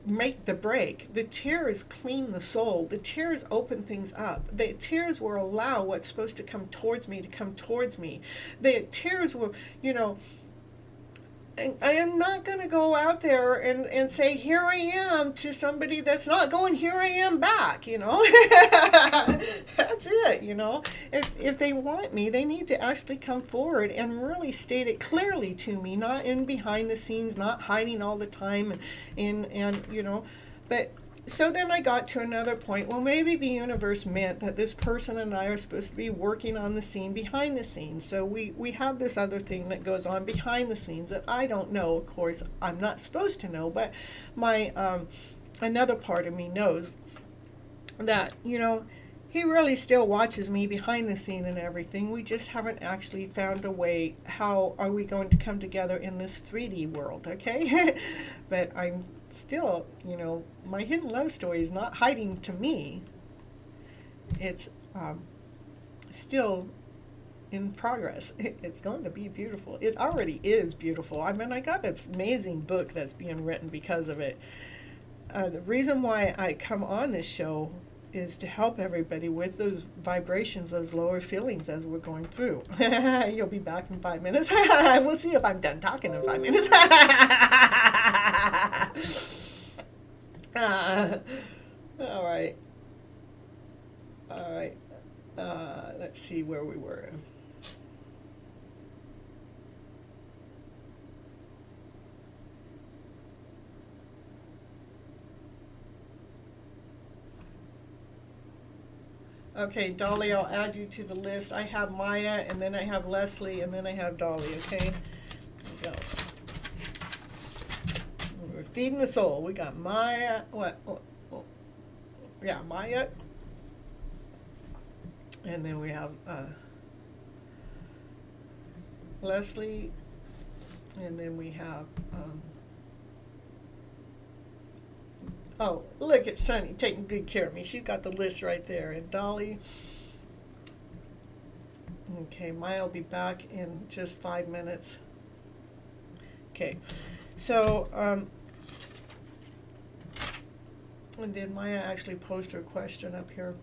make the break. The tears clean the soul. The tears open things up. The tears will allow what's supposed to come towards me to come towards me. The tears will, I am not going to go out there and say, here I am, to somebody that's not going, here I am back, That's it, If they want me, they need to actually come forward and really state it clearly to me, not in behind the scenes, not hiding all the time, but so then I got to another point. Well, maybe the universe meant that this person and I are supposed to be working on the scene behind the scenes. So we have this other thing that goes on behind the scenes that I don't know. Of course, I'm not supposed to know, but my another part of me knows that, he really still watches me behind the scene and everything. We just haven't actually found a way. How are we going to come together in this 3D world, okay? But I'm still, my hidden love story is not hiding to me. It's still in progress. It's going to be beautiful. It already is beautiful. I got this amazing book that's being written because of it. The reason why I come on this show is to help everybody with those vibrations, those lower feelings as we're going through. You'll be back in 5 minutes. We'll see if I'm done talking in 5 minutes. All right. Let's see where we were. Okay, Dolly, I'll add you to the list. I have Maya, and then I have Leslie, and then I have Dolly, okay? There we go. We're feeding the soul. We got Maya, yeah, Maya. And then we have Leslie, and then we have, oh, look at Sunny taking good care of me. She's got the list right there. And Dolly. Okay, Maya will be back in just 5 minutes. Okay, so, and did Maya actually post her question up here?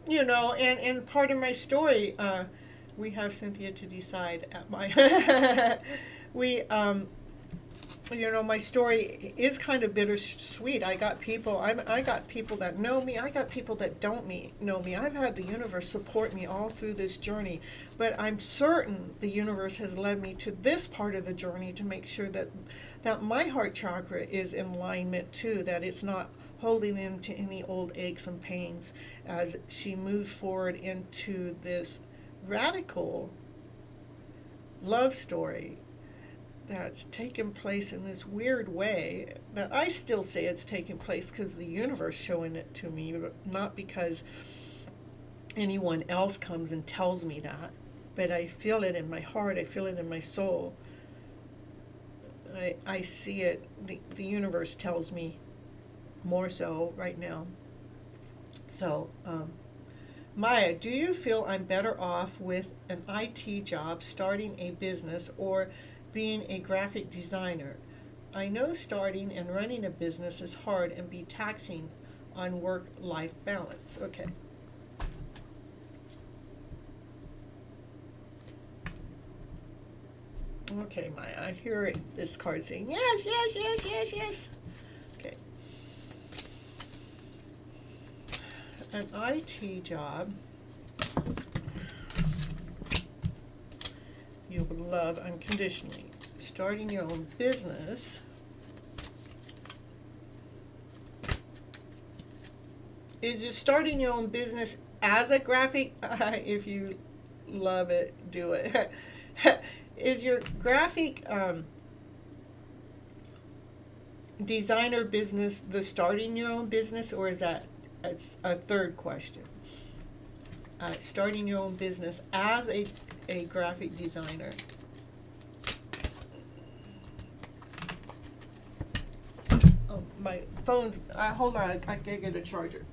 You know, and part of my story, we have Cynthia to decide at my, you know, my story is kind of bittersweet. I got people that know me. I got people that don't know me. I've had the universe support me all through this journey, but I'm certain the universe has led me to this part of the journey to make sure that my heart chakra is in alignment too, that it's not holding him to any old aches and pains as she moves forward into this radical love story that's taken place in this weird way that I still say it's taking place because the universe showing it to me, but not because anyone else comes and tells me that, but I feel it in my heart, I feel it in my soul. I see it, the universe tells me more so right now. So, Maya, do you feel I'm better off with an IT job, starting a business, or being a graphic designer? I know starting and running a business is hard and be taxing on work-life balance. Okay. Okay, Maya, I hear this card saying yes, yes, yes, yes, yes. Okay. An IT job you would love unconditionally. Starting your own business is just starting your own business as a graphic. If you love it, do it. Is your graphic designer business the starting your own business, or is that it's a third question? Starting your own business as a graphic designer. Oh, my phone's, hold on, I gotta get a charger.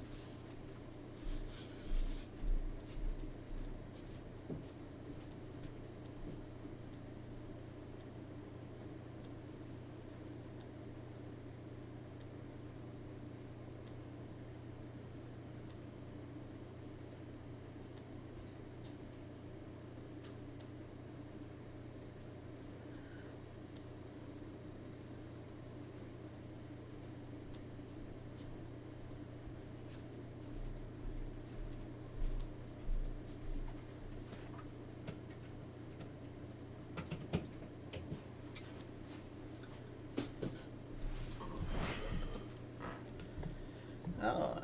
Oh.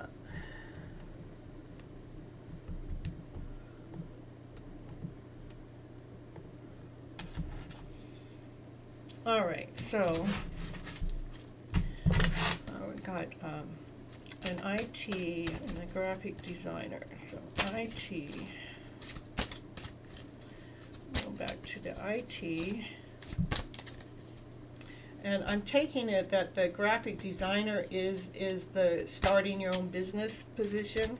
All right, so we got an IT and a graphic designer. So IT, go back to the IT. And I'm taking it that the graphic designer is the starting your own business position.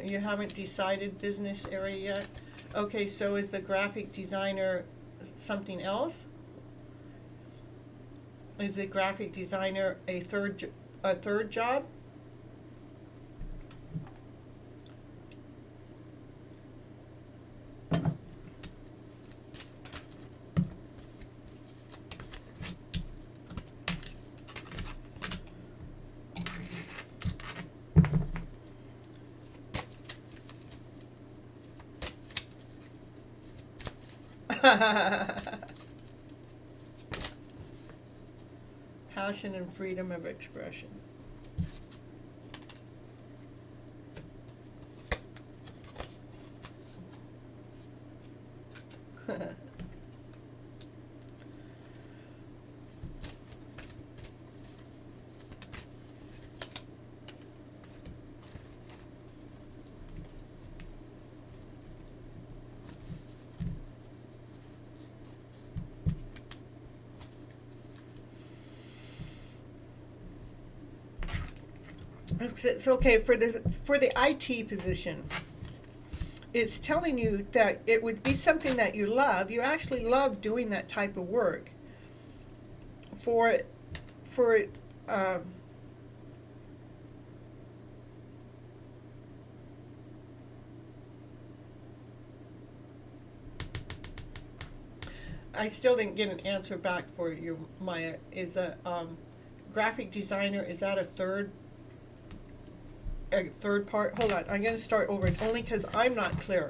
You haven't decided business area yet? Okay, so is the graphic designer something else? Is the graphic designer a third job? Passion and freedom of expression. It's okay for the IT position. It's telling you that it would be something that you love. You actually love doing that type of work. I still didn't get an answer back for you, Maya. Is a graphic designer, is that a third part? Hold on, I'm going to start over only because I'm not clear.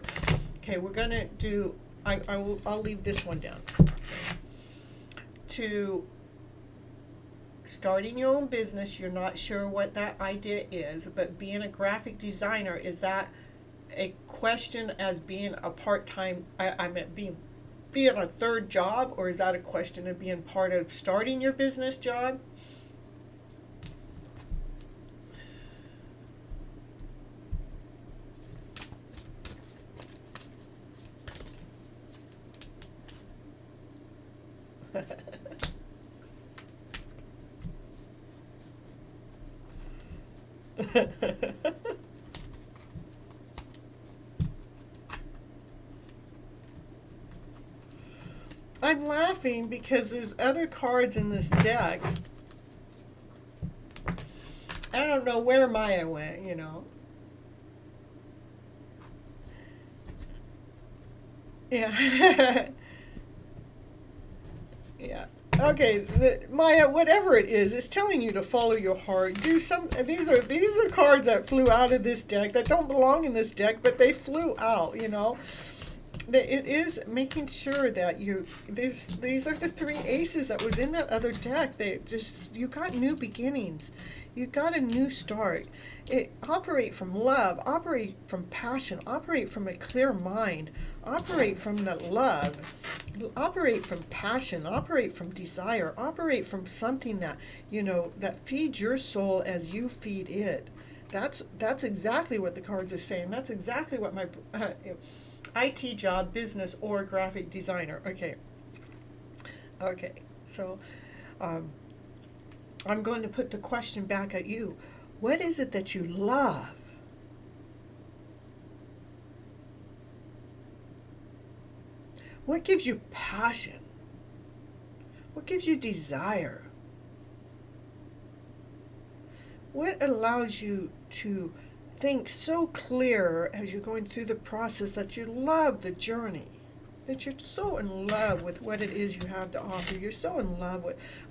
Okay, we're going to do, I'll leave this one down. To starting your own business, you're not sure what that idea is, but being a graphic designer, is that a question as being a part-time, I meant being a third job, or is that a question of being part of starting your business job? I'm laughing because there's other cards in this deck. I don't know where Maya went, you know. Yeah. Yeah. Okay, Maya, whatever it is, it's telling you to follow your heart. Do some. These are cards that flew out of this deck that don't belong in this deck, but they flew out. You know, it is making sure that these are the three aces that was in that other deck. You got new beginnings. You got a new start. Operate from love, operate from passion, operate from a clear mind, operate from the love, operate from passion, operate from desire, operate from something that, you know, that feeds your soul as you feed it. That's exactly what the cards are saying. That's exactly what my IT job, business, or graphic designer. Okay, so I'm going to put the question back at you. What is it that you love? What gives you passion? What gives you desire? What allows you to think so clear as you're going through the process that you love the journey? That you're so in love with what it is you have to offer. You're so in love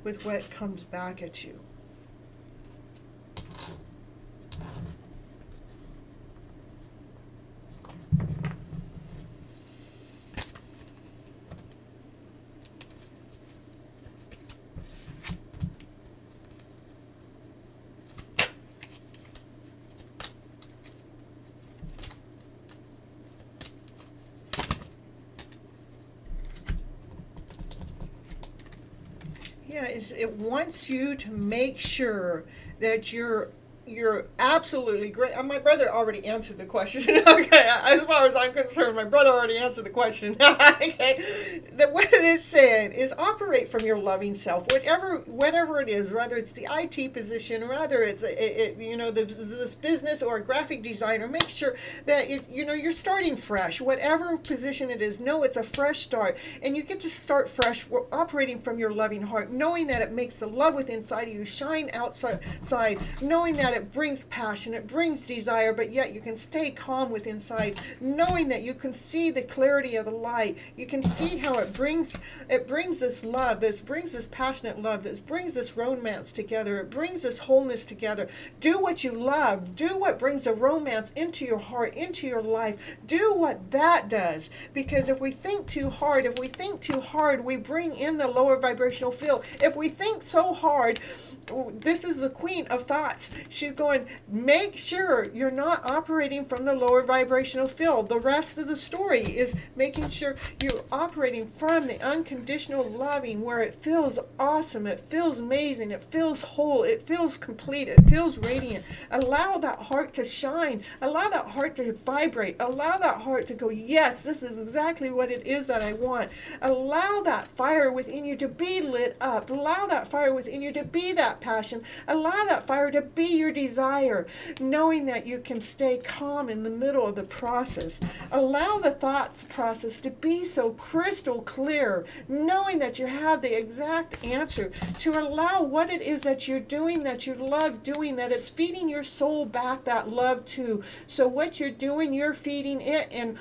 with what comes back at you. Yeah, it wants you to make sure that you're You're absolutely great. My brother already answered the question. Okay, as far as I'm concerned, my brother already answered the question. Okay, what it is saying is operate from your loving self, whatever it is, whether it's the IT position, whether it's this business or a graphic designer. Make sure that you're starting fresh. Whatever position it is, know it's a fresh start, and you get to start fresh. We're operating from your loving heart, knowing that it makes the love within inside of you shine outside, knowing that it brings passion, it brings desire, but yet you can stay calm within inside, knowing that you can see the clarity of the light. You can see how it brings this love, brings this passionate love, this brings this romance together, it brings this wholeness together. Do what you love. Do what brings a romance into your heart, into your life. Do what that does. Because if we think too hard, we bring in the lower vibrational field. If we think so hard, this is the queen of thoughts. She's going, make sure you're not operating from the lower vibrational field. The rest of the story is making sure you're operating from the unconditional loving, where it feels awesome, it feels amazing, it feels whole, it feels complete, it feels radiant. Allow that heart to shine. Allow that heart to vibrate. Allow that heart to go, yes, this is exactly what it is that I want. Allow that fire within you to be lit up. Allow that fire within you to be that passion. Allow that fire to be your desire, knowing that you can stay calm in the middle of the process. Allow the thoughts process to be so crystal clear, knowing that you have the exact answer, to allow what it is that you're doing, that you love doing, that it's feeding your soul back that love too. So what you're doing, you're feeding it, and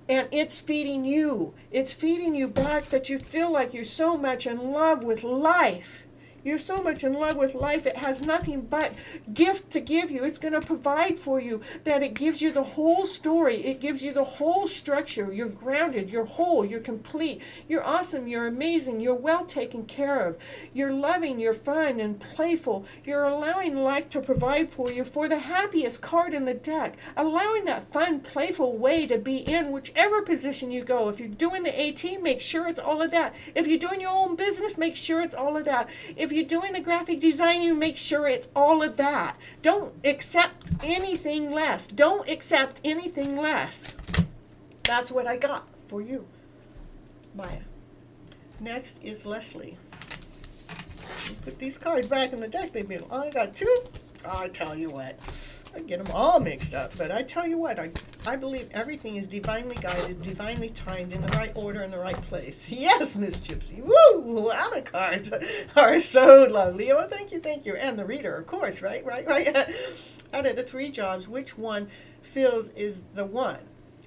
it's feeding you. It's feeding you back, that you feel like you're so much in love with life. You're so much in love with life. It has nothing but gift to give you. It's going to provide for you, that it gives you the whole story. It gives you the whole structure. You're grounded. You're whole. You're complete. You're awesome. You're amazing. You're well taken care of. You're loving. You're fun and playful. You're allowing life to provide for you for the happiest card in the deck. Allowing that fun, playful way to be in whichever position you go. If you're doing the AT, make sure it's all of that. If you're doing your own business, make sure it's all of that. If you're doing the graphic design, you make sure it's all of that. Don't accept anything less. Don't accept anything less. That's what I got for you, Maya. Next is Leslie. Put these cards back in the deck. They've been, I got two. I tell you what, I get them all mixed up, but I tell you what, I believe everything is divinely guided, divinely timed, in the right order, in the right place. Yes, Miss Gypsy. Woo! Wow, the cards are so lovely. Oh, thank you. And the reader, of course, right. Out of the three jobs, which one feels is the one?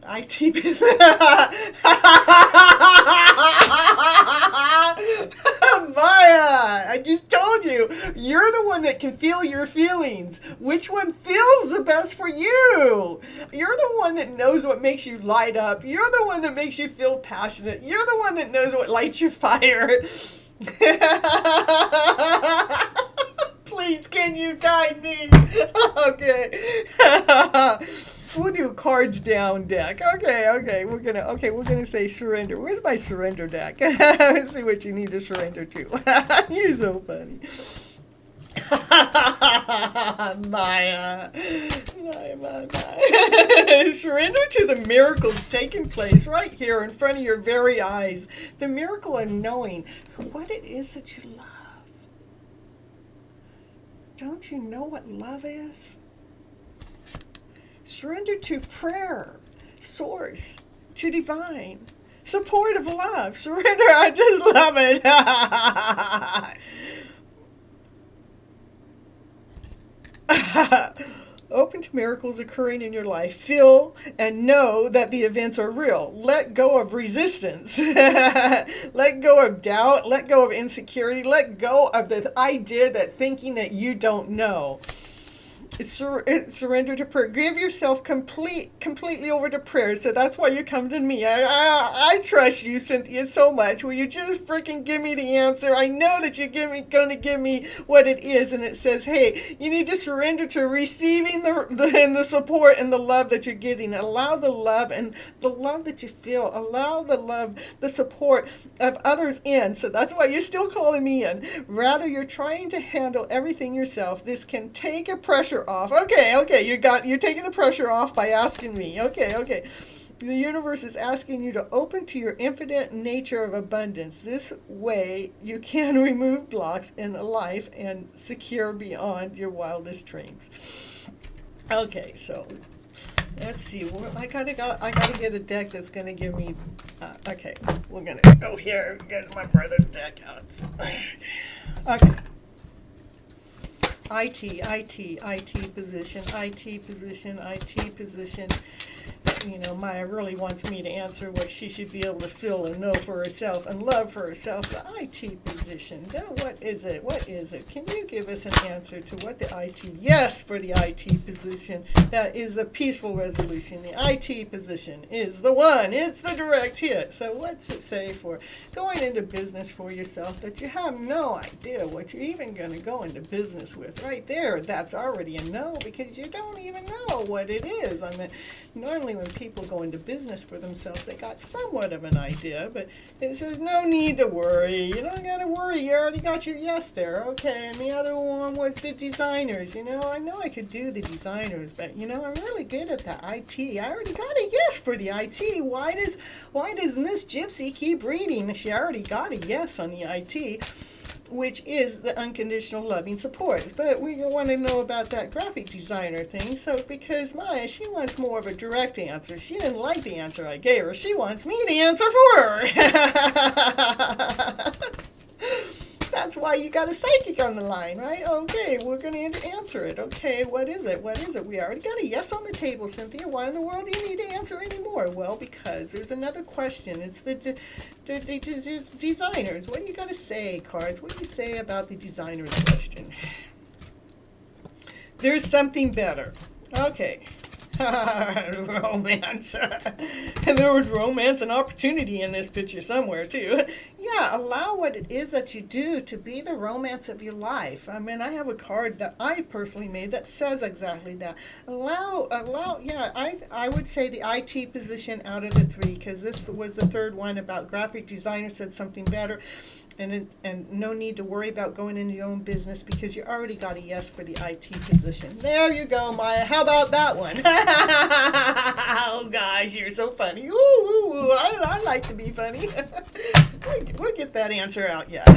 IT business. Maya, I just told you, you're the one that can feel your feelings. Which one feels the best for you? You're the one that knows what makes you light up. You're the one that makes you feel passionate. You're the one that knows what lights your fire. Please, can you guide me? Okay. We'll do cards down deck. Okay. We're gonna say surrender. Where's my surrender deck? Let's see what you need to surrender to. You're so funny. Maya. Surrender to the miracles taking place right here in front of your very eyes. The miracle of knowing what it is that you love. Don't you know what love is? Surrender to prayer, source, to divine, support of love. Surrender, I just love it. Open to miracles occurring in your life. Feel and know that the events are real. Let go of resistance. Let go of doubt. Let go of insecurity. Let go of the idea that thinking that you don't know. Surrender to prayer. Give yourself completely over to prayer. So that's why you come to me. I trust you, Cynthia, so much. Will you just freaking give me the answer? I know that you're going to give me what it is. And it says, hey, you need to surrender to receiving the support and the love that you're getting. Allow the love and the love that you feel. Allow the love, the support of others in. So that's why you're still calling me in. Rather, you're trying to handle everything yourself. This can take a pressure off. Okay, you're taking the pressure off by asking me. Okay. The universe is asking you to open to your infinite nature of abundance. This way you can remove blocks in life and secure beyond your wildest dreams. Okay, so let's see. I gotta get a deck that's gonna give me. Okay, we're gonna go here. Get my brother's deck out. Okay. IT position. You know, Maya really wants me to answer what she should be able to feel and know for herself and love for herself. The IT position. Now, what is it? Can you give us an answer to what the IT? Yes, for the IT position. That is a peaceful resolution. The IT position is the one. It's the direct hit. So what's it say for going into business for yourself that you have no idea what you're even going to go into business with? Right there, that's already a no, because you don't even know what it is. I mean, normally when people go into business for themselves, they got somewhat of an idea, but it says no need to worry. You don't got to worry. You already got your yes there. Okay, and the other one was the designers. You know I could do the designers, but I'm really good at the IT. I already got a yes for the IT. Why does Miss Gypsy keep reading? She already got a yes on the IT, which is the unconditional loving support. But we want to know about that graphic designer thing. So because Maya, she wants more of a direct answer. She didn't like the answer I gave her. She wants me to answer for her. That's why you got a psychic on the line, right? Okay, we're going to answer it. Okay, what is it? We already got a yes on the table, Cynthia. Why in the world do you need to answer anymore? Well, because there's another question. It's the designers. What do you got to say, cards? What do you say about the designers question? There's something better. Okay. Romance. And there was romance and opportunity in this picture somewhere too. Yeah, allow what it is that you do to be the romance of your life. I mean, I have a card that I personally made that says exactly that. Allow, yeah, I would say the IT position out of the three, because this was the third one about graphic designer said something better. And no need to worry about going into your own business because you already got a yes for the IT position. There you go, Maya. How about that one? Oh, gosh, you're so funny. Ooh, I like to be funny. We'll get that answer out yet.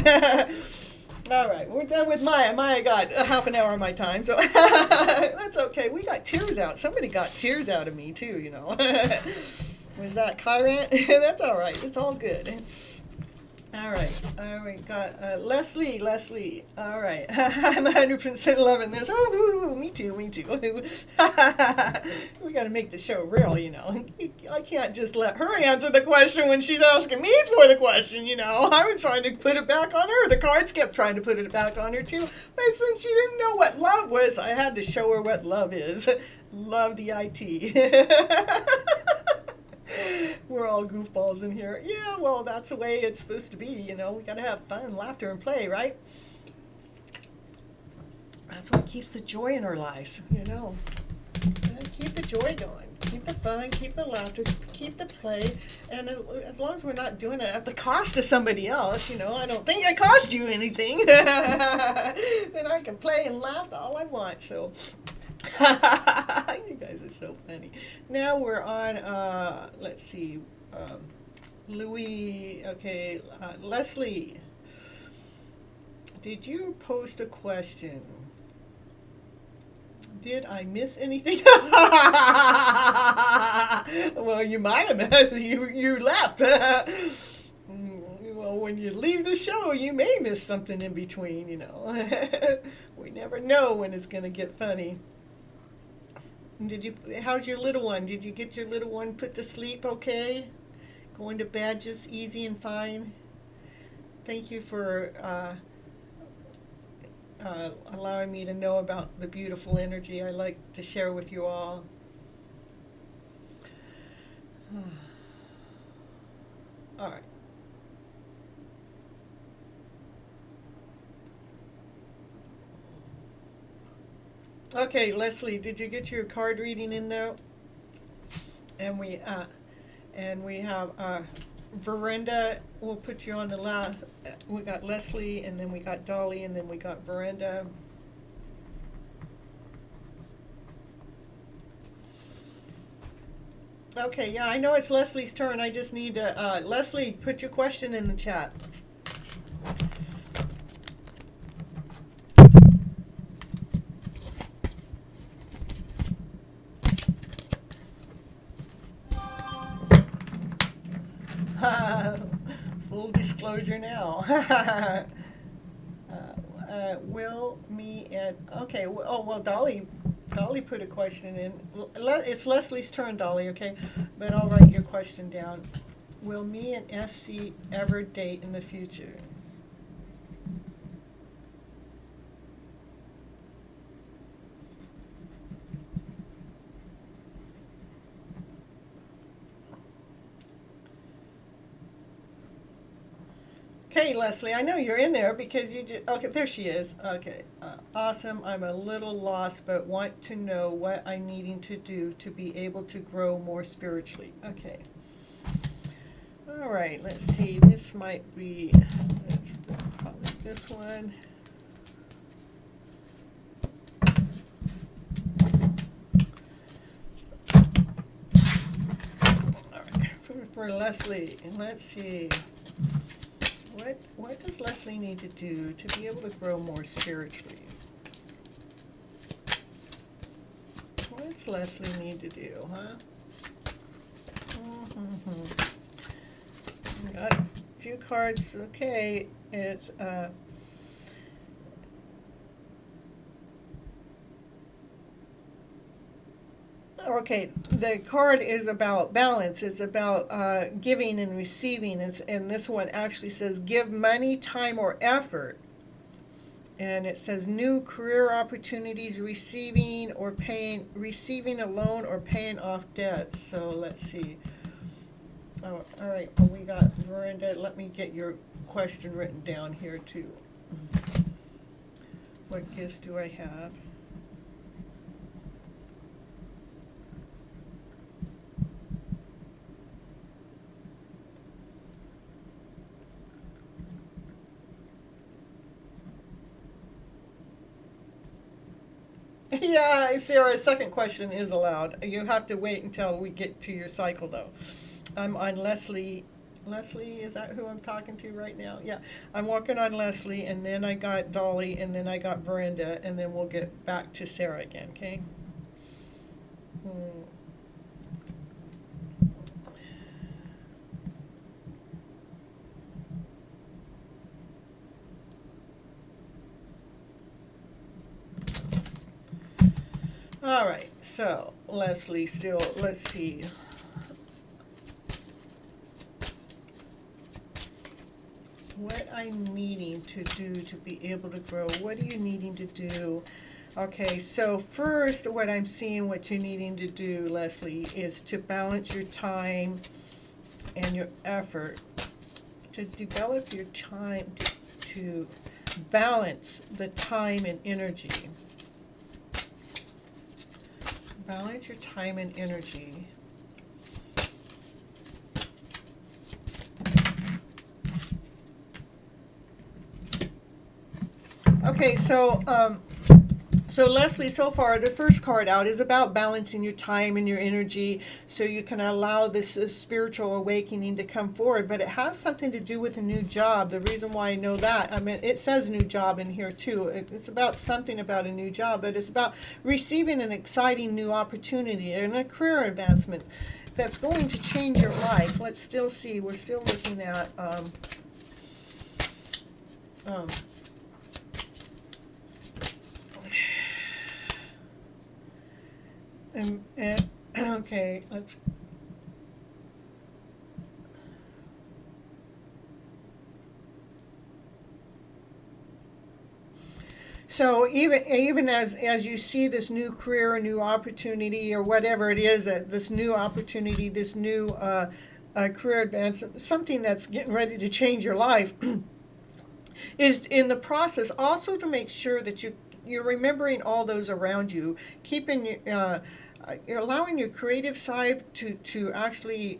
All right, we're done with Maya. Maya got a half an hour of my time, so that's okay. We got tears out. Somebody got tears out of me, too, Was that Kyran? That's all right. It's all good. All right, got Leslie. All right, I'm 100% loving this. Oh, me too. We got to make the show real, I can't just let her answer the question when she's asking me for the question, I was trying to put it back on her. The cards kept trying to put it back on her too. But since she didn't know what love was, I had to show her what love is. Love the IT. We're all goofballs in here. Yeah, well, that's the way it's supposed to be, We got to have fun, laughter, and play, right? That's what keeps the joy in our lives, Keep the joy going. Keep the fun, keep the laughter, keep the play. And as long as we're not doing it at the cost of somebody else, I don't think it cost you anything. Then I can play and laugh all I want, so... You guys are so funny. Now we're on, let's see, Louis, okay, Leslie, did you post a question? Did I miss anything? Well, you might have. You left. Well, when you leave the show, you may miss something in between, We never know when it's going to get funny. How's your little one? Did you get your little one put to sleep okay? Going to bed just easy and fine? Thank you for allowing me to know about the beautiful energy I like to share with you all. All right. Okay, Leslie, did you get your card reading in there? And we have Verenda. We'll put you on the last. We got Leslie, and then we got Dolly, and then we got Verenda. Okay, yeah, I know it's Leslie's turn. I just need to, Leslie, put your question in the chat. Full disclosure now. Will, me, and, okay, oh, well, Dolly put a question in. It's Leslie's turn, Dolly, okay? But I'll write your question down. Will me and SC ever date in the future? Okay, Leslie, I know you're in there because you just, okay, there she is. Okay, awesome. I'm a little lost, but want to know what I'm needing to do to be able to grow more spiritually. Okay. All right, let's see. This might be, let's probably this one. All right, for Leslie, and let's see. What does Leslie need to do to be able to grow more spiritually? What's Leslie need to do, huh? Got a few cards. Okay, it's okay, the card is about balance. It's about giving and receiving. And this one actually says give money, time, or effort. And it says new career opportunities, receiving a loan or paying off debt. So let's see. Oh, all right, well, we got Miranda. Let me get your question written down here too. What gifts do I have? Yeah, Sarah, second question is allowed. You have to wait until we get to your cycle, though. I'm on Leslie. Leslie, is that who I'm talking to right now? Yeah, I'm working on Leslie, and then I got Dolly, and then I got Veranda, and then we'll get back to Sarah again, okay? All right, so Leslie, still, let's see. What I'm needing to do to be able to grow. What are you needing to do? Okay, so first, what I'm seeing what you're needing to do, Leslie, is to balance your time and your effort. To develop your time, to balance the time and energy. Balance your time and energy. Okay, so Leslie, so far the first card out is about balancing your time and your energy so you can allow this spiritual awakening to come forward. But it has something to do with a new job. The reason why I know that, I mean, it says new job in here too. It's about something about a new job, but it's about receiving an exciting new opportunity and a career advancement that's going to change your life. Let's still see. We're still looking at and okay, let's. So even as you see this new career, a new opportunity, or whatever it is, this new opportunity, this new career advance, something that's getting ready to change your life, is in the process also to make sure that you're remembering all those around you, keeping you're allowing your creative side to actually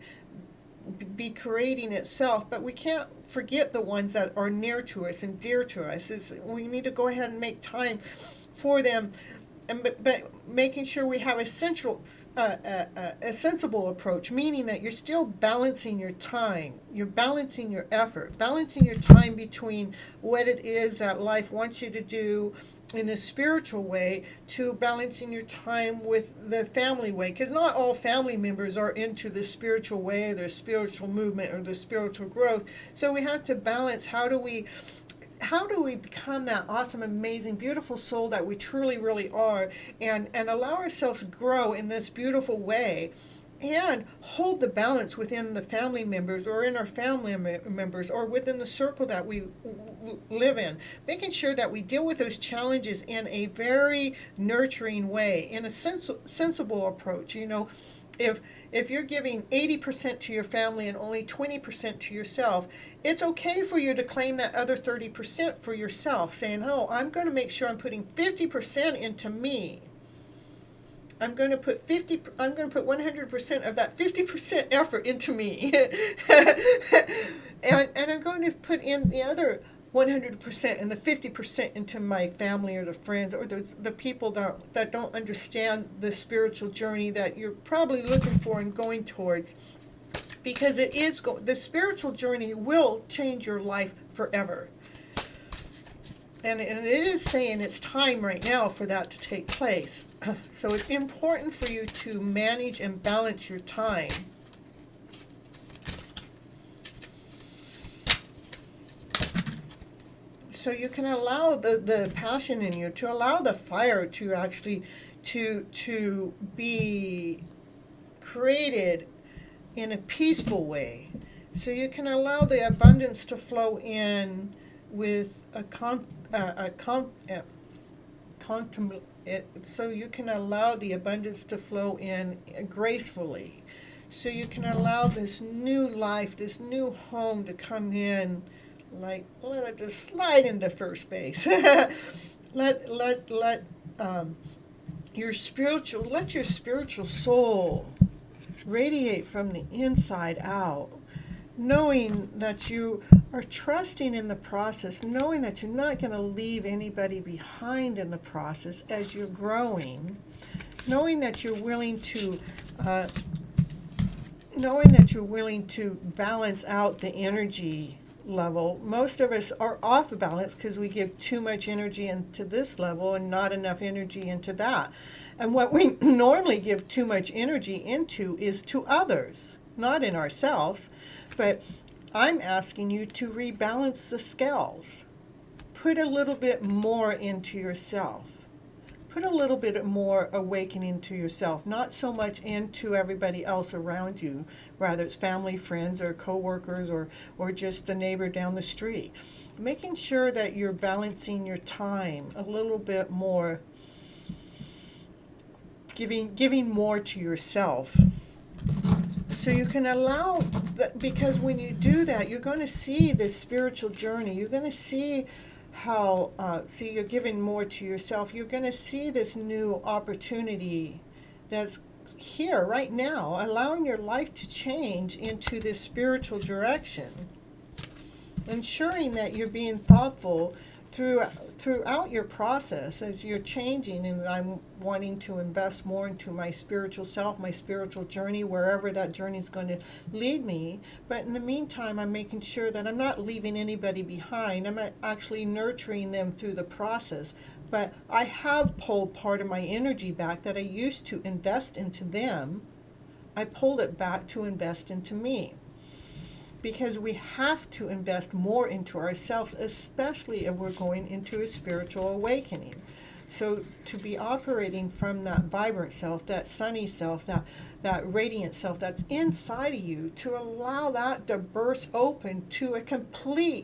be creating itself, but we can't forget the ones that are near to us and dear to us. We need to go ahead and make time for them, but making sure we have a sensible approach, meaning that you're still balancing your time, you're balancing your effort, balancing your time between what it is that life wants you to do in a spiritual way to balancing your time with the family way, because not all family members are into the spiritual way or the spiritual movement or the spiritual growth. So we have to balance, how do we become that awesome, amazing, beautiful soul that we truly really are, and allow ourselves to grow in this beautiful way, and hold the balance within the family members or in our family members or within the circle that we live in, making sure that we deal with those challenges in a very nurturing way, in a sensible approach. If you're giving 80% to your family and only 20% to yourself, it's okay for you to claim that other 30% for yourself, saying, oh, I'm going to make sure I'm putting 50% into me. I'm going to put 100% of that 50% effort into me. and I'm going to put in the other 100% and the 50% into my family or the friends or the people that don't understand the spiritual journey that you're probably looking for and going towards. Because the spiritual journey will change your life forever. And it is saying it's time right now for that to take place. So it's important for you to manage and balance your time. So you can allow the passion in you, to allow the fire to actually to be created in a peaceful way. So you can allow the abundance to flow in with so you can allow the abundance to flow in gracefully. So you can allow this new life, this new home to come in, like, let it just slide into first base. let your spiritual soul radiate from the inside out, knowing that you are trusting in the process, knowing that you're not going to leave anybody behind in the process as you're growing, knowing that you're willing to balance out the energy level. Most of us are off balance because we give too much energy into this level and not enough energy into that. And what we normally give too much energy into is to others, not in ourselves. But I'm asking you to rebalance the scales. Put a little bit more into yourself. Put a little bit more awakening to yourself, not so much into everybody else around you, rather it's family, friends, or coworkers, or just the neighbor down the street. Making sure that you're balancing your time a little bit more, giving more to yourself. So you can allow that, because when you do that, you're going to see this spiritual journey. You're going to see how, you're giving more to yourself. You're going to see this new opportunity that's here right now, allowing your life to change into this spiritual direction. Ensuring that you're being thoughtful throughout your process as you're changing, and I'm wanting to invest more into my spiritual self, my spiritual journey, wherever that journey is going to lead me. But in the meantime, I'm making sure that I'm not leaving anybody behind. I'm actually nurturing them through the process. But I have pulled part of my energy back that I used to invest into them. I pulled it back to invest into me. Because we have to invest more into ourselves, especially if we're going into a spiritual awakening. So to be operating from that vibrant self, that sunny self, that radiant self that's inside of you, to allow that to burst open to a completion.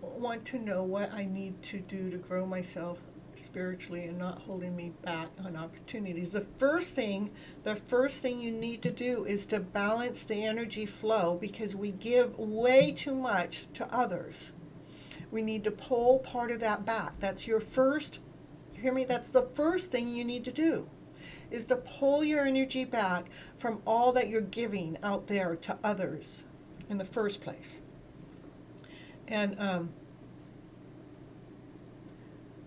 want to know what I need to do to grow myself spiritually and not holding me back on opportunities. The first thing you need to do is to balance the energy flow, because we give way too much to others. We need to pull part of that back. That's your first, you hear me? That's the first thing you need to do, is to pull your energy back from all that you're giving out there to others in the first place. And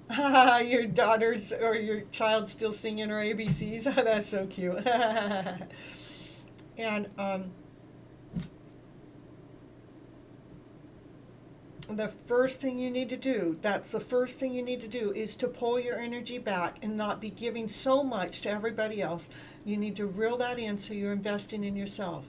your daughter's or your child's still singing her ABCs. That's so cute. And the first thing you need to do, that's the first thing you need to do, is to pull your energy back and not be giving so much to everybody else. You need to reel that in, so you're investing in yourself.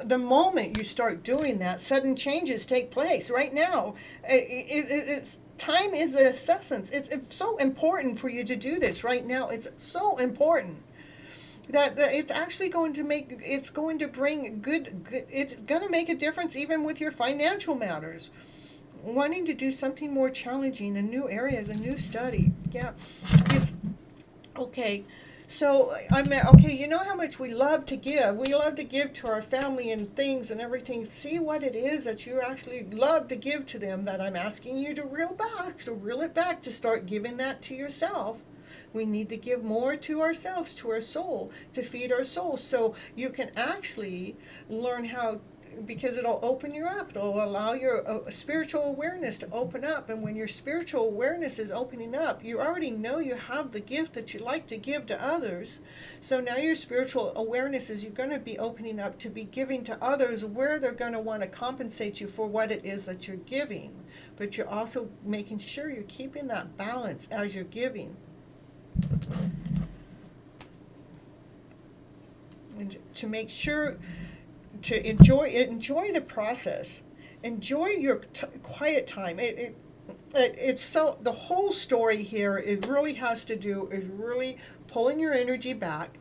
The moment you start doing that, sudden changes take place. Right now, it's time is of essence. It's so important for you to do this right now. It's so important that it's actually going to make, it's going to bring good, it's going to make a difference even with your financial matters. Wanting to do something more challenging, a new area, a new study. Yeah, it's okay. So okay, you know how much we love to give. We love to give to our family and things and everything. See what it is that you actually love to give to them, that I'm asking you to reel it back, to start giving that to yourself. We need to give more to ourselves, to our soul, to feed our soul, so you can actually learn how, because it'll open you up. It'll allow your spiritual awareness to open up. And when your spiritual awareness is opening up, you already know you have the gift that you like to give to others. So now your spiritual awareness is, you're going to be opening up to be giving to others, where they're going to want to compensate you for what it is that you're giving. But you're also making sure you're keeping that balance as you're giving. And to make sure to enjoy the process, enjoy your quiet time. It's so, the whole story here, it really has to do is really pulling your energy back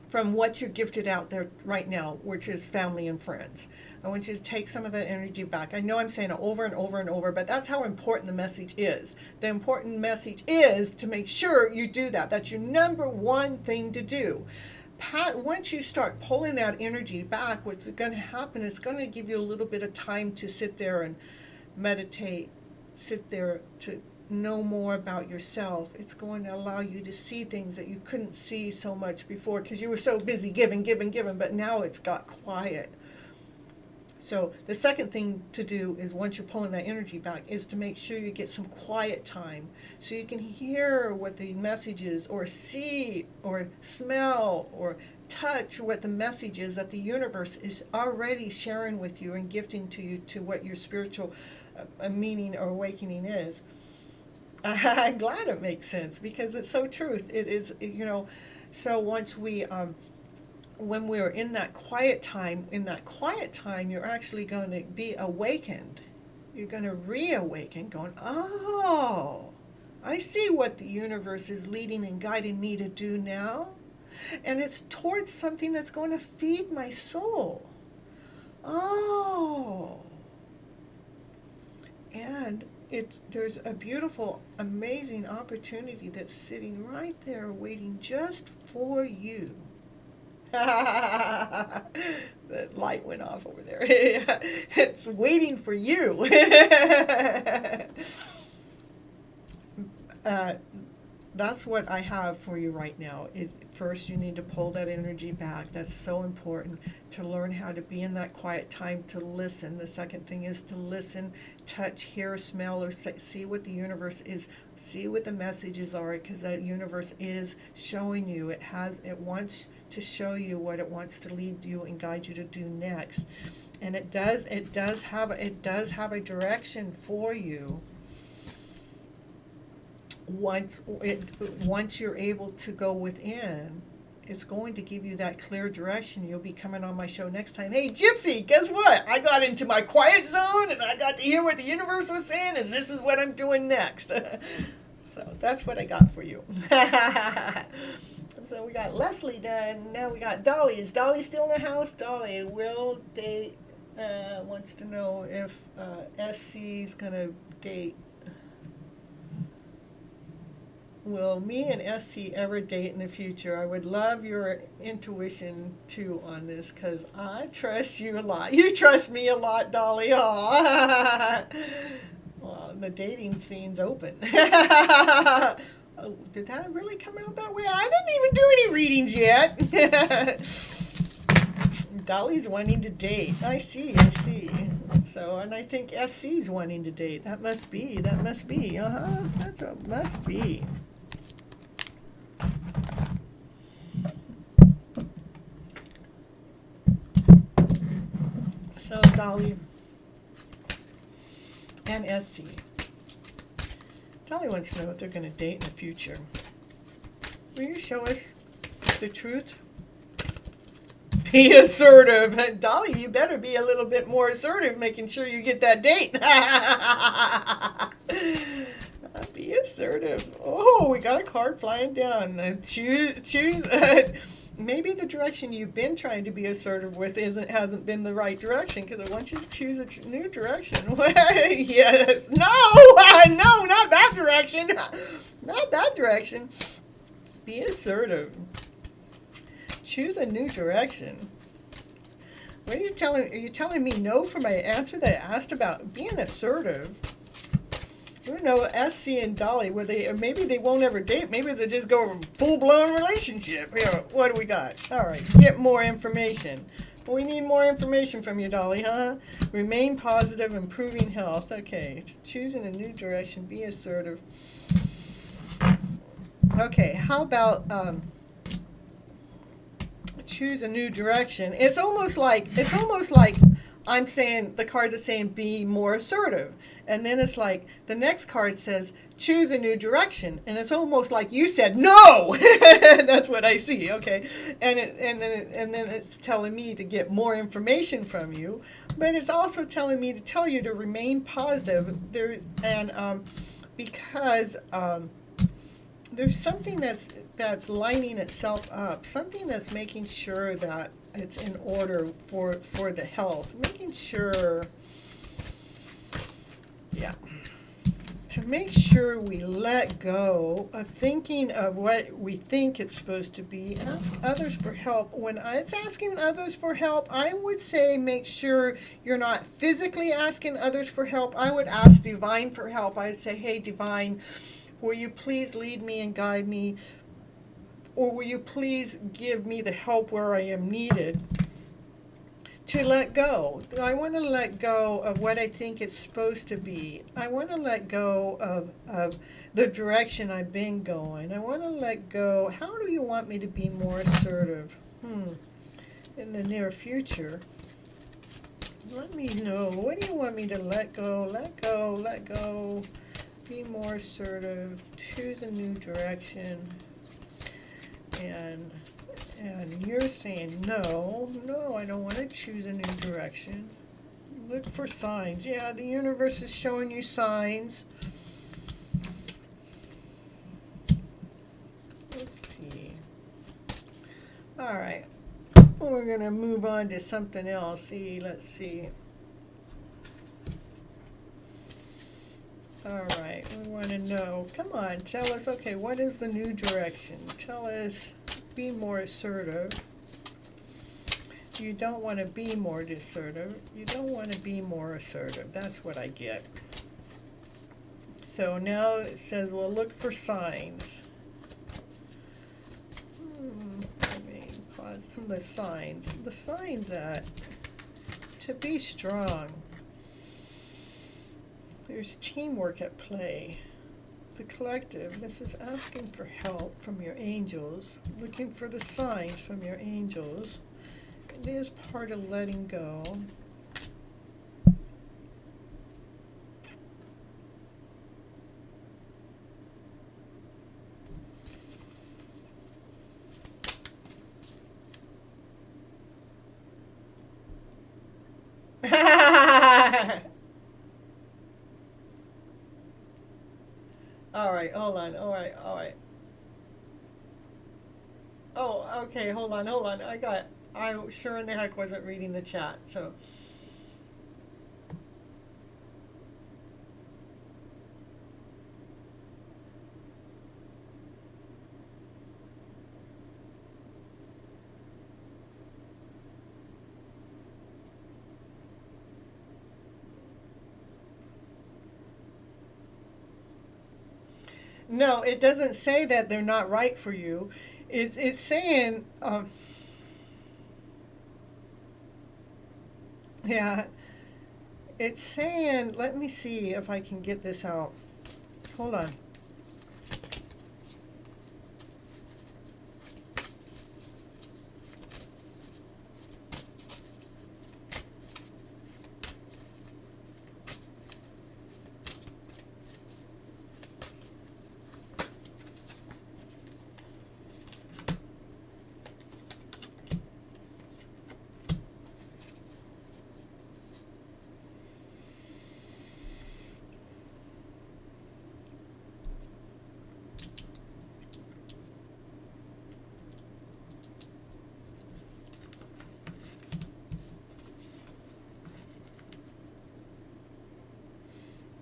from what you're gifted out there right now, which is family and friends. I want you to take some of that energy back. I know I'm saying it over and over and over, but that's how important the message is. The important message is to make sure you do that. That's your number one thing to do. Once you start pulling that energy back, what's going to happen is, going to give you a little bit of time to sit there and meditate, sit there to know more about yourself. It's going to allow you to see things that you couldn't see so much before, because you were so busy giving, but now it's got quiet. So the second thing to do is, once you're pulling that energy back, is to make sure you get some quiet time, so you can hear what the message is, or see or smell or touch what the message is that the universe is already sharing with you and gifting to you, to what your spiritual meaning or awakening is. I'm glad it makes sense, because it's so true. It is, so once we when we're in that quiet time, you're actually going to be awakened. You're going to reawaken, going, oh, I see what the universe is leading and guiding me to do now. And it's towards something that's going to feed my soul. Oh. And there's a beautiful, amazing opportunity that's sitting right there waiting just for you. That light went off over there. It's waiting for you. That's what I have for you right now. First, you need to pull that energy back. That's so important, to learn how to be in that quiet time, to listen. The second thing is to listen, touch, hear, smell, or see what the universe is, see what the messages are, because that universe is showing you. It wants to show you what it wants to lead you and guide you to do next. And it does have a direction for you. Once you're able to go within it's going to give you that clear direction. You'll be coming on my show next time. Hey, Gypsy, guess what? I got into my quiet zone, and I got to hear what the universe was saying, and this is what I'm doing next. So that's what I got for you. So we got Leslie done. Now we got Dolly. Is Dolly still in the house? Dolly, will date, wants to know if SC's going to date. Will me and SC ever date in the future? I would love your intuition too on this, because I trust you a lot. You trust me a lot, Dolly. Aw. Well, the dating scene's open. Oh, did that really come out that way? I didn't even do any readings yet. Dolly's wanting to date. I see. So, and I think SC's wanting to date. That must be. That's what must be. So, Dolly and SC. Dolly wants to know if they're going to date in the future. Will you show us the truth? Be assertive. Dolly, you better be a little bit more assertive, making sure you get that date. Be assertive. Oh, we got a card flying down. Choose. Maybe the direction you've been trying to be assertive with hasn't been the right direction, because I want you to choose a new direction. Yes. No, not that direction. Not that direction. Be assertive. Choose a new direction. What are you telling? Are you telling me no for my answer that I asked about being assertive? You know, SC and Dolly, maybe they won't ever date. Maybe they just go a full-blown relationship. Here, what do we got? All right, get more information. We need more information from you, Dolly, huh? Remain positive, improving health. Okay, it's choosing a new direction. Be assertive. Okay, how about choose a new direction? It's almost like I'm saying, the cards are saying be more assertive. And then it's like the next card says choose a new direction, and it's almost like you said no. That's what I see. Okay, and then it's telling me to get more information from you, but it's also telling me to tell you to remain positive. Because there's something that's lining itself up, something that's making sure that it's in order for the health, making sure. Yeah. To make sure we let go of thinking of what we think it's supposed to be, ask others for help. When it's asking others for help, I would say make sure you're not physically asking others for help. I would ask Divine for help. I'd say, hey, Divine, will you please lead me and guide me? Or will you please give me the help where I am needed? To let go. I want to let go of what I think it's supposed to be. I want to let go of the direction I've been going. I want to let go. How do you want me to be more assertive? In the near future. Let me know. What do you want me to let go? Let go. Let go. Be more assertive. Choose a new direction. And you're saying, no, I don't want to choose a new direction. Look for signs. Yeah, the universe is showing you signs. Let's see. All right. We're going to move on to something else. Let's see. All right. We want to know. Come on, tell us, okay, what is the new direction? Tell us. Be more assertive. You don't want to be more assertive. You don't want to be more assertive. That's what I get. So now it says, well, look for signs. Pause from the signs. The signs that to be strong, there's teamwork at play. The collective, this is asking for help from your angels, looking for the signs from your angels. It is part of letting go. All right, hold on. All right, all right. Oh, okay, hold on, hold on. I sure in the heck wasn't reading the chat, so. No, it doesn't say that they're not right for you. It's saying, yeah, it's saying, let me see if I can get this out. Hold on.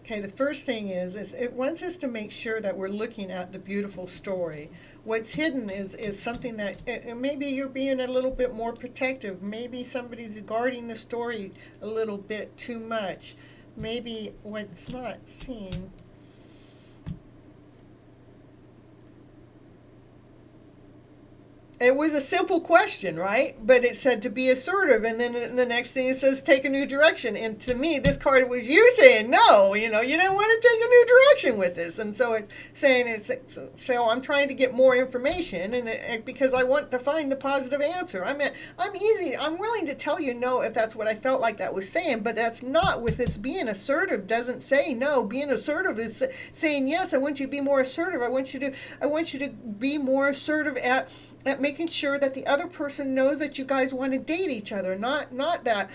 Okay, the first thing is it wants us to make sure that we're looking at the beautiful story. What's hidden is something that maybe you're being a little bit more protective. Maybe somebody's guarding the story a little bit too much. Maybe what's not seen. It was a simple question, right? But it said to be assertive, and then the next thing it says take a new direction. And to me, this card was you saying no. You didn't want to take a new direction with this, and so it's saying so I'm trying to get more information, and because I want to find the positive answer. I'm willing to tell you no if that's what I felt like that was saying, but that's not with this. Being assertive doesn't say no. Being assertive is saying yes. I want you to be more assertive. I want you to be more assertive at making sure that the other person knows that you guys want to date each other, not that,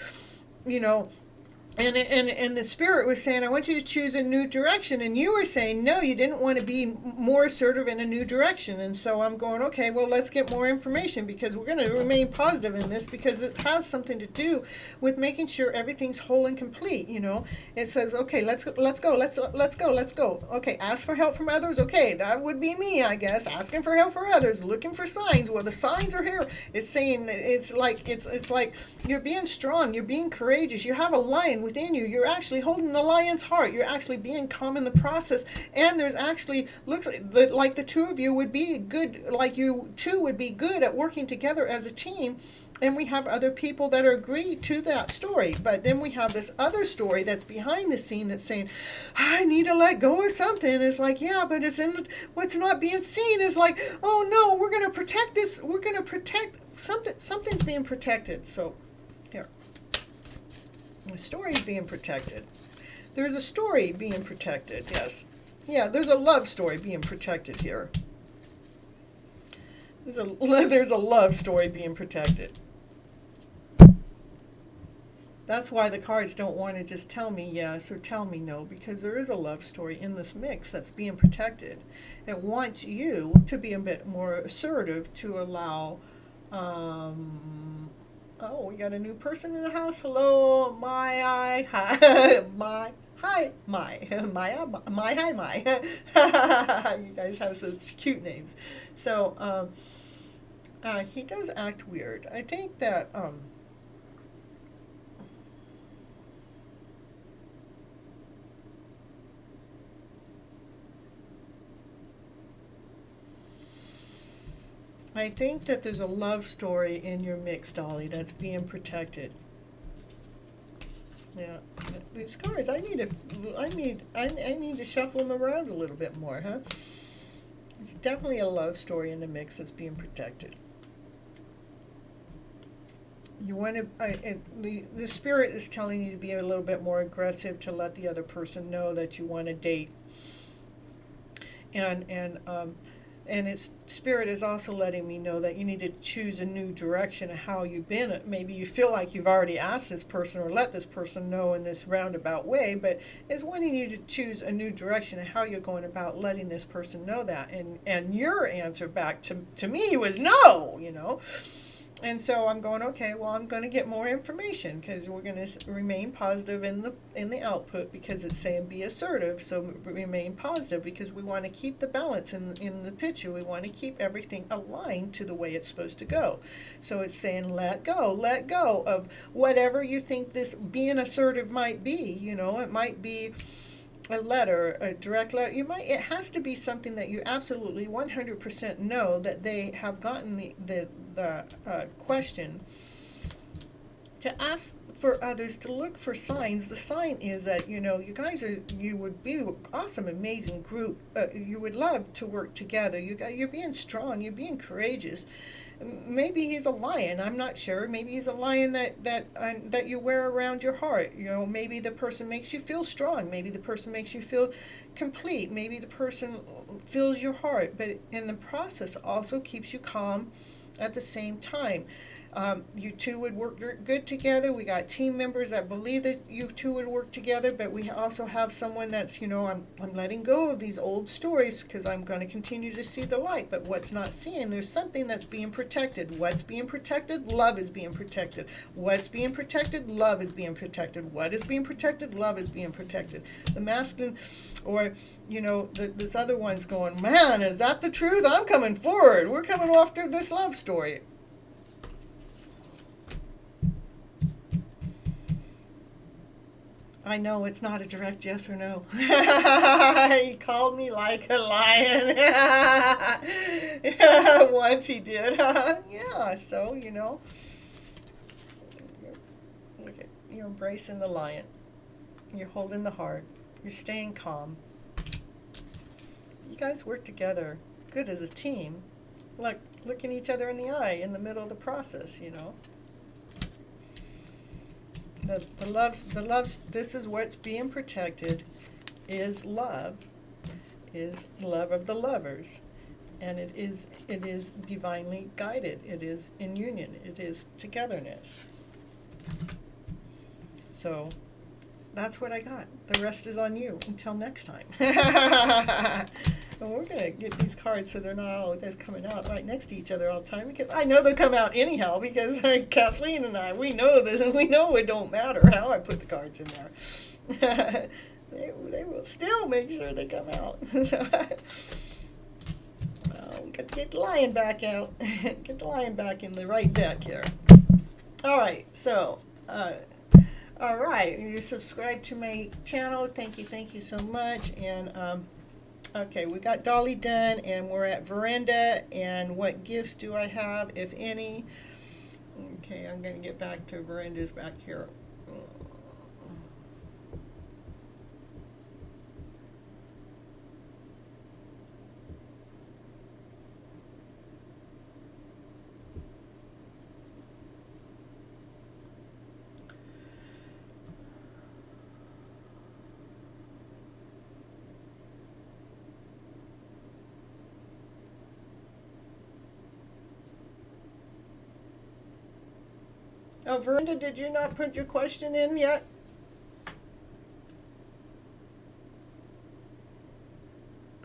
and the spirit was saying, I want you to choose a new direction, and you were saying no, you didn't want to be more assertive in a new direction. And so I'm going, okay, well, let's get more information, because we're going to remain positive in this, because it has something to do with making sure everything's whole and complete. It says, okay, let's go. Okay, ask for help from others. Okay, that would be me, I guess, asking for help for others, looking for signs. Well, the signs are here. It's saying it's like you're being strong, you're being courageous, you have a lion within you, you're actually holding the lion's heart, you're actually being calm in the process, and there's actually looks like the two of you would be good, like you two would be good at working together as a team. And we have other people that are agreed to that story. But then we have this other story that's behind the scene that's saying, I need to let go of something. It's like, yeah, but it's in what's not being seen. Is like, oh no, we're going to protect this. We're going to protect something. Something's being protected. So here, the story's being protected. There's a story being protected. Yes. Yeah, there's a love story being protected here. There's a love story being protected. That's why the cards don't want to just tell me yes or tell me no, because there is a love story in this mix that's being protected. It wants you to be a bit more assertive to allow, oh, we got a new person in the house. Hello, hi, you guys have such cute names. So, he does act weird. I think that, there's a love story in your mix, Dolly, that's being protected. Yeah, these cards, I need to shuffle them around a little bit more, huh? It's definitely a love story in the mix that's being protected. You want to, the spirit is telling you to be a little bit more aggressive, to let the other person know that you want to date. And and its spirit is also letting me know that you need to choose a new direction of how you've been. Maybe you feel like you've already asked this person or let this person know in this roundabout way, but it's wanting you to choose a new direction of how you're going about letting this person know that. And your answer back to me was no, you know. And so I'm going, okay, well, I'm going to get more information, because we're going to remain positive in the output, because it's saying be assertive. So remain positive, because we want to keep the balance in the picture. We want to keep everything aligned to the way it's supposed to go. So it's saying let go of whatever you think this being assertive might be. You know, it might be a letter, a direct letter. It has to be something that you absolutely 100% know that they have gotten the question to ask for others to look for signs. The sign is that, you know, you would be an awesome, amazing group. You would love to work together. You're being strong. You're being courageous. Maybe he's a lion. I'm not sure. Maybe he's a lion that you wear around your heart. You know, maybe the person makes you feel strong. Maybe the person makes you feel complete. Maybe the person fills your heart. But in the process, also keeps you calm at the same time. You two would work good together. We got team members that believe that you two would work together, but we also have someone that's, you know, I'm letting go of these old stories, because I'm going to continue to see the light. But what's not seeing, there's something that's being protected. What's being protected? Love is being protected. What's being protected? Love is being protected. What is being protected? Love is being protected. The masculine, or, you know, this other one's going, man, is that the truth? I'm coming forward. We're coming after this love story. I know it's not a direct yes or no. He called me like a lion. Once he did. Yeah, so, you know, look at, you're embracing the lion. You're holding the heart. You're staying calm. You guys work together good as a team. Like looking each other in the eye in the middle of the process, you know. The love's, this is what's being protected, is love of the lovers. And it is divinely guided. It is in union. It is togetherness. So that's what I got. The rest is on you. Until next time. And we're going to get these cards so they're not all just coming out right next to each other all the time, because I know they'll come out anyhow, because Kathleen and I, we know this, and we know it don't matter how I put the cards in there. They will still make sure they come out. Get the lion back out. Get the lion back in the right deck here. All right, so... all right, you subscribe to my channel. Thank you so much. And okay, we got Dolly done, and we're at Veranda. And what gifts do I have, if any? Okay, I'm going to get back to Veranda's back here. Oh, Veranda, did you not put your question in yet?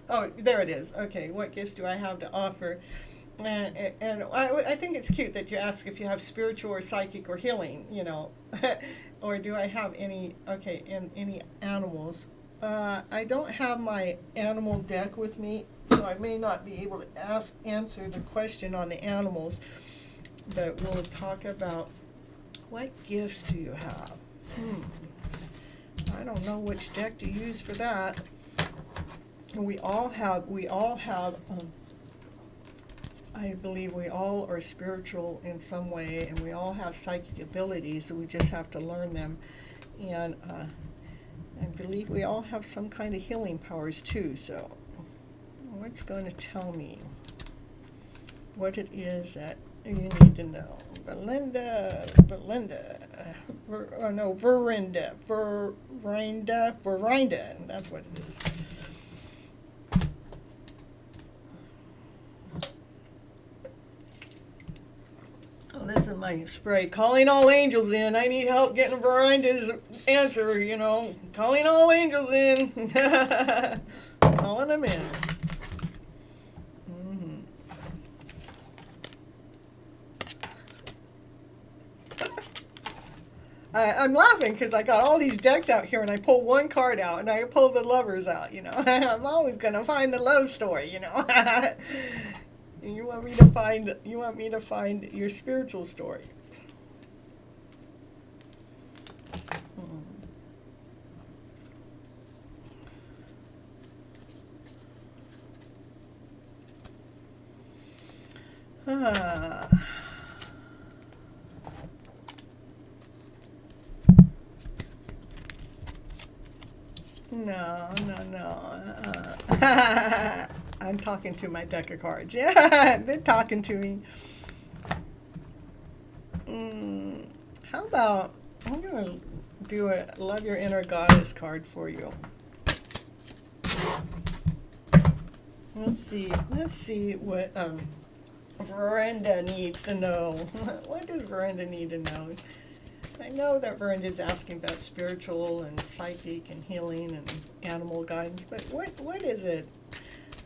Oh, there it is. Okay, what gifts do I have to offer? And I think it's cute that you ask if you have spiritual or psychic or healing, you know. Or do I have any, okay, and any animals? I don't have my animal deck with me, so I may not be able to answer the question on the animals. But we'll talk about, what gifts do you have? I don't know which deck to use for that. We all have, I believe we all are spiritual in some way, and we all have psychic abilities, so we just have to learn them. And I believe we all have some kind of healing powers too, so what's going to tell me what it is that you need to know? Veranda, that's what it is. using my spray. Calling all angels in. I need help getting Veranda's answer, you know. Calling all angels in. Calling them in. I'm laughing because I got all these decks out here and I pull one card out and I pull the lovers out, you know. I'm always going to find the love story, you know. You want me to find your spiritual story. No. I'm talking to my deck of cards. Yeah, they're talking to me. How about, I'm going to do a Love Your Inner Goddess card for you. Let's see what Veranda needs to know. What does Veranda need to know? I know that Veranda is asking about spiritual and psychic and healing and animal guidance, but what is it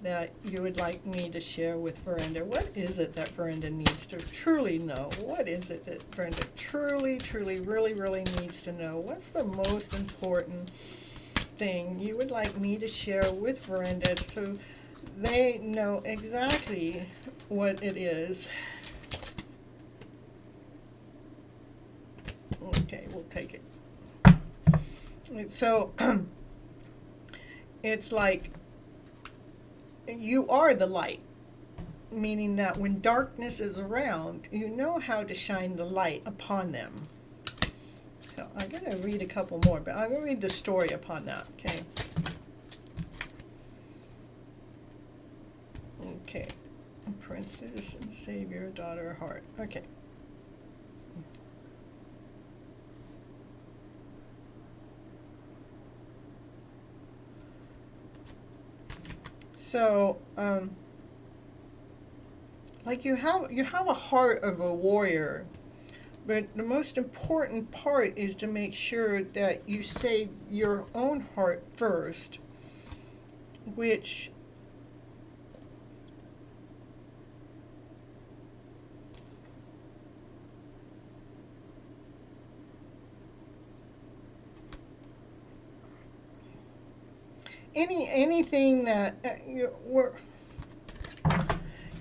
that you would like me to share with Veranda? What is it that Veranda needs to truly know? What is it that Veranda truly, really needs to know? What's the most important thing you would like me to share with Veranda so they know exactly what it is? Okay, we'll take it. So, it's like you are the light, meaning that when darkness is around, you know how to shine the light upon them. So I'm going to read a couple more, but I'm going to read the story upon that, okay? Okay, Princess and Savior, Daughter of Heart. Okay. So, like you have a heart of a warrior, but the most important part is to make sure that you save your own heart first, which anything that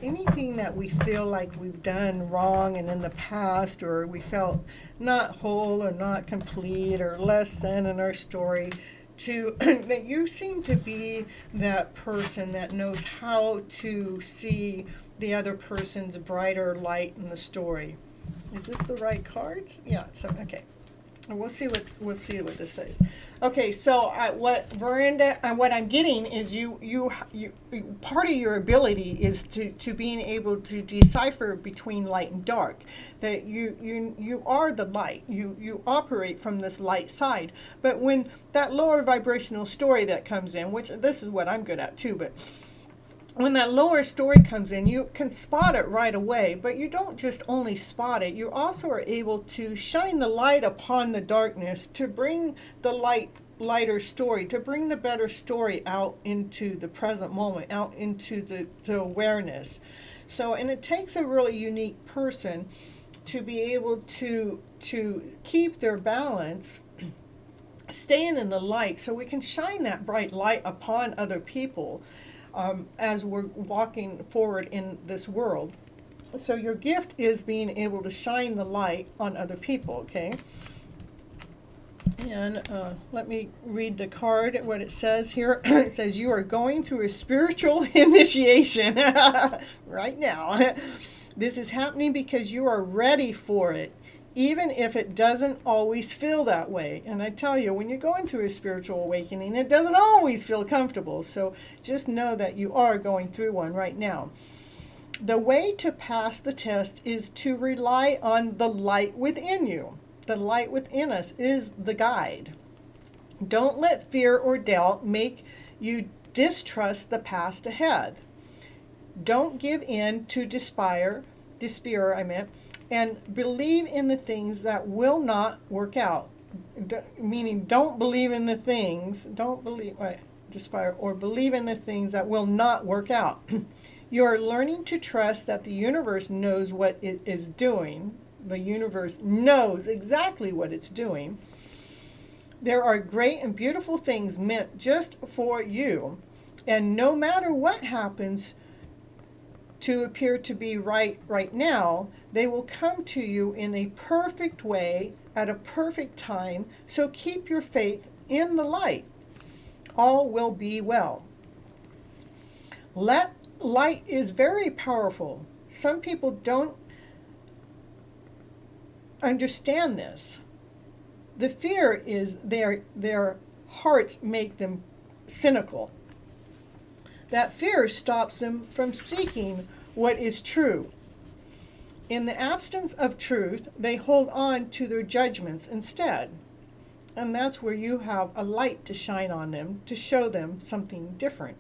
anything that we feel like we've done wrong and in the past, or we felt not whole or not complete or less than in our story, to that you seem to be that person that knows how to see the other person's brighter light in the story. Is this the right card? Yeah. So okay. We'll see what this says. Okay, so what Veranda and what I'm getting is you part of your ability is to being able to decipher between light and dark. That you are the light. You operate from this light side. But when that lower vibrational story that comes in, which this is what I'm good at too, but when that lower story comes in, you can spot it right away, but you don't just only spot it, you also are able to shine the light upon the darkness to bring the lighter story, to bring the better story out into the present moment, out into the awareness. So, and it takes a really unique person to be able to keep their balance, staying in the light, so we can shine that bright light upon other people. As we're walking forward in this world. So your gift is being able to shine the light on other people, okay? And let me read the card, what it says here. It says, you are going through a spiritual initiation right now. This is happening because you are ready for it, even if it doesn't always feel that way. And I tell you, when you're going through a spiritual awakening, it doesn't always feel comfortable. So just know that you are going through one right now. The way to pass the test is to rely on the light within you. The light within us is the guide. Don't let fear or doubt make you distrust the path ahead. Don't give in to despair, and believe in the things that will not work out. Meaning, don't believe in the things, don't believe, or believe in the things that will not work out. You're learning to trust that the universe knows what it is doing. The universe knows exactly what it's doing. There are great and beautiful things meant just for you. And no matter what happens to appear to be right now, they will come to you in a perfect way at a perfect time. So keep your faith in the light. All will be well. Light is very powerful. Some people don't understand this. The fear is their hearts make them cynical. That fear stops them from seeking what is true. In the absence of truth, they hold on to their judgments instead. And that's where you have a light to shine on them, to show them something different.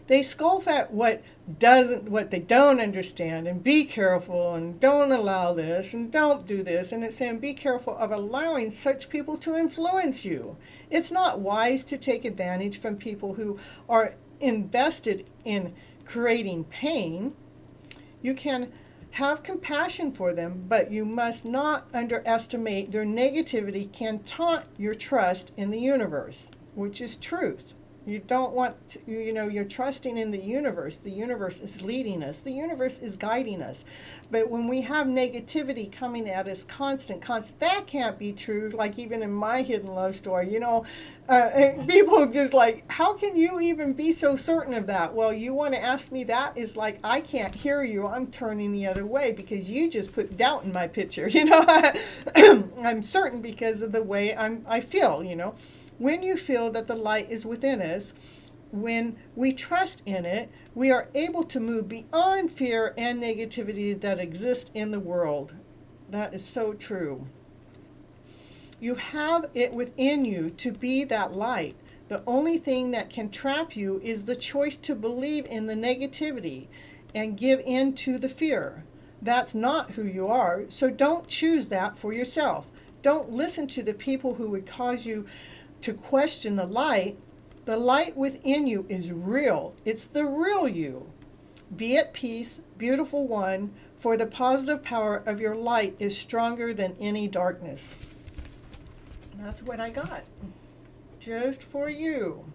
They scoff at what they don't understand, and be careful, and don't allow this, and don't do this. And it's saying be careful of allowing such people to influence you. It's not wise to take advantage from people who are invested in creating pain. You can have compassion for them, but you must not underestimate their negativity can taunt your trust in the universe, which is truth. You don't want to, you're trusting in the universe. The universe is leading us. The universe is guiding us. But when we have negativity coming at us constant, that can't be true. Like even in my hidden love story, people just like, how can you even be so certain of that? Well, you want to ask me that is like, I can't hear you. I'm turning the other way because you just put doubt in my picture. I'm certain because of the way I feel, When you feel that the light is within us, when we trust in it, we are able to move beyond fear and negativity that exist in the world. That is so true. You have it within you to be that light. The only thing that can trap you is the choice to believe in the negativity and give in to the fear. That's not who you are, so don't choose that for yourself. Don't listen to the people who would cause you to question the light. The light within you is real. It's the real you. Be at peace, beautiful one, for the positive power of your light is stronger than any darkness. And that's what I got. Just for you.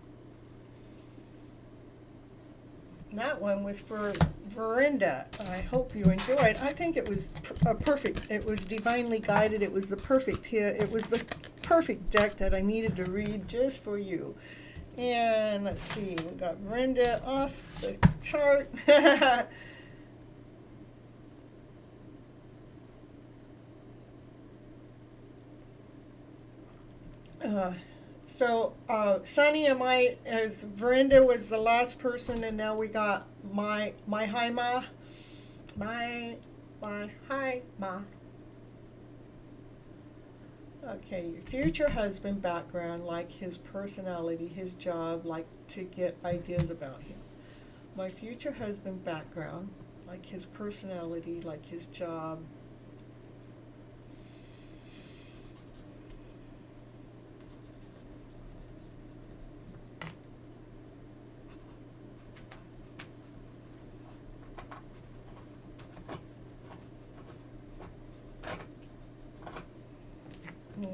And that one was for Verinda. I hope you enjoyed. I think it was perfect. It was divinely guided. It was the perfect hit. It was the perfect deck that I needed to read just for you. And let's see, we got Verinda off the chart. Sunny and as Verinda was the last person, and now we got my hi ma. My hi ma. Okay, your future husband background, like his personality, his job, like to get ideas about him. My future husband background, like his personality, like his job.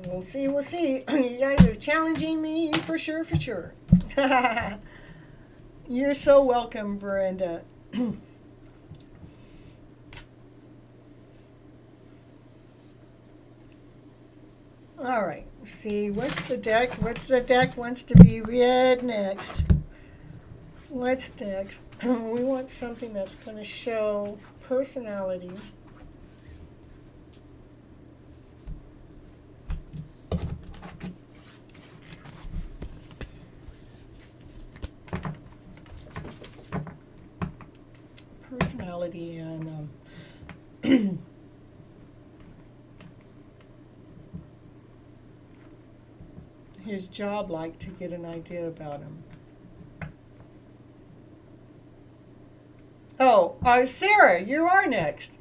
We'll see. You guys are challenging me for sure. You're so welcome, Verinda. All right, see, what's the deck wants to be read next? What's next? We want something that's going to show personality. Personality and his job, like to get an idea about him. Oh, Sarah, you are next.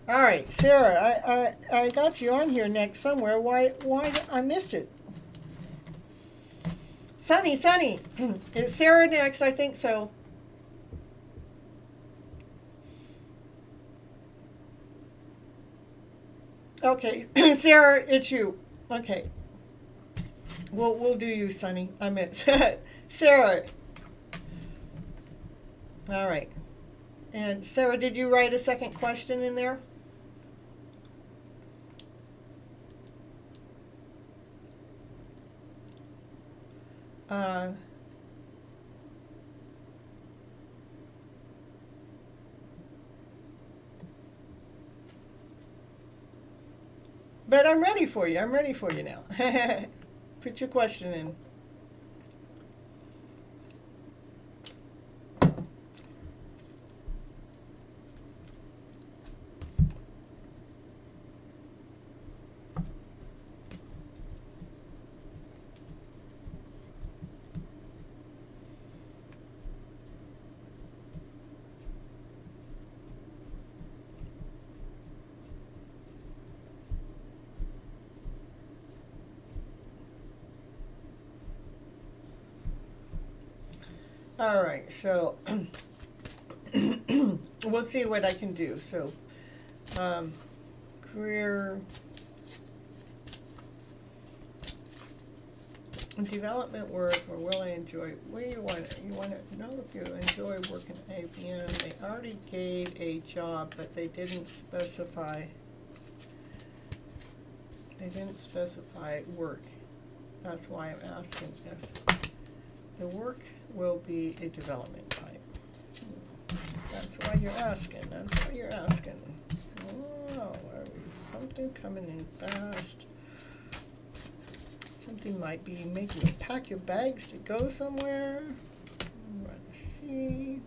All right, Sarah, I got you on here next somewhere. Why I missed it? Sunny, is Sarah next? I think so. Okay, Sarah, it's you. Okay, we'll do you, Sunny. I meant Sarah. All right, and Sarah, did you write a second question in there? But I'm ready for you. I'm ready for you now. Put your question in. All right, so we'll see what I can do. So, career development work, or will I enjoy? What do you want? You want to know if you enjoy working at ABM. They already gave a job, but they didn't specify. They didn't specify work. That's why I'm asking if the work will be a development type. That's why you're asking. That's why you're asking. Oh, something coming in fast. Something might be making you pack your bags to go somewhere. Let's see.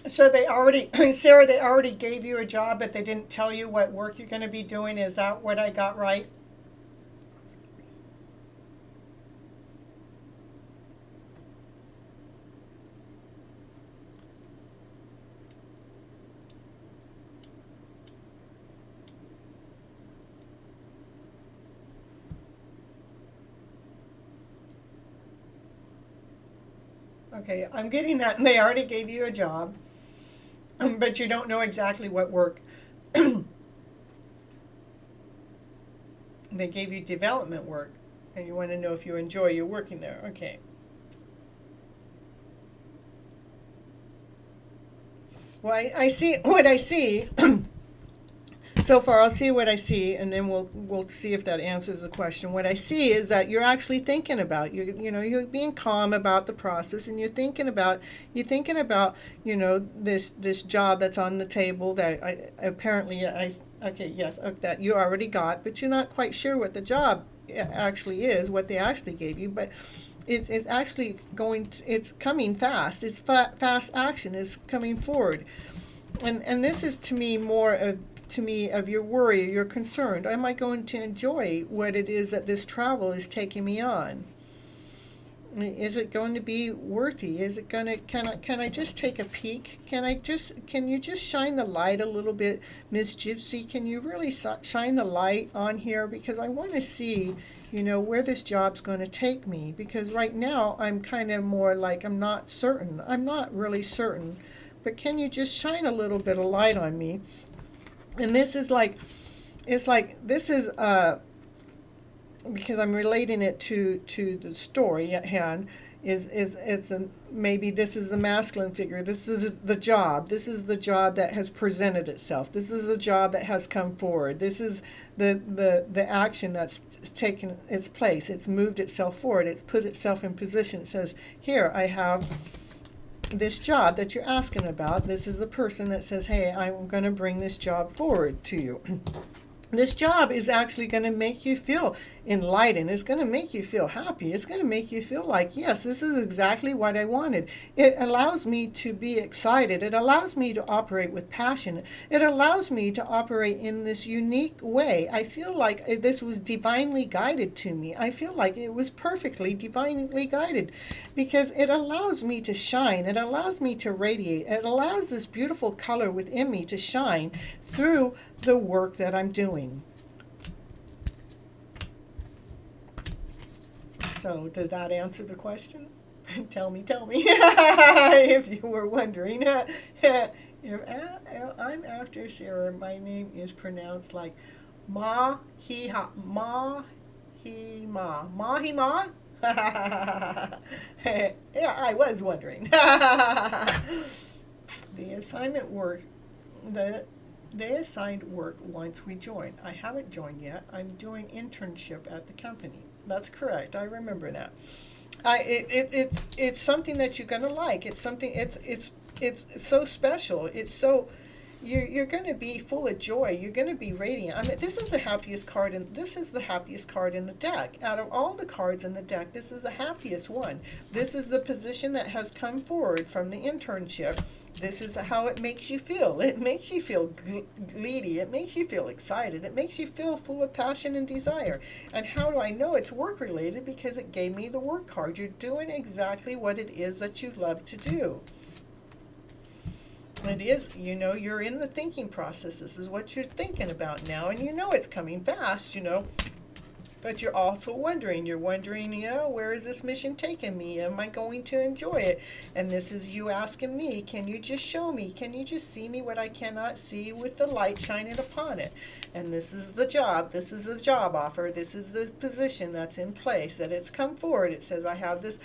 So they already, Sarah, they already gave you a job, but they didn't tell you what work you're going to be doing. Is that what I got right? Okay, I'm getting that. They already gave you a job, but you don't know exactly what work. They gave you development work, and you want to know if you enjoy your working there. Okay. Well, I see what I see. So far, I'll see what I see, and then we'll see if that answers the question. What I see is that you're actually thinking about you're being calm about the process, and you're thinking about this job that's on the table that that you already got, but you're not quite sure what the job actually is, what they actually gave you, but it's actually it's coming fast. It's fast action is coming forward, and this is to me more of your worry, you're concerned. Am I going to enjoy what it is that this travel is taking me on? Is it going to be worthy? Is it going to, can I just take a peek? Can you just shine the light a little bit, Miss Gypsy? Can you really shine the light on here? Because I want to see, where this job's going to take me. Because right now I'm kind of more like I'm not certain. I'm not really certain. But can you just shine a little bit of light on me? And this is like, this is, because I'm relating it to the story at hand, maybe this is the masculine figure. This is the job. This is the job that has presented itself. This is the job that has come forward. This is the action that's taken its place. It's moved itself forward. It's put itself in position. It says, here, I have this job that you're asking about. This is the person that says, hey, I'm going to bring this job forward to you. This job is actually going to make you feel enlightened. It's going to make you feel happy. It's going to make you feel like, yes, this is exactly what I wanted. It allows me to be excited. It allows me to operate with passion. It allows me to operate in this unique way. I feel like this was divinely guided to me. I feel like it was perfectly divinely guided because it allows me to shine. It allows me to radiate. It allows this beautiful color within me to shine through the work that I'm doing. So, does that answer the question? Tell me, if you were wondering. I'm after Sarah. My name is pronounced like Ma-hi-ha, Ma-hi-ma, Ma-hi-ma? Yeah, I was wondering. The assignment work, they assigned work once we joined. I haven't joined yet. I'm doing internship at the company. That's correct. I remember that. It's something that you're gonna like. It's something. It's so special. It's so. You're going to be full of joy. You're going to be radiant. I mean, this is the happiest card, and this is the happiest card in the deck. Out of all the cards in the deck, this is the happiest one. This is the position that has come forward from the internship. This is how it makes you feel. It makes you feel gleedy. It makes you feel excited. It makes you feel full of passion and desire. And how do I know it's work related? Because it gave me the work card. You're doing exactly what it is that you love to do. It is, you're in the thinking process. This is what you're thinking about now, and it's coming fast, but you're also wondering. You're wondering, where is this mission taking me? Am I going to enjoy it? And this is you asking me, can you just show me? Can you just see me what I cannot see with the light shining upon it? And this is the job. This is the job offer. This is the position that's in place, that it's come forward. It says I have this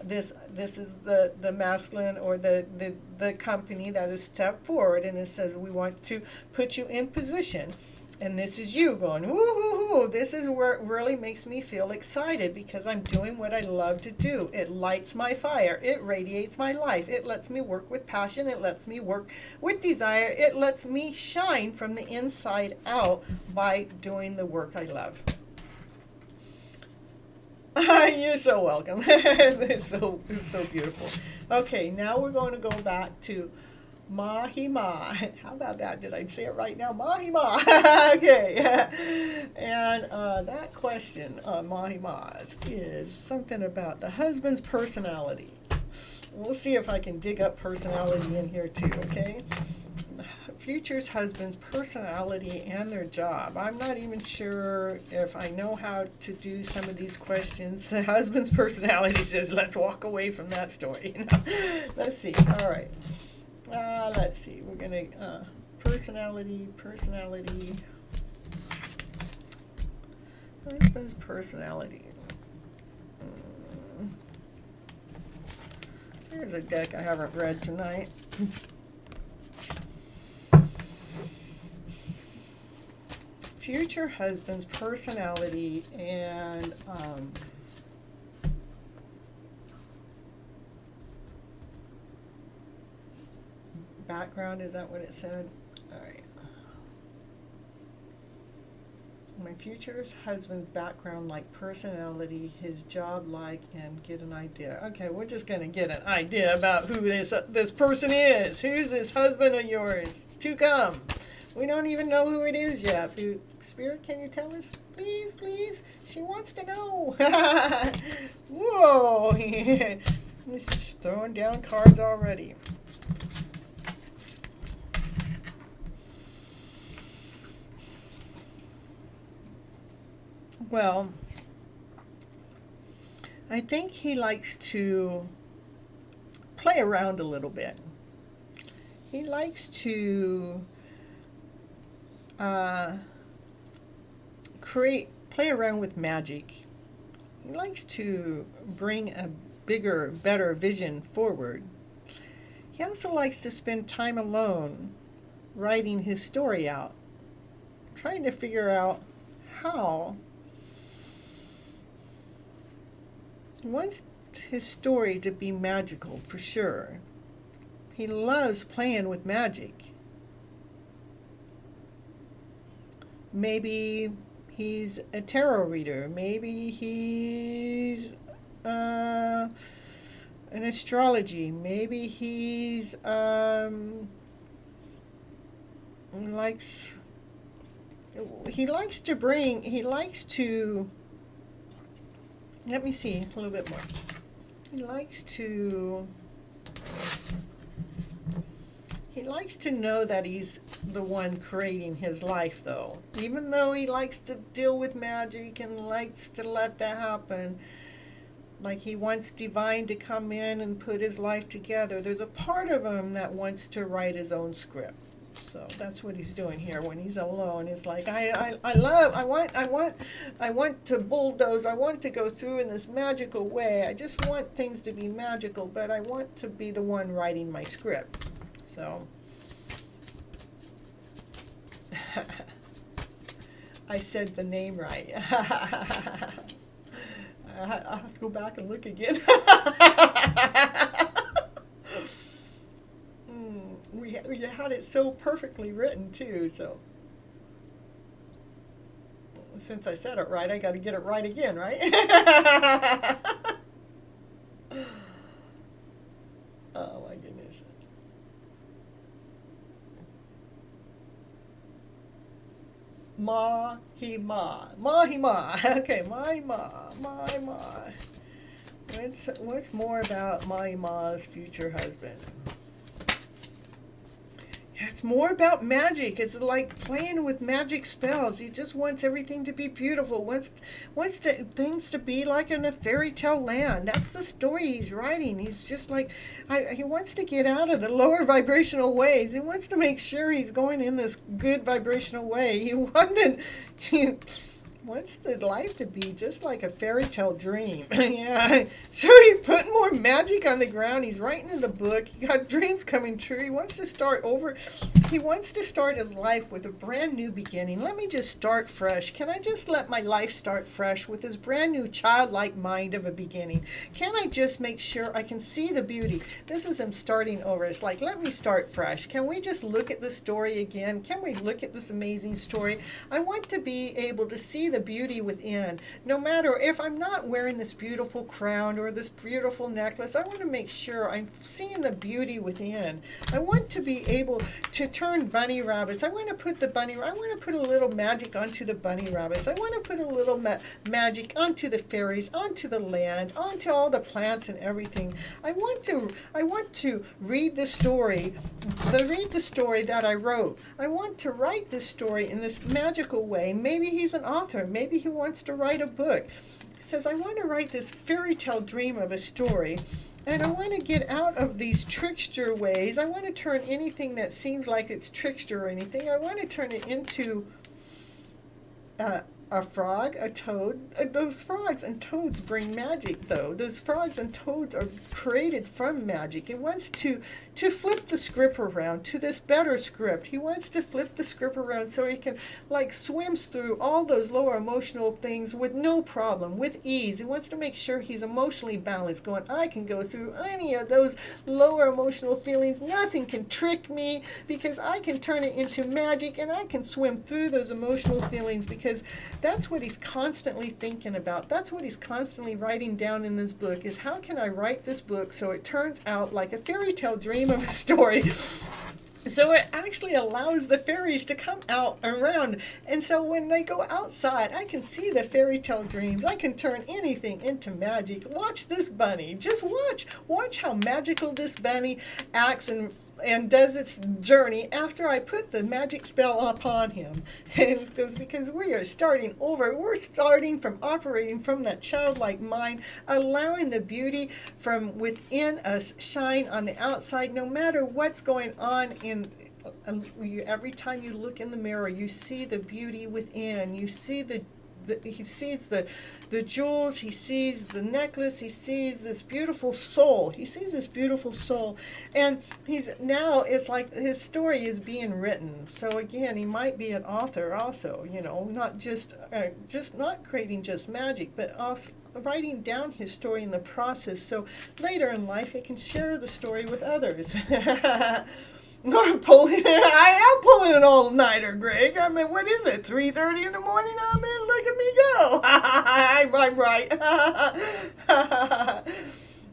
is the masculine or the company that has stepped forward, and it says we want to put you in position. And this is you going, woo-hoo-hoo. This is where it really makes me feel excited because I'm doing what I love to do. It lights my fire. It radiates my life. It lets me work with passion. It lets me work with desire. It lets me shine from the inside out by doing the work I love. You're so welcome. It's so beautiful. Okay, now we're going to go back to Mahi-ma. How about that? Did I say it right now? Mahi-ma. Okay. And that question on Mahi-ma's is something about the husband's personality. We'll see if I can dig up personality in here too, okay? Future's husband's personality and their job. I'm not even sure if I know how to do some of these questions. The husband's personality says, let's walk away from that story. Let's see. All right. Let's see. We're going to, personality. Husband's personality. Here's a deck I haven't read tonight. Future husband's personality and background, is that what it said? All right. My future husband's background, like personality, his job like, and get an idea. Okay, we're just going to get an idea about who this person is. Who's this husband of yours to come? We don't even know who it is yet. Spirit, can you tell us? Please, please. She wants to know. Whoa. This is throwing down cards already. Well, I think he likes to play around a little bit. He likes to play around with magic. He likes to bring a bigger, better vision forward. He also likes to spend time alone writing his story out, trying to figure out how. He wants his story to be magical for sure. He loves playing with magic. Maybe he's a tarot reader. Maybe he's an astrology. Maybe he's he likes to let me see a little bit more. He likes to know that he's the one creating his life, though. Even though he likes to deal with magic and likes to let that happen, like he wants divine to come in and put his life together, there's a part of him that wants to write his own script. So that's what he's doing here when he's alone. He's like, I want to bulldoze. I want to go through in this magical way. I just want things to be magical, but I want to be the one writing my script. So I said the name right. I'll go back and look again. We had it so perfectly written too, so since I said it right, I got to get it right again, right? Oh my goodness. Mahi-ma. Okay, Mahi-ma. What's more about Mahi-ma's future husband? It's more about magic. It's like playing with magic spells. He just wants everything to be beautiful. Wants things to be like in a fairy tale land. That's the story he's writing. He's just like, he wants to get out of the lower vibrational ways. He wants to make sure he's going in this good vibrational way. He wants the life to be just like a fairy tale dream. Yeah. So he's putting more magic on the ground. He's writing in the book. He got dreams coming true. He wants to start over. He wants to start his life with a brand new beginning. Let me just start fresh. Can I just let my life start fresh with this brand new childlike mind of a beginning? Can I just make sure I can see the beauty? This is him starting over. It's like, let me start fresh. Can we just look at the story again? Can we look at this amazing story? I want to be able to see the beauty within. No matter if I'm not wearing this beautiful crown or this beautiful necklace, I want to make sure I'm seeing the beauty within. I want to be able to turn bunny rabbits. I want to put a little magic onto the bunny rabbits. I want to put a little magic onto the fairies, onto the land, onto all the plants and everything. I want to read the story that I wrote. I want to write this story in this magical way. Maybe he's an author. Maybe he wants to write a book. He says, I want to write this fairy tale dream of a story, and I want to get out of these trickster ways. I want to turn anything that seems like it's trickster or anything, I want to turn it into a frog, a toad. Those frogs and toads bring magic, though. Those frogs and toads are created from magic. He wants to flip the script around to this better script. He wants to flip the script around so he can, like, swims through all those lower emotional things with no problem, with ease. He wants to make sure he's emotionally balanced, going, I can go through any of those lower emotional feelings. Nothing can trick me because I can turn it into magic and I can swim through those emotional feelings, because that's what he's constantly thinking about. That's what he's constantly writing down in this book, is how can I write this book so it turns out like a fairy tale dream of a story. So it actually allows the fairies to come out around. And so when they go outside, I can see the fairy tale dreams. I can turn anything into magic. Watch this bunny. Just watch. Watch how magical this bunny acts and does its journey after I put the magic spell upon him. And it goes, because we are starting over. We're starting from operating from that childlike mind, allowing the beauty from within us shine on the outside, no matter what's going on in every time you look in the mirror, you see the beauty within. You see he sees the jewels, he sees the necklace, he sees this beautiful soul. He sees this beautiful soul. And it's like his story is being written. So again, he might be an author also, not just not creating just magic, but also writing down his story in the process. So later in life, he can share the story with others. I am pulling an all-nighter, Greg. I mean, what is it, 3:30 in the morning? I mean, look at me go. I'm right.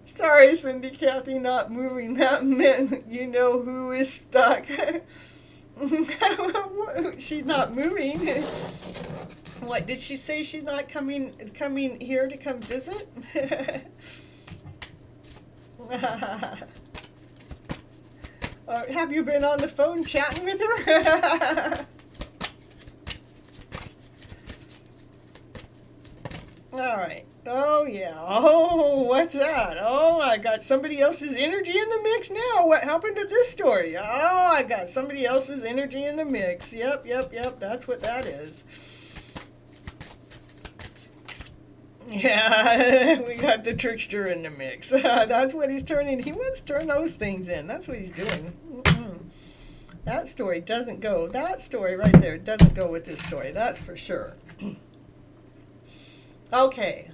Sorry, Cindy Kathy, not moving. That meant you know who is stuck. She's not moving. What, did she say she's not coming here to come visit? Have you been on the phone chatting with her? All right. Oh, yeah. Oh, what's that? Oh, I got somebody else's energy in the mix now. What happened to this story? Oh, I got somebody else's energy in the mix. Yep. That's what that is. Yeah, we got the trickster in the mix. That's what he's turning. He wants to turn those things in. That's what he's doing. That story doesn't go. That story right there doesn't go with this story. That's for sure. Okay.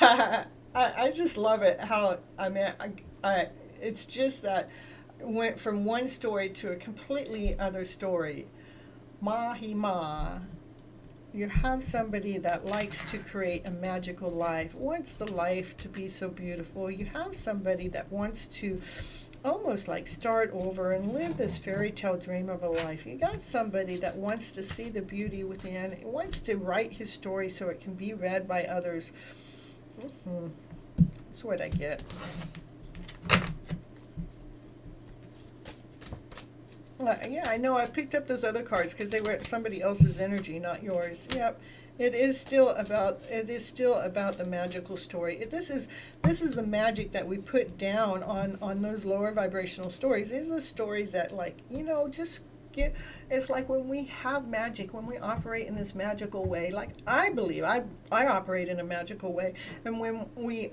I just love it how, it's just that went from one story to a completely other story. Mahi-ma. You have somebody that likes to create a magical life, wants the life to be so beautiful. You have somebody that wants to almost like start over and live this fairy tale dream of a life. You got somebody that wants to see the beauty within, wants to write his story so it can be read by others. That's what I get. Yeah, I know. I picked up those other cards because they were somebody else's energy, not yours. Yep, it is still about the magical story. This is the magic that we put down on those lower vibrational stories. These are the stories that, like, just get. It's like when we have magic, when we operate in this magical way. Like, I believe I operate in a magical way, and when we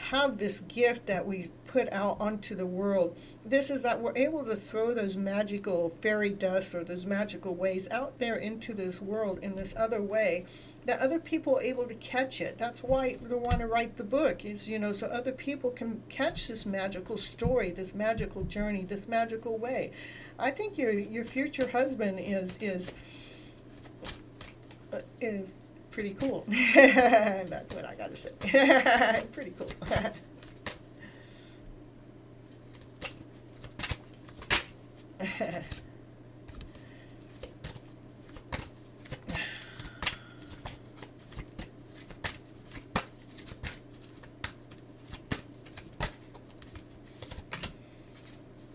have this gift that we put out onto the world, this is that we're able to throw those magical fairy dust or those magical ways out there into this world in this other way that other people are able to catch it. That's why we want to write the book, is so other people can catch this magical story, this magical journey, this magical way. I think your future husband is pretty cool. That's what I gotta say. Pretty cool.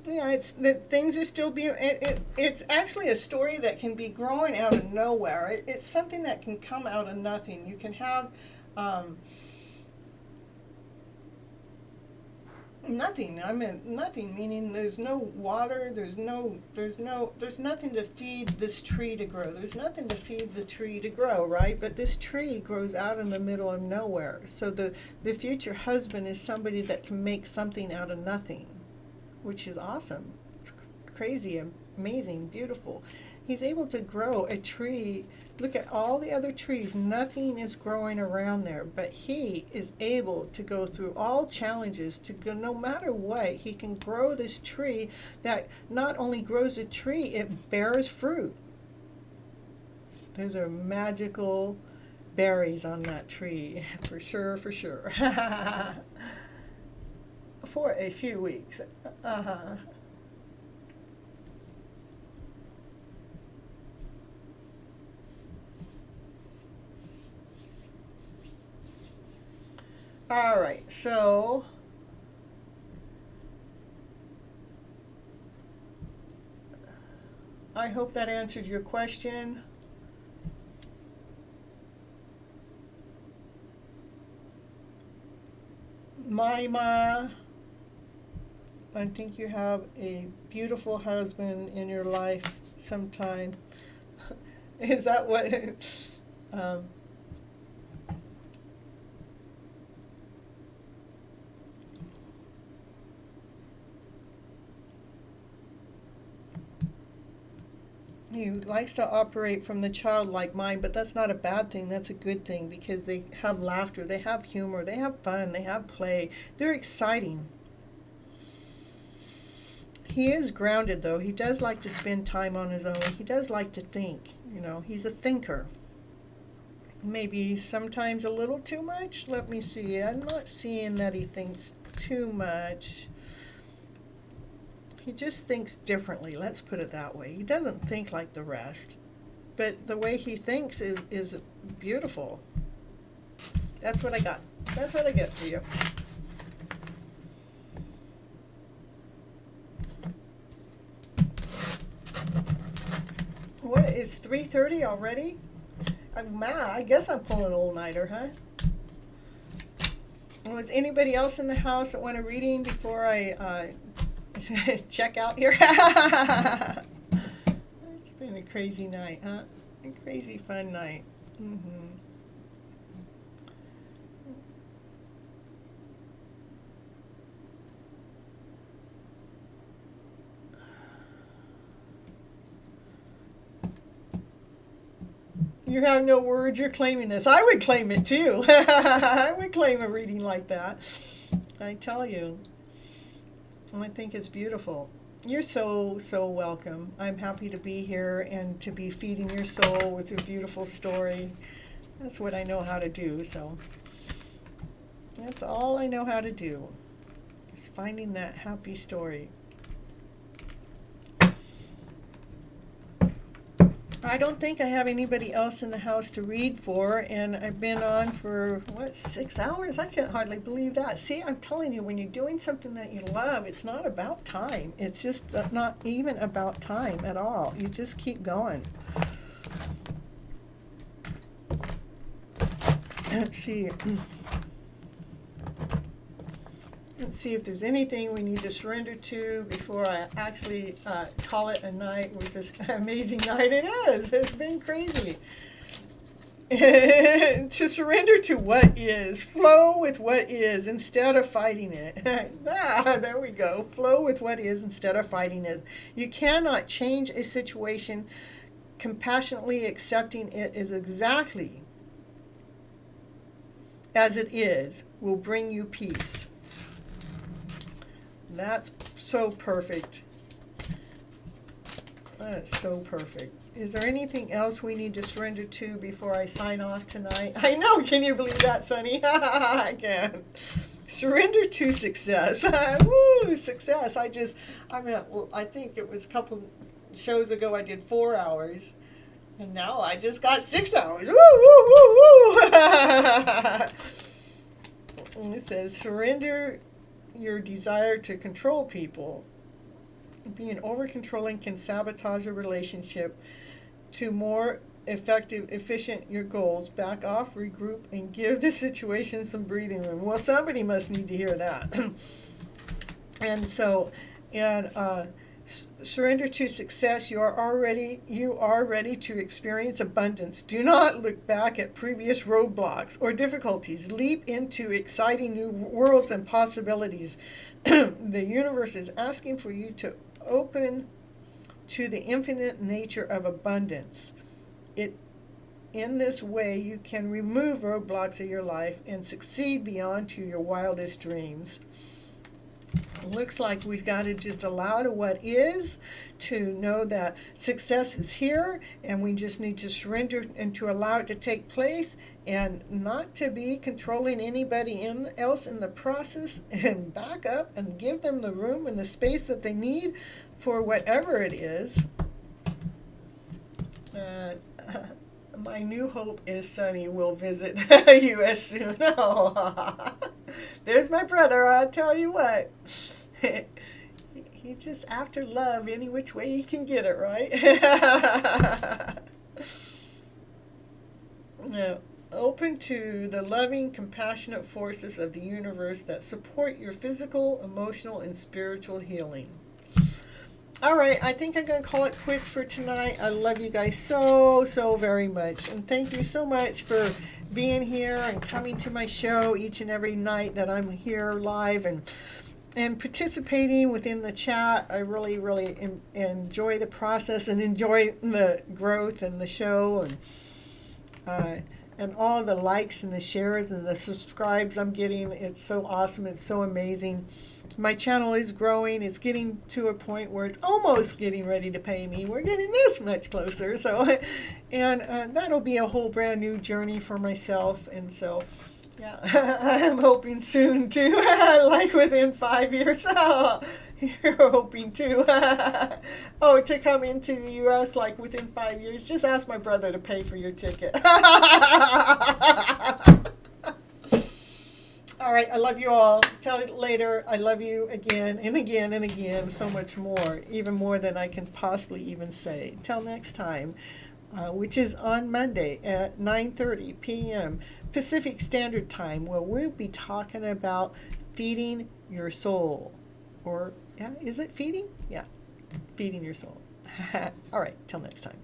Yeah, it's that things are still being. It's actually a story that can be growing out of nowhere. It's something that can come out of nothing. You can have nothing. I mean, nothing. Meaning, there's no water. There's nothing to feed this tree to grow. There's nothing to feed the tree to grow, right? But this tree grows out in the middle of nowhere. So the future husband is somebody that can make something out of nothing, which is awesome. It's crazy, amazing, beautiful. He's able to grow a tree. Look at all the other trees. Nothing is growing around there, but he is able to go through all challenges, to go no matter what. He can grow this tree that not only grows a tree, it bears fruit. Those are magical berries on that tree. For sure, for sure. For a few weeks. Uh-huh. All right, so I hope that answered your question. Maima, I think you have a beautiful husband in your life sometime. Is that what? um, He likes to operate from the childlike mind, but that's not a bad thing. That's a good thing because they have laughter, they have humor, they have fun, they have play. They're exciting. He is grounded, though. He does like to spend time on his own. He does like to think. You know, he's a thinker. Maybe sometimes a little too much. Let me see. I'm not seeing that he thinks too much. He just thinks differently, let's put it that way. He doesn't think like the rest, but the way he thinks is beautiful. That's what I got. That's what I get for you. What, it's 3:30 already? I guess I'm pulling all-nighter, huh? Was anybody else in the house that want a reading before I check out here? It's been a crazy night, huh? A crazy fun night. Mm-hmm. You have no words, you're claiming this. I would claim it too. I would claim a reading like that. I tell you. I think it's beautiful. You're so welcome. I'm happy to be here and to be feeding your soul with your beautiful story. That's what I know how to do, so that's all I know how to do, is finding that happy story. I don't think I have anybody else in the house to read for, and I've been on for, 6 hours? I can't hardly believe that. See, I'm telling you, when you're doing something that you love, it's not about time. It's just not even about time at all. You just keep going. Let's see. Let's see if there's anything we need to surrender to before I actually call it a night with this amazing night. It is. It's been crazy. To surrender to what is. Flow with what is instead of fighting it. There we go. Flow with what is instead of fighting it. You cannot change a situation. Compassionately accepting it is exactly as it is will bring you peace. That's so perfect. That's so perfect. Is there anything else we need to surrender to before I sign off tonight? I know, can you believe that, Sonny? I can. Surrender to success. Woo, success. I think it was a couple shows ago I did 4 hours. And now I just got 6 hours. Woo, woo, woo, woo. It says, surrender your desire to control people. Being over-controlling can sabotage a relationship. To more efficient your goals, back off, regroup, and give the situation some breathing room. Well, somebody must need to hear that. Surrender to success. You are ready to experience abundance. Do not look back at previous roadblocks or difficulties. Leap into exciting new worlds and possibilities. The universe is asking for you to open to the infinite nature of abundance. In this way, you can remove roadblocks of your life and succeed beyond to your wildest dreams. Looks like we've got to just allow to what is, to know that success is here, and we just need to surrender and to allow it to take place, and not to be controlling anybody else in the process, and back up and give them the room and the space that they need for whatever it is. My new hope is Sonny will visit U.S. soon. Oh, there's my brother, I'll tell you what. He just after love any which way he can get it, right? Now, open to the loving, compassionate forces of the universe that support your physical, emotional, and spiritual healing. All right, I think I'm going to call it quits for tonight. I love you guys so very much. And thank you so much for being here and coming to my show each and every night that I'm here live and participating within the chat. I really enjoy the process and enjoy the growth and the show and all the likes and the shares and the subscribes I'm getting. It's so awesome. It's so amazing. My channel is growing. It's getting to a point where it's almost getting ready to pay me. We're getting this much closer. So, and that'll be a whole brand new journey for myself. And so, yeah, I'm hoping soon to, like within 5 years. Oh, you're hoping to. Oh, to come into the U.S. like within 5 years. Just ask my brother to pay for your ticket. All right, I love you all. Tell you later, I love you again and again and again, so much more, even more than I can possibly even say. Till next time, which is on Monday at 9:30 p.m. Pacific Standard Time, where we'll be talking about feeding your soul. Or, yeah, is it feeding? Yeah, feeding your soul. All right, till next time.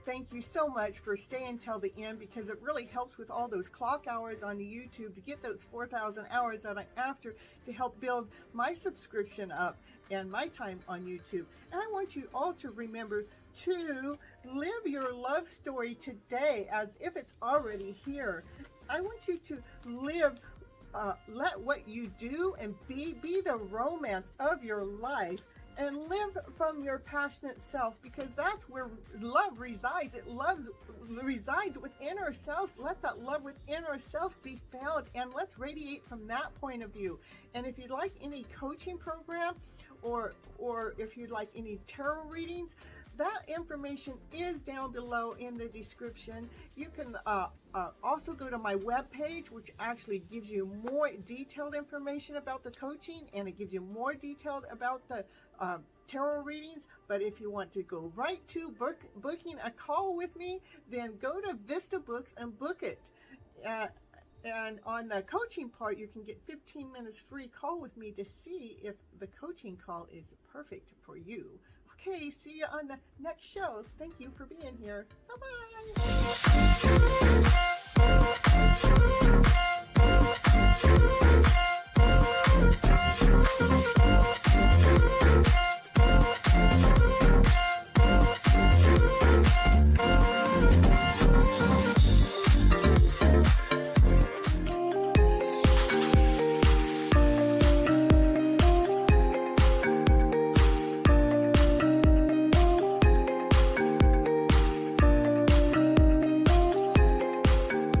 Thank you so much for staying till the end, because it really helps with all those clock hours on the YouTube to get those 4,000 hours that I'm after to help build my subscription up and my time on YouTube. And I want you all to remember to live your love story today as if it's already here. I want you to live, let what you do and be the romance of your life. And live from your passionate self, because that's where love resides. It resides within ourselves. Let that love within ourselves be found, and let's radiate from that point of view. And if you'd like any coaching program, or if you'd like any tarot readings, that information is down below in the description. You can also go to my webpage, which actually gives you more detailed information about the coaching, and it gives you more detailed about the tarot readings. But if you want to go right to booking a call with me, then go to Vista Books and book it. And on the coaching part, you can get 15 minutes free call with me to see if the coaching call is perfect for you. Okay, see you on the next show. Thank you for being here. Bye-bye.